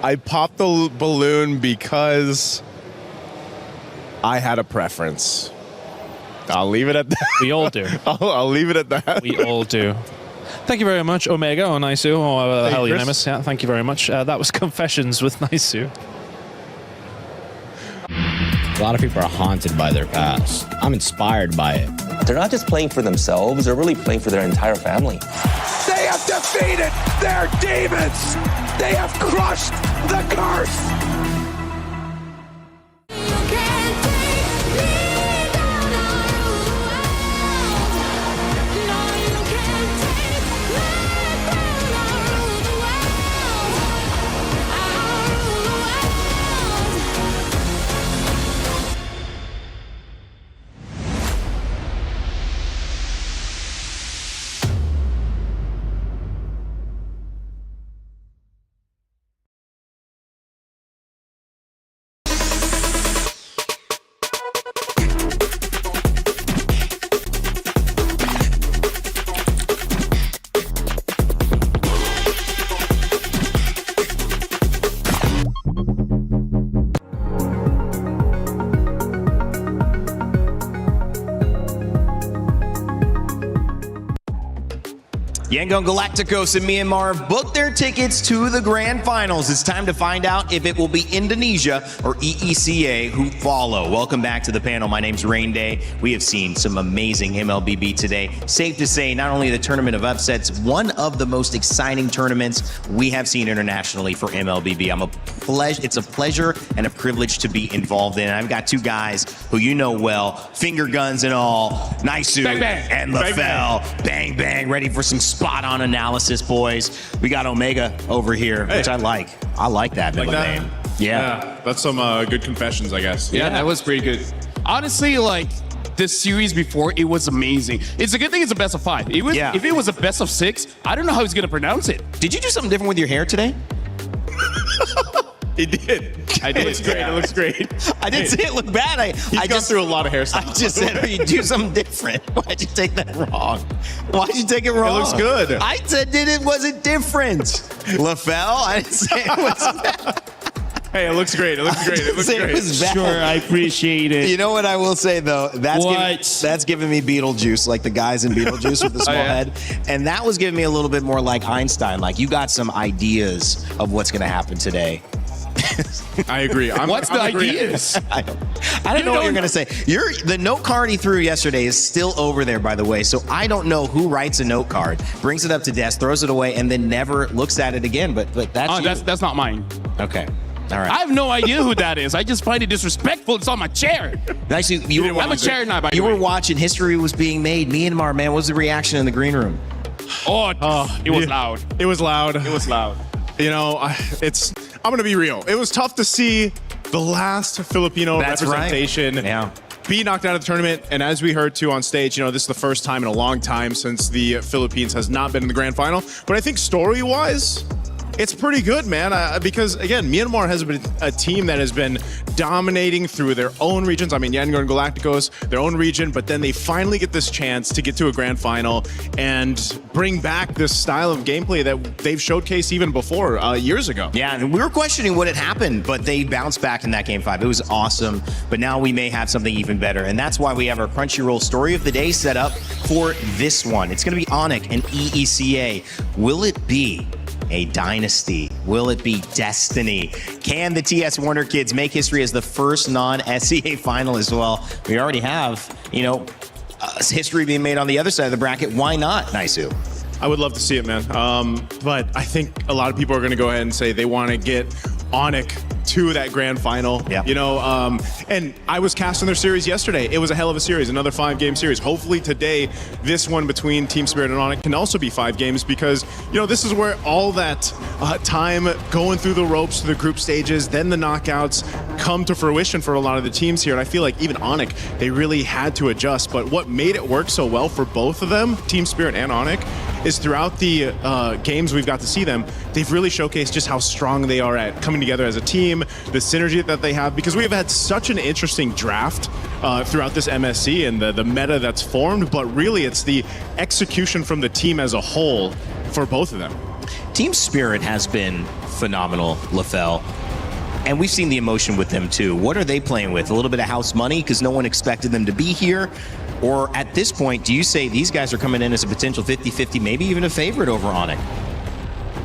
I popped the balloon because I had a preference. I'll leave it at that. We all do. I'll leave it at that. We all do. Thank you very much, Omega or Naisu, or whatever the hell your name is. Yeah, thank you very much. That was Confessions with Naisu. A lot of people are haunted by their past. I'm inspired by it. They're not just playing for themselves, they're really playing for their entire family. They have defeated their demons. They have crushed the curse. Yangon Galacticos and Myanmar have booked their tickets to the grand finals. It's time to find out if it will be Indonesia or EECA who follow. Welcome back to the panel. My name's Rain Day. We have seen some amazing MLBB today. Safe to say, not only the tournament of upsets, one of the most exciting tournaments we have seen internationally for MLBB. It's a pleasure and a privilege to be involved in. I've got two guys who you know well, finger guns and all, Naisu and LaFell. Bang, bang, ready for some spot-on analysis, boys. We got Omega over here, which I like. I like that middle name. Yeah. That's some good confessions, I guess. Yeah, that was pretty good. Honestly, like, this series before, it was amazing. It's a good thing it's a best of 5. If it was a best of 6, I don't know how he's going to pronounce it. Did you do something different with your hair today? It did. I did. It looks great. It looks great. I didn't say it looked bad. I just through a lot of hairstyles. I just said, you do something different. Why'd you take that wrong? Why'd you take it wrong? It looks good. I said it wasn't different. LaFell, I didn't say it was bad. Hey, it looks great. It looks great. It looks Say great. it was bad. Sure, I appreciate it. You know what I will say, though? That's giving me Beetlejuice, like the guys in Beetlejuice with the small head. And that was giving me a little bit more like Einstein. Like, you got some ideas of what's going to happen today. I agree. What's the ideas? I don't know what you're going to say. The note card he threw yesterday is still over there, by the way. So I don't know who writes a note card, brings it up to desk, throws it away, and then never looks at it again. But that's not mine. Okay. All right. I have no idea who that is. I just find it disrespectful. It's on my chair. Actually, I'm a chair now, by the You way. were watching. History was being made. Myanmar, man. What was the reaction in the green room? It was loud. It was loud. It was loud. You know, I'm going to be real. It was tough to see the last Filipino representation be knocked out of the tournament. And as we heard too on stage, you know, this is the first time in a long time since the Philippines has not been in the grand final. But I think story-wise, it's pretty good, man, because, again, Myanmar has been a team that has been dominating through their own regions. I mean, Yangon Galacticos, their own region, but then they finally get this chance to get to a grand final and bring back this style of gameplay that they've showcased even before, years ago. Yeah, and we were questioning what had happened, but they bounced back in that Game 5. It was awesome, but now we may have something even better, and that's why we have our Crunchyroll Story of the Day set up for this one. It's going to be ONIC and EECA. Will it be a dynasty? Will it be destiny? Can the TS Wonder Kids make history as the first non-SEA finalist? Well, we already have, history being made on the other side of the bracket. Why not, Naisu? I would love to see it, man. But I think a lot of people are going to go ahead and say they want to get ONIC to that grand final. Yeah. You know, and I was casting their series yesterday. It was a hell of a series, another 5-game series. Hopefully today, this one between Team Spirit and ONIC can also be 5 games because, you know, this is where all that time going through the ropes to the group stages, then the knockouts come to fruition for a lot of the teams here. And I feel like even ONIC, they really had to adjust. But what made it work so well for both of them, Team Spirit and ONIC, is throughout the games we've got to see them, they've really showcased just how strong they are at coming together as a team, the synergy that they have, because we have had such an interesting draft throughout this MSC and the meta that's formed, but really it's the execution from the team as a whole for both of them. Team Spirit has been phenomenal, LaFell. And we've seen the emotion with them too. What are they playing with? A little bit of house money because no one expected them to be here? Or at this point, do you say these guys are coming in as a potential 50-50, maybe even a favorite over ONIC?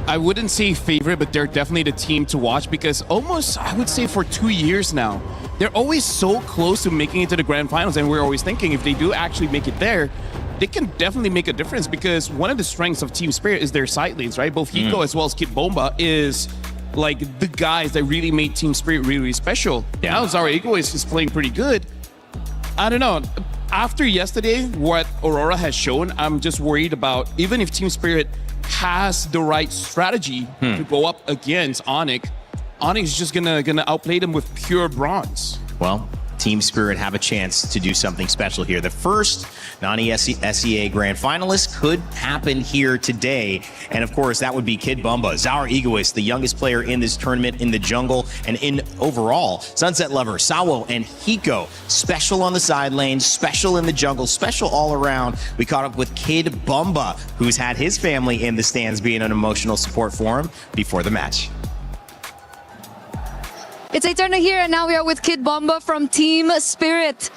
I wouldn't say favorite, but they're definitely the team to watch because almost, I would say for 2 years now, they're always so close to making it to the grand finals. And we're always thinking if they do actually make it there, they can definitely make a difference because one of the strengths of Team Spirit is their side lanes, right? Both Hiko as well as Kid Bomba is like the guys that really made Team Spirit really, really special. Yeah. Now Zara Egoist is playing pretty good. I don't know. After yesterday, what Aurora has shown, I'm just worried about even if Team Spirit has the right strategy to go up against ONIC, ONIC is just gonna outplay them with pure bronze. Well, Team Spirit have a chance to do something special here. The first non-SEA grand finalist could happen here today. And of course, that would be Kid Bumba, Zara Egoist, the youngest player in this tournament in the jungle and in overall. Sunset Lover, Sawo, and Hiko, special on the side lanes, special in the jungle, special all around. We caught up with Kid Bumba, who's had his family in the stands being an emotional support for him before the match. It's Eterna here, and now we are with Kid Bomba from Team Spirit.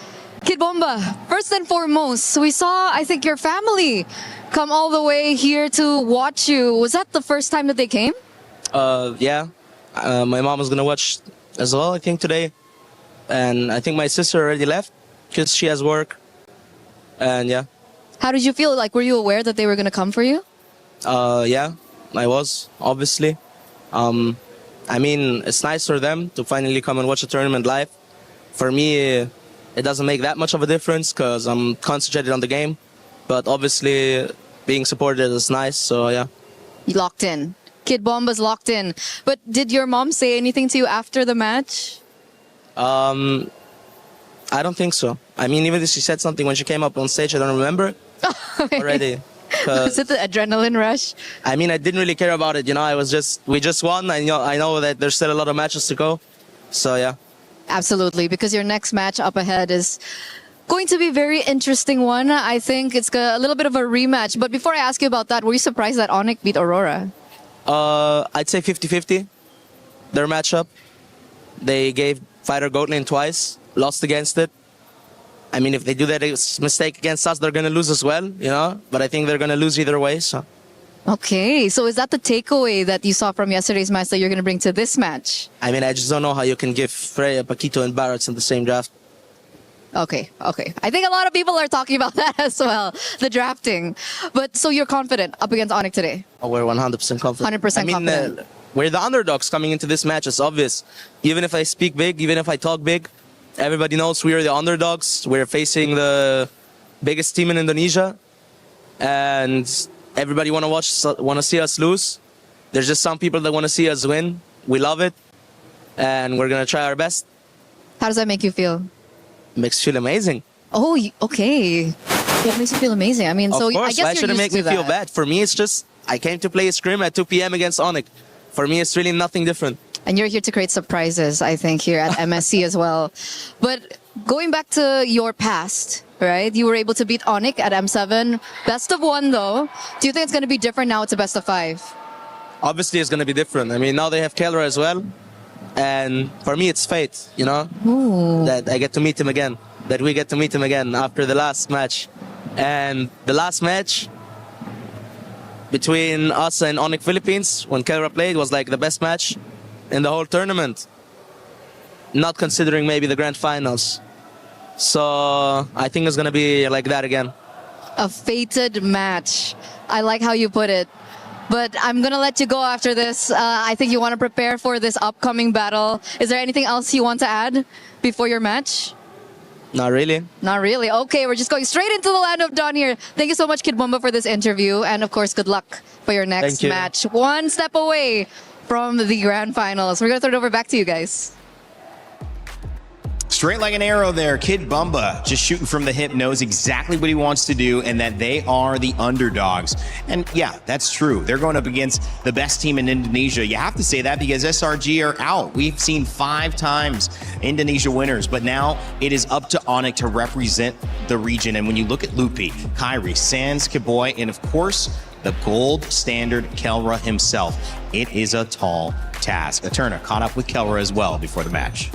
Kid Bomba, first and foremost, we saw, I think, your family come all the way here to watch you. Was that the first time that they came? Yeah. My mom was gonna watch as well, I think, today. And I think my sister already left because she has work. And yeah. How did you feel? Like, were you aware that they were gonna come for you? Yeah, I was, obviously. I mean, it's nice for them to finally come and watch a tournament live. For me, it doesn't make that much of a difference because I'm concentrated on the game. But obviously, being supported is nice, so yeah. You locked in. Kid Bomba's locked in. But did your mom say anything to you after the match? I don't think so. I mean, even if she said something when she came up on stage, I don't remember already. Was it the adrenaline rush? I mean, I didn't really care about it. You know, we just won. I know that there's still a lot of matches to go. So yeah. Absolutely, because your next match up ahead is going to be a very interesting one. I think it's a little bit of a rematch. But before I ask you about that, were you surprised that ONIC beat Aurora? I'd say 50-50. Their matchup. They gave Fighter Goat Lane twice, lost against it. I mean, if they do that mistake against us, they're going to lose as well, you know? But I think they're going to lose either way, so. Okay, so is that the takeaway that you saw from yesterday's match that you're going to bring to this match? I mean, I just don't know how you can give Freya, Paquito, and Barrett in the same draft. Okay. I think a lot of people are talking about that as well, the drafting. But so you're confident up against ONIC today? Oh, we're 100% confident. 100% confident. We're the underdogs coming into this match, it's obvious. Even if I speak big, even if I talk big, everybody knows we are the underdogs. We're facing the biggest team in Indonesia. And everybody want to see us lose. There's just some people that want to see us win. We love it. And we're going to try our best. How does that make you feel? Makes you feel amazing. Oh, okay. It makes you feel amazing. I mean, of so course, I guess why should it make me feel that. bad? For me, it's just, I came to play a scrim at 2 p.m. against ONIC. For me, it's really nothing different. And you're here to create surprises, I think, here at MSC as well. But going back to your past, right? You were able to beat ONIC at M7. Best of 1, though. Do you think it's going to be different now? It's a best of 5. Obviously, it's going to be different. I mean, now they have Kelra as well. And for me, it's fate, you know? Ooh. That I get to meet him again. That we get to meet him again after the last match. And the last match between us and ONIC Philippines, when Kelra played, was like the best match in the whole tournament. Not considering maybe the grand finals. So I think it's going to be like that again. A fated match. I like how you put it. But I'm going to let you go after this. I think you want to prepare for this upcoming battle. Is there anything else you want to add before your match? Not really. Not really. Okay, we're just going straight into the land of Dawn here. Thank you so much, Kid Bomba, for this interview. And of course, good luck for your next Thank you. match. One step away from the grand finals. We're going to throw it over back to you guys. Straight like an arrow there. Kid Bumba just shooting from the hip, knows exactly what he wants to do and that they are the underdogs. And yeah, that's true. They're going up against the best team in Indonesia. You have to say that because SRG are out. We've seen 5 times Indonesia winners, but now it is up to ONIC to represent the region. And when you look at Lupi, Kyrie, Sans, Kiboy, and of course, the gold standard Kelra himself, it is a tall task. Eterna caught up with Kelra as well before the match.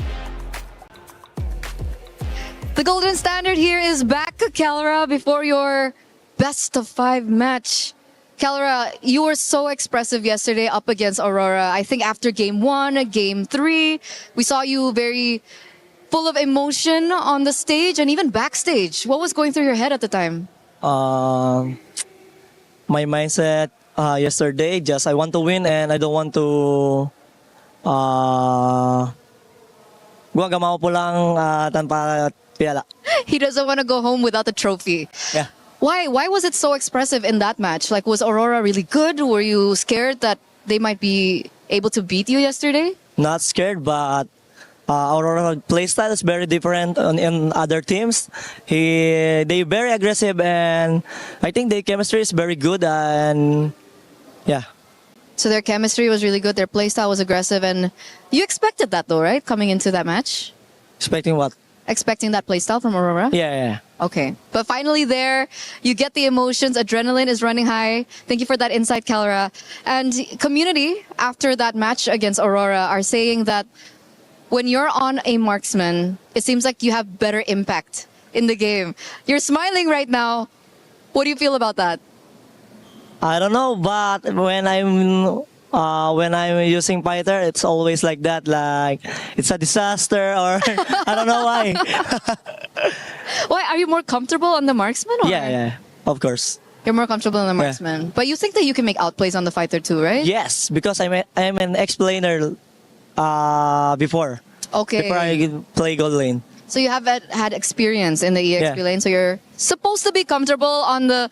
The golden standard here is back, Kelra, before your best of 5 match. Kelra, you were so expressive yesterday up against Aurora. I think after game 1, game 3, we saw you very full of emotion on the stage and even backstage. What was going through your head at the time? My mindset yesterday, just I want to win and I don't want to gumagawa po lang tanpa piyala. He doesn't want to go home without the trophy. Yeah. Why was it so expressive in that match? Like, was Aurora really good? Were you scared that they might be able to beat you yesterday? Not scared, but Aurora playstyle is very different in other teams. They very aggressive and I think their chemistry is very good and yeah. So their chemistry was really good, their playstyle was aggressive, and you expected that though, right? Coming into that match? Expecting what? Expecting that playstyle from Aurora? Yeah. Okay. But finally there, you get the emotions, adrenaline is running high. Thank you for that insight, Kelra. And community, after that match against Aurora, are saying that when you're on a marksman, it seems like you have better impact in the game. You're smiling right now. What do you feel about that? I don't know, but when I'm using fighter, it's always like that. Like it's a disaster, or I don't know why. Why are you more comfortable on the marksman? Or? Yeah, of course. You're more comfortable on the marksman, but you think that you can make outplays on the fighter too, right? Yes, because I'm an explainer before. Okay. Before I play gold lane. So you have had experience in the EXP lane, so you're supposed to be comfortable on the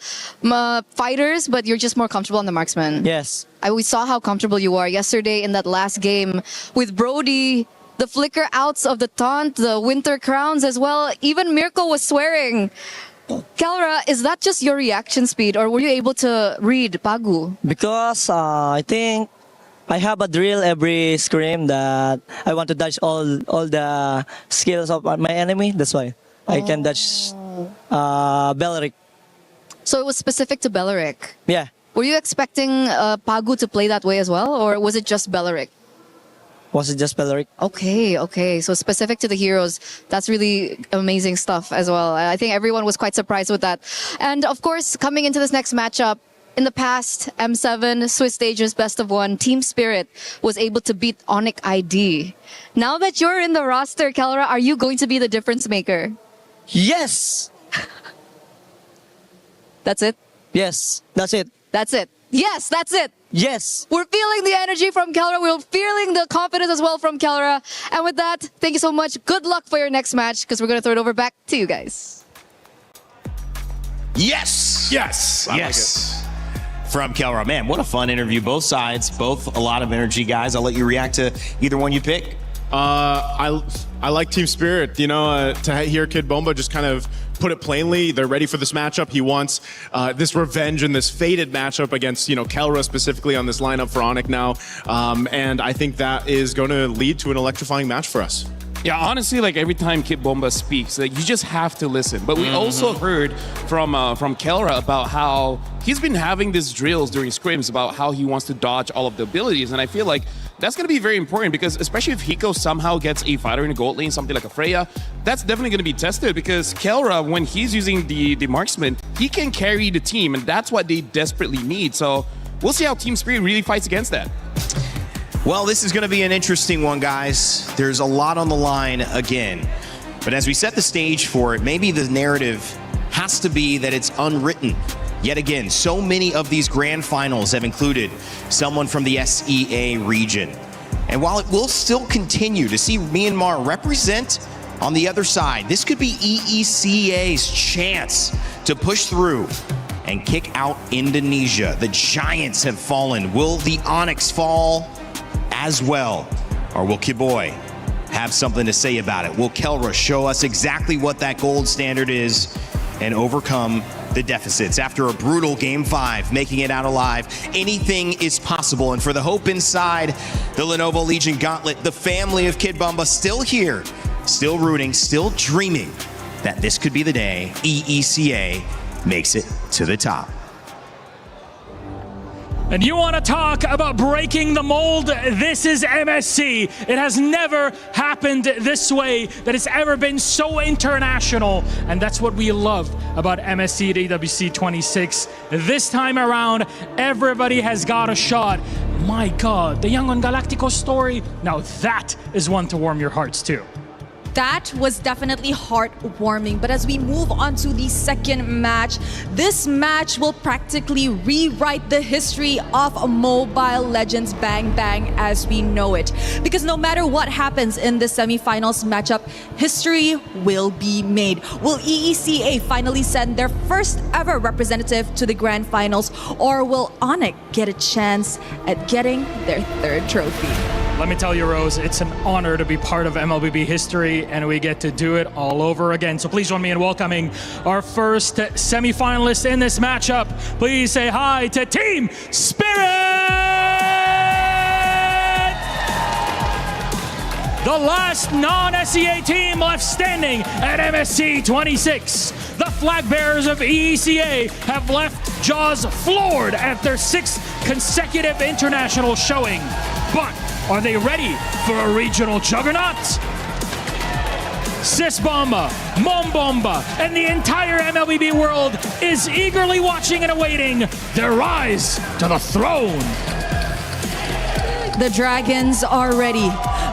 fighters, but you're just more comfortable on the marksman. Yes. We saw how comfortable you are yesterday in that last game with Brody, the flicker outs of the taunt, the winter crowns as well. Even Mirko was swearing. Kelra, is that just your reaction speed, or were you able to read Pagu? Because I think I have a drill every scrim that I want to dodge all the skills of my enemy. That's why I can dodge Beleric. So it was specific to Beleric? Yeah. Were you expecting Pagu to play that way as well, or was it just Beleric? Was it just Beleric? Okay. So specific to the heroes, that's really amazing stuff as well. I think everyone was quite surprised with that. And of course, coming into this next matchup, in the past, M7, Swiss Stages, Best of 1, Team Spirit was able to beat ONIC ID. Now that you're in the roster, Kelra, are you going to be the difference maker? Yes! That's it? Yes, that's it. That's it. Yes, that's it. Yes. We're feeling the energy from Kelra. We're feeling the confidence as well from Kelra. And with that, thank you so much. Good luck for your next match, because we're going to throw it over back to you guys. Yes! Yes! I yes! Like it. From Kelra. Man, what a fun interview. Both sides, both a lot of energy, guys. I'll let you react to either one you pick. I like Team Spirit. You know, to hear Kid Bomba just kind of put it plainly, they're ready for this matchup. He wants this revenge and this fated matchup against, Kelra specifically on this lineup for ONIC now. And I think that is going to lead to an electrifying match for us. Yeah, honestly, like every time Kid Bomba speaks, like you just have to listen. But we also heard from Kelra about how he's been having these drills during scrims about how he wants to dodge all of the abilities, and I feel like that's going to be very important because especially if Hiko somehow gets a fighter in a gold lane, something like a Freya, that's definitely going to be tested because Kelra, when he's using the marksman, he can carry the team, and that's what they desperately need. So we'll see how Team Spirit really fights against that. Well, this is going to be an interesting one, guys. There's a lot on the line again. But as we set the stage for it, maybe the narrative has to be that it's unwritten. Yet again, so many of these grand finals have included someone from the SEA region. And while it will still continue to see Myanmar represent on the other side, this could be EECA's chance to push through and kick out Indonesia. The giants have fallen. Will the ONIC fall as well? Or will Kiboy have something to say about it? Will Kelra show us exactly what that gold standard is and overcome the deficits? After a brutal Game 5, making it out alive, anything is possible. And for the hope inside the Lenovo Legion Gauntlet, the family of Kid Bumba still here, still rooting, still dreaming that this could be the day EECA makes it to the top. And you want to talk about breaking the mold? This is MSC. It has never happened this way, that it's ever been so international. And that's what we love about MSC at EWC 26. This time around, everybody has got a shot. My God, the Yangon Galacticos story, now that is one to warm your hearts too. That was definitely heartwarming. But as we move on to the second match, this match will practically rewrite the history of Mobile Legends Bang Bang as we know it. Because no matter what happens in the semifinals matchup, history will be made. Will EECA finally send their first ever representative to the grand finals, or will ONIC get a chance at getting their third trophy? Let me tell you, Rose, it's an honor to be part of MLBB history, and we get to do it all over again. So please join me in welcoming our first semifinalist in this matchup. Please say hi to Team Spirit! The last non-SEA team left standing at MSC 26. The flag bearers of EECA have left jaws floored at their 6th consecutive international showing. But are they ready for a regional juggernaut? Sis Bomba, Mom Bomba, and the entire MLBB world is eagerly watching and awaiting their rise to the throne. The Dragons are ready,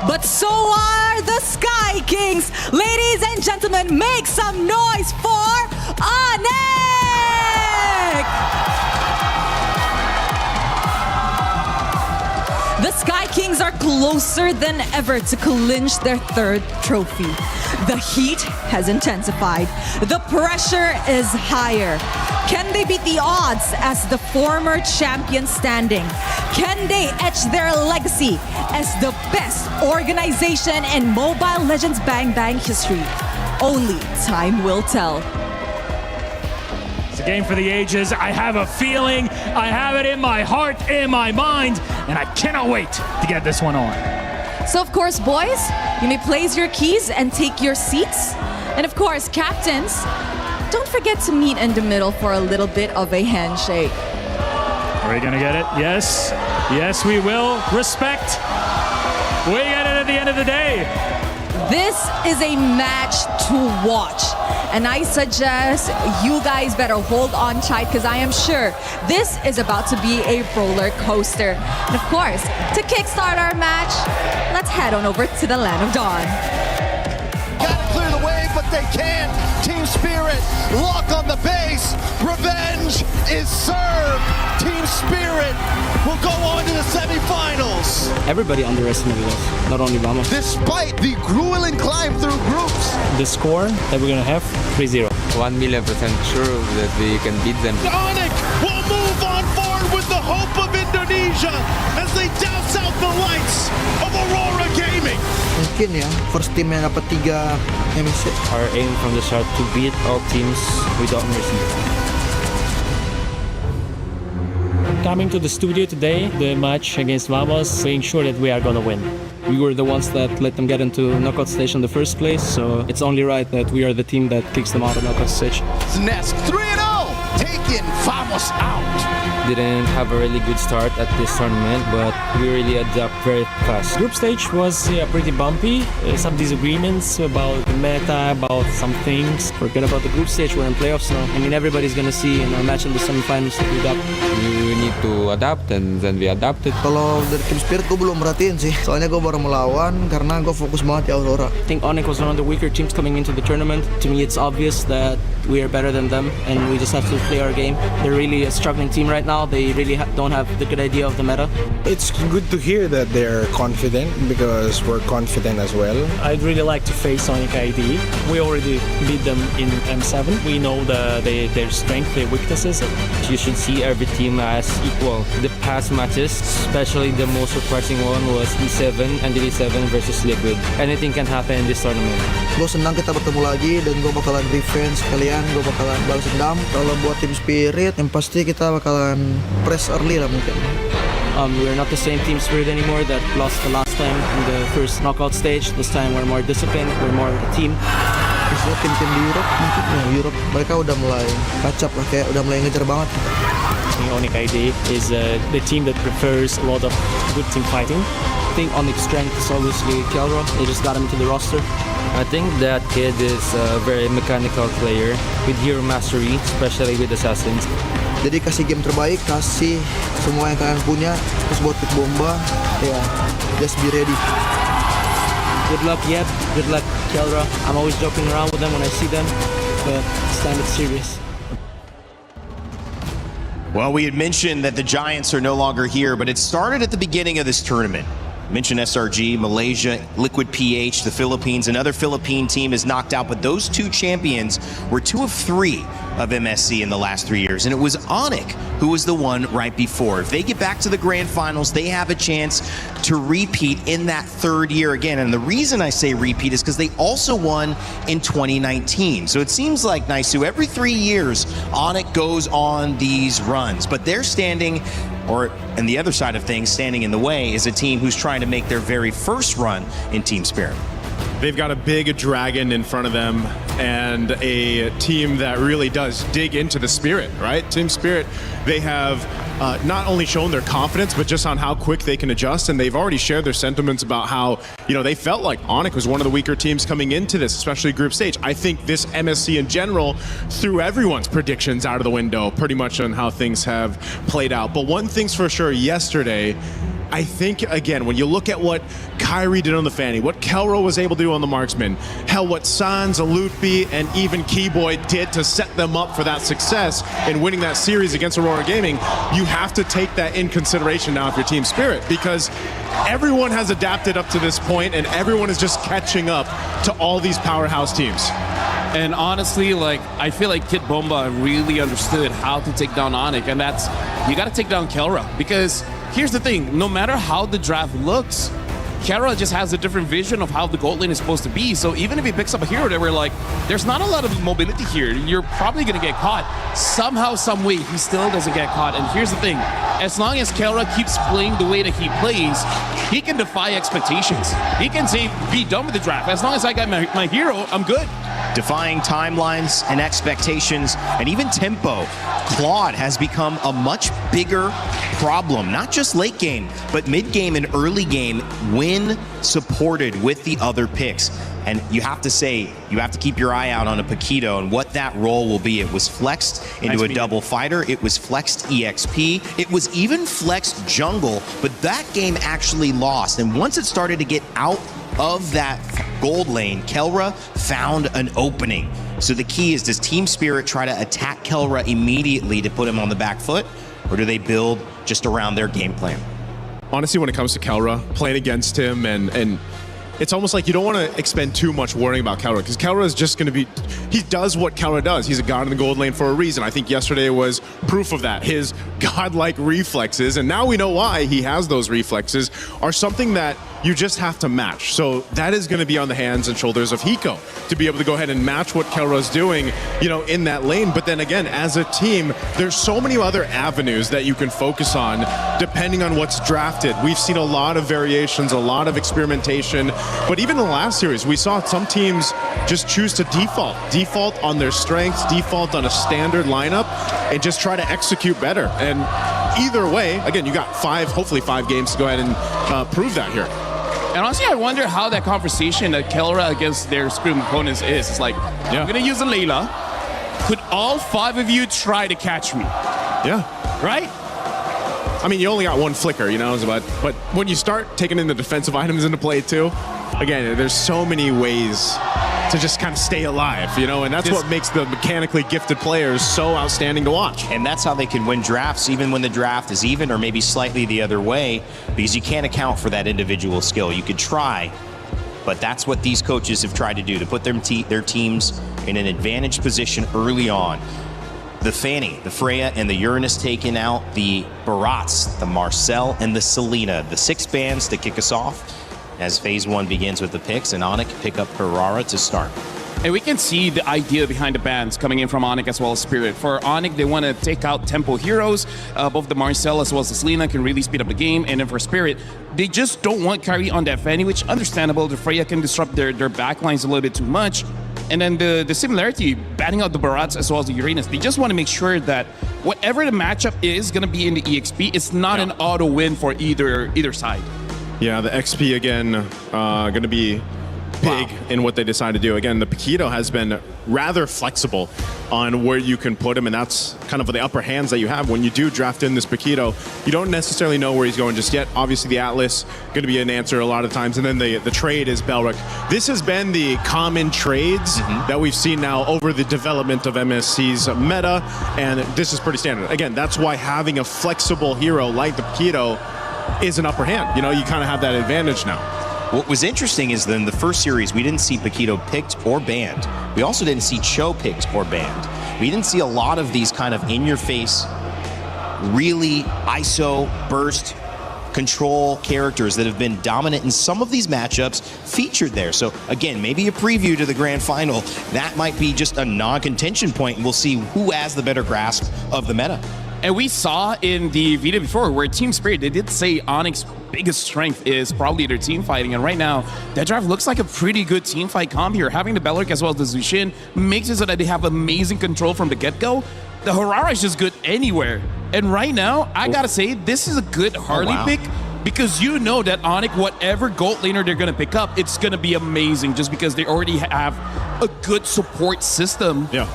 but so are the Sky Kings. Ladies and gentlemen, make some noise for ONIC! The Sky Kings are closer than ever to clinch their third trophy. The heat has intensified. The pressure is higher. Can they beat the odds as the former champion standing? Can they etch their legacy as the best organization in Mobile Legends Bang Bang history? Only time will tell. It's a game for the ages. I have a feeling, I have it in my heart, in my mind, and I cannot wait to get this one on. So of course, boys, you may place your keys and take your seats. And of course, captains, don't forget to meet in the middle for a little bit of a handshake. Are we gonna get it? Yes. Yes, we will. Respect. We get it at the end of the day. This is a match to watch. And I suggest you guys better hold on tight, because I am sure this is about to be a roller coaster. And of course, to kickstart our match, let's head on over to the Land of Dawn. Gotta clear the wave, but they can't. Team Spirit, lock on the base. Revenge is served. Team Spirit will go on to the semifinals. Everybody underestimated us, not only Vamos. Despite the grueling climb through groups. The score that we're gonna have, 3-0. 1,000,000% sure that we can beat them. ONIC will move on forward with the hope of Indonesia as they douse out the lights of Aurora Gaming. Mungkin ya, first team yang dapat 3 MSC. Our aim from the start to beat all teams without mercy. Coming to the studio today, the match against Vamos, being sure that we are gonna win. We were the ones that let them get into knockout stage in the first place, so it's only right that we are the team that kicks them out of knockout stage. Nest 3-0, taking Vamos out. didn't have a really good start at this tournament, but we really adapt very fast. Group stage was pretty bumpy. Some disagreements about the meta, about some things. Forget about the group stage. We're in playoffs now. I mean, everybody's gonna see in our match in the semifinals that we adapt. We need to adapt, and then we adapted. Kalau dari Team Spirit gue belum merhatiin sih. Soalnya gue baru melawan karena gue fokus banget di Aurora. I think ONIC was one of the weaker teams coming into the tournament. To me, it's obvious that we are better than them, and we just have to play our game. They're really a struggling team right now. They really don't have the good idea of the meta. It's good to hear that they're confident because we're confident as well. I'd really like to face ONIC ID. We already beat them in M7. We know their strength, their weaknesses. You should see every team as equal. The past matches, especially the most surprising one, was E7 and E7 versus Liquid. Anything can happen in this tournament. Gue senang kita bertemu lagi dan gue bakalan revenge kalian. Gue bakalan balas dendam. Kalau buat Team Spirit, yang pasti kita bakalan press early lah mungkin. We're not the same Team Spirit anymore that lost the last time in the first knockout stage. This time we're more disciplined, we're more a team. Biasanya tim-tim di Europe mungkin ya, Europe mereka udah mulai kacap lah, kayak udah mulai ngejar banget. ONIC ID is the team that prefers a lot of good team fighting. I think ONIC's strength is obviously Kelra. They just got him to the roster. I think that kid is a very mechanical player with hero mastery, especially with assassins. Jadi kasih game terbaik, kasih semua yang kalian punya, terus buat pick bomba, ya, just be ready. Good luck, Yep. Good luck, Kelra. I'm always joking around with them when I see them, but this time it's serious. Well, we had mentioned that the Giants are no longer here, but it started at the beginning of this tournament. Mentioned SRG, Malaysia, Liquid PH, the Philippines. Another Philippine team is knocked out, but those two champions were 2 of 3 of MSC in the last 3 years, and it was ONIC who was the one right before. If they get back to the grand finals, they have a chance to repeat in that 3rd year again. And the reason I say repeat is because they also won in 2019. So it seems like, Naisu, every 3 years, ONIC goes on these runs, but they're standing, or and the other side of things, standing in the way is a team who's trying to make their very first run in Team Spirit. They've got a big dragon in front of them and a team that really does dig into the spirit, right? Team Spirit, they have not only shown their confidence, but just on how quick they can adjust. And they've already shared their sentiments about how, they felt like ONIC was one of the weaker teams coming into this, especially group stage. I think this MSC in general threw everyone's predictions out of the window pretty much on how things have played out. But one thing's for sure, yesterday, I think, again, when you look at what Kyrie did on the Fanny, what Kelro was able to do on the Marksman, hell, what Sans, Alutfi, and even Keyboy did to set them up for that success in winning that series against Aurora Gaming, you have to take that in consideration now if you're Team Spirit, because everyone has adapted up to this point and everyone is just catching up to all these powerhouse teams. And honestly, I feel like Kid Bomba really understood how to take down ONIC, and that's, you got to take down Kelra, because here's the thing, no matter how the draft looks, Kelra just has a different vision of how the gold lane is supposed to be. So even if he picks up a hero that we're like, there's not a lot of mobility here, you're probably going to get caught. Somehow, some way, he still doesn't get caught. And here's the thing, as long as Kelra keeps playing the way that he plays, he can defy expectations. He can say, be done with the draft. As long as I got my hero, I'm good. Defying timelines and expectations and even tempo, Claude has become a much bigger problem, not just late game, but mid game and early game when supported with the other picks. And you have to say, you have to keep your eye out on a Paquito and what that role will be. It was flexed into a double fighter. It was flexed EXP. It was even flexed jungle, but that game actually lost. And once it started to get out of that gold lane, Kelra found an opening. So the key is, does Team Spirit try to attack Kelra immediately to put him on the back foot, or do they build just around their game plan? Honestly, when it comes to Kelra, playing against him and it's almost like you don't want to expend too much worrying about Kelra, because Kelra is just going to be, he does what Kelra does. He's a god in the gold lane for a reason. I think yesterday was proof of that. His godlike reflexes, and now we know why he has those reflexes, are something that you just have to match. So that is going to be on the hands and shoulders of Hiko to be able to go ahead and match what Kelra's doing, in that lane. But then again, as a team, there's so many other avenues that you can focus on depending on what's drafted. We've seen a lot of variations, a lot of experimentation, but even in the last series, we saw some teams just choose to default on their strengths, default on a standard lineup, and just try to execute better. And either way, again, you got hopefully five games to go ahead and prove that here. And honestly, I wonder how that conversation that Kelra against their scrim opponents is. It's like, I'm going to use a Layla. Could all 5 of you try to catch me? Yeah. Right? I mean, you only got one flicker, you know, but when you start taking in the defensive items into play too, again, there's so many ways to just kind of stay alive, you know, and that's what makes the mechanically gifted players so outstanding to watch. And that's how they can win drafts, even when the draft is even or maybe slightly the other way, because you can't account for that individual skill. You could try, but that's what these coaches have tried to do, to put their teams in an advantaged position early on. The Fanny, the Freya, and the Uranus taking out the Barats, the Marcel, and the Selena, the 6 bands to kick us off as Phase 1 begins with the picks, and ONIC pick up Herrera to start. And we can see the idea behind the bans coming in from ONIC as well as Spirit. For ONIC, they want to take out tempo heroes. Both the Marcel as well as the Selena can really speed up the game. And then for Spirit, they just don't want Kyrie on that Fanny, which understandable. The Freya can disrupt their backlines a little bit too much. And then the similarity, batting out the Barats as well as the Uranus, they just want to make sure that whatever the matchup is going to be in the EXP, it's not an auto win for either side. Yeah, the XP again, going to be big in what they decide to do. Again, the Paquito has been rather flexible on where you can put him, and that's kind of the upper hands that you have. When you do draft in this Paquito, you don't necessarily know where he's going just yet. Obviously, the Atlas going to be an answer a lot of times, and then the trade is Belric. This has been the common trades that we've seen now over the development of MSC's meta, and this is pretty standard. Again, that's why having a flexible hero like the Paquito is an upper hand. You know, you kind of have that advantage now. What was interesting is that in the first series, we didn't see Paquito picked or banned. We also didn't see Cho picked or banned. We didn't see a lot of these kind of in-your-face, really ISO, burst, control characters that have been dominant in some of these matchups featured there. So again, maybe a preview to the grand final. That might be just a non-contention point, and we'll see who has the better grasp of the meta. And we saw in the video before where Team Spirit, they did say ONIC's biggest strength is probably their team fighting. And right now, that draft looks like a pretty good team fight comp here. Having the Belric as well as the Zushin makes it so that they have amazing control from the get-go. The Herrera is just good anywhere. And right now, I gotta say, this is a good Harley pick, because you know that ONIC, whatever gold laner they're gonna pick up, it's gonna be amazing just because they already have a good support system. Yeah.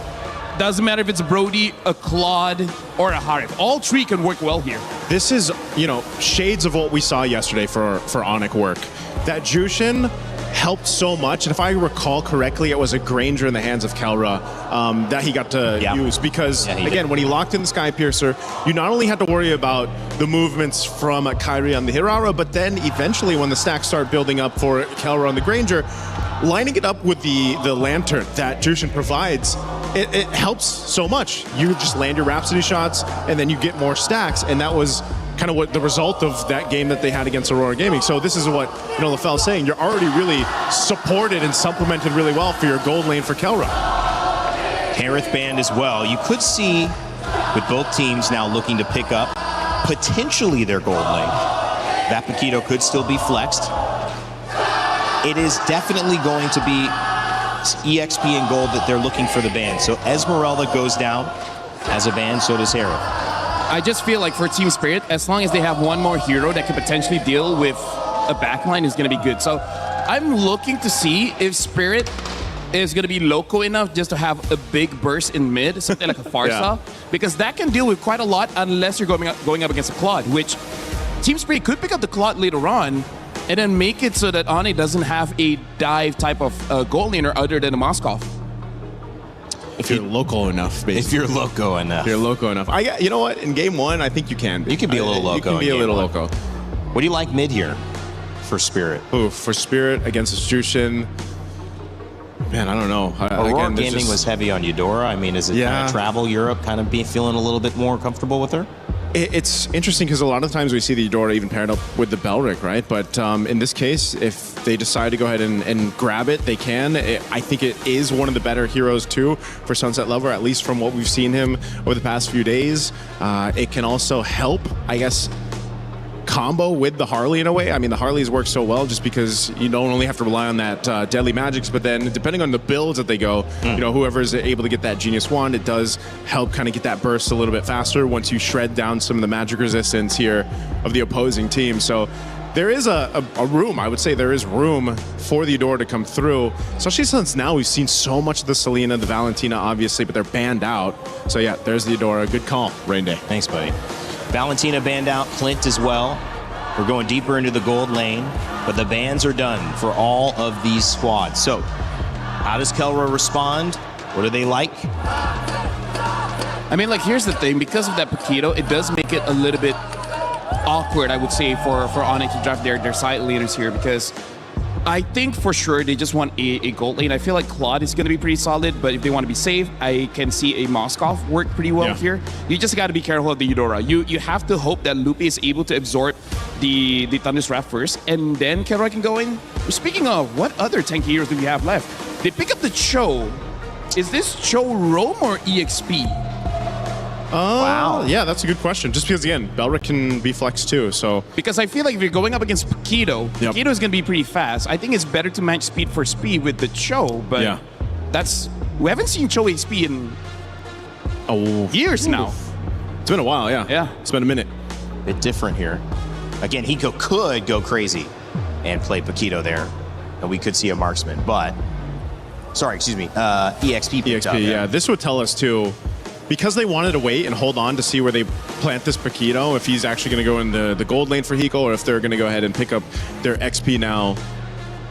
Doesn't matter if it's a Brody, a Claude, or a Harif. All 3 can work well here. This is, you know, shades of what we saw yesterday for ONIC work. That Jushin helped so much, and if I recall correctly, it was a Granger in the hands of Kelra that he got to use, because again, when he locked in the Sky Piercer, you not only had to worry about the movements from Kyrie on the Hirara, but then eventually when the stacks start building up for Kelra on the Granger, lining it up with the lantern that Jushin provides, it helps so much. You just land your Rhapsody shots, and then you get more stacks, and that was kind of what the result of that game that they had against Aurora Gaming. So this is what, you know, LaFell's saying. You're already really supported and supplemented really well for your gold lane for Kelra. Harith banned as well. You could see with both teams now looking to pick up potentially their gold lane. That Paquito could still be flexed. It is definitely going to be EXP and gold that they're looking for the ban. So Esmeralda goes down as a ban, so does Harith. I just feel like for Team Spirit, as long as they have one more hero that can potentially deal with a backline, is going to be good. So I'm looking to see if Spirit is going to be loco enough just to have a big burst in mid, something like a Farsa, because that can deal with quite a lot unless you're going up against a Claude, which Team Spirit could pick up the Claude later on and then make it so that ONIC doesn't have a dive type of goal laner other than a Moskov. If you're local enough, basically. If you're loco enough. If you're loco enough. You know what? In game 1, I think you can be. You can be a little loco. You can be a little loco. What do you like mid here for Spirit? Ooh, for Spirit against Jushin, man, I don't know. Aurora Gaming was heavy on Eudora. I mean, is it kind of travel Europe, kind of feeling a little bit more comfortable with her? It's interesting because a lot of times we see the Eudora even paired up with the Belric, right? But in this case, if they decide to go ahead and grab it, they can. I think it is one of the better heroes too for Sunset Lover, at least from what we've seen him over the past few days. It can also help, I guess, combo with the Harley in a way. I mean, the Harleys work so well just because you don't only have to rely on that deadly magics, but then depending on the builds that they go, you know, whoever is able to get that Genius Wand, it does help kind of get that burst a little bit faster once you shred down some of the magic resistance here of the opposing team. So there is a room, I would say there is room for the Eudora to come through, especially since now we've seen so much of the Selena, the Valentina, obviously, but they're banned out. So yeah, there's the Eudora. Good call, Rain Day. Thanks, buddy. Valentina banned out, Clint as well. We're going deeper into the gold lane, but the bans are done for all of these squads. So how does Kelra respond? What do they like? I mean, like, here's the thing. Because of that Paquito, it does make it a little bit awkward, I would say, for ONIC to draft their side leaders here, because I think for sure they just want a gold lane. I feel like Claude is going to be pretty solid, but if they want to be safe, I can see a Moskov work pretty well here. You just got to be careful of the Eudora. You have to hope that Lupe is able to absorb the Thunderstrap first, and then Kelra can go in. Speaking of, what other tank heroes do we have left? They pick up the Cho. Is this Cho Rome or EXP? Wow. Yeah, that's a good question. Just because, again, Belric can be flexed too, so. Because I feel like if you're going up against Paquito, Paquito is going to be pretty fast. I think it's better to match speed for speed with the Cho, but we haven't seen Cho HP in years now. It's been a while, yeah. Yeah. It's been a minute. Bit different here. Again, Hiko could go crazy and play Paquito there, and we could see a marksman, but, sorry, excuse me, EXP picked up. Yeah, this would tell us too, because they wanted to wait and hold on to see where they plant this Paquito, if he's actually going to go in the gold lane for Hiko, or if they're going to go ahead and pick up their XP now.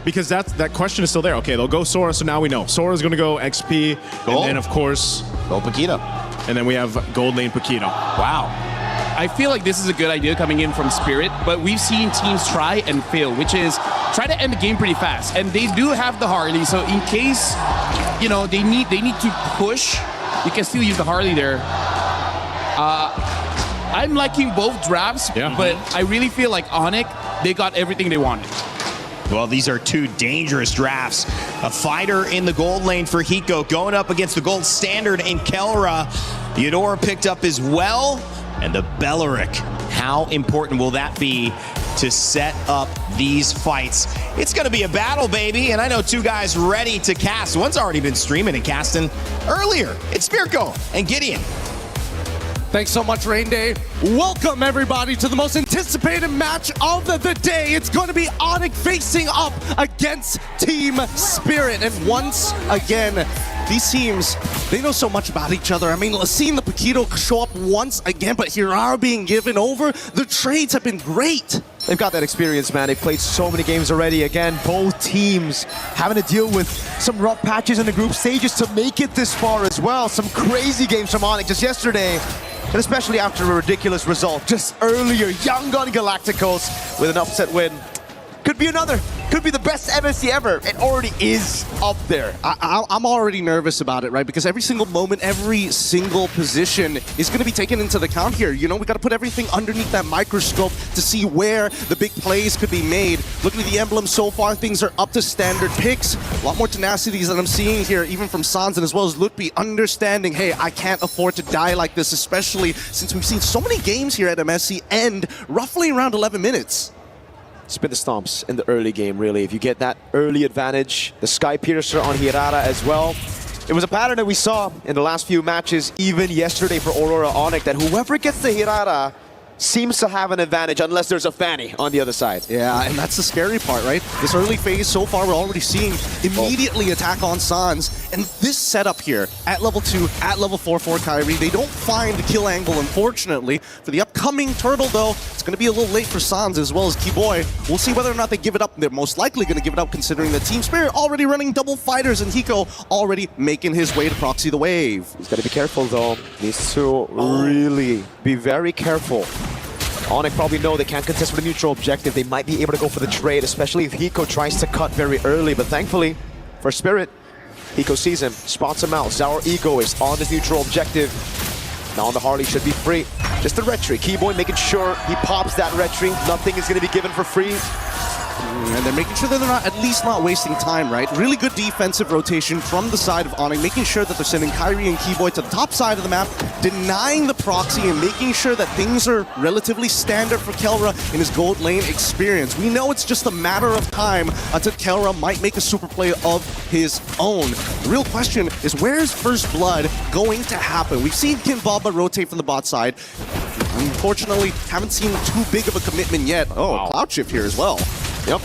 Because that question is still there. Okay, they'll go Sora, so now we know. Sora's going to go XP, and then, of course, go Paquito. And then we have gold lane Paquito. Wow. I feel like this is a good idea coming in from Spirit, but we've seen teams try and fail, which is try to end the game pretty fast. And they do have the Harley, so in case, you know, they need to push, you can still use the Harley there. I'm liking both drafts, but I really feel like ONIC, they got everything they wanted. Well, these are two dangerous drafts. A fighter in the gold lane for Hiko going up against the gold standard in Kelra. Eudora picked up as well, and the Beleric. How important will that be to set up these fights? It's going to be a battle, baby, and I know two guys ready to cast. One's already been streaming and casting earlier. It's Mirko and Gideon. Thanks so much, Rain Day. Welcome, everybody, to the most anticipated match of the day. It's going to be ONIC facing up against Team Spirit. And once again, these teams, they know so much about each other. I mean, seeing the Paquito show up once again, but Hirara being given over, the trades have been great. They've got that experience, man. They've played so many games already. Again, both teams having to deal with some rough patches in the group stages to make it this far as well. Some crazy games from ONIC just yesterday. And especially after a ridiculous result just earlier. Young Gun Galacticos with an upset win. Could be another. Could be the best MSC ever. It already is up there. I'm already nervous about it, right? Because every single moment, every single position is going to be taken into account here. You know, we got to put everything underneath that microscope to see where the big plays could be made. Looking at the emblem so far, things are up to standard picks. A lot more tenacities that I'm seeing here, even from Sanz and as well as Lutpi, understanding, hey, I can't afford to die like this, especially since we've seen so many games here at MSC end roughly around 11 minutes. Spin the stomps in the early game, really. If you get that early advantage, the Sky Piercer on Hirara as well. It was a pattern that we saw in the last few matches, even yesterday for Aurora ONIC, that whoever gets the Hirara seems to have an advantage unless there's a Fanny on the other side. Yeah, and that's the scary part, right? This early phase so far, we're already seeing immediately attack on Sanz. And this setup here, at level 2, at level 4 for Kyrie, they don't find the kill angle, unfortunately. For the upcoming Turtle, though, it's going to be a little late for Sanz as well as Keyboy. We'll see whether or not they give it up. They're most likely going to give it up considering that Team Spirit already running double fighters and Hiko already making his way to proxy the wave. He's got to be careful, though. Needs to really be very careful. ONIC probably know they can't contest with a neutral objective. They might be able to go for the trade, especially if Hiko tries to cut very early. But thankfully, for Spirit, Hiko sees him, spots him out. Sour Ego is on this neutral objective. Now the Harley should be free. Just the retry. Keyboy making sure he pops that retry. Nothing is going to be given for free. And they're making sure that they're at least not wasting time, right? Really good defensive rotation from the side of ONIC, making sure that they're sending Kyrie and Keyboy to the top side of the map, denying the proxy and making sure that things are relatively standard for Kelra in his gold lane experience. We know it's just a matter of time until Kelra might make a super play of his own. The real question is, where is First Blood going to happen? We've seen Kim Baba rotate from the bot side. Unfortunately, haven't seen too big of a commitment yet. Oh, wow. Cloud shift here as well. Yep.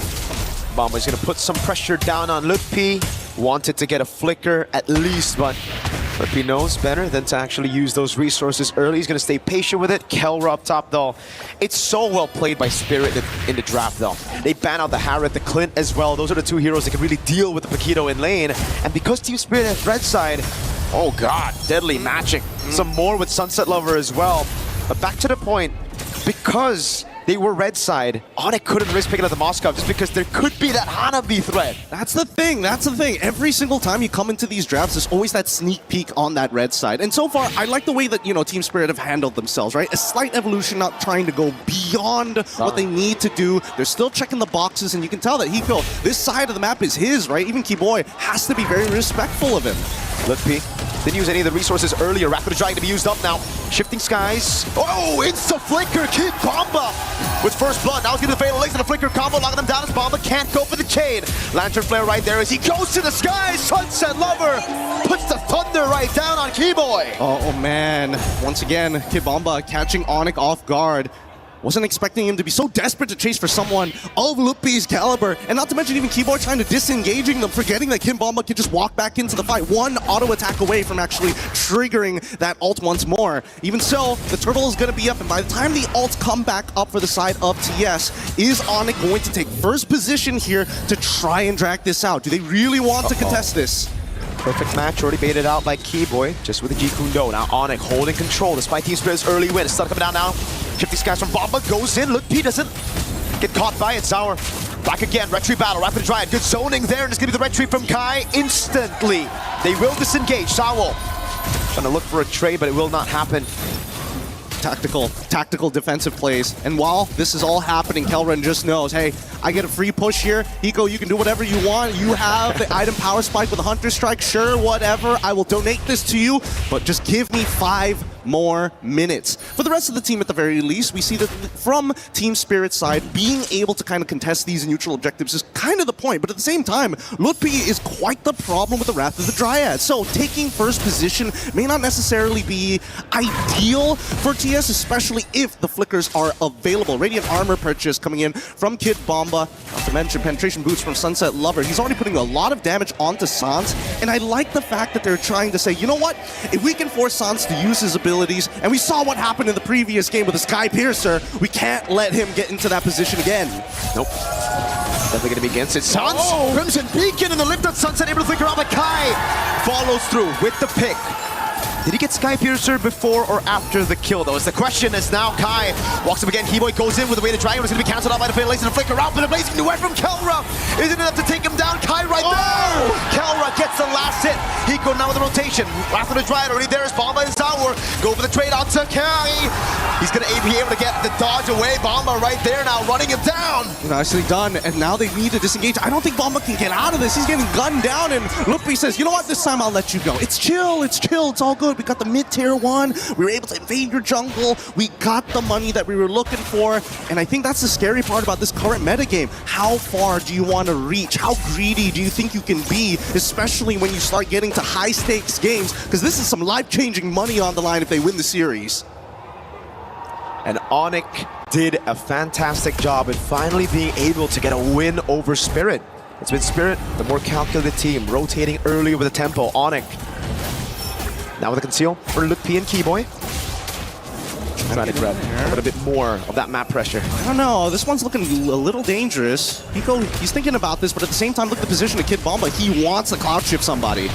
Bomba's gonna put some pressure down on Lutpi. Wanted to get a flicker at least, but Lutpi knows better than to actually use those resources early. He's gonna stay patient with it. Kelra up top though. It's so well played by Spirit in the draft though. They ban out the Harriet, the Clint as well. Those are the two heroes that can really deal with the Paquito in lane. And because Team Spirit has red side, oh god, deadly matching. Some more with Sunset Lover as well. But back to the point, because they were red side, ONIC couldn't risk picking up the Moskov just because there could be that Hanabi threat. That's the thing, that's the thing. Every single time you come into these drafts, there's always that sneak peek on that red side. And so far, I like the way that, you know, Team Spirit have handled themselves, right? A slight evolution, not trying to go beyond what they need to do. They're still checking the boxes, and you can tell that Hiko, this side of the map is his, right? Even Keyboy has to be very respectful of him. Lutpi didn't use any of the resources earlier. Rapid trying to be used up now. Shifting skies. Oh, it's a flicker. Kid Bomba with First Blood. Now he's getting the fatal legs and the flicker combo, locking them down as Bomba can't go for the chain. Lantern flare right there as he goes to the skies. Sunset Lover puts the thunder right down on Keyboy. Oh man, once again, Kid Bomba catching ONIC off guard. Wasn't expecting him to be so desperate to chase for someone of Lutpi's caliber, and not to mention even Keyboy trying to disengaging them, forgetting that Kim Bomba can just walk back into the fight, one auto attack away from actually triggering that ult once more. Even so, the turtle is going to be up, and by the time the ults come back up for the side of TS, is ONIC going to take first position here to try and drag this out? Do they really want to contest this? Perfect match, already baited out by Keyboy, just with the G-Kundo. Now ONIC holding control despite Team Spirit's early win. Stun coming down now. Shifty skies from Bomba goes in. Lutpi doesn't get caught by it. Sour back again. Retreat battle. Rapid Dryad. Good zoning there. And it's going to be the retreat from Kai instantly. They will disengage. Sour trying to look for a trade, but it will not happen. Tactical defensive plays. And while this is all happening, Kelren just knows, hey, I get a free push here. Hiko, you can do whatever you want. You have the item power spike with a Hunter Strike. Sure, whatever. I will donate this to you, but just give me 5 more minutes. For the rest of the team, at the very least, we see that from Team Spirit's side, being able to kind of contest these neutral objectives is kind of the point. But at the same time, Lutpi is quite the problem with the Wrath of the Dryad. So taking first position may not necessarily be ideal for TS, especially if the flickers are available. Radiant Armor purchase coming in from Kid Bomba. Not to mention penetration boots from Sunset Lover. He's already putting a lot of damage onto Sans. And I like the fact that they're trying to say, you know what? If we can force Sans to use his abilities, and we saw what happened in the previous game with the Sky Piercer, we can't let him get into that position again. Nope. Definitely going to be against it. Sans, Crimson Beacon, and the lift on Sunset, able to flicker out, but Kai follows through with the pick. Did he get Sky Piercer before or after the kill, though? Is the question. As now Kai walks up again. Keyboy goes in with the way to Dragon. It's going to be cancelled out by the fatal lace and a flicker out, but a blazing duet from Kelra. Isn't enough to take him down. Kai right there. Kelra gets the last hit. Hiko now with the rotation. After the Dryad already there is Bomba and Sour. Go for the trade on to Kai. He's going to be able to get the dodge away. Bomba right there now, running him down. Nicely done, and now they need to disengage. I don't think Bomba can get out of this. He's getting gunned down, and Lutpi says, you know what, this time I'll let you go. It's chill, it's all good. We got the mid-tier 1. We were able to invade your jungle. We got the money that we were looking for, and I think that's the scary part about this current metagame. How far do you want to reach? How greedy do you think you can be, especially when you start getting to high-stakes games? Because this is some life-changing money on the line if they win the series. And ONIC did a fantastic job in finally being able to get a win over Spirit. It's been Spirit, the more calculated team, rotating early with the tempo. ONIC now with a conceal for Lutpi and Keyboy. Trying to grab a bit more of that map pressure. I don't know, this one's looking a little dangerous. Hiko, he's thinking about this, but at the same time, look at the position of Kid Bomba. He wants to cloud shift somebody.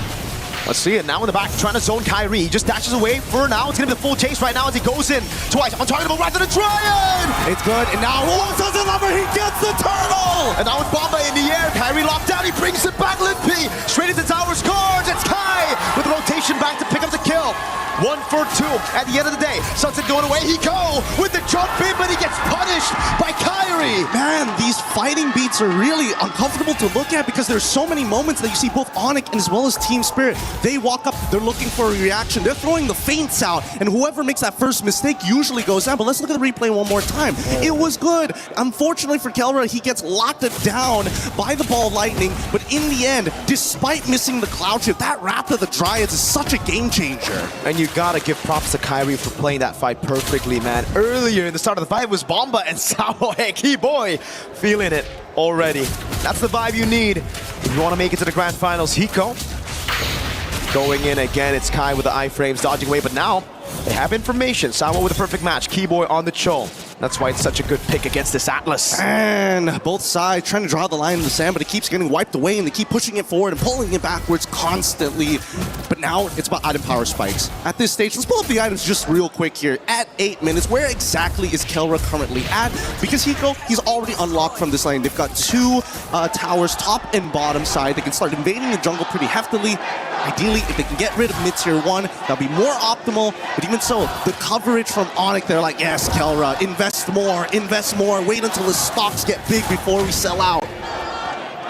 Let's see it now in the back, trying to zone Kyrie. He just dashes away for now. It's going to be the full chase right now as he goes in twice. I'm talking about Wrath of the Dryad! It's good, and now Sunset Lover, he gets the turtle! And now with Bomba in the air, Kyrie locked down, he brings it back, Lutpi straight into tower scores. It's Kai with the rotation back to pick up the kill. 1 for 2. At the end of the day, Sunset going away. He go with the jump in, but he gets punished by Kyrie. Man, these fighting beats are really uncomfortable to look at because there's so many moments that you see both ONIC and as well as Team Spirit. They walk up, they're looking for a reaction. They're throwing the feints out, and whoever makes that first mistake usually goes down. But let's look at the replay one more time. It was good. Unfortunately for Kelra, he gets locked down by the ball lightning, but in the end, despite missing the cloud shift, that wrap of the Dryads is such a game changer. And you gotta give props to Kyrie for playing that fight perfectly, man. Earlier in the start of the fight was Bomba and Sao. Hey, Keyboy, feeling it already. That's the vibe you need if you want to make it to the grand finals. Hiko going in again. It's Kai with the iframes dodging away, but now they have information. Sao with a perfect match. Keyboy on the Chol. That's why it's such a good pick against this Atlas. And both sides trying to draw the line in the sand, but it keeps getting wiped away, and they keep pushing it forward and pulling it backwards constantly. But now it's about item power spikes. At this stage, let's pull up the items just real quick here. At 8 minutes, where exactly is Kelra currently at? Because Hiko, he's already unlocked from this lane. They've got 2 towers, top and bottom side. They can start invading the jungle pretty heftily. Ideally, if they can get rid of mid-tier 1, that'll be more optimal. But even so, the coverage from ONIC, they're like, yes, Kelra, invest more, wait until the stocks get big before we sell out.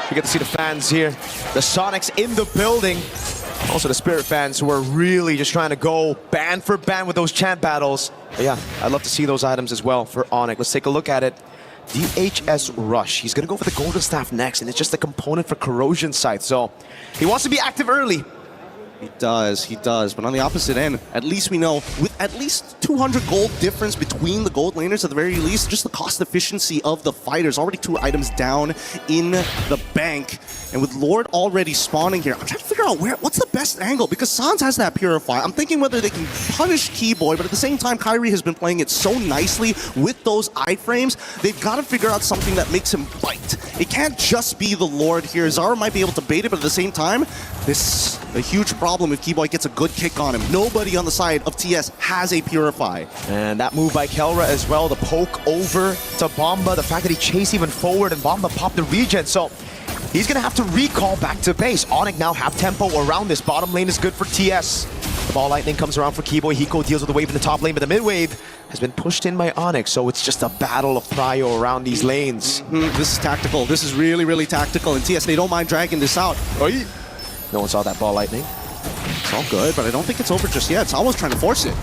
We get to see the fans here. The Sonics in the building. Also the Spirit fans who are really just trying to go band for band with those chant battles. But yeah, I'd love to see those items as well for ONIC. Let's take a look at it. DHS Rush. He's going to go for the Golden Staff next, and it's just a component for Corrosion side. So he wants to be active early. He does. But on the opposite end, at least we know, with at least 200 gold difference between the gold laners at the very least, just the cost efficiency of the fighters. Already 2 items down in the bank. And with Lord already spawning here, I'm trying to figure out what's the best angle, because Sans has that Purify. I'm thinking whether they can punish Keyboy, but at the same time, Kyrie has been playing it so nicely with those iframes. They've got to figure out something that makes him bite. It can't just be the Lord here. Zara might be able to bait it, but at the same time, this is a huge problem if Keyboy gets a good kick on him. Nobody on the side of TS has a Purify. And that move by Kelra as well, the poke over to Bomba, the fact that he chased even forward and Bomba popped the regen. So he's going to have to recall back to base. ONIC now have tempo around this. Bottom lane is good for TS. The ball lightning comes around for Keyboy. Hiko deals with the wave in the top lane, but the mid wave has been pushed in by ONIC, so it's just a battle of prio around these lanes. This is tactical. This is really, really tactical. And TS, they don't mind dragging this out. No one saw that ball lightning. It's all good, but I don't think it's over just yet. It's almost trying to force it.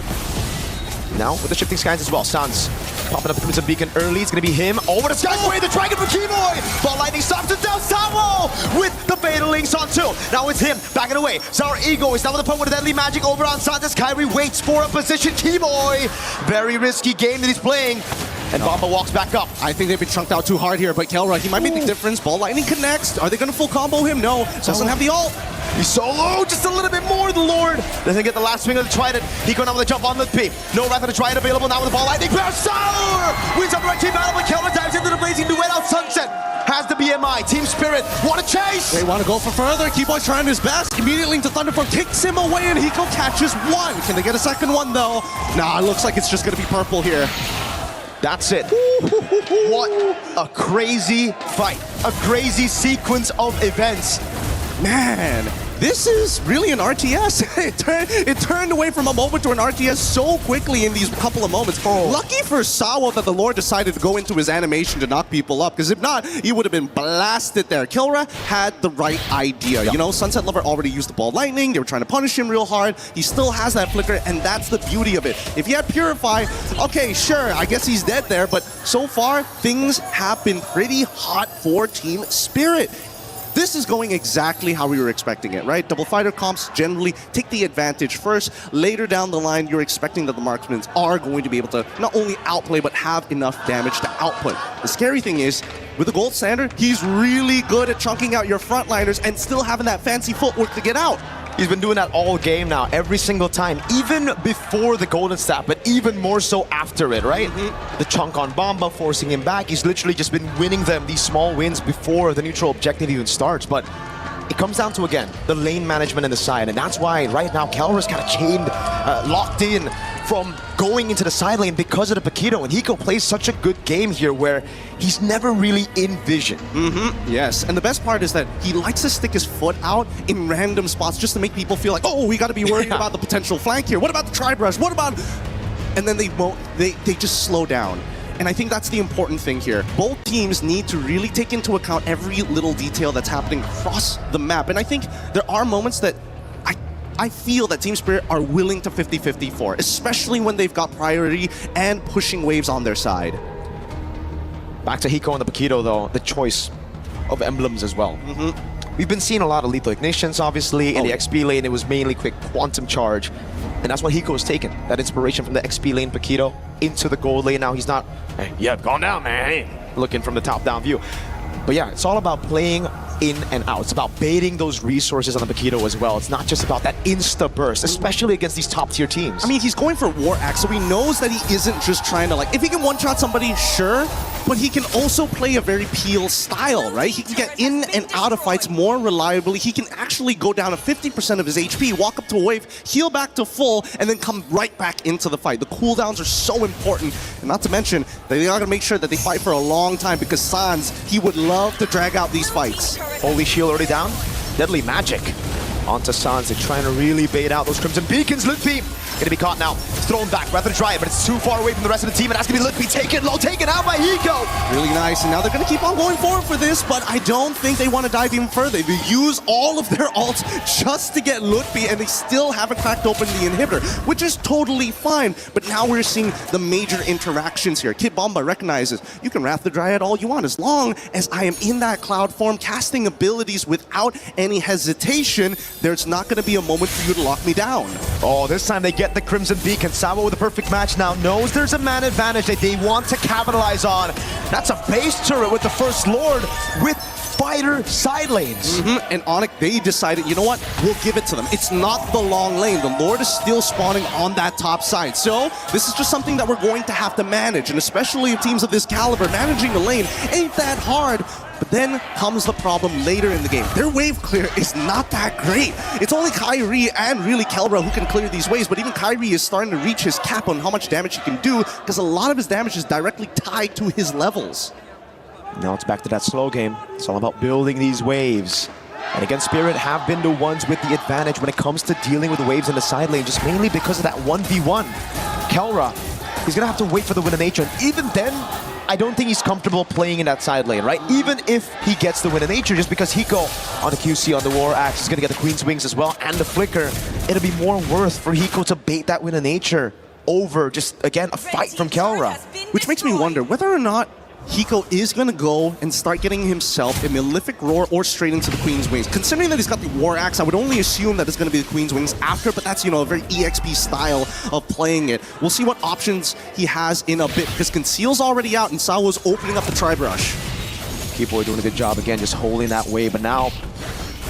Now with the shifting skies as well. Sans popping up the Crimson Beacon early. It's going to be him. Over the skies away. The dragon for Keyboy. Ball lightning stops it down. Sao with the fatal links on 2. Now it's him backing away. Zara Ego is now with the point with the deadly magic over on Sans as Kyrie waits for a position. Keyboy. Very risky game that he's playing. And Bomba walks back up. I think they've been chunked out too hard here, but Kelra, he might make the difference. Ball lightning connects. Are they going to full combo him? No. Doesn't have the ult. He's solo, just a little bit more, the Lord. Doesn't get the last swing of the Trident. He going on with the jump on the P. No wrath of the Trident available now with the ball lightning. Sour! Wins up the right team battle, but Kelra dives into the blazing duet out Sunset. Has the BMI. Team Spirit want to chase. They want to go for further. Keyboy trying his best. Immediately into Thunderform, kicks him away, and Hiko catches 1. Can they get a second one, though? Nah, it looks like it's just going to be purple here. That's it. What a crazy fight. A crazy sequence of events. Man, this is really an RTS. It turned away from a moment to an RTS so quickly in these couple of moments. Lucky for Sawa that the Lord decided to go into his animation to knock people up, because if not, he would have been blasted there. Kilra had the right idea. You know, Sunset Lover already used the ball lightning. They were trying to punish him real hard. He still has that flicker, and that's the beauty of it. If he had Purify, okay, sure, I guess he's dead there, but so far, things have been pretty hot for Team Spirit. This is going exactly how we were expecting it, right? Double fighter comps generally take the advantage first. Later down the line, you're expecting that the marksmen are going to be able to not only outplay, but have enough damage to output. The scary thing is, with the gold standard, he's really good at chunking out your frontliners and still having that fancy footwork to get out. He's been doing that all game now, every single time, even before the Golden Staff, but even more so after it, right? The chunk on Bomba, forcing him back. He's literally just been winning them, these small wins, before the neutral objective even starts. But it comes down to, again, the lane management in the side, and that's why right now Kelra's kind of chained, locked in from going into the side lane because of the Paquito, and Hiko plays such a good game here where he's never really in vision. Yes, and the best part is that he likes to stick his foot out in random spots just to make people feel like, oh, we got to be worried about the potential flank here. What about the tri-brush? What about... And then they won't, they just slow down. And I think that's the important thing here. Both teams need to really take into account every little detail that's happening across the map. And I think there are moments that I feel that Team Spirit are willing to 50-50 for, especially when they've got priority and pushing waves on their side. Back to Hiko and the Paquito, though, the choice of emblems as well. We've been seeing a lot of lethal ignitions, obviously. In the XP lane, it was mainly quick quantum charge. And that's what Hiko has taken, that inspiration from the XP lane Paquito into the gold lane. Now he's not, hey, yeah, calm down, man, looking from the top-down view. But yeah, it's all about playing in and out. It's about baiting those resources on the Paquito as well. It's not just about that insta-burst, especially against these top-tier teams. I mean, he's going for War Axe, so he knows that he isn't just trying to, like, if he can one-shot somebody, sure, but he can also play a very Peel style, right? He can get in and out of fights more reliably. He can actually go down to 50% of his HP, walk up to a wave, heal back to full, and then come right back into the fight. The cooldowns are so important, and not to mention, they are going to make sure that they fight for a long time because Sans, he would love to drag out these fights. Holy Shield already down. Deadly Magic onto Sans. They're trying to really bait out those Crimson Beacons. Litpi gonna be caught now. Thrown back, rather try it, but it's too far away from the rest of the team. It has to be Litpi taken low, taken out by Hiko. Really nice, and now they're gonna keep on going forward for this, but I don't think they want to dive even further. They use all of their ults just to get Litpi, and they still haven't cracked open the inhibitor, which is totally fine. But now we're seeing the major interactions here. Kid Bomba recognizes, you can Wrath the Dryad all you want, as long as I am in that cloud form, casting abilities without any hesitation, there's not gonna be a moment for you to lock me down. Oh, this time they get the Crimson Beacon. Sawa with a perfect match now knows there's a man advantage that they want to capitalize on. That's a base turret with the First Lord with fighter side lanes. And ONIC, they decided, you know what? We'll give it to them. It's not the long lane. The Lord is still spawning on that top side. So this is just something that we're going to have to manage. And especially teams of this caliber, managing the lane ain't that hard. But then comes the problem later in the game. Their wave clear is not that great. It's only Kyrie and really Kelra who can clear these waves, but even Kyrie is starting to reach his cap on how much damage he can do because a lot of his damage is directly tied to his levels. Now it's back to that slow game. It's all about building these waves. And again, Spirit have been the ones with the advantage when it comes to dealing with the waves in the side lane, just mainly because of that 1v1. Kelra, he's gonna have to wait for the win of nature, and even then, I don't think he's comfortable playing in that side lane, right? Even if he gets the win of nature, just because Hiko on the QC on the War Axe is gonna get the Queen's Wings as well, and the Flicker, it'll be more worth for Hiko to bait that win of nature over just, again, a fight from Kelra. Which makes me wonder whether or not Hiko is going to go and start getting himself a Malefic Roar or straight into the Queen's Wings. Considering that he's got the War Axe, I would only assume that it's going to be the Queen's Wings after, but that's, you know, a very EXP style of playing it. We'll see what options he has in a bit, because Conceal's already out and Sawa's opening up the Tri-Brush. Keyboy doing a good job again, just holding that wave, but now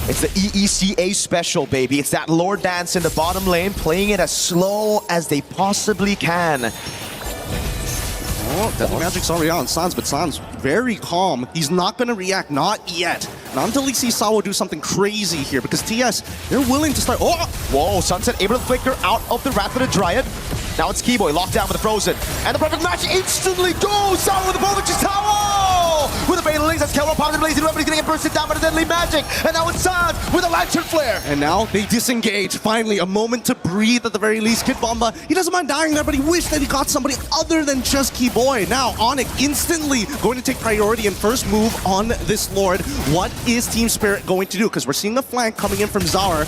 it's the EECA special, baby. It's that Lord Dance in the bottom lane, playing it as slow as they possibly can. Oh, Deadly Magic's already on Sans, but Sans very calm. He's not going to react, not yet. Not until he sees Sawa do something crazy here, because TS, they're willing to start. Oh! Whoa, Sunset able to flicker out of the Wrath of the Dryad. Now it's Keyboy locked down with the Frozen. And the perfect match instantly goes! Sawa with the ball, which is Sawa! With the Fatal Links, that's Kelra popping the Blazing Weapon. He's going to get bursted down by the Deadly Magic. And now it's Sans with a Lantern Flare. And now they disengage. Finally, a moment to breathe at the very least. Kid Bomba, he doesn't mind dying there, but he wished that he got somebody other than just Keyboy. Now, ONIC instantly going to take priority and first move on this Lord. What is Team Spirit going to do? Because we're seeing the flank coming in from Zar.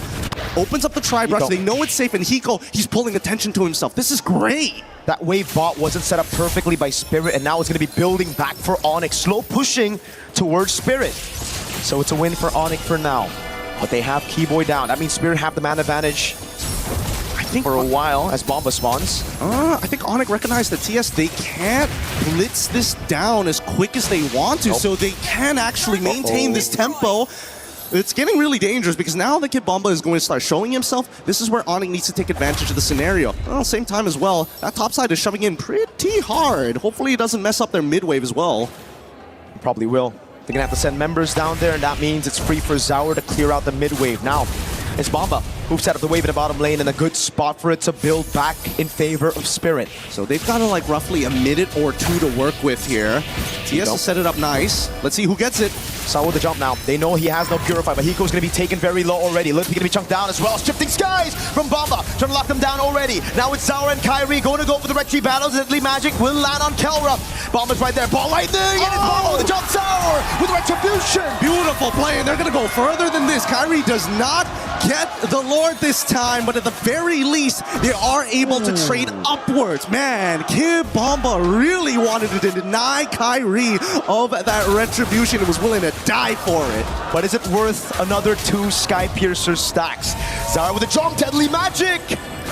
Opens up the Tri-Brush. They know it's safe, and Hiko, he's pulling attention to himself. This is great. That wave bot wasn't set up perfectly by Spirit, and now it's going to be building back for ONIC. Slow pushing towards Spirit. So it's a win for ONIC for now. But they have Keyboy down. That means Spirit have the man advantage for a while as Bomba spawns. I think ONIC recognized that TS, they can't blitz this down as quick as they want to, so they can actually maintain this tempo. It's getting really dangerous because now that Kid Bomba is going to start showing himself, this is where ONIC needs to take advantage of the scenario. Well, same time as well, that top side is shoving in pretty hard. Hopefully it doesn't mess up their mid wave as well. Probably will. They're gonna have to send members down there, and that means it's free for Zaur to clear out the mid wave. Now, it's Bomba who set up the wave in the bottom lane in a good spot for it to build back in favor of Spirit. So they've got like roughly a minute or two to work with here. TS has set it up nice. Let's see who gets it. Sawa with the jump now. They know he has no Purify, but Hiko's going to be taken very low already. Lippy going to be chunked down as well. Shifting skies from Bomba, trying to lock them down already. Now it's Zaur and Kyrie going to go for the Red Tree battles. Deadly Magic will land on Kelra. Bomba's right there. Ball lightning, and it's Bomba with the jump. Zaur with Retribution. Beautiful play, and they're going to go further than this. Kyrie does not get the Lord this time, but at the very least, they are able to trade upwards. Man, Kid Bomba really wanted to deny Kyrie of that Retribution and was willing to die for it. But is it worth another 2 Sky Piercer stacks? Zaur with the jump, Deadly Magic!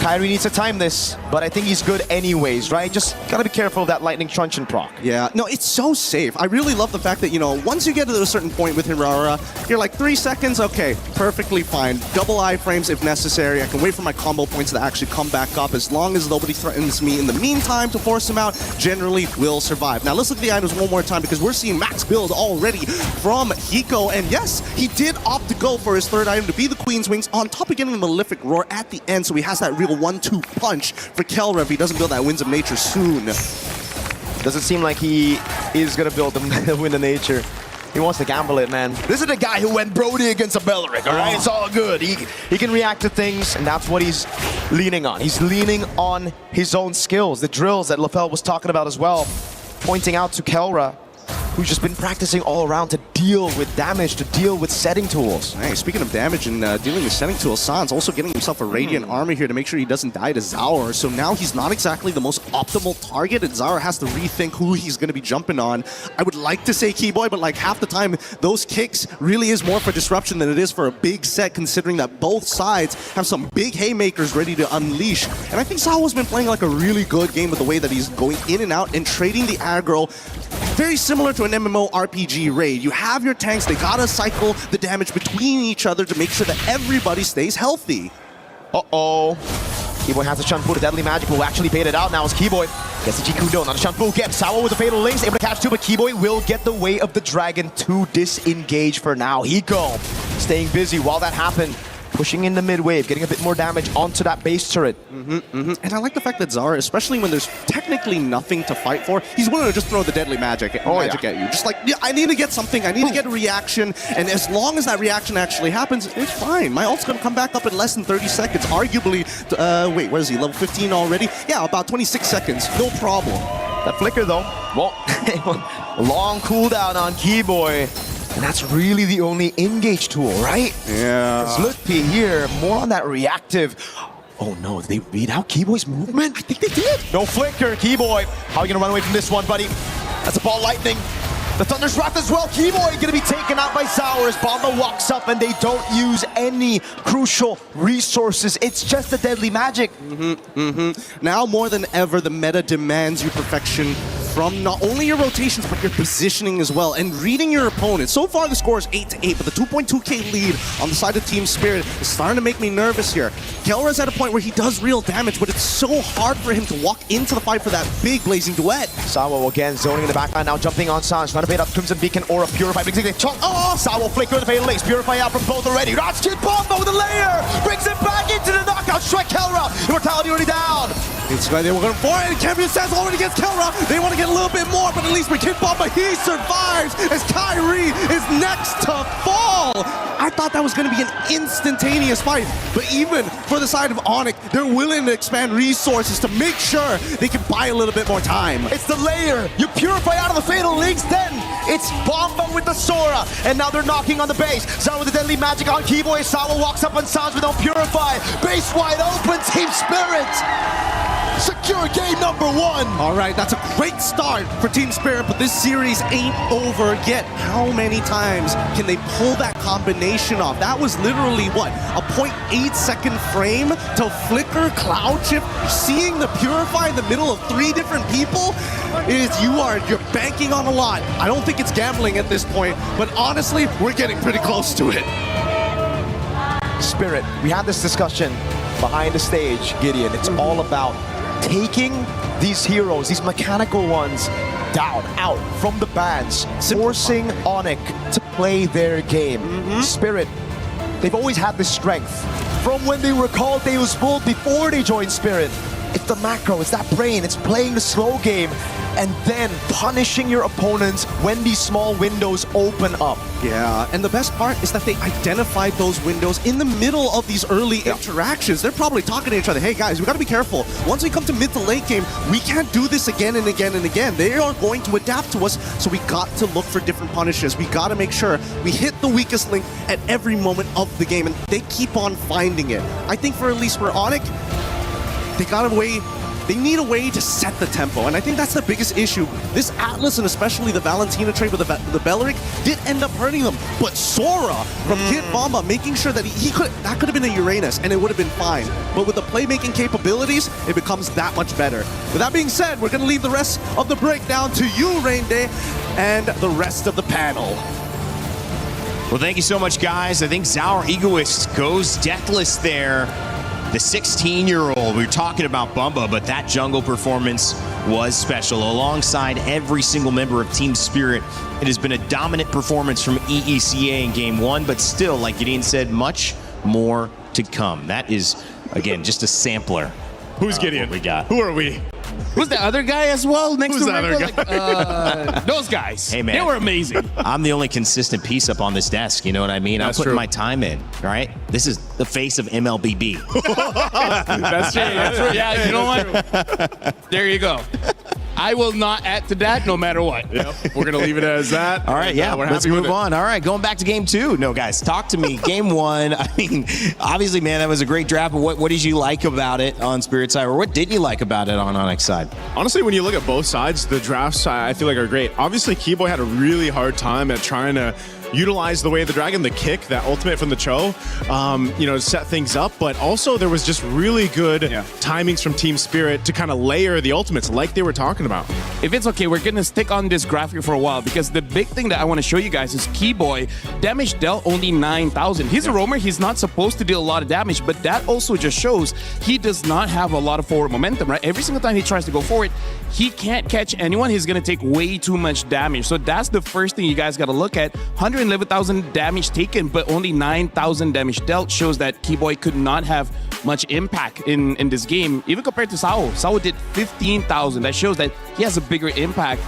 Kyrie needs to time this, but I think he's good anyways, right? Just gotta be careful of that Lightning Truncheon proc. Yeah, no, it's so safe. I really love the fact that, you know, once you get to a certain point with Hirara, you're like 3 seconds, okay, perfectly fine. Double iframes if necessary. I can wait for my combo points to actually come back up. As long as nobody threatens me in the meantime to force him out, generally will survive. Now let's look at the items one more time because we're seeing max build already from Hiko. And yes, he did opt to go for his third item to be the Queen's Wings on top of getting the Malefic Roar at the end, so he has that real 1-2 punch for Kelra if he doesn't build that Winds of Nature soon. Doesn't seem like he is gonna build the Wind of Nature. He wants to gamble it, man. This is the guy who went Brody against a Beleric, all right? It's all good. He can react to things, and that's what he's leaning on. He's leaning on his own skills, the drills that LaFell was talking about as well, pointing out to Kelra, who's just been practicing all around to deal with damage, to deal with setting tools. Hey, speaking of damage and dealing with setting tools, San's also getting himself a Radiant Armor here to make sure he doesn't die to Zaur. So now he's not exactly the most optimal target, and Zaur has to rethink who he's going to be jumping on. I would like to say Keyboy, but like half the time, those kicks really is more for disruption than it is for a big set, considering that both sides have some big haymakers ready to unleash. And I think Zaur's been playing like a really good game with the way that he's going in and out and trading the aggro. Very similar to an MMORPG raid. You have your tanks, they gotta cycle the damage between each other to make sure that everybody stays healthy. Uh-oh. Keyboy has a Shunfu. The Deadly Magic will actually bait it out now as Keyboy gets the Jikudo. Now the Shunfu gets Sawa with the Fatal Links, able to catch 2, but Keyboy will get the way of the Dragon to disengage for now. Hiko staying busy while that happened. Pushing in the mid wave, getting a bit more damage onto that base turret. And I like the fact that Zaur, especially when there's technically nothing to fight for, he's willing to just throw the Deadly Magic at you. Just like, yeah, I need to get something, I need to get a reaction, and as long as that reaction actually happens, it's fine. My ult's gonna come back up in less than 30 seconds. Arguably, wait, what is he, level 15 already? Yeah, about 26 seconds, no problem. That flicker though, well, long cooldown on Keyboy. And that's really the only engage tool, right? Yeah. Slutpi here, more on that reactive. Oh no, did they read out Keyboy's movement? I think they did. No flicker, Keyboy. How are you gonna run away from this one, buddy? That's a ball lightning. The Thunder's Wrath as well. Keyboy gonna be taken out by Zaur as Bomba walks up and they don't use any crucial resources. It's just the Deadly Magic. Now more than ever, the meta demands you perfection from not only your rotations, but your positioning as well, and reading your opponent. So far, the score is 8-8, but the 2.2k lead on the side of Team Spirit is starting to make me nervous here. Kelra's at a point where he does real damage, but it's so hard for him to walk into the fight for that big Blazing Duet. Sawa again zoning in the backline, now jumping on Sans, trying to bait up Crimson Beacon or a Purify. Big chunk. Oh, Sawa flicker the Fatal Links. Purify out from both already. Ratchet Bomba with a layer! Brings it back into the knockout. Strike Kelra. Immortality already down. It's right, they were going for it, and Champion says already gets Kelra. They want to get a little bit more, but at least with Kid Bomba, he survives as Kyrie is next to fall. I thought that was going to be an instantaneous fight, but even for the side of ONIC, they're willing to expand resources to make sure they can buy a little bit more time. It's the layer. You Purify out of the Fatal Links, then it's Bomba with the Sora, and now they're knocking on the base. Zaur with the Deadly Magic on Keyboy. Sawa walks up on Sans with no Purify. Base wide open, Team Spirit. Secure game number 1. All right, that's a great start for Team Spirit, but this series ain't over yet. How many times can they pull that combination off? That was literally, what, a 0.8 second frame to flicker Cloud Shift, seeing the Purify in the middle of 3 different people? You're banking on a lot. I don't think it's gambling at this point, but honestly, we're getting pretty close to it. Spirit, we had this discussion behind the stage, Gideon. It's all about taking these heroes, these mechanical ones, down, out from the bans, forcing ONIC to play their game. Spirit, they've always had this strength. From when they were called Deus Vult before they joined Spirit. It's the macro, it's that brain, it's playing the slow game, and then punishing your opponents when these small windows open up. Yeah, and the best part is that they identified those windows in the middle of these early interactions. They're probably talking to each other, hey guys, we gotta be careful. Once we come to mid to late game, we can't do this again and again and again. They are going to adapt to us, so we got to look for different punishes. We gotta make sure we hit the weakest link at every moment of the game, and they keep on finding it. I think at least for ONIC, they need a way to set the tempo, and I think that's the biggest issue. This Atlas, and especially the Valentina trade with the Beleric, did end up hurting them. But Sora from Kid Bomba making sure that that could have been a Uranus, and it would have been fine. But with the playmaking capabilities, it becomes that much better. With that being said, we're going to leave the rest of the breakdown to you, Rain Day, and the rest of the panel. Well, thank you so much, guys. I think Zauer Egoist goes deathless there. The 16-year-old, we were talking about Bumba, but that jungle performance was special. Alongside every single member of Team Spirit, it has been a dominant performance from EECA in Game 1, but still, like Gideon said, much more to come. That is, again, just a sampler. Who's Gideon? We got. Who are we? Who's the other guy as well? Next Who's to the other Rico? Like, those guys. Hey, man. They were amazing. I'm the only consistent piece up on this desk, you know what I mean? That's I'm putting true. my time in, right? This is the face of MLBB. That's true. That's right. Yeah, you know what? There you go. I will not add to that no matter what. Yep. We're going to leave it as that. All right, yeah, we're let's happy with move it. on. All right, going back to Game 2. No, guys, talk to me. Game 1, I mean, obviously, man, that was a great draft, but what did you like about it on Spirit side, or what did you like about it on ONIC side? Honestly, when you look at both sides, the drafts, I feel like, are great. Obviously, Keyboy had a really hard time at trying to utilize the Way of the Dragon, the kick, that ultimate from the Cho, to set things up. But also, there was just really good timings from Team Spirit to kind of layer the ultimates like they were talking about. If it's okay, we're going to stick on this graphic for a while because the big thing that I want to show you guys is Keyboy, damage dealt only 9,000. He's a roamer. He's not supposed to deal a lot of damage, but that also just shows he does not have a lot of forward momentum, right? Every single time he tries to go forward, he can't catch anyone. He's going to take way too much damage. So that's the first thing you guys got to look at. 111,000 damage taken, but only 9,000 damage dealt shows that Keyboy could not have much impact in this game, even compared to Sao. Sao did 15,000. That shows that he has a bigger impact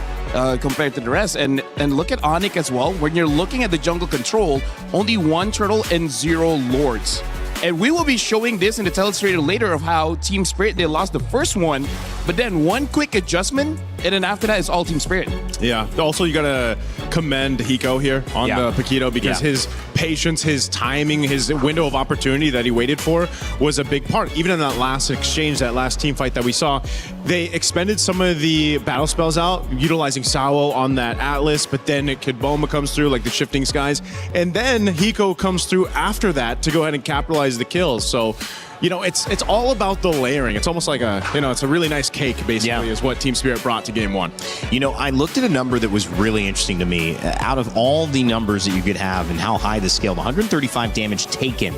compared to the rest. And look at ONIC as well. When you're looking at the jungle control, only 1 turtle and 0 lords. And we will be showing this in the Telestrator later of how Team Spirit, they lost the first one, but then one quick adjustment, and then after that, it's all Team Spirit. Yeah. Also, you got to commend Hiko here on the Paquito because his patience, his timing, his window of opportunity that he waited for was a big part. Even in that last exchange, that last team fight that we saw, they expended some of the battle spells out, utilizing Sao on that Atlas, but then Kid Bomba comes through, like the Shifting Skies, and then Hiko comes through after that to go ahead and capitalize the kills. So, it's all about the layering. It's almost like it's a really nice cake, basically, is what Team Spirit brought to Game 1. I looked at a number that was really interesting to me. Out of all the numbers that you could have and how high the scale, 135 damage taken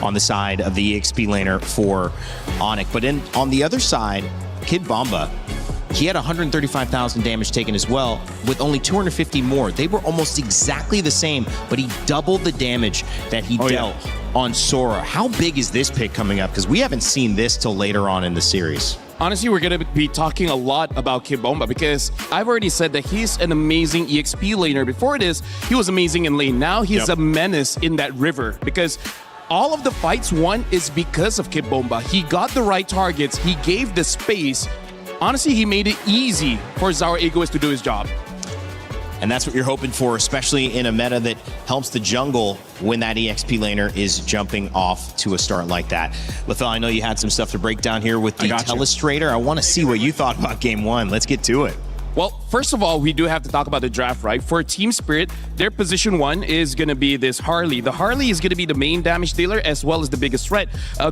on the side of the EXP laner for ONIC. But on the other side, Kid Bomba, he had 135,000 damage taken as well, with only 250 more. They were almost exactly the same, but he doubled the damage that he dealt on Sora. How big is this pick coming up? Because we haven't seen this till later on in the series. Honestly, we're going to be talking a lot about Kid Bomba because I've already said that he's an amazing EXP laner. Before this, he was amazing in lane. Now he's a menace in that river because all of the fights won is because of Kid Bomba. He got the right targets. He gave the space. Honestly, he made it easy for Zauer Egoist to do his job. And that's what you're hoping for, especially in a meta that helps the jungle when that EXP laner is jumping off to a start like that. Lethal, I know you had some stuff to break down here with the Telestrator. I want to see what you thought about Game 1. Let's get to it. Well, first of all, we do have to talk about the draft, right? For Team Spirit, their position 1 is going to be this Harley. The Harley is going to be the main damage dealer as well as the biggest threat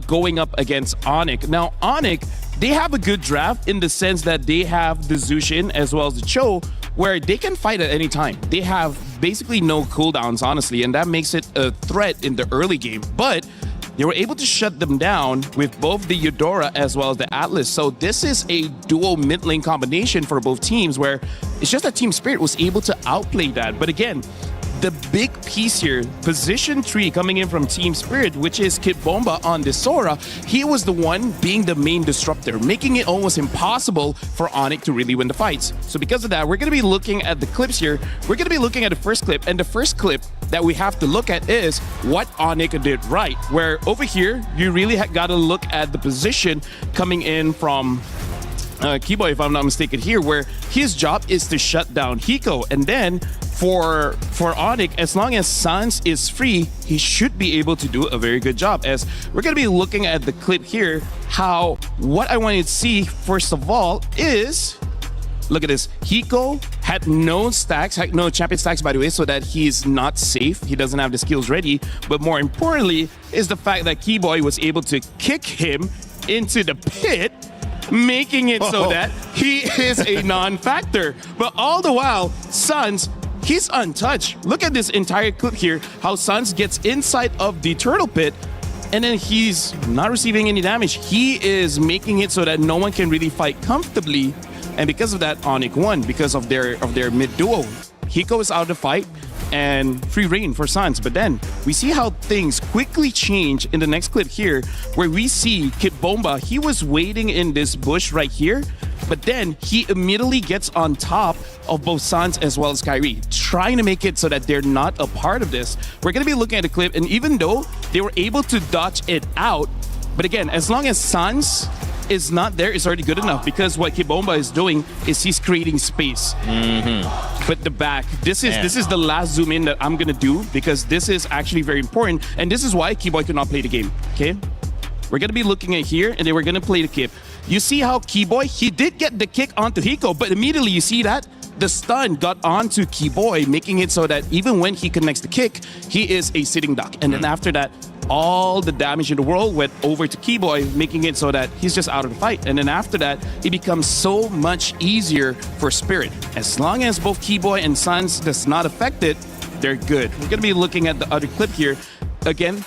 going up against ONIC. Now, ONIC, they have a good draft in the sense that they have the Zushin as well as the Cho, where they can fight at any time. They have basically no cooldowns, honestly, and that makes it a threat in the early game. But they were able to shut them down with both the Eudora as well as the Atlas. So this is a dual mid lane combination for both teams where it's just that Team Spirit was able to outplay that. But again, the big piece here, position 3 coming in from Team Spirit, which is Kid Bomba on the Sora, he was the one being the main disruptor, making it almost impossible for ONIC to really win the fights. So because of that, we're going to be looking at the clips here. We're going to be looking at the first clip, and the first clip that we have to look at is what ONIC did right, where over here, you really got to look at the position coming in from Keyboy, if I'm not mistaken here, where his job is to shut down Hiko. And then for ONIC, as long as Sans is free, he should be able to do a very good job. As we're going to be looking at the clip here, how what I wanted to see, first of all, is look at this. Hiko had no stacks, had no champion stacks, by the way, so that he's not safe. He doesn't have the skills ready. But more importantly is the fact that Keyboy was able to kick him into the pit, making it so that he is a non-factor. But all the while, Sans, he's untouched. Look at this entire clip here, how Sans gets inside of the turtle pit, and then he's not receiving any damage. He is making it so that no one can really fight comfortably. And because of that, ONIC won because of their mid duo. Hiko is out of the fight and free reign for Sans. But then we see how things quickly change in the next clip here, where we see Kid Bomba, he was waiting in this bush right here, but then he immediately gets on top of both Sans as well as Kyrie, trying to make it so that they're not a part of this. We're going to be looking at the clip, and even though they were able to dodge it out, but again, as long as Sans is not there, it's already good enough, because what Kid Bomba is doing is he's creating space. But the back, this is the last zoom in that I'm gonna do, because this is actually very important, and this is why Keyboy could not play the game. Okay, we're gonna be looking at here, and then we're gonna play the kick. You see how Keyboy, he did get the kick onto Hiko, but immediately you see that the stun got onto Keyboy, making it so that even when he connects the kick, he is a sitting duck. And then after that, all the damage in the world went over to Keyboy, making it so that he's just out of the fight. And then after that, it becomes so much easier for Spirit. As long as both Keyboy and Sans does not affect it, they're good. We're gonna be looking at the other clip here. Again,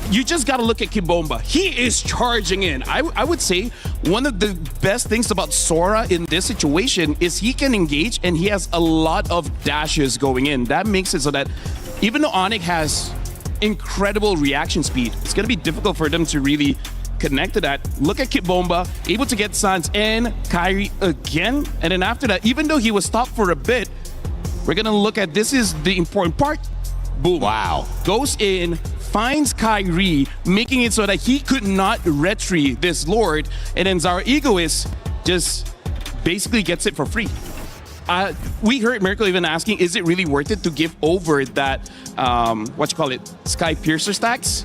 you just gotta look at Kid Bomba. He is charging in. I would say one of the best things about Sora in this situation is he can engage, and he has a lot of dashes going in. That makes it so that even though ONIC has incredible reaction speed, it's going to be difficult for them to really connect to that. Look at Kid Bomba, able to get Sans and Kyrie again. And then after that, even though he was stopped for a bit, we're going to look at, this is the important part. Boom. Wow. Goes in, finds Kyrie, making it so that he could not retry this Lord. And then Zara Egoist just basically gets it for free. We heard Miracle even asking, is it really worth it to give over that, Sky Piercer stacks?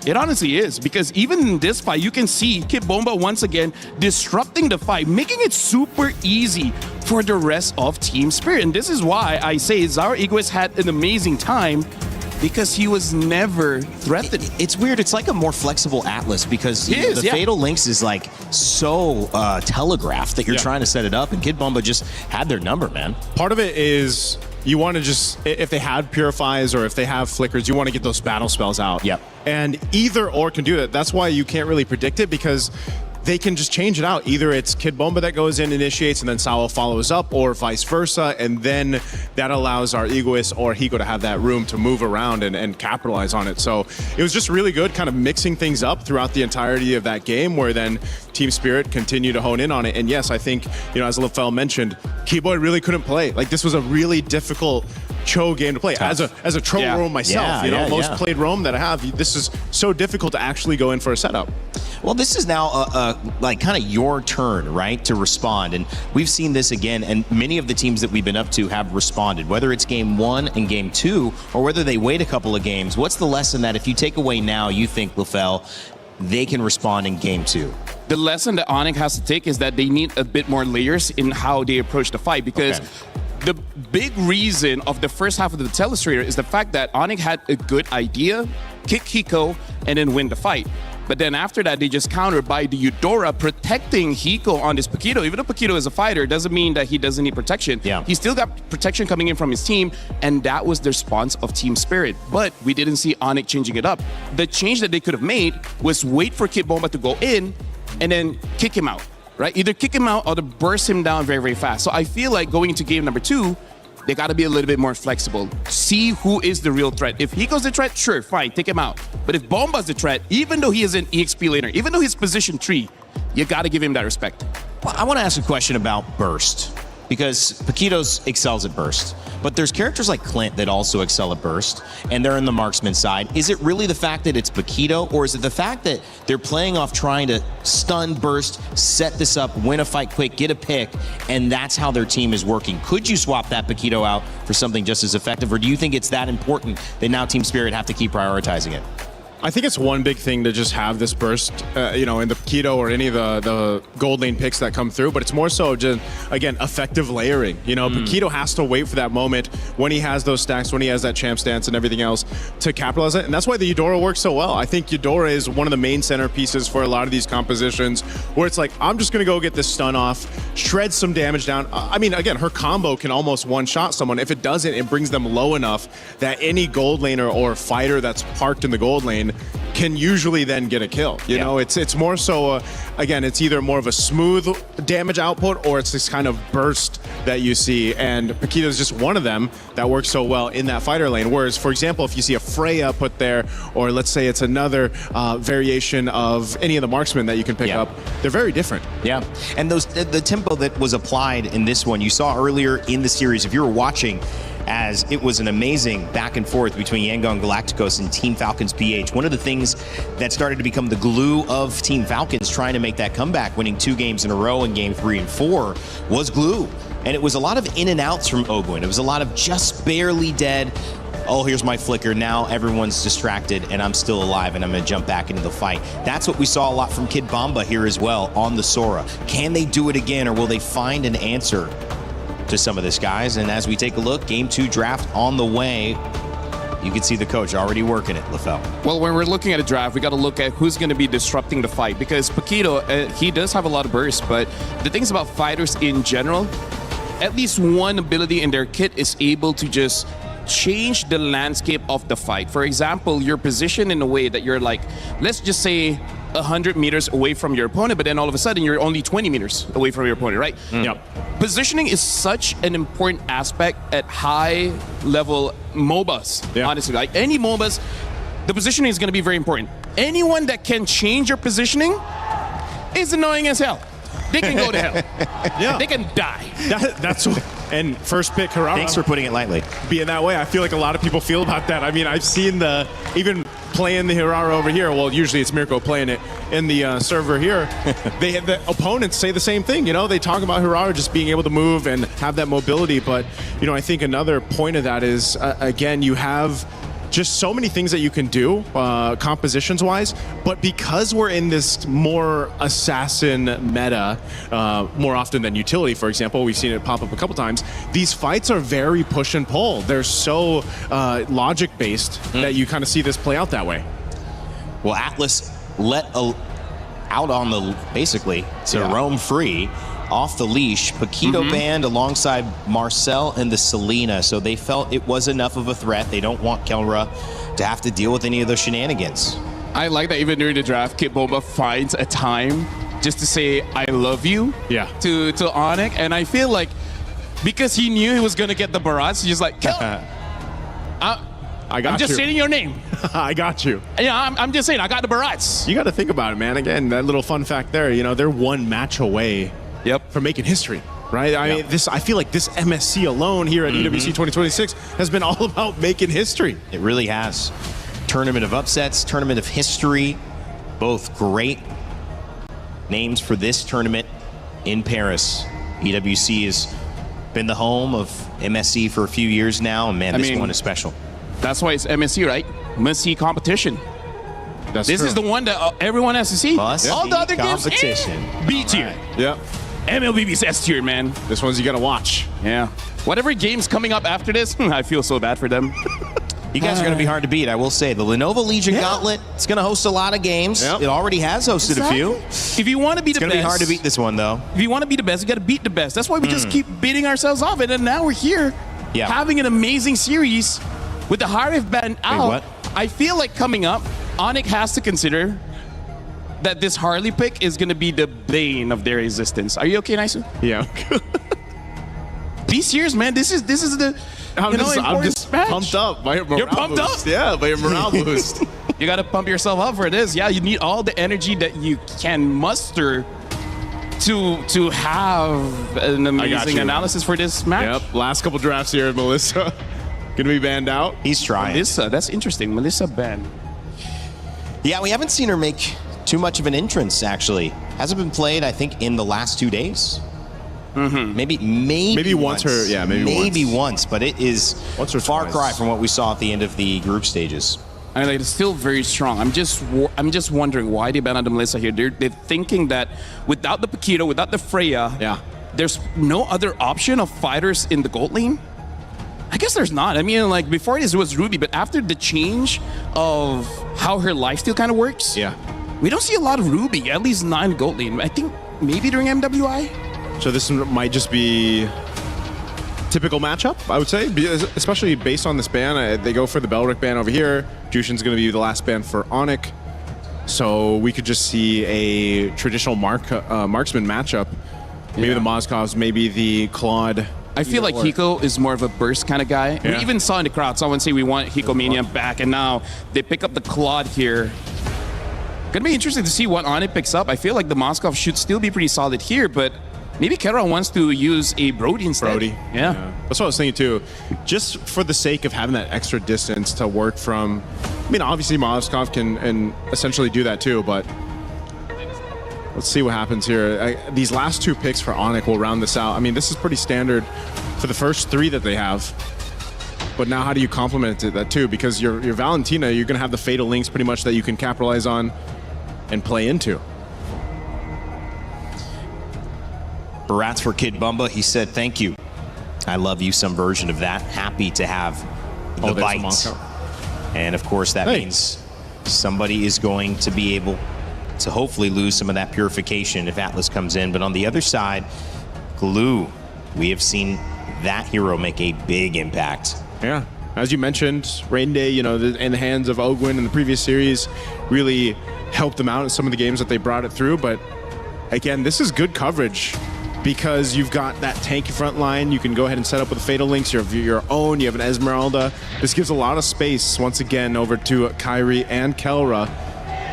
It honestly is, because even in this fight, you can see Kid Bomba once again disrupting the fight, making it super easy for the rest of Team Spirit. And this is why I say Zara Egoist had an amazing time, because he was never threatened. It's weird. It's like a more flexible Atlas, because the Fatal Links is like so telegraphed that you're trying to set it up, and Kid Bomba just had their number, man. Part of it is you want to just, if they have Purifies or if they have Flickers, you want to get those battle spells out. Yep. And either or can do that. That's why you can't really predict it, because they can just change it out. Either it's Kid Bomba that goes in, initiates, and then Sawa follows up, or vice versa, and then that allows our Egoist or Hiko to have that room to move around and capitalize on it. So it was just really good, kind of mixing things up throughout the entirety of that game, where then Team Spirit continued to hone in on it. And yes, I think, as LaFell mentioned, Keyboy really couldn't play. Like, this was a really difficult Cho game to play. As a troll roam myself, most played roam that I have, this is so difficult to actually go in for a setup. Well, this is now like kind of your turn, right, to respond. And we've seen this again, and many of the teams that we've been up to have responded, whether it's game 1 and game 2, or whether they wait a couple of games. What's the lesson that if you take away now, you think, LaFell, they can respond in game 2? The lesson that ONIC has to take is that they need a bit more layers in how they approach the fight, because the big reason of the first half of the Telestrator is the fact that ONIC had a good idea, kick Hiko, and then win the fight. But then after that, they just countered by the Eudora protecting Hiko on this Paquito. Even though Paquito is a fighter, doesn't mean that he doesn't need protection. Yeah. He still got protection coming in from his team, and that was the response of Team Spirit. But we didn't see ONIC changing it up. The change that they could have made was wait for Kid Bomba to go in and then kick him out, right? Either kick him out or to burst him down very, very fast. So I feel like going into game number 2, they got to be a little bit more flexible. See who is the real threat. If Hiko's the threat, sure, fine, take him out. But if Bomba's the threat, even though he is an EXP laner, even though he's position 3, you got to give him that respect. Well, I want to ask a question about burst, because Paquitos excels at burst, but there's characters like Clint that also excel at burst, and they're in the marksman side. Is it really the fact that it's Paquito, or is it the fact that they're playing off trying to stun burst, set this up, win a fight quick, get a pick, and that's how their team is working? Could you swap that Paquito out for something just as effective, or do you think it's that important that now Team Spirit have to keep prioritizing it? I think it's one big thing to just have this burst, in the Paquito or any of the gold lane picks that come through, but it's more so just, again, effective layering. Paquito has to wait for that moment when he has those stacks, when he has that champ stance and everything else to capitalize it, and that's why the Eudora works so well. I think Eudora is one of the main centerpieces for a lot of these compositions, where it's like, I'm just going to go get this stun off, shred some damage down. I mean, again, her combo can almost one-shot someone. If it doesn't, it brings them low enough that any gold laner or fighter that's parked in the gold lane can usually then get a kill. You know, it's more so, again, it's either more of a smooth damage output or it's this kind of burst that you see. And Paquito is just one of them that works so well in that fighter lane. Whereas, for example, if you see a Freya put there, or let's say it's another variation of any of the marksmen that you can pick up, they're very different. Yeah, and the tempo that was applied in this one, you saw earlier in the series, if you were watching, as it was an amazing back and forth between Yangon Galacticos and Team Falcons PH. One of the things that started to become the glue of Team Falcons trying to make that comeback, winning 2 games in a row in game 3 and 4, was glue. And it was a lot of in and outs from Ogwin. It was a lot of just barely dead. Oh, here's my flicker. Now everyone's distracted and I'm still alive and I'm going to jump back into the fight. That's what we saw a lot from Kid Bomba here as well on the Sora. Can they do it again, or will they find an answer to some of this, guys? And as we take a look, game 2 draft on the way. You can see the coach already working it, LaFell. Well, when we're looking at a draft, we got to look at who's going to be disrupting the fight, because Paquito, he does have a lot of burst, but the things about fighters in general, at least one ability in their kit is able to just change the landscape of the fight. For example, you're positioned in a way that you're like, let's just say 100 meters away from your opponent, but then all of a sudden you're only 20 meters away from your opponent, right? Yep. Positioning is such an important aspect at high level MOBAs, honestly. Like any MOBAs, the positioning is going to be very important. Anyone that can change your positioning is annoying as hell. They can go to hell. Yeah. They can die. That's what, and first pick Harara. Thanks for putting it lightly. Being that way, I feel like a lot of people feel about that. I mean, I've seen even playing the Harara over here. Well, usually it's Mirko playing it in the server here. They have the opponents say the same thing. They talk about Harara just being able to move and have that mobility. But I think another point of that is again, you have just so many things that you can do compositions wise, but because we're in this more assassin meta more often than utility, for example, we've seen it pop up a couple times, these fights are very push and pull. They're so logic based that you kind of see this play out that way. Well, Atlas let out on the basically to roam free off the leash. Paquito banned alongside Marcel and the Selena, so they felt it was enough of a threat. They don't want Kelra to have to deal with any of those shenanigans. I like that even during the draft, Kid Bomba finds a time just to say, I love you to ONIC. And I feel like because he knew he was going to get the barrage, he's just like, Kelra, I'm just saying your name. I got you. Yeah, I'm just saying, I got the barrage. You got to think about it, man. Again, that little fun fact there, they're one match away from making history, right? I mean, I feel like this MSC alone here at EWC 2026 has been all about making history. It really has. Tournament of upsets, tournament of history, both great names for this tournament in Paris. EWC has been the home of MSC for a few years now, and man, this one is special. That's why it's MSC, right? Must-see competition. This is the one that everyone has to see. All the other games, B tier. Yeah. MLBB's S tier, man. This one's you gotta watch. Yeah. Whatever game's coming up after this, I feel so bad for them. You guys are going to be hard to beat, I will say. The Lenovo Legion Gauntlet, it's going to host a lot of games. It already has hosted a few. If you want to be It's the going to best, be hard to beat this one, though. If you want to be the best, you got to beat the best. That's why we just keep beating ourselves off. And then now we're here having an amazing series with the Harif ban out. what? I feel like coming up, ONIC has to consider that this Harley pick is going to be the bane of their existence. Are you okay, Naisu? Yeah. Be serious, man. This is the I'm just match. pumped up by your morale You're pumped boost. up? Yeah, by your morale boost. You got to pump yourself up for this. Yeah, you need all the energy that you can muster to have an amazing analysis for this match. Yep. Last couple drafts here, Melissa. Gonna be banned out. He's trying. Melissa, that's interesting. Melissa banned. Yeah, we haven't seen her make too much of an entrance, actually. Hasn't been played, I think, in the last 2 days. Maybe once. Maybe once, but it is far cry from what we saw at the end of the group stages. And it's still very strong. I'm just wondering why they banned out the Melissa here. They're thinking that without the Paquito, without the Freya, there's no other option of fighters in the gold lane. I guess there's not. I mean, like before this was Ruby, but after the change of how her lifesteal kind of works, we don't see a lot of Ruby, at least not in gold lane. I think maybe during MWI. So this might just be typical matchup, I would say, especially based on this ban. They go for the Belric ban over here. Jushin's going to be the last ban for ONIC. So we could just see a traditional marksman matchup. Maybe the Mozgovs, maybe the Claude. I feel like Hiko is more of a burst kind of guy. We even saw in the crowd someone say we want Hiko Mania back, and now they pick up the Claude here. Gonna be interesting to see what ONIC picks up. I feel like the Moskov should still be pretty solid here, but maybe Kera wants to use a Brody instead. Brody. Yeah. That's what I was thinking too. Just for the sake of having that extra distance to work from. I mean, obviously Moskov can essentially do that too, but let's see what happens here. These last 2 picks for ONIC will round this out. I mean, this is pretty standard for the first 3 that they have. But now how do you complement that too? Because your Valentina, you're going to have the Fatal Links pretty much that you can capitalize on and play into. Barats for Kid Bumba, he said, thank you. I love you, some version of that. Happy to have the bite. And of course, that means somebody is going to be able to hopefully lose some of that purification if Atlas comes in. But on the other side, Glue, we have seen that hero make a big impact. Yeah, as you mentioned, Rain Day, you know, in the hands of Ogwin in the previous series, really helped them out in some of the games that they brought it through. But again, this is good coverage because you've got that tanky front line. You can go ahead and set up with Fatal Links. You have your own. You have an Esmeralda. This gives a lot of space once again over to Kyrie and Kelra.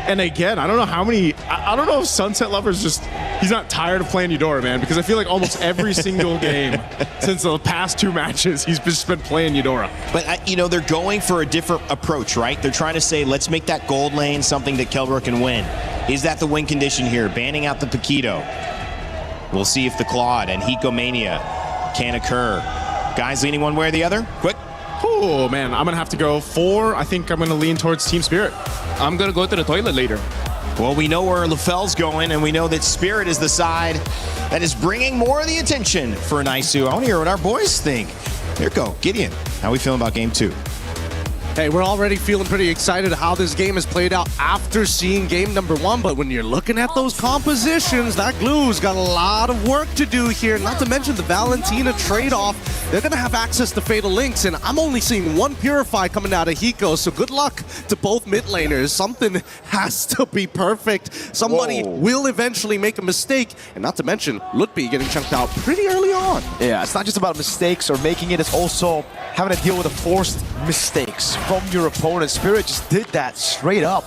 And again, I don't know how many. I don't know if Sunset Lover's just. He's not tired of playing Eudora, man, because I feel like almost every single game since the past 2 matches, he's just been playing Eudora. But, you know, they're going for a different approach, right? They're trying to say, let's make that gold lane something that Kelra can win. Is that the win condition here? Banning out the Paquito. We'll see if the Claude and Hikomania can occur. Guys leaning one way or the other? Quick. Oh, man, I'm going to have to go 4. I think I'm going to lean towards Team Spirit. I'm going to go to the toilet later. Well, we know where LaFell's going, and we know that Spirit is the side that is bringing more of the attention for Naisu. I want to hear what our boys think. Here we go. Gideon, how are we feeling about game 2? Hey, we're already feeling pretty excited how this game has played out after seeing game number 1, but when you're looking at those compositions, that Glue's got a lot of work to do here, not to mention the Valentina trade-off. They're going to have access to Fatal Links, and I'm only seeing 1 Purify coming out of Hiko, so good luck to both mid laners. Something has to be perfect. Somebody will eventually make a mistake, and not to mention Lutby getting chunked out pretty early on. Yeah, it's not just about mistakes or making it, it's also having to deal with the forced mistakes from your opponent. Spirit just did that straight up.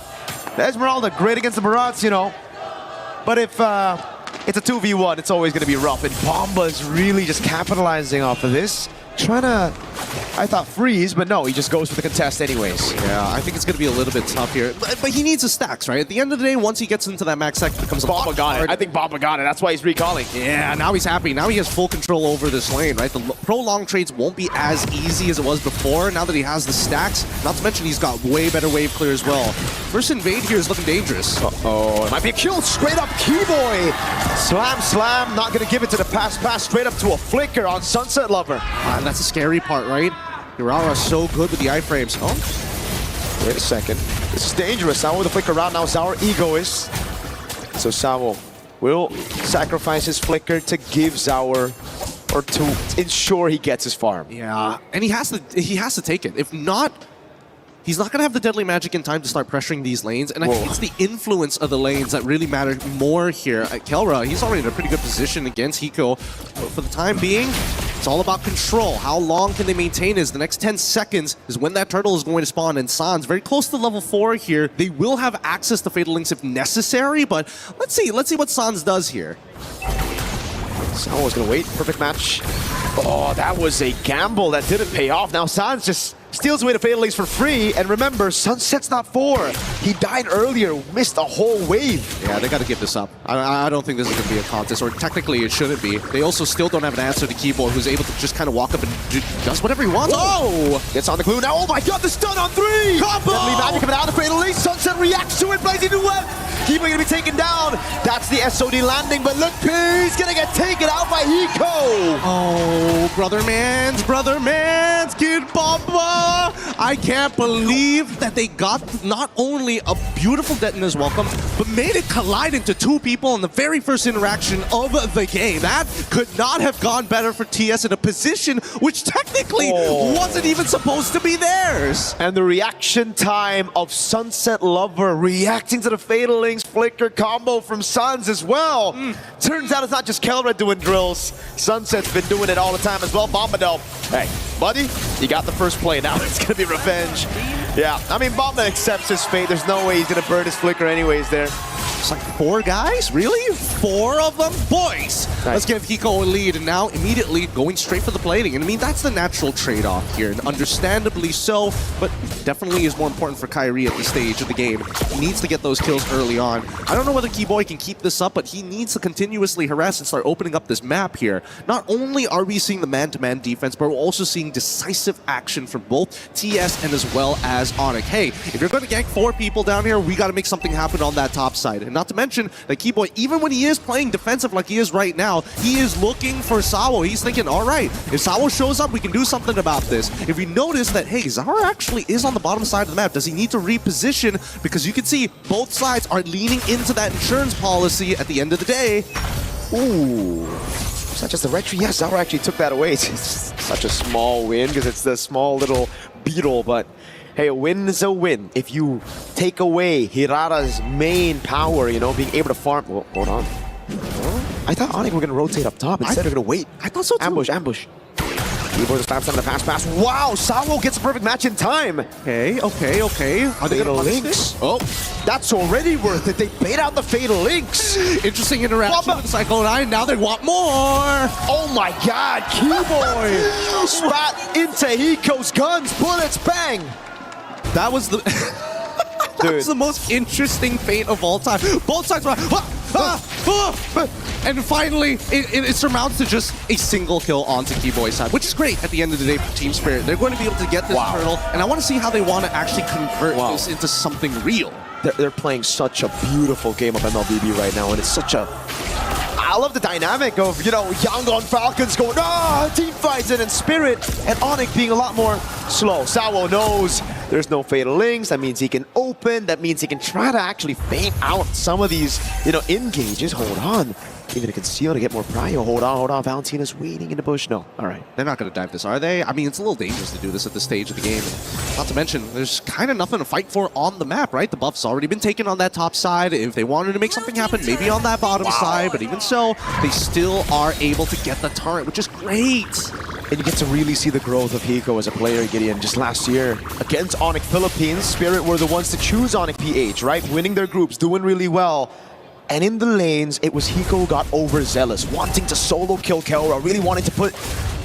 The Esmeralda, great against the Barats, you know. But if it's a 2v1, it's always going to be rough. And Bomba's really just capitalizing off of this. Trying to, I thought freeze, but no, he just goes for the contest anyways. Yeah, I think it's going to be a little bit tough here. But he needs his stacks, right? At the end of the day, once he gets into that max stack, it becomes Bomba got it. I think Bomba got it. That's why he's recalling. Yeah, now he's happy. Now he has full control over this lane, right? The prolonged trades won't be as easy as it was before, now that he has the stacks. Not to mention he's got way better wave clear as well. First invade here is looking dangerous. Uh-oh, it might be a kill. Straight up Keyboy. Slam, not going to give it to the pass, straight up to a flicker on Sunset Lover. That's a scary part, right? Hirara so good with the iframes. Oh, wait a second. This is dangerous. Sawo with the flicker around now. Sour egoist. So Sawo will sacrifice his flicker to give Zaur, or to ensure he gets his farm. Yeah, and he has to take it. If not, he's not going to have the deadly magic in time to start pressuring these lanes, and I think it's the influence of the lanes that really matter more here. Kelra, he's already in a pretty good position against Hiko, but for the time being, it's all about control. How long can they maintain this? The next 10 seconds is when that turtle is going to spawn, and Sans very close to level 4 here. They will have access to Fatal Links if necessary, but let's see what Sans does here. Sawo's gonna wait. Perfect match. Oh, that was a gamble that didn't pay off. Now Sans just steals away the Fatal Links for free. And remember, Sunset's not 4. He died earlier, missed a whole wave. Yeah, they got to give this up. I don't think this is going to be a contest, or technically it shouldn't be. They also still don't have an answer to Keyboard, who's able to just kind of walk up and does whatever he wants. Whoa. Oh! Gets on the glue now. Oh my god, the stun on 3! Combo! Deadly magic coming out of the Fatal Links. Sunset reacts to it. Blazing to web. Keyboard gonna be taken down. That's the SOD landing, but look, he's gonna get taken out by Hiko. Oh, brother man's, Kid Bomba. I can't believe that they got not only a beautiful Detona's welcome, but made it collide into 2 people in the very first interaction of the game. That could not have gone better for TS in a position which technically wasn't even supposed to be theirs. And the reaction time of Sunset Lover reacting to the Fatal Links flicker combo from Sans as well. Turns out it's not just Kelra doing drills. Sunset's been doing it all the time as well. Bomba though. Hey, buddy, you got the first play. Now it's gonna be revenge. Yeah, I mean, Bomba accepts his fate. There's no way he's gonna burn his flicker anyways there. It's like 4 guys? Really? 4 of them? Boys! Nice. Let's give Hiko a lead, and now immediately going straight for the plating. And I mean, that's the natural trade-off here, and understandably so, but definitely is more important for Kyrie at this stage of the game. He needs to get those kills early on. I don't know whether Keyboy can keep this up, but he needs to continuously harass and start opening up this map here. Not only are we seeing the man-to-man defense, but we're also seeing decisive action from both TS and as well as ONIC. Hey, if you're going to gank 4 people down here, we got to make something happen on that top side. And not to mention that Keyboy, even when he is playing defensive like he is right now, he is looking for Sawo. He's thinking, all right, if Sawo shows up, we can do something about this. If we notice that, hey, Zaur actually is on the bottom side of the map, does he need to reposition? Because you can see both sides are leaning into that insurance policy at the end of the day. Ooh. It's not just the retry. Yes, Zaur actually took that away. It's such a small win because it's the small little beetle, but hey, a win is a win. If you take away Hirara's main power, you know, being able to farm. Well, hold on. I thought ONIC were going to rotate up top. Instead, they're going to wait. I thought so too. Ambush. Keyboard just spams on the pass. Wow, Sawo gets a perfect match in time. Okay. Are they going to Links? Oh, that's already worth it. They bait out the Fatal Links. Interesting interaction with Cyclone 9. Now they want more. Oh my god, Keyboy spat into Hiko's guns. Bullets, bang. That was the that was the most interesting fate of all time. Both sides were and finally it surmounts to just a single kill onto Keyboy's side, which is great at the end of the day for Team Spirit. They're going to be able to get this turtle, and I want to see how they want to actually convert this into something real. They're playing such a beautiful game of MLBB right now, and it's such a... I love the dynamic of, you know, Yangon Falcons going, team fights it, and Spirit and ONIC being a lot more slow. Sawo knows there's no Fatal Links. That means he can open. That means he can try to actually feint out some of these, you know, engages. Hold on. Even to conceal to get more prio. Hold on. Valentina's waiting in the bush. No. All right. They're not going to dive this, are they? I mean, it's a little dangerous to do this at this stage of the game. Not to mention, there's kind of nothing to fight for on the map, right? The buff's already been taken on that top side. If they wanted to make something happen, maybe on that bottom side. But even so, they still are able to get the turret, which is great. And you get to really see the growth of Hiko as a player, Gideon. Just last year, against ONIC Philippines, Spirit were the ones to choose ONIC PH, right? Winning their groups, doing really well. And in the lanes, it was Hiko who got overzealous, wanting to solo kill Kelra, really wanting to put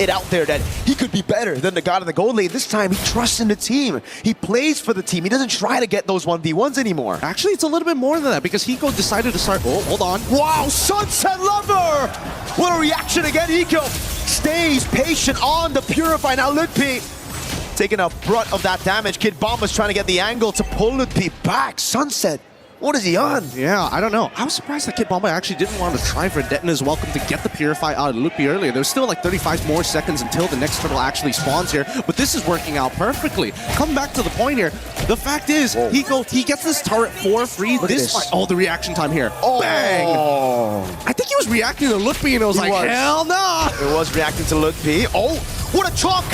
it out there that he could be better than the god in the gold lane. This time, he trusts in the team. He plays for the team. He doesn't try to get those 1v1s anymore. Actually, it's a little bit more than that, because Hiko decided to start... Oh, hold on. Wow, Sunset Lover! What a reaction again. Hiko stays patient on the Purify. Now Litpi taking a brunt of that damage. Kid Bomba's trying to get the angle to pull Litpi back. Sunset What is he on? Yeah, I don't know. I was surprised that Kid Bomba actually didn't want to try for Detna's welcome to get the Purify out of Lupi earlier. There's still like 35 more seconds until the next turtle actually spawns here, but this is working out perfectly. Come back to the point here. The fact is, he gets this turret for free. This fight, oh, the reaction time here. Oh. Bang! I think he was reacting to Lupi and it was hell no! It was reacting to Lupi. Oh, what a chalk!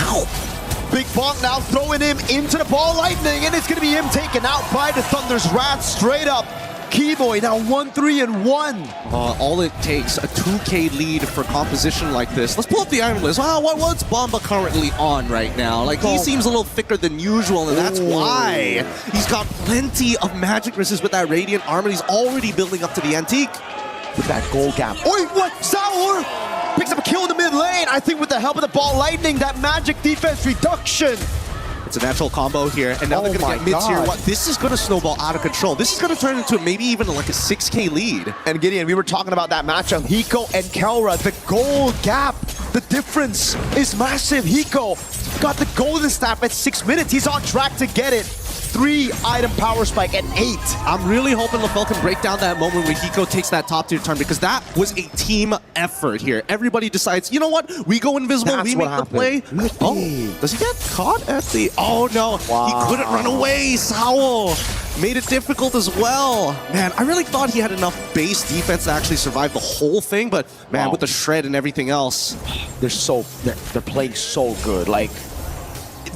Big Bonk now throwing him into the ball lightning, and it's going to be him taken out by the Thunder's Wrath straight up. Keyboy now 1-3-1. All it takes, a 2K lead for composition like this. Let's pull up the item list. What's Bomba currently on right now? Like, he seems a little thicker than usual, and that's why he's got plenty of magic resist with that Radiant Armor. He's already building up to the Antique. With that gold gap. Oi, what? Sour! Picks up a kill in the mid lane. I think with the help of the ball lightning, that magic defense reduction. It's a natural combo here, and now they're going to get mid-tier. This is going to snowball out of control. This is going to turn into maybe even like a 6K lead. And Gideon, we were talking about that matchup. Hiko and Kelra, the gold gap, the difference is massive. Hiko got the golden staff at 6 minutes. He's on track to get it. 3-item power spike at 8. I'm really hoping LaFell can break down that moment where Hiko takes that top tier turn, because that was a team effort here. Everybody decides, you know what? We go invisible, we make the play. Oh, does he get caught at the... Oh no, he couldn't run away. Sao made it difficult as well. Man, I really thought he had enough base defense to actually survive the whole thing, but man, with the shred and everything else. They're playing so good. Like,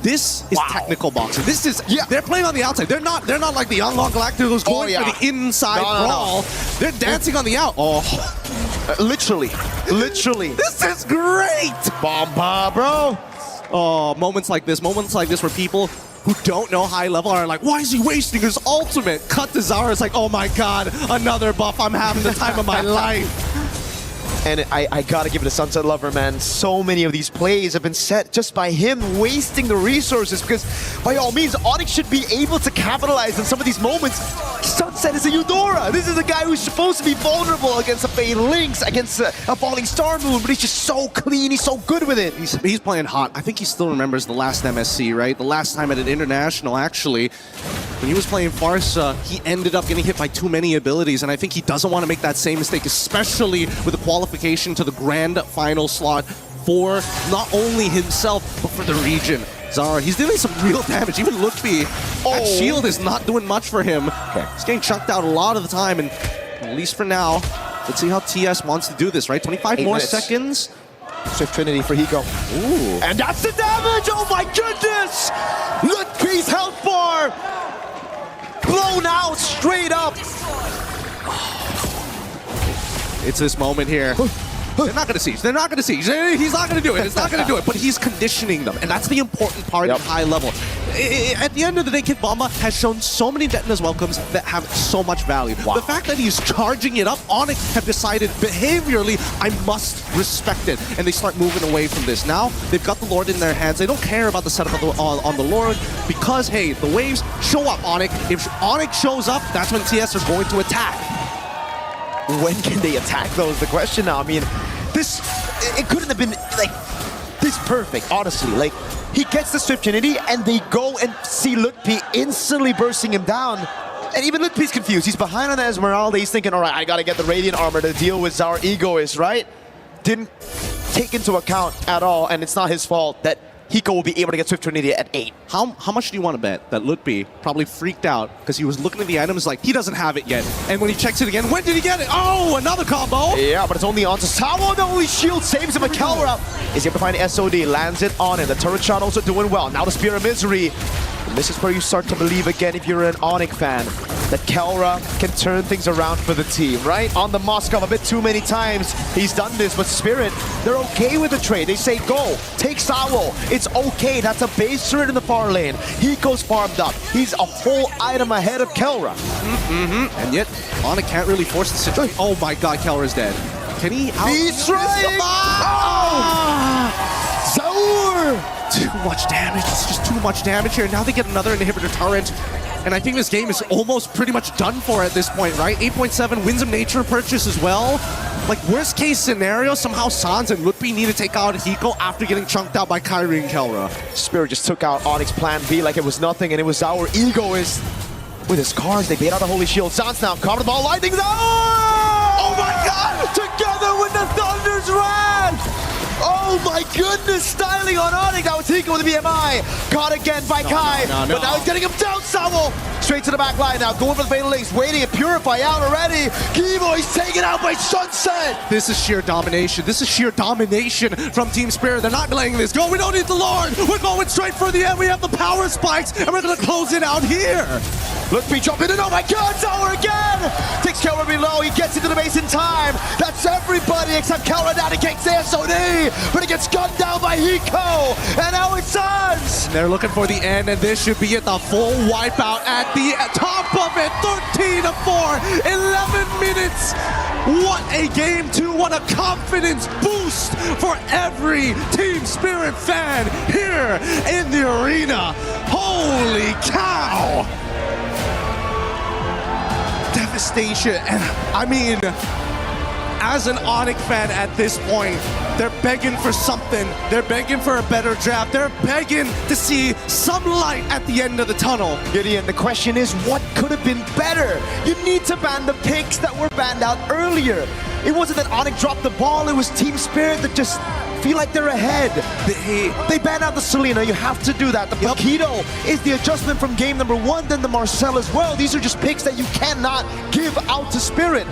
this is technical boxing. This is they're playing on the outside. They're not like the Young Galacticos going for the inside brawl. They're dancing on the out. Literally. This is great. Bomba, bro. Oh, moments like this where people who don't know high level are like, why is he wasting his ultimate? Cut to Zara. It's like, oh my god, another buff. I'm having the time of my life. And I gotta give it to Sunset Lover, man. So many of these plays have been set just by him wasting the resources, because by all means, ONIC should be able to capitalize on some of these moments. Sunset is a Eudora. This is a guy who's supposed to be vulnerable against a Fade Lynx, against a Falling Star Moon, but he's just so clean. He's so good with it. He's playing hot. I think he still remembers the last MSC, right? The last time at an international, actually. When he was playing Farsa, he ended up getting hit by too many abilities, and I think he doesn't want to make that same mistake, especially with the qualification to the grand final slot for not only himself, but for the region. Zara, he's doing some real damage. Even Lutfi, that shield is not doing much for him. He's getting chunked out a lot of the time, and at least for now, let's see how TS wants to do this, right? 25 more seconds. Swift Trinity for Hiko. Ooh. And that's the damage! Oh my goodness! Lutfi's health bar! Blown out straight up! It's this moment here. They're not going to siege. They're not going to siege. He's not going to do it. It's not going to do it. But he's conditioning them. And that's the important part at high level. At the end of the day, Kid Bomba has shown so many Detna's welcomes that have so much value. The fact that he's charging it up, ONIC have decided behaviorally, I must respect it. And they start moving away from this. Now, they've got the Lord in their hands. They don't care about the setup on the Lord because, hey, the waves show up, ONIC. If ONIC shows up, that's when TS are going to attack. When can they attack, though, is the question now. I mean, it couldn't have been, like, this perfect, honestly. Like, he gets the Swift Trinity, and they go and see Lutfi instantly bursting him down. And even Lutfi's confused. He's behind on Esmeralda. He's thinking, all right, I got to get the Radiant Armor to deal with our egoist, right? Didn't take into account at all, and it's not his fault that Hiko will be able to get Swift Trinity at 8. How much do you want to bet that Lutfi probably freaked out because he was looking at the items like, he doesn't have it yet. And when he checks it again, when did he get it? Oh, another combo! Yeah, but it's only on to Sawo. The only shield saves him. Kelra is able to find SOD, lands it on him. The turret shot also doing well. Now the Spear of Misery. And this is where you start to believe again, if you're an ONIC fan, that Kelra can turn things around for the team, right? On the Moskov a bit too many times, he's done this, but Spirit, they're okay with the trade. They say, go, take Sawo. It's okay, that's a base turret in the far lane. Hiko's farmed up. He's a whole item ahead of Kelra. And yet, ONIC can't really force the situation. Oh my god, Kelra's dead. Can he out? He's trying! Zaur! Too much damage. It's just too much damage here. Now they get another inhibitor turret. And I think this game is almost pretty much done for at this point, right? 8.7 wins of nature purchase as well. Like, worst case scenario, somehow Sans and Lutfi need to take out Hiko after getting chunked out by Kyrie and Kelra. Spirit just took out ONIC's plan B like it was nothing, and it was our egoist. with his cards. They bait out the Holy Shield. Sans now cover the ball. Lightning's out! Oh my god! Together with the Thunder's Wrath! Oh my goodness, styling on ONIC. That was Hiko with the BMI. Caught again by Kai. But now he's getting him down, Savo. Straight to the back line now. Going for the Fatal Links. Waiting and Purify out already. Kiboy's taken out by Sunset. This is sheer domination. This is sheer domination from Team Spirit. They're not letting this go. We don't need the Lord. We're going straight for the end. We have the power spikes, and we're going to close it out here. Look, me jump in, and oh my god, Tower again! Takes Kelra below, he gets into the base in time. That's everybody except Kelra down against the SOD, but it gets gunned down by Hiko, and now it's Sans! They're looking for the end, and this should be at the full wipeout at the top of it. 13-4, 11 minutes. What a game two, what a confidence boost for every Team Spirit fan here in the arena. Holy cow! Devastation, and I mean, as an ONIC fan at this point, they're begging for something. They're begging for a better draft. They're begging to see some light at the end of the tunnel. Gideon, the question is, what could have been better? You need to ban the picks that were banned out earlier. It wasn't that ONIC dropped the ball, it was Team Spirit that just feel like they're ahead. They banned out the Selena, you have to do that. The Paquito is the adjustment from game number 1, then the Marcel as well. These are just picks that you cannot give out to Spirit.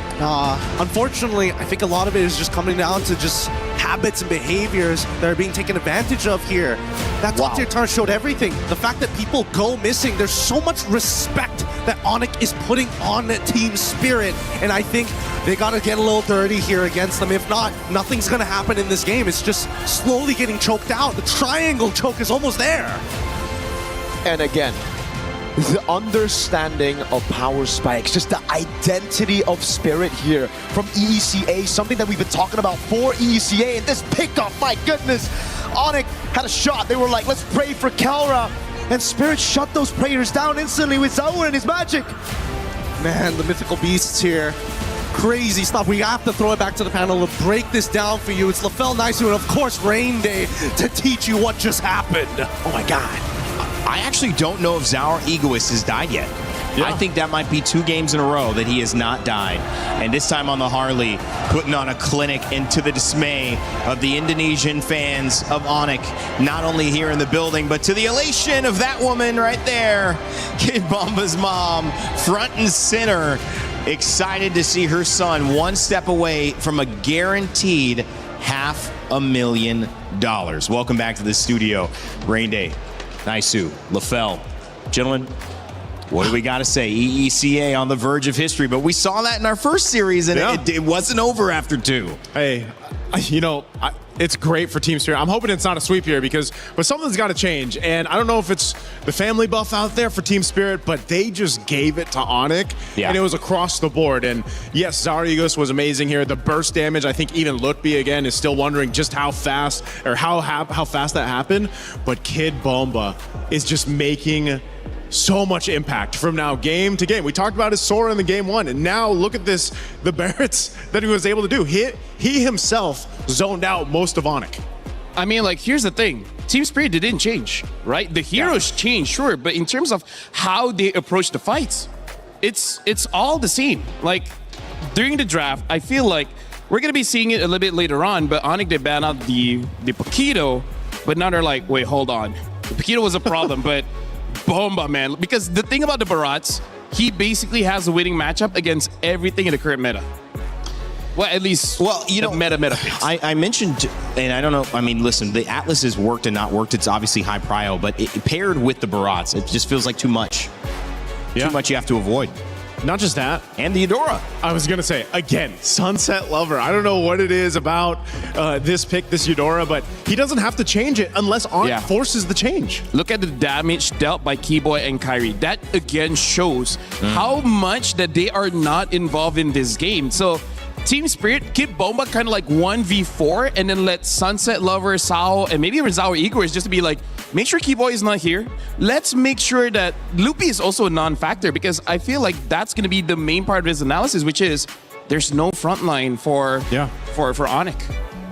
Unfortunately, I think a lot of it is just coming down to just habits and behaviors that are being taken advantage of here. That top tier turn showed everything. The fact that people go missing, there's so much respect that ONIC is putting on Team Spirit, and I think they gotta get a little dirty here against them. If not, nothing's gonna happen in this game. It's just slowly getting choked out. The triangle choke is almost there. And again, the understanding of power spikes, just the identity of Spirit here from EECA, something that we've been talking about for EECA, and this pickup, my goodness. ONIC had a shot. They were like, let's pray for Kelra, and Spirit shut those prayers down instantly with Zaur and his magic. Man, the mythical beasts here. Crazy stuff. We have to throw it back to the panel to break this down for you. It's LaFell Nice and of course Rain Day to teach you what just happened. Oh my god. I actually don't know if Zaur Egoist has died yet. I think that might be 2 games in a row that he has not died. And this time on the Harley, putting on a clinic into the dismay of the Indonesian fans of ONIC, not only here in the building, but to the elation of that woman right there, Kid Bomba's mom, front and center, excited to see her son one step away from a guaranteed $500,000. Welcome back to the studio, Rain Day, Naisu, LaFell. Gentlemen, what do we got to say? EECA on the verge of history, but we saw that in our first series, and it wasn't over after 2. Hey, you know, it's great for Team Spirit. I'm hoping it's not a sweep here but something's got to change. And I don't know if it's the family buff out there for Team Spirit, but they just gave it to ONIC, and it was across the board. And yes, Zarigos was amazing here. The burst damage, I think even Lutby again is still wondering just how fast that happened. But Kid Bomba is just making so much impact from now game to game. We talked about his Sora in the game 1, and now look at this, the Barretts that he was able to do. He himself zoned out most of ONIC. I mean, like, here's the thing. Team Spirit didn't change, right? The heroes changed, sure, but in terms of how they approach the fights, it's all the same. Like, during the draft, I feel like we're going to be seeing it a little bit later on, but ONIC, they ban out the Paquito, but now they're like, wait, hold on. The Paquito was a problem, but Bomba, man. Because the thing about the Barats, he basically has a winning matchup against everything in the current meta. Well, at least, you know, meta picks. I mentioned, and I don't know, I mean, listen, the Atlas has worked and not worked. It's obviously high prio, but it paired with the Barats, it just feels like too much. Too much you have to avoid. Not just that. And the Eudora. I was going to say, again, Sunset Lover. I don't know what it is about this pick, this Eudora, but he doesn't have to change it unless ONIC forces the change. Look at the damage dealt by Keyboy and Kyrie. That, again, shows how much that they are not involved in this game. So, Team Spirit, keep Bomba kind of like 1v4 and then let Sunset Lover, Sao, and maybe even Zao Igor just to be like, make sure Keyboy is not here. Let's make sure that Loopy is also a non-factor, because I feel like that's going to be the main part of his analysis, which is there's no front line for ONIC.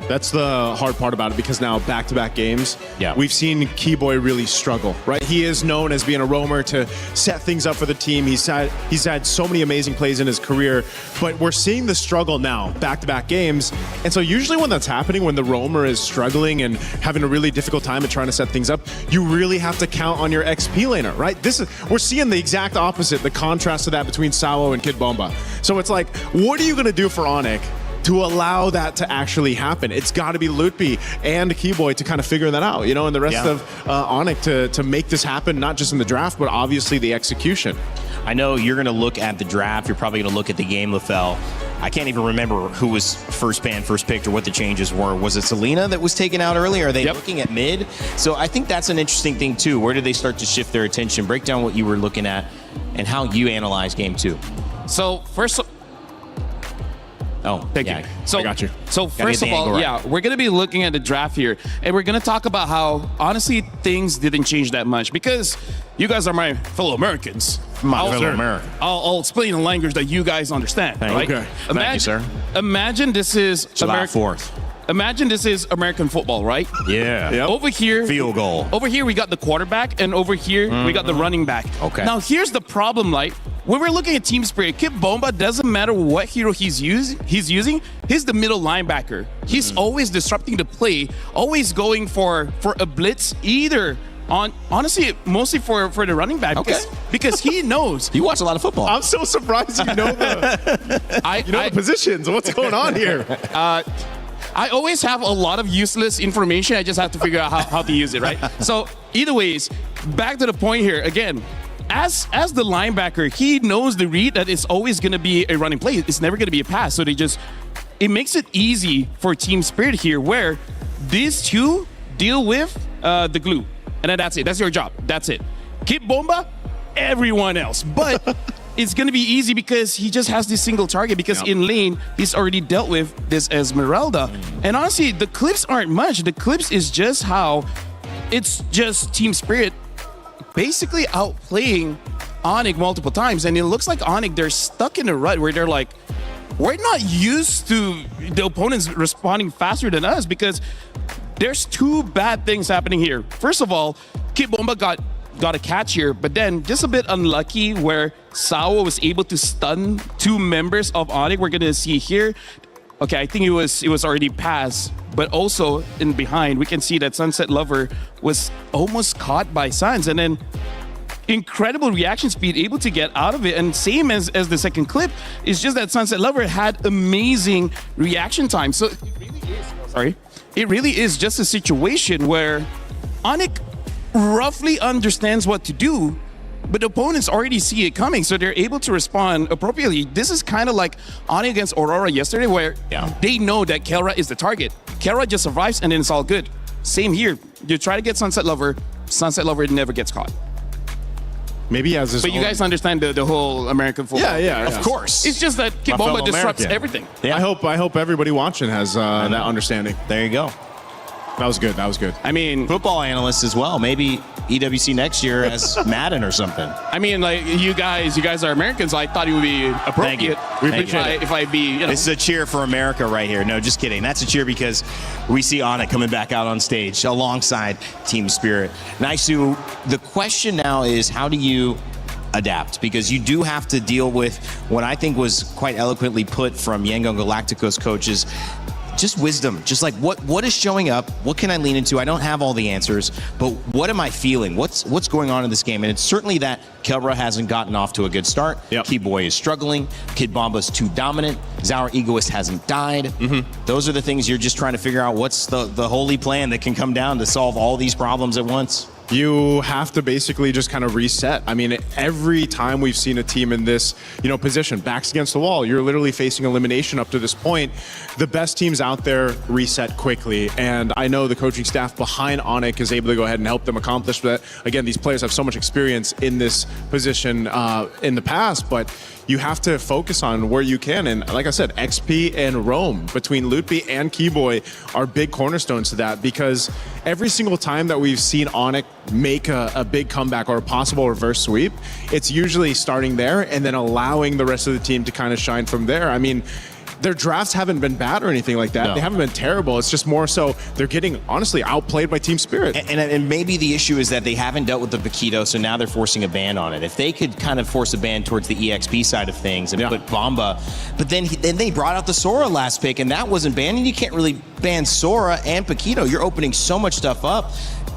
That's the hard part about it, because now back-to-back games, we've seen Keyboy really struggle, right? He is known as being a roamer to set things up for the team. He's had so many amazing plays in his career, but we're seeing the struggle now, back-to-back games. And so usually when that's happening, when the roamer is struggling and having a really difficult time at trying to set things up, you really have to count on your XP laner, right? We're seeing the exact opposite, the contrast to that between Sawo and Kid Bomba. So it's like, what are you going to do for ONIC to allow that to actually happen? It's got to be Lutpi and Keyboy to kind of figure that out, you know, and the rest of ONIC to make this happen, not just in the draft, but obviously the execution. I know you're going to look at the draft. You're probably going to look at the game, LaFell. I can't even remember who was first banned, first picked, or what the changes were. Was it Selena that was taken out early? Are they looking at mid? So I think that's an interesting thing, too. Where did they start to shift their attention? Break down what you were looking at and how you analyze game 2. So first... Oh, thank you. So, I got you. So first of all, we're going to be looking at the draft here, and we're going to talk about how, honestly, things didn't change that much, because you guys are my fellow Americans. I'll explain in language that you guys understand. Right? Okay. Thank you, sir. Imagine this is July 4th. Imagine this is American football, right? Yeah. Yep. Over here, field goal. Over here, we got the quarterback, and over here, we got the running back. Okay. Now, here's the problem, like, when we're looking at team spirit, Kid Bomba, doesn't matter what hero he's using, he's the middle linebacker. He's always disrupting the play, always going for a blitz, either honestly, mostly for the running back, because he knows. You watch a lot of football. I'm so surprised you know the positions. What's going on here? I always have a lot of useless information. I just have to figure out how to use it, right? So either ways, back to the point here. Again, as the linebacker, he knows the read that it's always going to be a running play. It's never going to be a pass. So it makes it easy for team spirit here, where these two deal with the glue. And then that's it. That's your job. That's it. Kid Bomba, everyone else. But it's going to be easy because he just has this single target, because in lane, he's already dealt with this Esmeralda. And honestly, the clips aren't much. The clips is just how it's just team spirit basically outplaying ONIC multiple times. And it looks like ONIC, they're stuck in a rut where they're like, we're not used to the opponents responding faster than us, because there's two bad things happening here. First of all, Kid Bomba got a catch here, but then just a bit unlucky where Sawo was able to stun two members of ONIC. We're gonna see here. Okay, I think it was already passed, but also in behind, we can see that Sunset Lover was almost caught by Suns, and then incredible reaction speed, able to get out of it. And same as the second clip, it's just that Sunset Lover had amazing reaction time. So it really is just a situation where ONIC roughly understands what to do, but the opponents already see it coming, so they're able to respond appropriately. This is kind of like ONIC against Aurora yesterday, where they know that Kelra is the target. Kelra just survives, and then it's all good. Same here. You try to get Sunset Lover never gets caught. Maybe he has his But you guys understand the whole American football. Yeah, of course. It's just that Kid Bomba disrupts everything. Yeah. I hope everybody watching has that understanding. There you go. That was good. That was good. I mean, football analysts as well. Maybe EWC next year as Madden or something. I mean, like you guys are Americans. I thought it would be appropriate. If I be, you know. This is a cheer for America right here. No, just kidding. That's a cheer because we see ONIC coming back out on stage alongside Team Spirit. Naisu, the question now is, how do you adapt? Because you do have to deal with what I think was quite eloquently put from Yangon Galacticos coaches. Just wisdom, just like what is showing up, what can I lean into? I don't have all the answers, but what am I feeling? What's going on in this game? And it's certainly that Kelra hasn't gotten off to a good start. Keyboy is struggling. Kid Bomba's too dominant. Zaur Egoist hasn't died. Those are the things you're just trying to figure out. What's the holy plan that can come down to solve all these problems at once? You have to basically just kind of reset. I mean, every time we've seen a team in this, position, backs against the wall, you're literally facing elimination up to this point. The best teams out there reset quickly, and I know the coaching staff behind ONIC is able to go ahead and help them accomplish that. Again, these players have so much experience in this position in the past, but you have to focus on where you can. And like I said, XP and Roam between Lutpi and Keyboy are big cornerstones to that, because every single time that we've seen ONIC make a big comeback or a possible reverse sweep, it's usually starting there and then allowing the rest of the team to kind of shine from there. I mean, their drafts haven't been bad or anything like that. No. They haven't been terrible. It's just more so they're getting, honestly, outplayed by Team Spirit. And maybe the issue is that they haven't dealt with the Paquito, so now they're forcing a ban on it. If they could kind of force a ban towards the EXP side of things and put Bomba, but then they brought out the Sora last pick, and that wasn't banned, and you can't really ban Sora and Paquito. You're opening so much stuff up.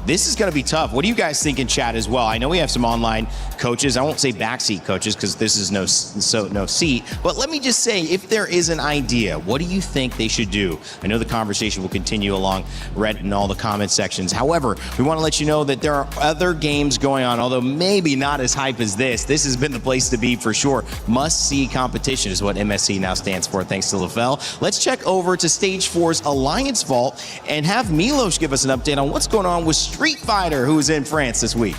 This is going to be tough. What do you guys think in chat as well? I know we have some online coaches. I won't say backseat coaches because this is no seat. But let me just say, if there is an idea, what do you think they should do? I know the conversation will continue along Reddit and all the comment sections. However, we want to let you know that there are other games going on, although maybe not as hype as this. This has been the place to be for sure. Must-see competition is what MSC now stands for, thanks to LaFell. Let's check over to Stage 4's Alliance Vault and have Milos give us an update on what's going on with Street Fighter, who is in France this week.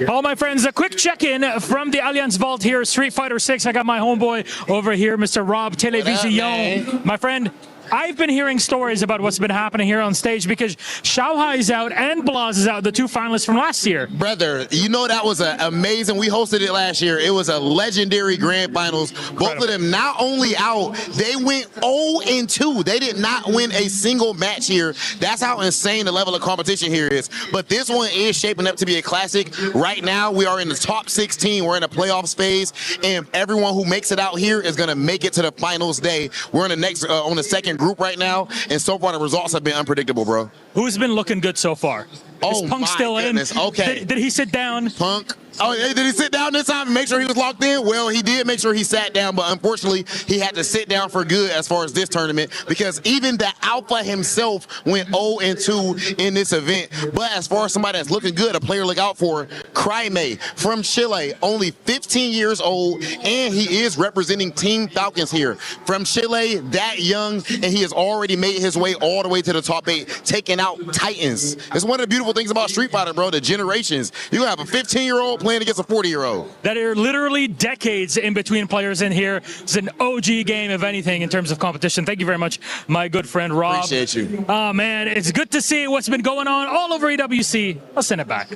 All my friends, a quick check-in from the Alliance Vault here, Street Fighter 6. I got my homeboy over here, Mr. Rob Television. My friend, I've been hearing stories about what's been happening here on stage because Xiaohai is out and Blaz is out, the two finalists from last year. Brother, you know that was amazing. We hosted it last year. It was a legendary grand finals. Both of them not only out, they went 0-2. They did not win a single match here. That's how insane the level of competition here is. But this one is shaping up to be a classic. Right now, we are in the top 16. We're in the playoffs phase, and everyone who makes it out here is going to make it to the finals day. We're in the next on the second group right now, and so far the results have been unpredictable, bro. Who's been looking good so far? Is Punk still goodness. in? Okay. Did he sit down? Punk. Oh, did he sit down this time and make sure he was locked in? Well, he did make sure he sat down, but unfortunately, he had to sit down for good as far as this tournament because even the Alpha himself went 0-2 in this event. But as far as somebody that's looking good, a player to look out for, Cryme from Chile, only 15 years old, and he is representing Team Falcons here. From Chile, that young, and he has already made his way all the way to the top 8, taking out Titans. It's one of the beautiful things about Street Fighter, bro, the generations. You have a 15-year-old playing against a 40-year-old. That are literally decades in between players in here. It's an OG game, if anything, in terms of competition. Thank you very much, my good friend Rob. Appreciate you. Oh, man, it's good to see what's been going on all over EWC. I'll send it back.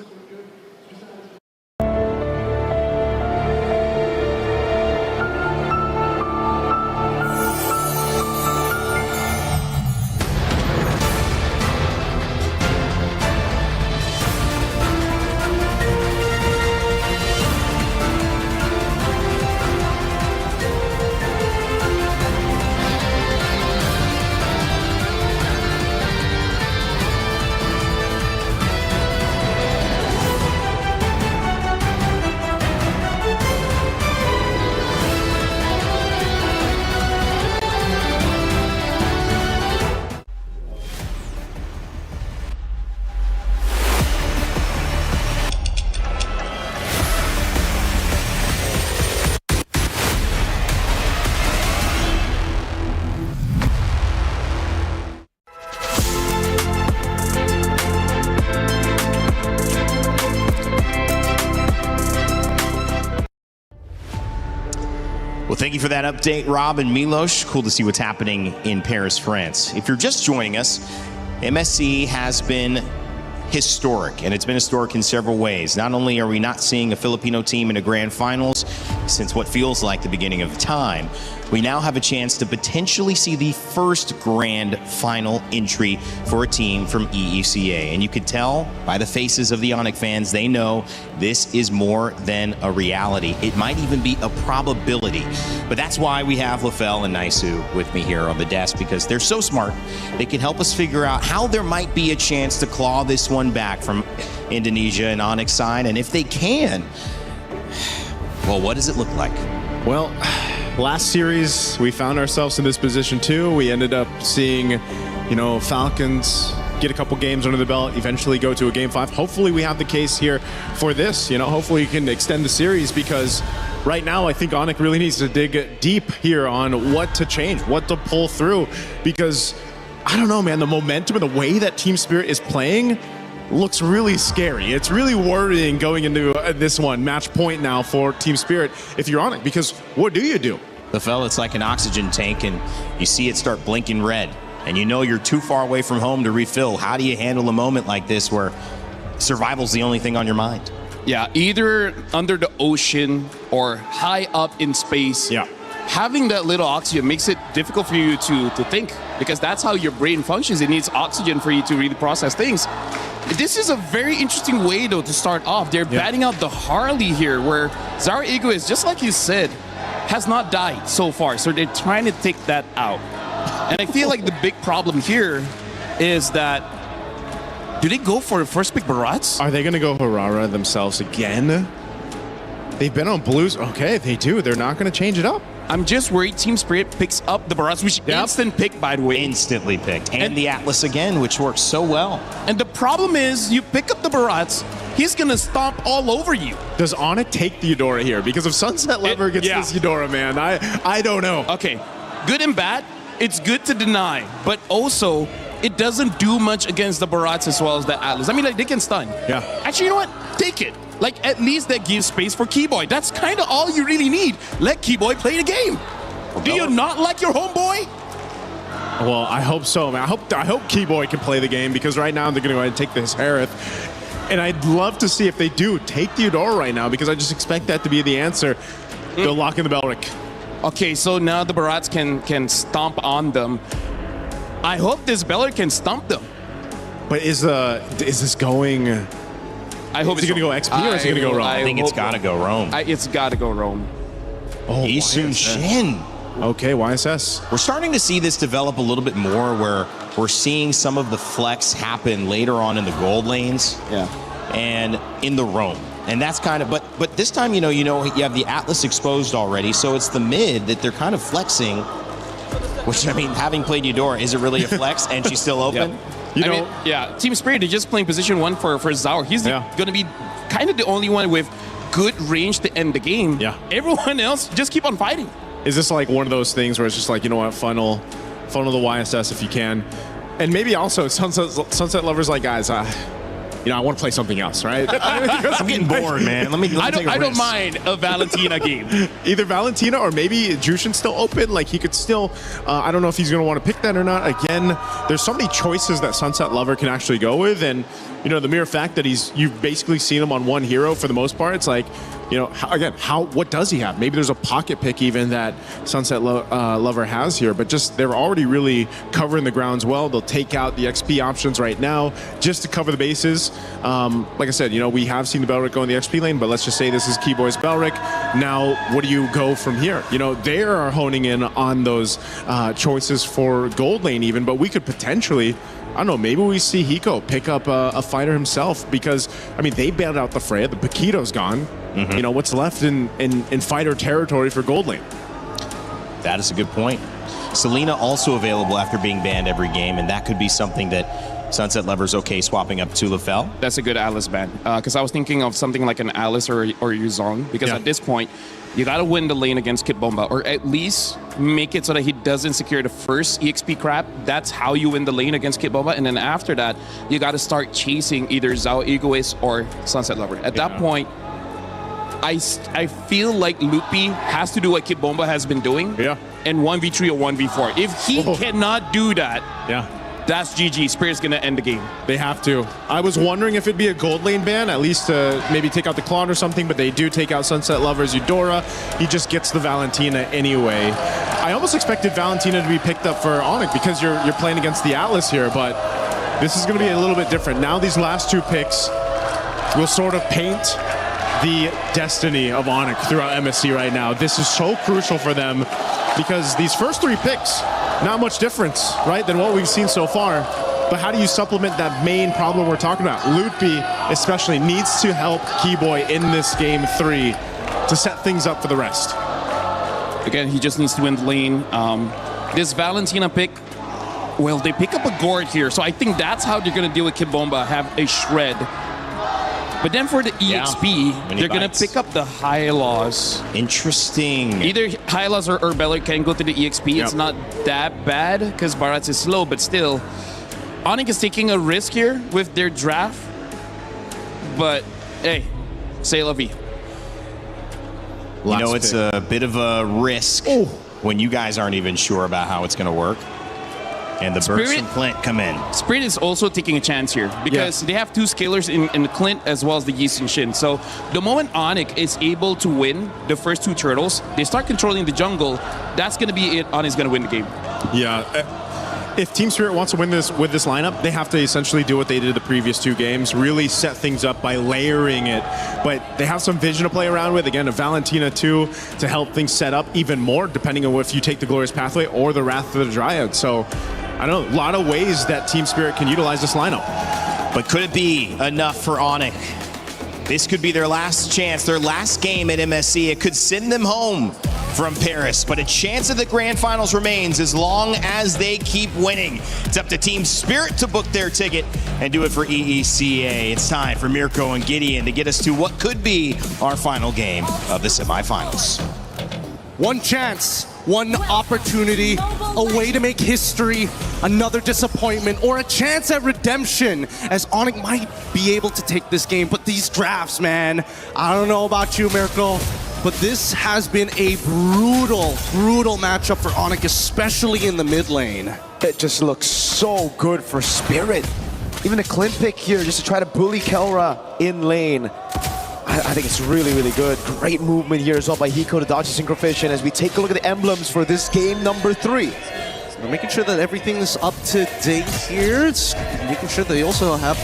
Well, thank you for that update, Rob and Milos. Cool to see what's happening in Paris, France. If you're just joining us, MSC has been historic, and it's been historic in several ways. Not only are we not seeing a Filipino team in a grand finals since what feels like the beginning of time, we now have a chance to potentially see the first grand final entry for a team from EECA. And you could tell by the faces of the ONIC fans, they know this is more than a reality. It might even be a probability. But that's why we have LaFell and Naisu with me here on the desk, because they're so smart. They can help us figure out how there might be a chance to claw this one back from Indonesia and ONIC side. And if they can, well, what does it look like? Well, last series, we found ourselves in this position too. We ended up seeing, Falcons get a couple games under the belt, eventually go to a game 5. Hopefully we have the case here for this. Hopefully we can extend the series, because right now I think ONIC really needs to dig deep here on what to change, what to pull through, because I don't know, man. The momentum and the way that Team Spirit is playing looks really scary. It's really worrying going into this one. Match point now for Team Spirit if you're on it, because what do you do? LaFell, it's like an oxygen tank, and you see it start blinking red, and you know you're too far away from home to refill. How do you handle a moment like this where survival's the only thing on your mind? Yeah, either under the ocean or high up in space. Yeah. Having that little oxygen makes it difficult for you to think, because that's how your brain functions. It needs oxygen for you to really process things. This is a very interesting way, though, to start off. They're batting out the Harley here, where Zara Egoist, just like you said, has not died so far. So they're trying to take that out. And I feel like the big problem here is that, do they go for the first pick Barats? Are they going to go Harara themselves again? They've been on blues. Okay, they do. They're not going to change it up. I'm just worried Team Spirit picks up the Barats, which instant pick, by the way. Instantly picked. And the Atlas again, which works so well. And the problem is, you pick up the Barats, he's going to stomp all over you. Does ONIC take the Eudora here? Because if Sunset Lover gets this Eudora, man, I don't know. Okay, good and bad. It's good to deny, but also it doesn't do much against the Barats as well as the Atlas. I mean, like, they can stun. Yeah. Actually, you know what? Take it. Like, at least that gives space for Keyboy. That's kind of all you really need. Let Keyboy play the game. Do you not like your homeboy? Well, I hope so, man. I hope Keyboy can play the game, because right now they're going to go ahead and take this Harith. And I'd love to see if they do take the Eudora right now, because I just expect that to be the answer. They'll lock in the Belric. Okay, so now the Barats can stomp on them. I hope this Belric can stomp them. But is this going... I hope is it going to go XP or is it going to go Rome? I think it's got to go Rome. It's got to go Rome. Oh, Isun Shin. Okay, YSS. We're starting to see this develop a little bit more, where we're seeing some of the flex happen later on in the gold lanes. Yeah. And in the Rome. And that's kind of, but this time, you have the Atlas exposed already, so it's the mid that they're kind of flexing, which, I mean, having played Eudora, is it really a flex? And she's still open? Yep. I mean, Team Spirit, they're just playing position 1 for Zaur. He's going to be kind of the only one with good range to end the game. Yeah. Everyone else, just keep on fighting. Is this like one of those things where it's just like, you know what, funnel the YSS if you can? And maybe also Sunset Lovers like, guys, I want to play something else, right? I'm getting bored, man. Let me take a risk. I don't mind a Valentina game. Either Valentina or maybe Jushin's still open. Like, he could still, I don't know if he's going to want to pick that or not. Again, there's so many choices that Sunset Lover can actually go with. And, the mere fact that you've basically seen him on one hero for the most part, it's like, what does he have? Maybe there's a pocket pick even that Sunset Lover has here, but just they're already really covering the grounds well. They'll take out the XP options right now just to cover the bases. Like I said, we have seen the Belric go in the XP lane, but let's just say this is Keyboy's Belric. Now, what do you go from here? They are honing in on those choices for gold lane even, but we could potentially, I don't know, maybe we see Hiko pick up a fighter himself, because, I mean, they bailed out the Freya. The Paquito's gone. Mm-hmm. What's left in fighter territory for gold lane? That is a good point. Selena also available after being banned every game, and that could be something that Sunset Lover's okay swapping up to LaFell. That's a good Alice ban, because I was thinking of something like an Alice or Yuzong, because at this point, you got to win the lane against Kit Bomba, or at least make it so that he doesn't secure the first EXP crap. That's how you win the lane against Kit Bomba, and then after that, you got to start chasing either Zhao Egoist or Sunset Lover. At that point, I feel like Lupi has to do what Kit Bomba has been doing, and 1v3 or 1v4. If he cannot do that, that's GG. Spirit's going to end the game. They have to. I was wondering if it'd be a gold lane ban, at least to maybe take out the Klon or something, but they do take out Sunset Lover's Eudora. He just gets the Valentina anyway. I almost expected Valentina to be picked up for ONIC, because you're playing against the Atlas here, but this is going to be a little bit different. Now these last two picks will sort of paint the destiny of ONIC throughout MSC right now. This is so crucial for them, because these first 3 picks, not much difference, right, than what we've seen so far. But how do you supplement that main problem we're talking about? Lutpi especially needs to help Keyboy in this game 3 to set things up for the rest. Again, he just needs to win the lane. This Valentina pick, well, they pick up a Gord here, so I think that's how they're going to deal with Kit Bomba, have a shred. But then for the EXP, mini they're going to bites. pick up the high loss. Interesting. Either high loss or Beller can go to the EXP. It's not that bad because Barats is slow, but still, ONIC is taking a risk here with their draft. But hey, say la vie. You know, it's a bit of a risk when you guys aren't even sure about how it's going to work. And the Burst and Clint come in. Spirit is also taking a chance here because they have two scalers in the Clint as well as the Yeast and Shin. So the moment ONIC is able to win the first two turtles, they start controlling the jungle. That's going to be it. ONIC's going to win the game. Yeah. If Team Spirit wants to win this with this lineup, they have to essentially do what they did the previous two games, really set things up by layering it. But they have some vision to play around with. Again, a Valentina too to help things set up even more, depending on if you take the Glorious Pathway or the Wrath of the Dryad. So, I don't know, a lot of ways that Team Spirit can utilize this lineup. But could it be enough for ONIC? This could be their last chance, their last game at MSC. It could send them home from Paris, but a chance of the grand finals remains as long as they keep winning. It's up to Team Spirit to book their ticket and do it for EECA. It's time for Mirko and Gideon to get us to what could be our final game of the semifinals. One chance, one opportunity, a way to make history, another disappointment, or a chance at redemption as ONIC might be able to take this game. But these drafts, man, I don't know about you, Mirko, but this has been a brutal matchup for ONIC, especially in the mid lane. It just looks so good for Spirit. Even a Clint pick here just to try to bully Kelra in lane. I think it's really good. Great movement here as well by Hiko to dodge the Synchrofish. As we take a look at the emblems for this game number 3. We're making sure that everything is up to date here. It's making sure that they also have,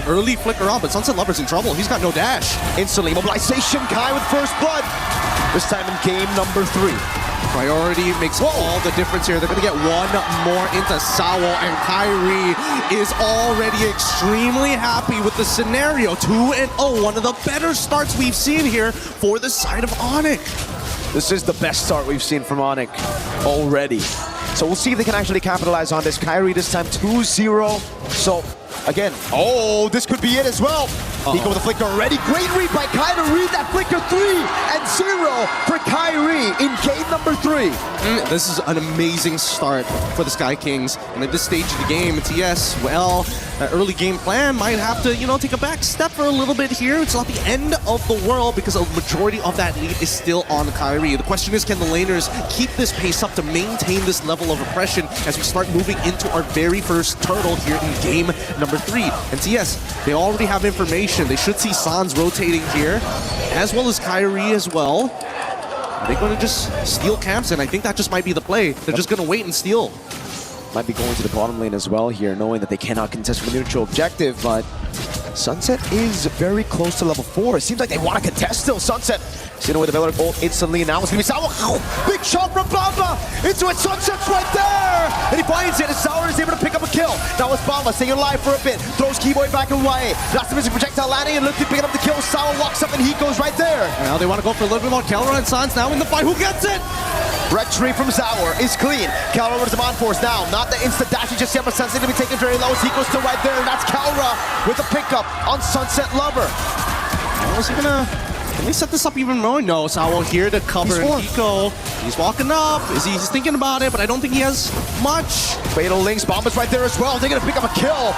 early flicker on, but Sunset Lover's in trouble. He's got no dash. Instantly, mobilization, Kai with first blood. This time in game number 3. Priority makes all the difference here. They're going to get one more into Sawo, and Kyrie is already extremely happy with the scenario. 2-0, one of the better starts we've seen here for the side of ONIC. This is the best start we've seen from ONIC already. So we'll see if they can actually capitalize on this. Kyrie this time 2-0. So again, this could be it as well. Hiko with a flicker already. Great read by Kai to read that flicker. 3-0 for Kyrie in game number 3. This is an amazing start for the Sky Kings. And at this stage of the game, TS, well, that early game plan might have to, take a back step for a little bit here. It's not the end of the world because a majority of that lead is still on Kyrie. The question is, can the laners keep this pace up to maintain this level of oppression as we start moving into our very first turtle here in game number 3? And TS, they already have information. They should see Sans rotating here, as well as Kyrie as well. Are they going to just steal camps? And I think that just might be the play. They're just going to wait and steal. Might be going to the bottom lane as well here, knowing that they cannot contest for the neutral objective, but Sunset is very close to level 4. It seems like they want to contest still. Sunset seeing away the Velar ult instantly, and now it's going to be Sour. Big shot from Bamba into it. Sunset's right there, and he finds it, and Sour is able to pick up a kill. Now it's Bamba staying alive for a bit, throws Keyboy back away. That's the missing projectile landing, and looking picking up the kill. Sour walks up, and he goes right there. Now they want to go for a little bit more. Kelra and Sans now in the fight. Who gets it? Red tree from Sour is clean. Kelra with the on force now. Not the instant dash just yet, but Sunset to be taken very low. As Hiko's still right there, and that's Kelra with the pickup on Sunset Lover. Is he gonna? Can they set this up even more? No, Sawo here to cover Hiko. He's walking up. He's thinking about it, but I don't think he has much. Fatal Links, Bomba's right there as well. They're gonna pick up a kill.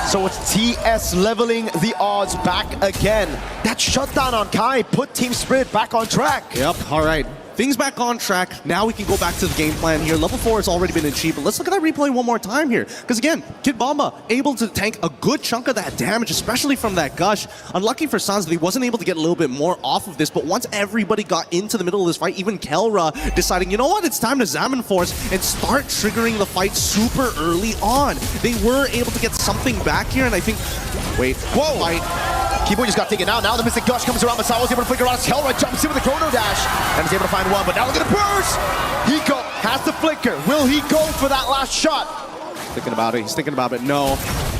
So it's TS leveling the odds back again. That shutdown on Kai put Team Spirit back on track. Yep, all right. Things back on track. Now we can go back to the game plan here. Level 4 has already been achieved, but let's look at that replay one more time here. Because again, Kid Bomba able to tank a good chunk of that damage, especially from that gush. Unlucky for Sans that he wasn't able to get a little bit more off of this, but once everybody got into the middle of this fight, even Kelra deciding, you know what, it's time to Zaman Force and start triggering the fight super early on. They were able to get something back here, and I think, whoa, fight. Keyboard just got taken out. Now the Mystic Gush comes around, but Sawa's able to flicker around. Kelra jumps in with a Chrono Dash and is able to find one, but now look at the burst! Hiko has the flicker. Will he go for that last shot? Thinking about it. He's thinking about it. No.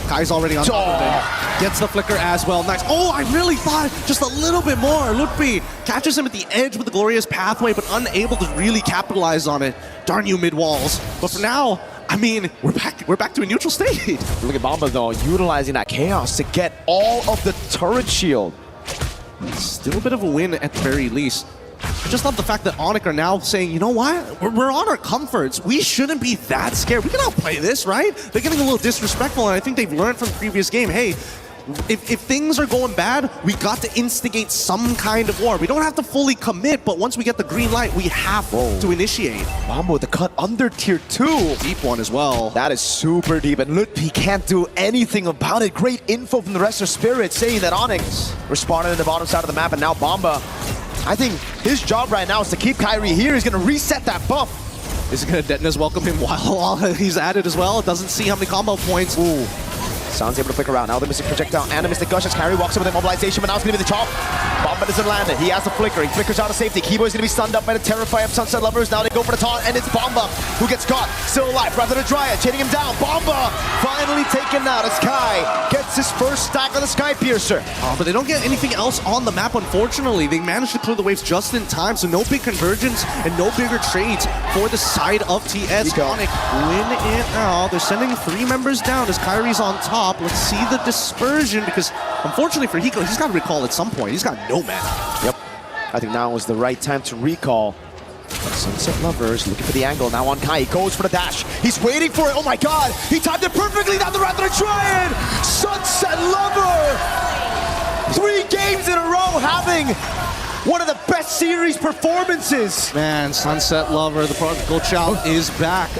Kai's already on top of it. Gets the flicker as well. Nice. Oh, I really thought just a little bit more. Lutfi catches him at the edge with the Glorious Pathway, but unable to really capitalize on it. Darn you, mid-walls. But for now, I mean, we're back to a neutral state. Look at Bomba though, utilizing that chaos to get all of the turret shield. Still a bit of a win at the very least. I just love the fact that ONIC are now saying, you know what? We're on our comforts. We shouldn't be that scared. We can outplay this, right? They're getting a little disrespectful, and I think they've learned from the previous game, hey, if things are going bad, we got to instigate some kind of war. We don't have to fully commit, but once we get the green light, we have to initiate. Bomba with the cut under tier 2. Deep one as well. That is super deep, and Lutpi can't do anything about it. Great info from the rest of Spirit saying that Onyx responded in the bottom side of the map, and now Bomba, I think his job right now is to keep Kyrie here. He's going to reset that buff. Is it going to Detona's welcome him while he's at it as well? Doesn't see how many combo points. Ooh. Sounds able to flick around. Now the Mystic Projectile and the Mystic Gush as Kyrie walks over the immobilization, but now it's going to be the chop. Bomba doesn't land it. He has the flicker. He flickers out of safety. Keyboy's going to be stunned up by the Terrify of Sunset Lovers. Now they go for the taunt, and it's Bomba who gets caught. Still alive. Rather than Dryad, chaining him down. Bomba finally taken out as Kai gets his first stack of the Sky Piercer. But they don't get anything else on the map, unfortunately. They managed to clear the waves just in time, so no big convergence and no bigger trades for the side of TS. ONIC win it out. They're sending 3 members down as Kyrie's on top. Let's see the dispersion, because unfortunately for Hiko, he's got to recall at some point. He's got no mana. Yep. I think now was the right time to recall. Sunset Lovers looking for the angle. Now on Kai. He goes for the dash. He's waiting for it. Oh my god. He timed it perfectly. Now the Rather Triad. Sunset Lover. 3 games in a row having one of the best series performances. Man, Sunset Lover, the prodigal child, is back.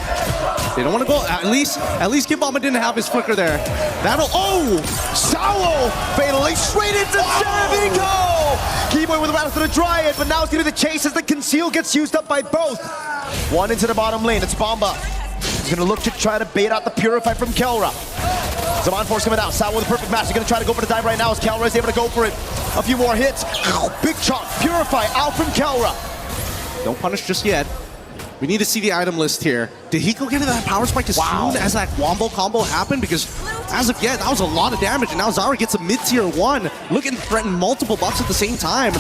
They don't want to go. At least Kid Bomba didn't have his flicker there. That'll. Oh! Sawo fatally straight into Cervico! Keyboy with the Rather to the Dryad, but now it's going to be the chase as the conceal gets used up by both. One into the bottom lane. It's Bomba. He's going to look to try to bait out the Purify from Kelra. Zaman Force coming out. Sawo with the perfect match. He's going to try to go for the dive right now as Kelra is able to go for it. A few more hits. Big chunk. Purify out from Kelra. Don't punish just yet. We need to see the item list here. Did Hiko get that power spike as soon as that Wombo combo happened? Because as of yet, that was a lot of damage. And now Zara gets a mid-tier 1. Looking to threaten multiple buffs at the same time.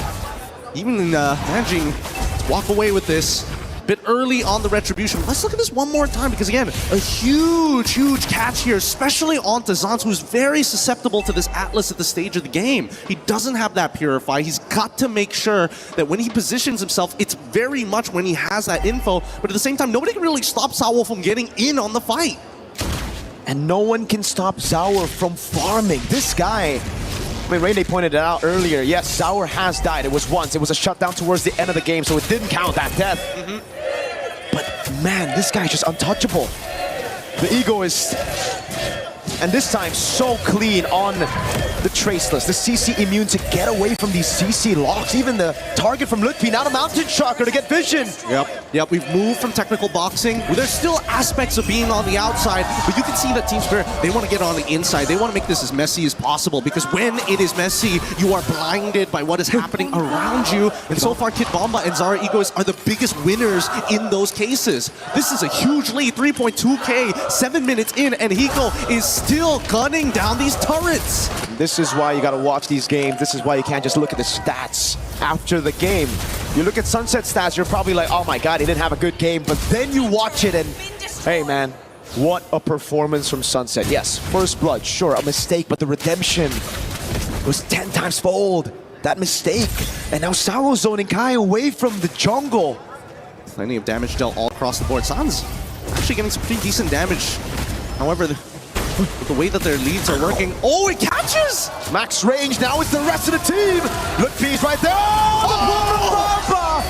Even managing to walk away with this. Bit early on the retribution. Let's look at this one more time, because again, a huge catch here, especially onto Zans, who's very susceptible to this Atlas at the stage of the game. He doesn't have that Purify. He's got to make sure that when he positions himself, it's very much when he has that info, but at the same time, nobody can really stop Sawo from getting in on the fight. And no one can stop Zaur from farming. This guy, I mean, Rainy pointed it out earlier. Yes, Zaur has died. It was once. It was a shutdown towards the end of the game, so it didn't count that death. But man, this guy's just untouchable. The egoist, and this time so clean on the Traceless. The CC immune to get away from these CC locks. Even the target from Lutfi, now the Mountain Shocker to get vision. Yep, we've moved from technical boxing. There's still aspects of being on the outside, but you can see that Team Spirit, they want to get on the inside. They want to make this as messy as possible, because when it is messy, you are blinded by what is happening around you. And so far, Kid Bomba and Zara Egoist are the biggest winners in those cases. This is a huge lead, 3.2k, 7 minutes in, and Hiko is still gunning down these turrets. This is why you got to watch these games. This is why you can't just look at the stats after the game. You look at Sunset stats, you're probably like, oh my god, he didn't have a good game. But then you watch it and, hey man, what a performance from Sunset. Yes, first blood, sure, a mistake, but the redemption was 10 times fold. That mistake. And now Sawo zoning Kai away from the jungle. Plenty of damage dealt all across the board. San's actually getting some pretty decent damage. However, the way that their leads are working. Oh, it catches! Max range, now it's the rest of the team! Lutfi's right there!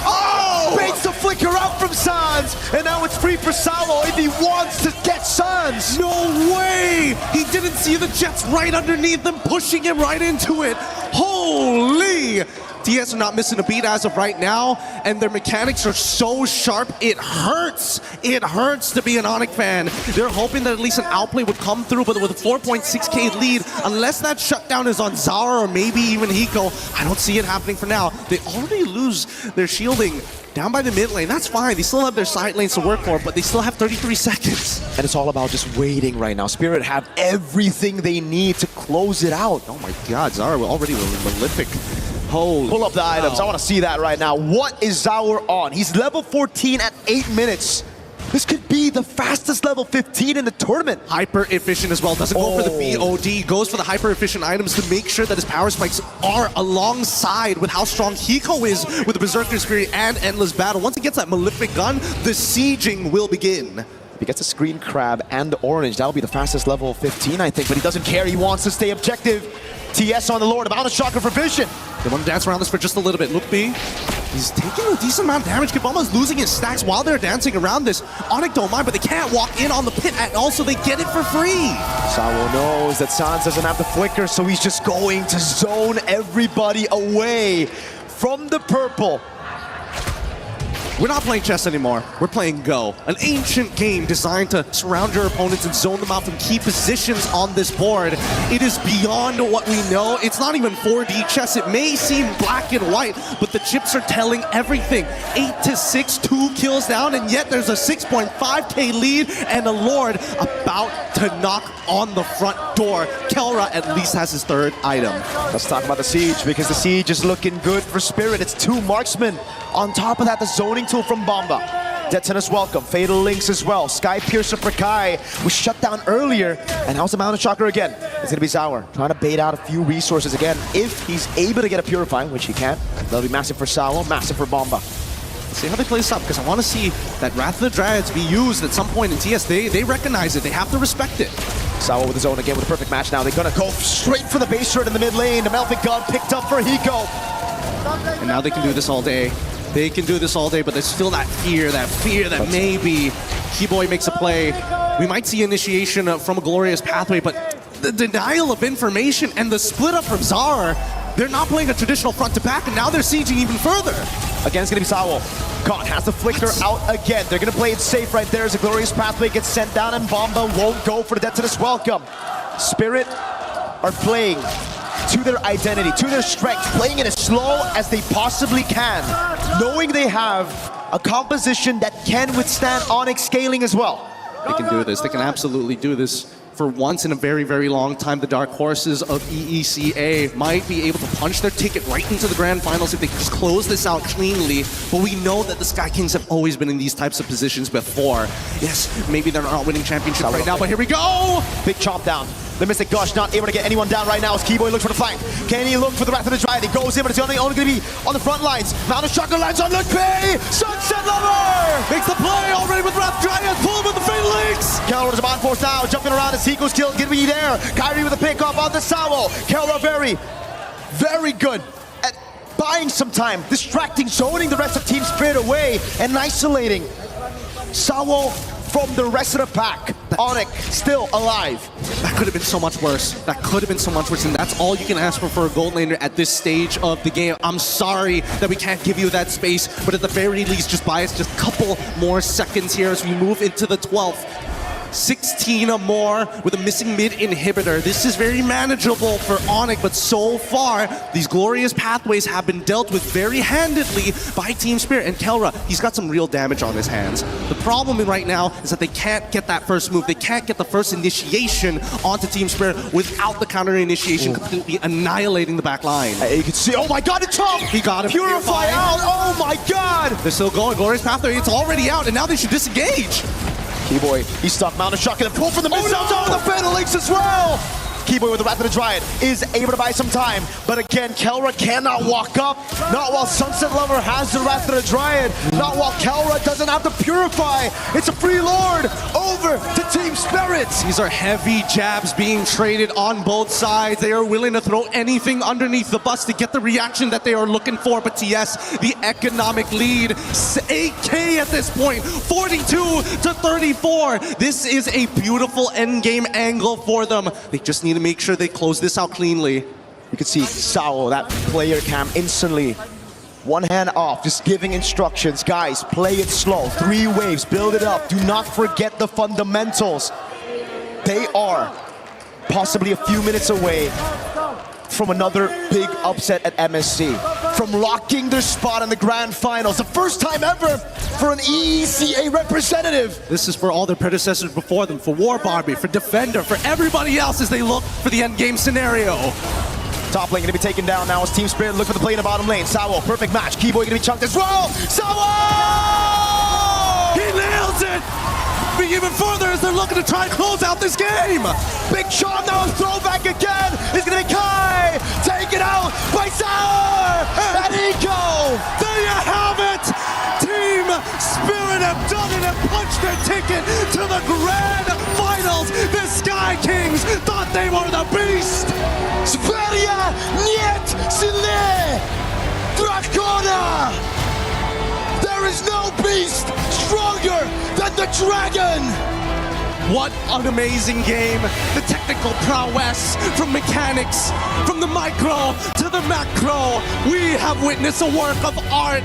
Oh! Baits the flicker out from Sans! And now it's free for Sawo if he wants to get Sans! No way! He didn't see the Jets right underneath them, pushing him right into it! Holy! TS are not missing a beat as of right now, and their mechanics are so sharp, it hurts. It hurts to be an ONIC fan. They're hoping that at least an outplay would come through, but with a 4.6k lead, unless that shutdown is on Zara or maybe even Hiko, I don't see it happening for now. They already lose their shielding down by the mid lane. That's fine. They still have their side lanes to work for, but they still have 33 seconds. And it's all about just waiting right now. Spirit have everything they need to close it out. Oh my god, Zara already prolific. Holy Pull up the items. I want to see that right now. What is Zaur on? He's level 14 at 8 minutes. This could be be the fastest level 15 in the tournament. Hyper efficient as well. Doesn't go for the BOD. Goes for the hyper efficient items to make sure that his power spikes are alongside with how strong Hiko is with the Berserker Spirit and Endless Battle. Once he gets that Malefic Gun, the sieging will begin. If he gets a Screen Crab and the Orange, that'll be the fastest level 15, I think, but he doesn't care. He wants to stay objective. TS on the Lord, about a shocker for Vision. They want to dance around this for just a little bit. Look B, he's taking a decent amount of damage. Kibama's losing his stacks while they're dancing around this. ONIC don't mind, but they can't walk in on the pit, and also they get it for free. Sawo knows that Sans doesn't have the flicker, so he's just going to zone everybody away from the purple. We're not playing chess anymore. We're playing Go. An ancient game designed to surround your opponents and zone them out from key positions on this board. It is beyond what we know. It's not even 4D chess. It may seem black and white, but the chips are telling everything. 8-6, 2 kills down, and yet there's a 6.5k lead and a Lord about to knock on the front door. Kelra at least has his third item. Let's talk about the Siege, because the Siege is looking good for Spirit. It's 2 marksmen. On top of that, the zoning tool from Bomba. Detonus welcome, Fatal Links as well. Sky Piercer for Kai was shut down earlier, and how's the Mountain Shocker again? It's gonna be Sour, trying to bait out a few resources again. If he's able to get a Purify, which he can, that'll be massive for Sour, massive for Bomba. Let's see how they play this up, because I want to see that Wrath of the Dryads be used at some point in TS. They recognize it, they have to respect it. Sawa with his own again with a perfect match now. They're gonna go straight for the base turret in the mid lane. The Malefic Gun picked up for Hiko. And now they can do this all day. They can do this all day, but there's still that fear that maybe Keyboy makes a play. We might see initiation from a Glorious Pathway, but the denial of information and the split up from Zar, they're not playing a traditional front to back, and now they're sieging even further. Again, it's gonna be Sawo. Khan has the flicker out again. They're gonna play it safe right there as a Glorious Pathway gets sent down, and Bomba won't go for the Detonus welcome. Spirit are playing to their identity, to their strength, playing it as slow as they possibly can, knowing they have a composition that can withstand ONIC scaling as well. They can do this. They can absolutely do this. For once in a very, very long time, the Dark Horses of EECA might be able to punch their ticket right into the Grand Finals if they just close this out cleanly. But we know that the Sky Kings have always been in these types of positions before. Yes, maybe they're not winning championships right now, but here we go! Big chomp down. The Mystic Gush not able to get anyone down right now as Keyboy looks for the flank. Can he look for the Wrath of the Dryad? He goes in, but it's only going to be on the front lines. Mountain Shocker lands on Luke P! Sunset Lover! Makes the play already with Wrath Dryad. Pull him with the Fatal Links! Kelra is a force now, jumping around as Hiko's kill. Gonna be there. Kyrie with a pick off on the Sawo. Kelra very good at buying some time, distracting, zoning the rest of Team Spirit away, and isolating Sawo from the rest of the pack. ONIC still alive. That could have been so much worse. That could have been so much worse, and that's all you can ask for a gold laner at this stage of the game. I'm sorry that we can't give you that space, but at the very least, just buy us just a couple more seconds here as we move into the 12th. 16 or more with a missing mid inhibitor. This is very manageable for ONIC, but so far, these Glorious Pathways have been dealt with very handedly by Team Spirit. And Kelra, he's got some real damage on his hands. The problem right now is that they can't get that first move. They can't get the first initiation onto Team Spirit without the counter initiation completely annihilating the back line. You can see, oh my god, it's Chomp! He got him. Purify out, oh my god! They're still going. Glorious Pathway, it's already out, and now they should disengage. Keyboy, he's stuck. Mountain Shocker, and pull from the missile zone with the Fatal Links as well! Keyboy with the Wrath of the Dryad is able to buy some time, but again, Kelra cannot walk up. Not while Sunset Lover has the Wrath of the Dryad. Not while Kelra doesn't have to Purify. It's a free Lord over to Team Spirit. These are heavy jabs being traded on both sides. They are willing to throw anything underneath the bus to get the reaction that they are looking for. But TS, the economic lead, 8K at this point, 42-34. This is a beautiful endgame angle for them. They just need to make sure they close this out cleanly. You can see Sawo, that player cam, instantly one hand off, just giving instructions. Guys, play it slow. 3 waves, build it up. Do not forget the fundamentals. They are possibly a few minutes away from another big upset at MSC, from locking their spot in the grand finals. The first time ever for an EECA representative. This is for all their predecessors before them, for War Barbie, for Defender, for everybody else as they look for the endgame scenario. Top lane gonna be taken down now as Team Spirit look for the play in the bottom lane. Sawo, perfect match. Keyboy gonna be chunked as well. Sawo! He nails it! be even further as they're looking to try and close out this game. Big shot now, a throwback again. It's gonna be Kai. Taken out by Sauer. And Eco. There you have it. Team Spirit have done it and punched their ticket to the grand finals. The Sky Kings thought they were the beast. Sverige niet sile. Drakona. There is no beast stronger than the dragon. What an amazing game. The technical prowess from mechanics, from the micro to the macro. We have witnessed a work of art.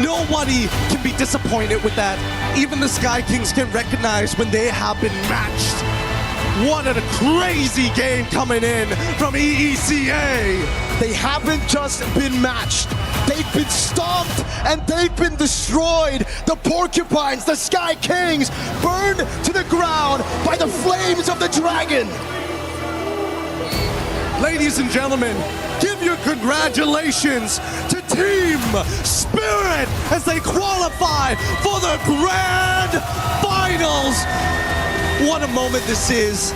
Nobody can be disappointed with that. Even the Sky Kings can recognize when they have been matched. What a crazy game coming in from EECA. They haven't just been matched. They've been stomped and they've been destroyed. The Porcupines, the Sky Kings, burned to the ground by the flames of the dragon. Ladies and gentlemen, give your congratulations to Team Spirit as they qualify for the grand finals. What a moment this is.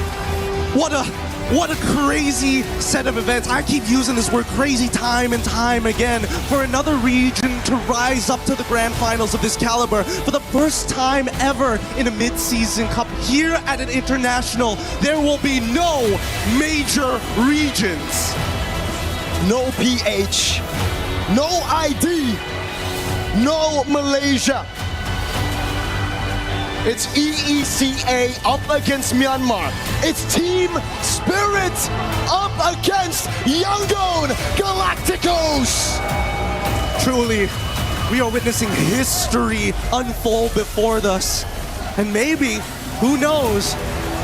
What a crazy set of events. I keep using this word crazy time and time again for another region to rise up to the grand finals of this caliber for the first time ever in a mid-season cup here at an international. There will be no major regions. No PH, no ID, no Malaysia. It's EECA up against Myanmar. It's Team Spirit up against Yangon Galacticos. Truly, we are witnessing history unfold before us. And maybe, who knows,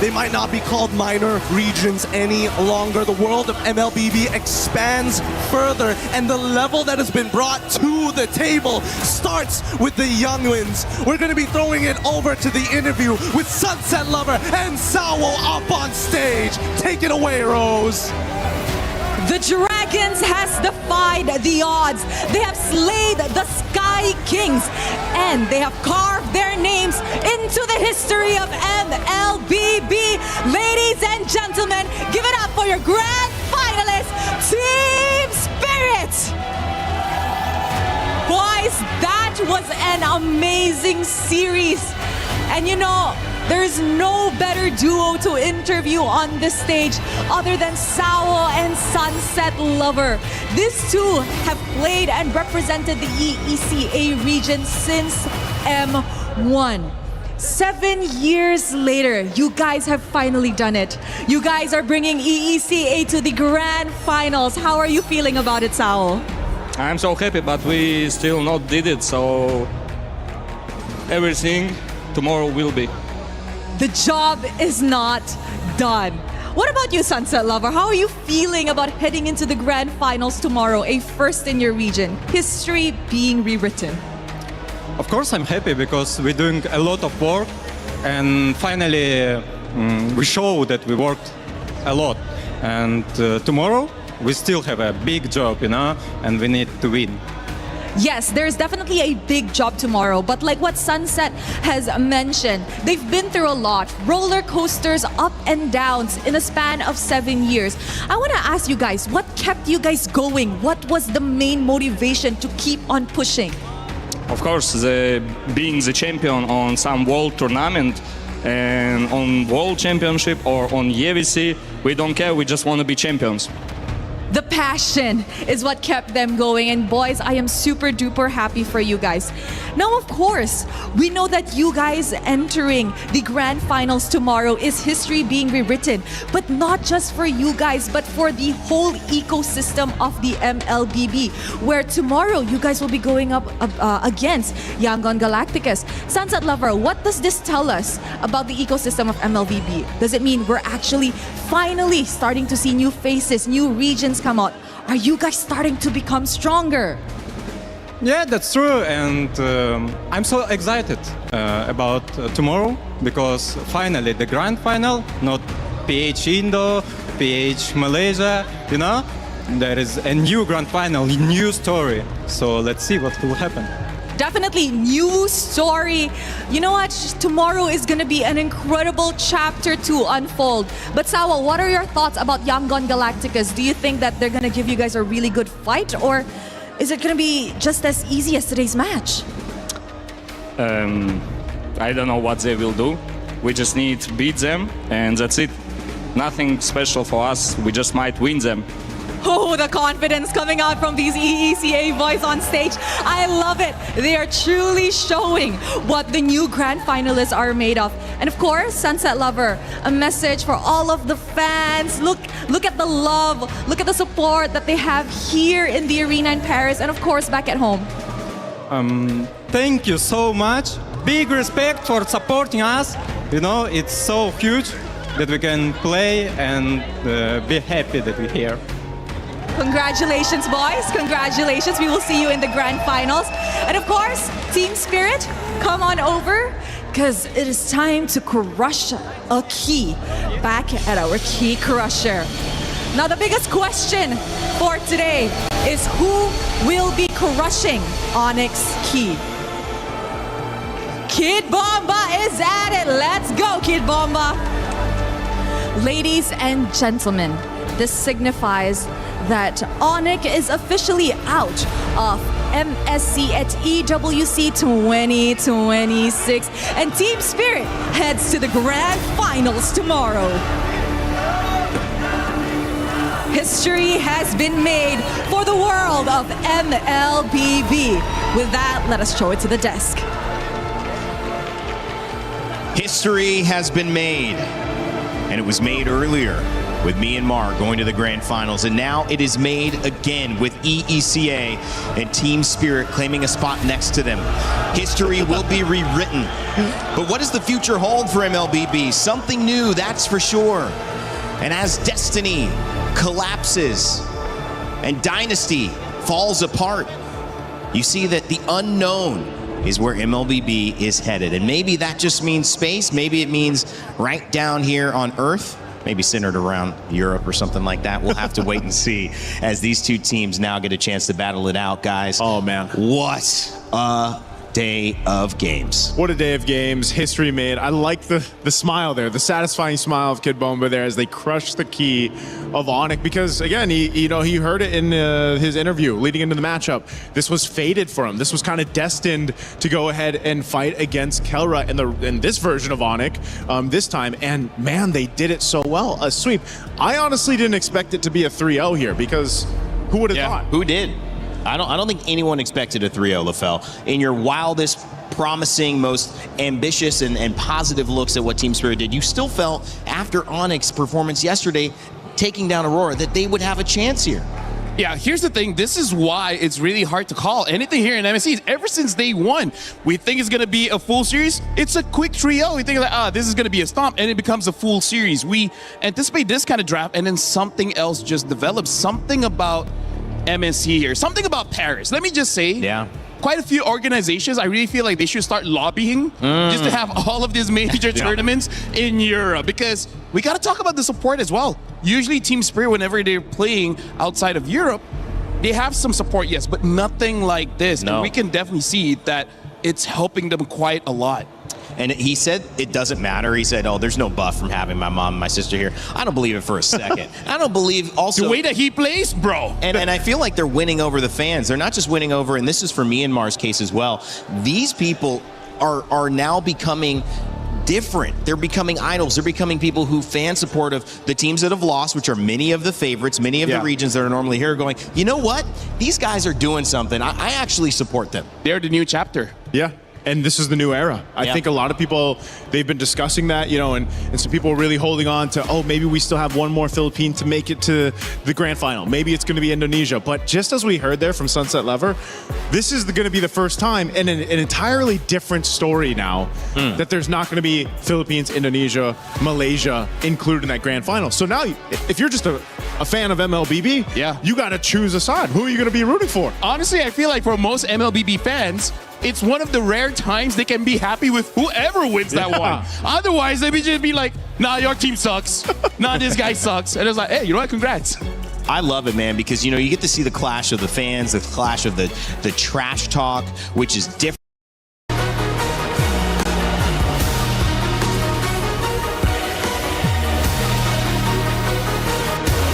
they might not be called minor regions any longer. The world of MLBB expands further, and the level that has been brought to the table starts with the young ones. We're going to be throwing it over to the interview with Sunset Lover and Sawo up on stage. Take it away, Rose. The Dragons has defied the odds. They have slayed the Sky Kings, and they have carved their names into the history of MLBB. Ladies and gentlemen, give it up for your grand finalist, Team Spirit. Boys, that was an amazing series. And you know, there's no better duo to interview on this stage other than Sawo and Sunset Lover. These two have played and represented the EECA region since M1. 7 years later, you guys have finally done it. You guys are bringing EECA to the grand finals. How are you feeling about it, Sawo? I'm so happy, but we still not did it, so everything tomorrow will be. The job is not done. What about you, Sunset Lover? How are you feeling about heading into the grand finals tomorrow, a first in your region, history being rewritten? Of course I'm happy because we're doing a lot of work and finally we show that we worked a lot. And tomorrow we still have a big job, you know, and we need to win. Yes, there's definitely a big job tomorrow, but like what Sunset has mentioned, they've been through a lot. Roller coasters, up and downs in a span of 7 years. I want to ask you guys, what kept you guys going? What was the main motivation to keep on pushing? Of course, being the champion on some world tournament and on world championship or on EWC, we don't care, we just want to be champions. The passion is what kept them going. And boys, I am super duper happy for you guys. Now, of course, we know that you guys entering the grand finals tomorrow is history being rewritten. But not just for you guys, but for the whole ecosystem of the MLBB. Where tomorrow you guys will be going up against Yangon Galacticos. Sunset Lover, what does this tell us about the ecosystem of MLBB? Does it mean we're actually finally starting to see new faces, new regions come out? Are you guys starting to become stronger? Yeah, that's true, and I'm so excited about tomorrow because finally the grand final, not PH Indo, PH Malaysia, you know, there is a new grand final, new story. So let's see what will happen. definitely new story. You know what? Tomorrow is going to be an incredible chapter to unfold. But Sawa, what are your thoughts about Yangon Galacticos? Do you think that they're going to give you guys a really good fight, or is it going to be just as easy as today's match? I don't know what they will do. We just need to beat them, and that's it. Nothing special for us. We just might win them. Oh, the confidence coming out from these EECA boys on stage. I love it. They are truly showing what the new grand finalists are made of. And of course, Sunset Lover, a message for all of the fans. Look at the love. Look at the support that they have here in the arena in Paris and of course back at home. Thank you so much. Big respect for supporting us. You know, it's so huge that we can play and be happy that we're here. Congratulations, boys. Congratulations. We will see you in the grand finals. And of course, Team Spirit, come on over because it is time to crush a key back at our key crusher. Now, the biggest question for today is who will be crushing ONIC key? Kid Bomba is at it. Let's go, Kid Bomba. Ladies and gentlemen, this signifies that ONIC is officially out of MSC at EWC 2026, and Team Spirit heads to the grand finals tomorrow. History has been made for the world of MLBB. With that, let us show it to the desk. History has been made, and it was made earlier with Myanmar going to the grand finals, and now it is made again with EECA and Team Spirit claiming a spot next to them. History will be rewritten. But what does the future hold for MLBB? Something new, that's for sure. And as destiny collapses and dynasty falls apart, you see that the unknown is where MLBB is headed. And maybe that just means space, maybe it means right down here on Earth, maybe centered around Europe or something like that. We'll have to wait and see as these two teams now get a chance to battle it out, guys. Oh, man. What a day of games. What a day of games. History made. I like the smile there, the satisfying smile of Kid Bomba there as they crush the key of ONIC, because again, he heard it in his interview leading into the matchup. This was fated for him. This was kind of destined to go ahead and fight against Kelra in this version of ONIC this time, and man, they did it so well. A sweep. I honestly didn't expect it to be a 3-0 here, because who would have thought? Who did? I don't think anyone expected a 3-0, LaFell. In your wildest, promising, most ambitious and positive looks at what Team Spirit did, you still felt after ONIC's performance yesterday, taking down Aurora, that they would have a chance here. Yeah, here's the thing. This is why it's really hard to call anything here in MSC. Ever since day one, we think it's going to be a full series. It's a quick 3-0. We think like, this is going to be a stomp, and it becomes a full series. We anticipate this kind of draft, and then something else just develops. Something about MSC here. Something about Paris. Let me just say, quite a few organizations, I really feel like they should start lobbying just to have all of these major tournaments in Europe, because we got to talk about the support as well. Usually Team Spirit, whenever they're playing outside of Europe, they have some support, yes, but nothing like this. And we can definitely see that it's helping them quite a lot. And he said it doesn't matter. He said, oh, there's no buff from having my mom and my sister here. I don't believe it for a second. I don't believe also the way that he plays, bro. And I feel like they're winning over the fans. They're not just winning over, and this is for Myanmar's case as well. These people are now becoming different. They're becoming idols. They're becoming people who fan support of the teams that have lost, which are many of the favorites, many of the regions that are normally here, going, you know what? These guys are doing something. I actually support them. They're the new chapter. Yeah. And this is the new era. I think a lot of people, they've been discussing that, and some people are really holding on to, oh, maybe we still have one more Philippine to make it to the grand final. Maybe it's going to be Indonesia. But just as we heard there from Sunset Lover, this is going to be the first time, and an entirely different story now, that there's not going to be Philippines, Indonesia, Malaysia included in that grand final. So now, if you're just a fan of MLBB, you got to choose a side. Who are you going to be rooting for? Honestly, I feel like for most MLBB fans, it's one of the rare times they can be happy with whoever wins that one. Otherwise, they would just be like, nah, your team sucks. Nah, this guy sucks. And it's like, hey, you know what? Congrats. I love it, man, because, you know, you get to see the clash of the fans, the clash of the trash talk, which is different.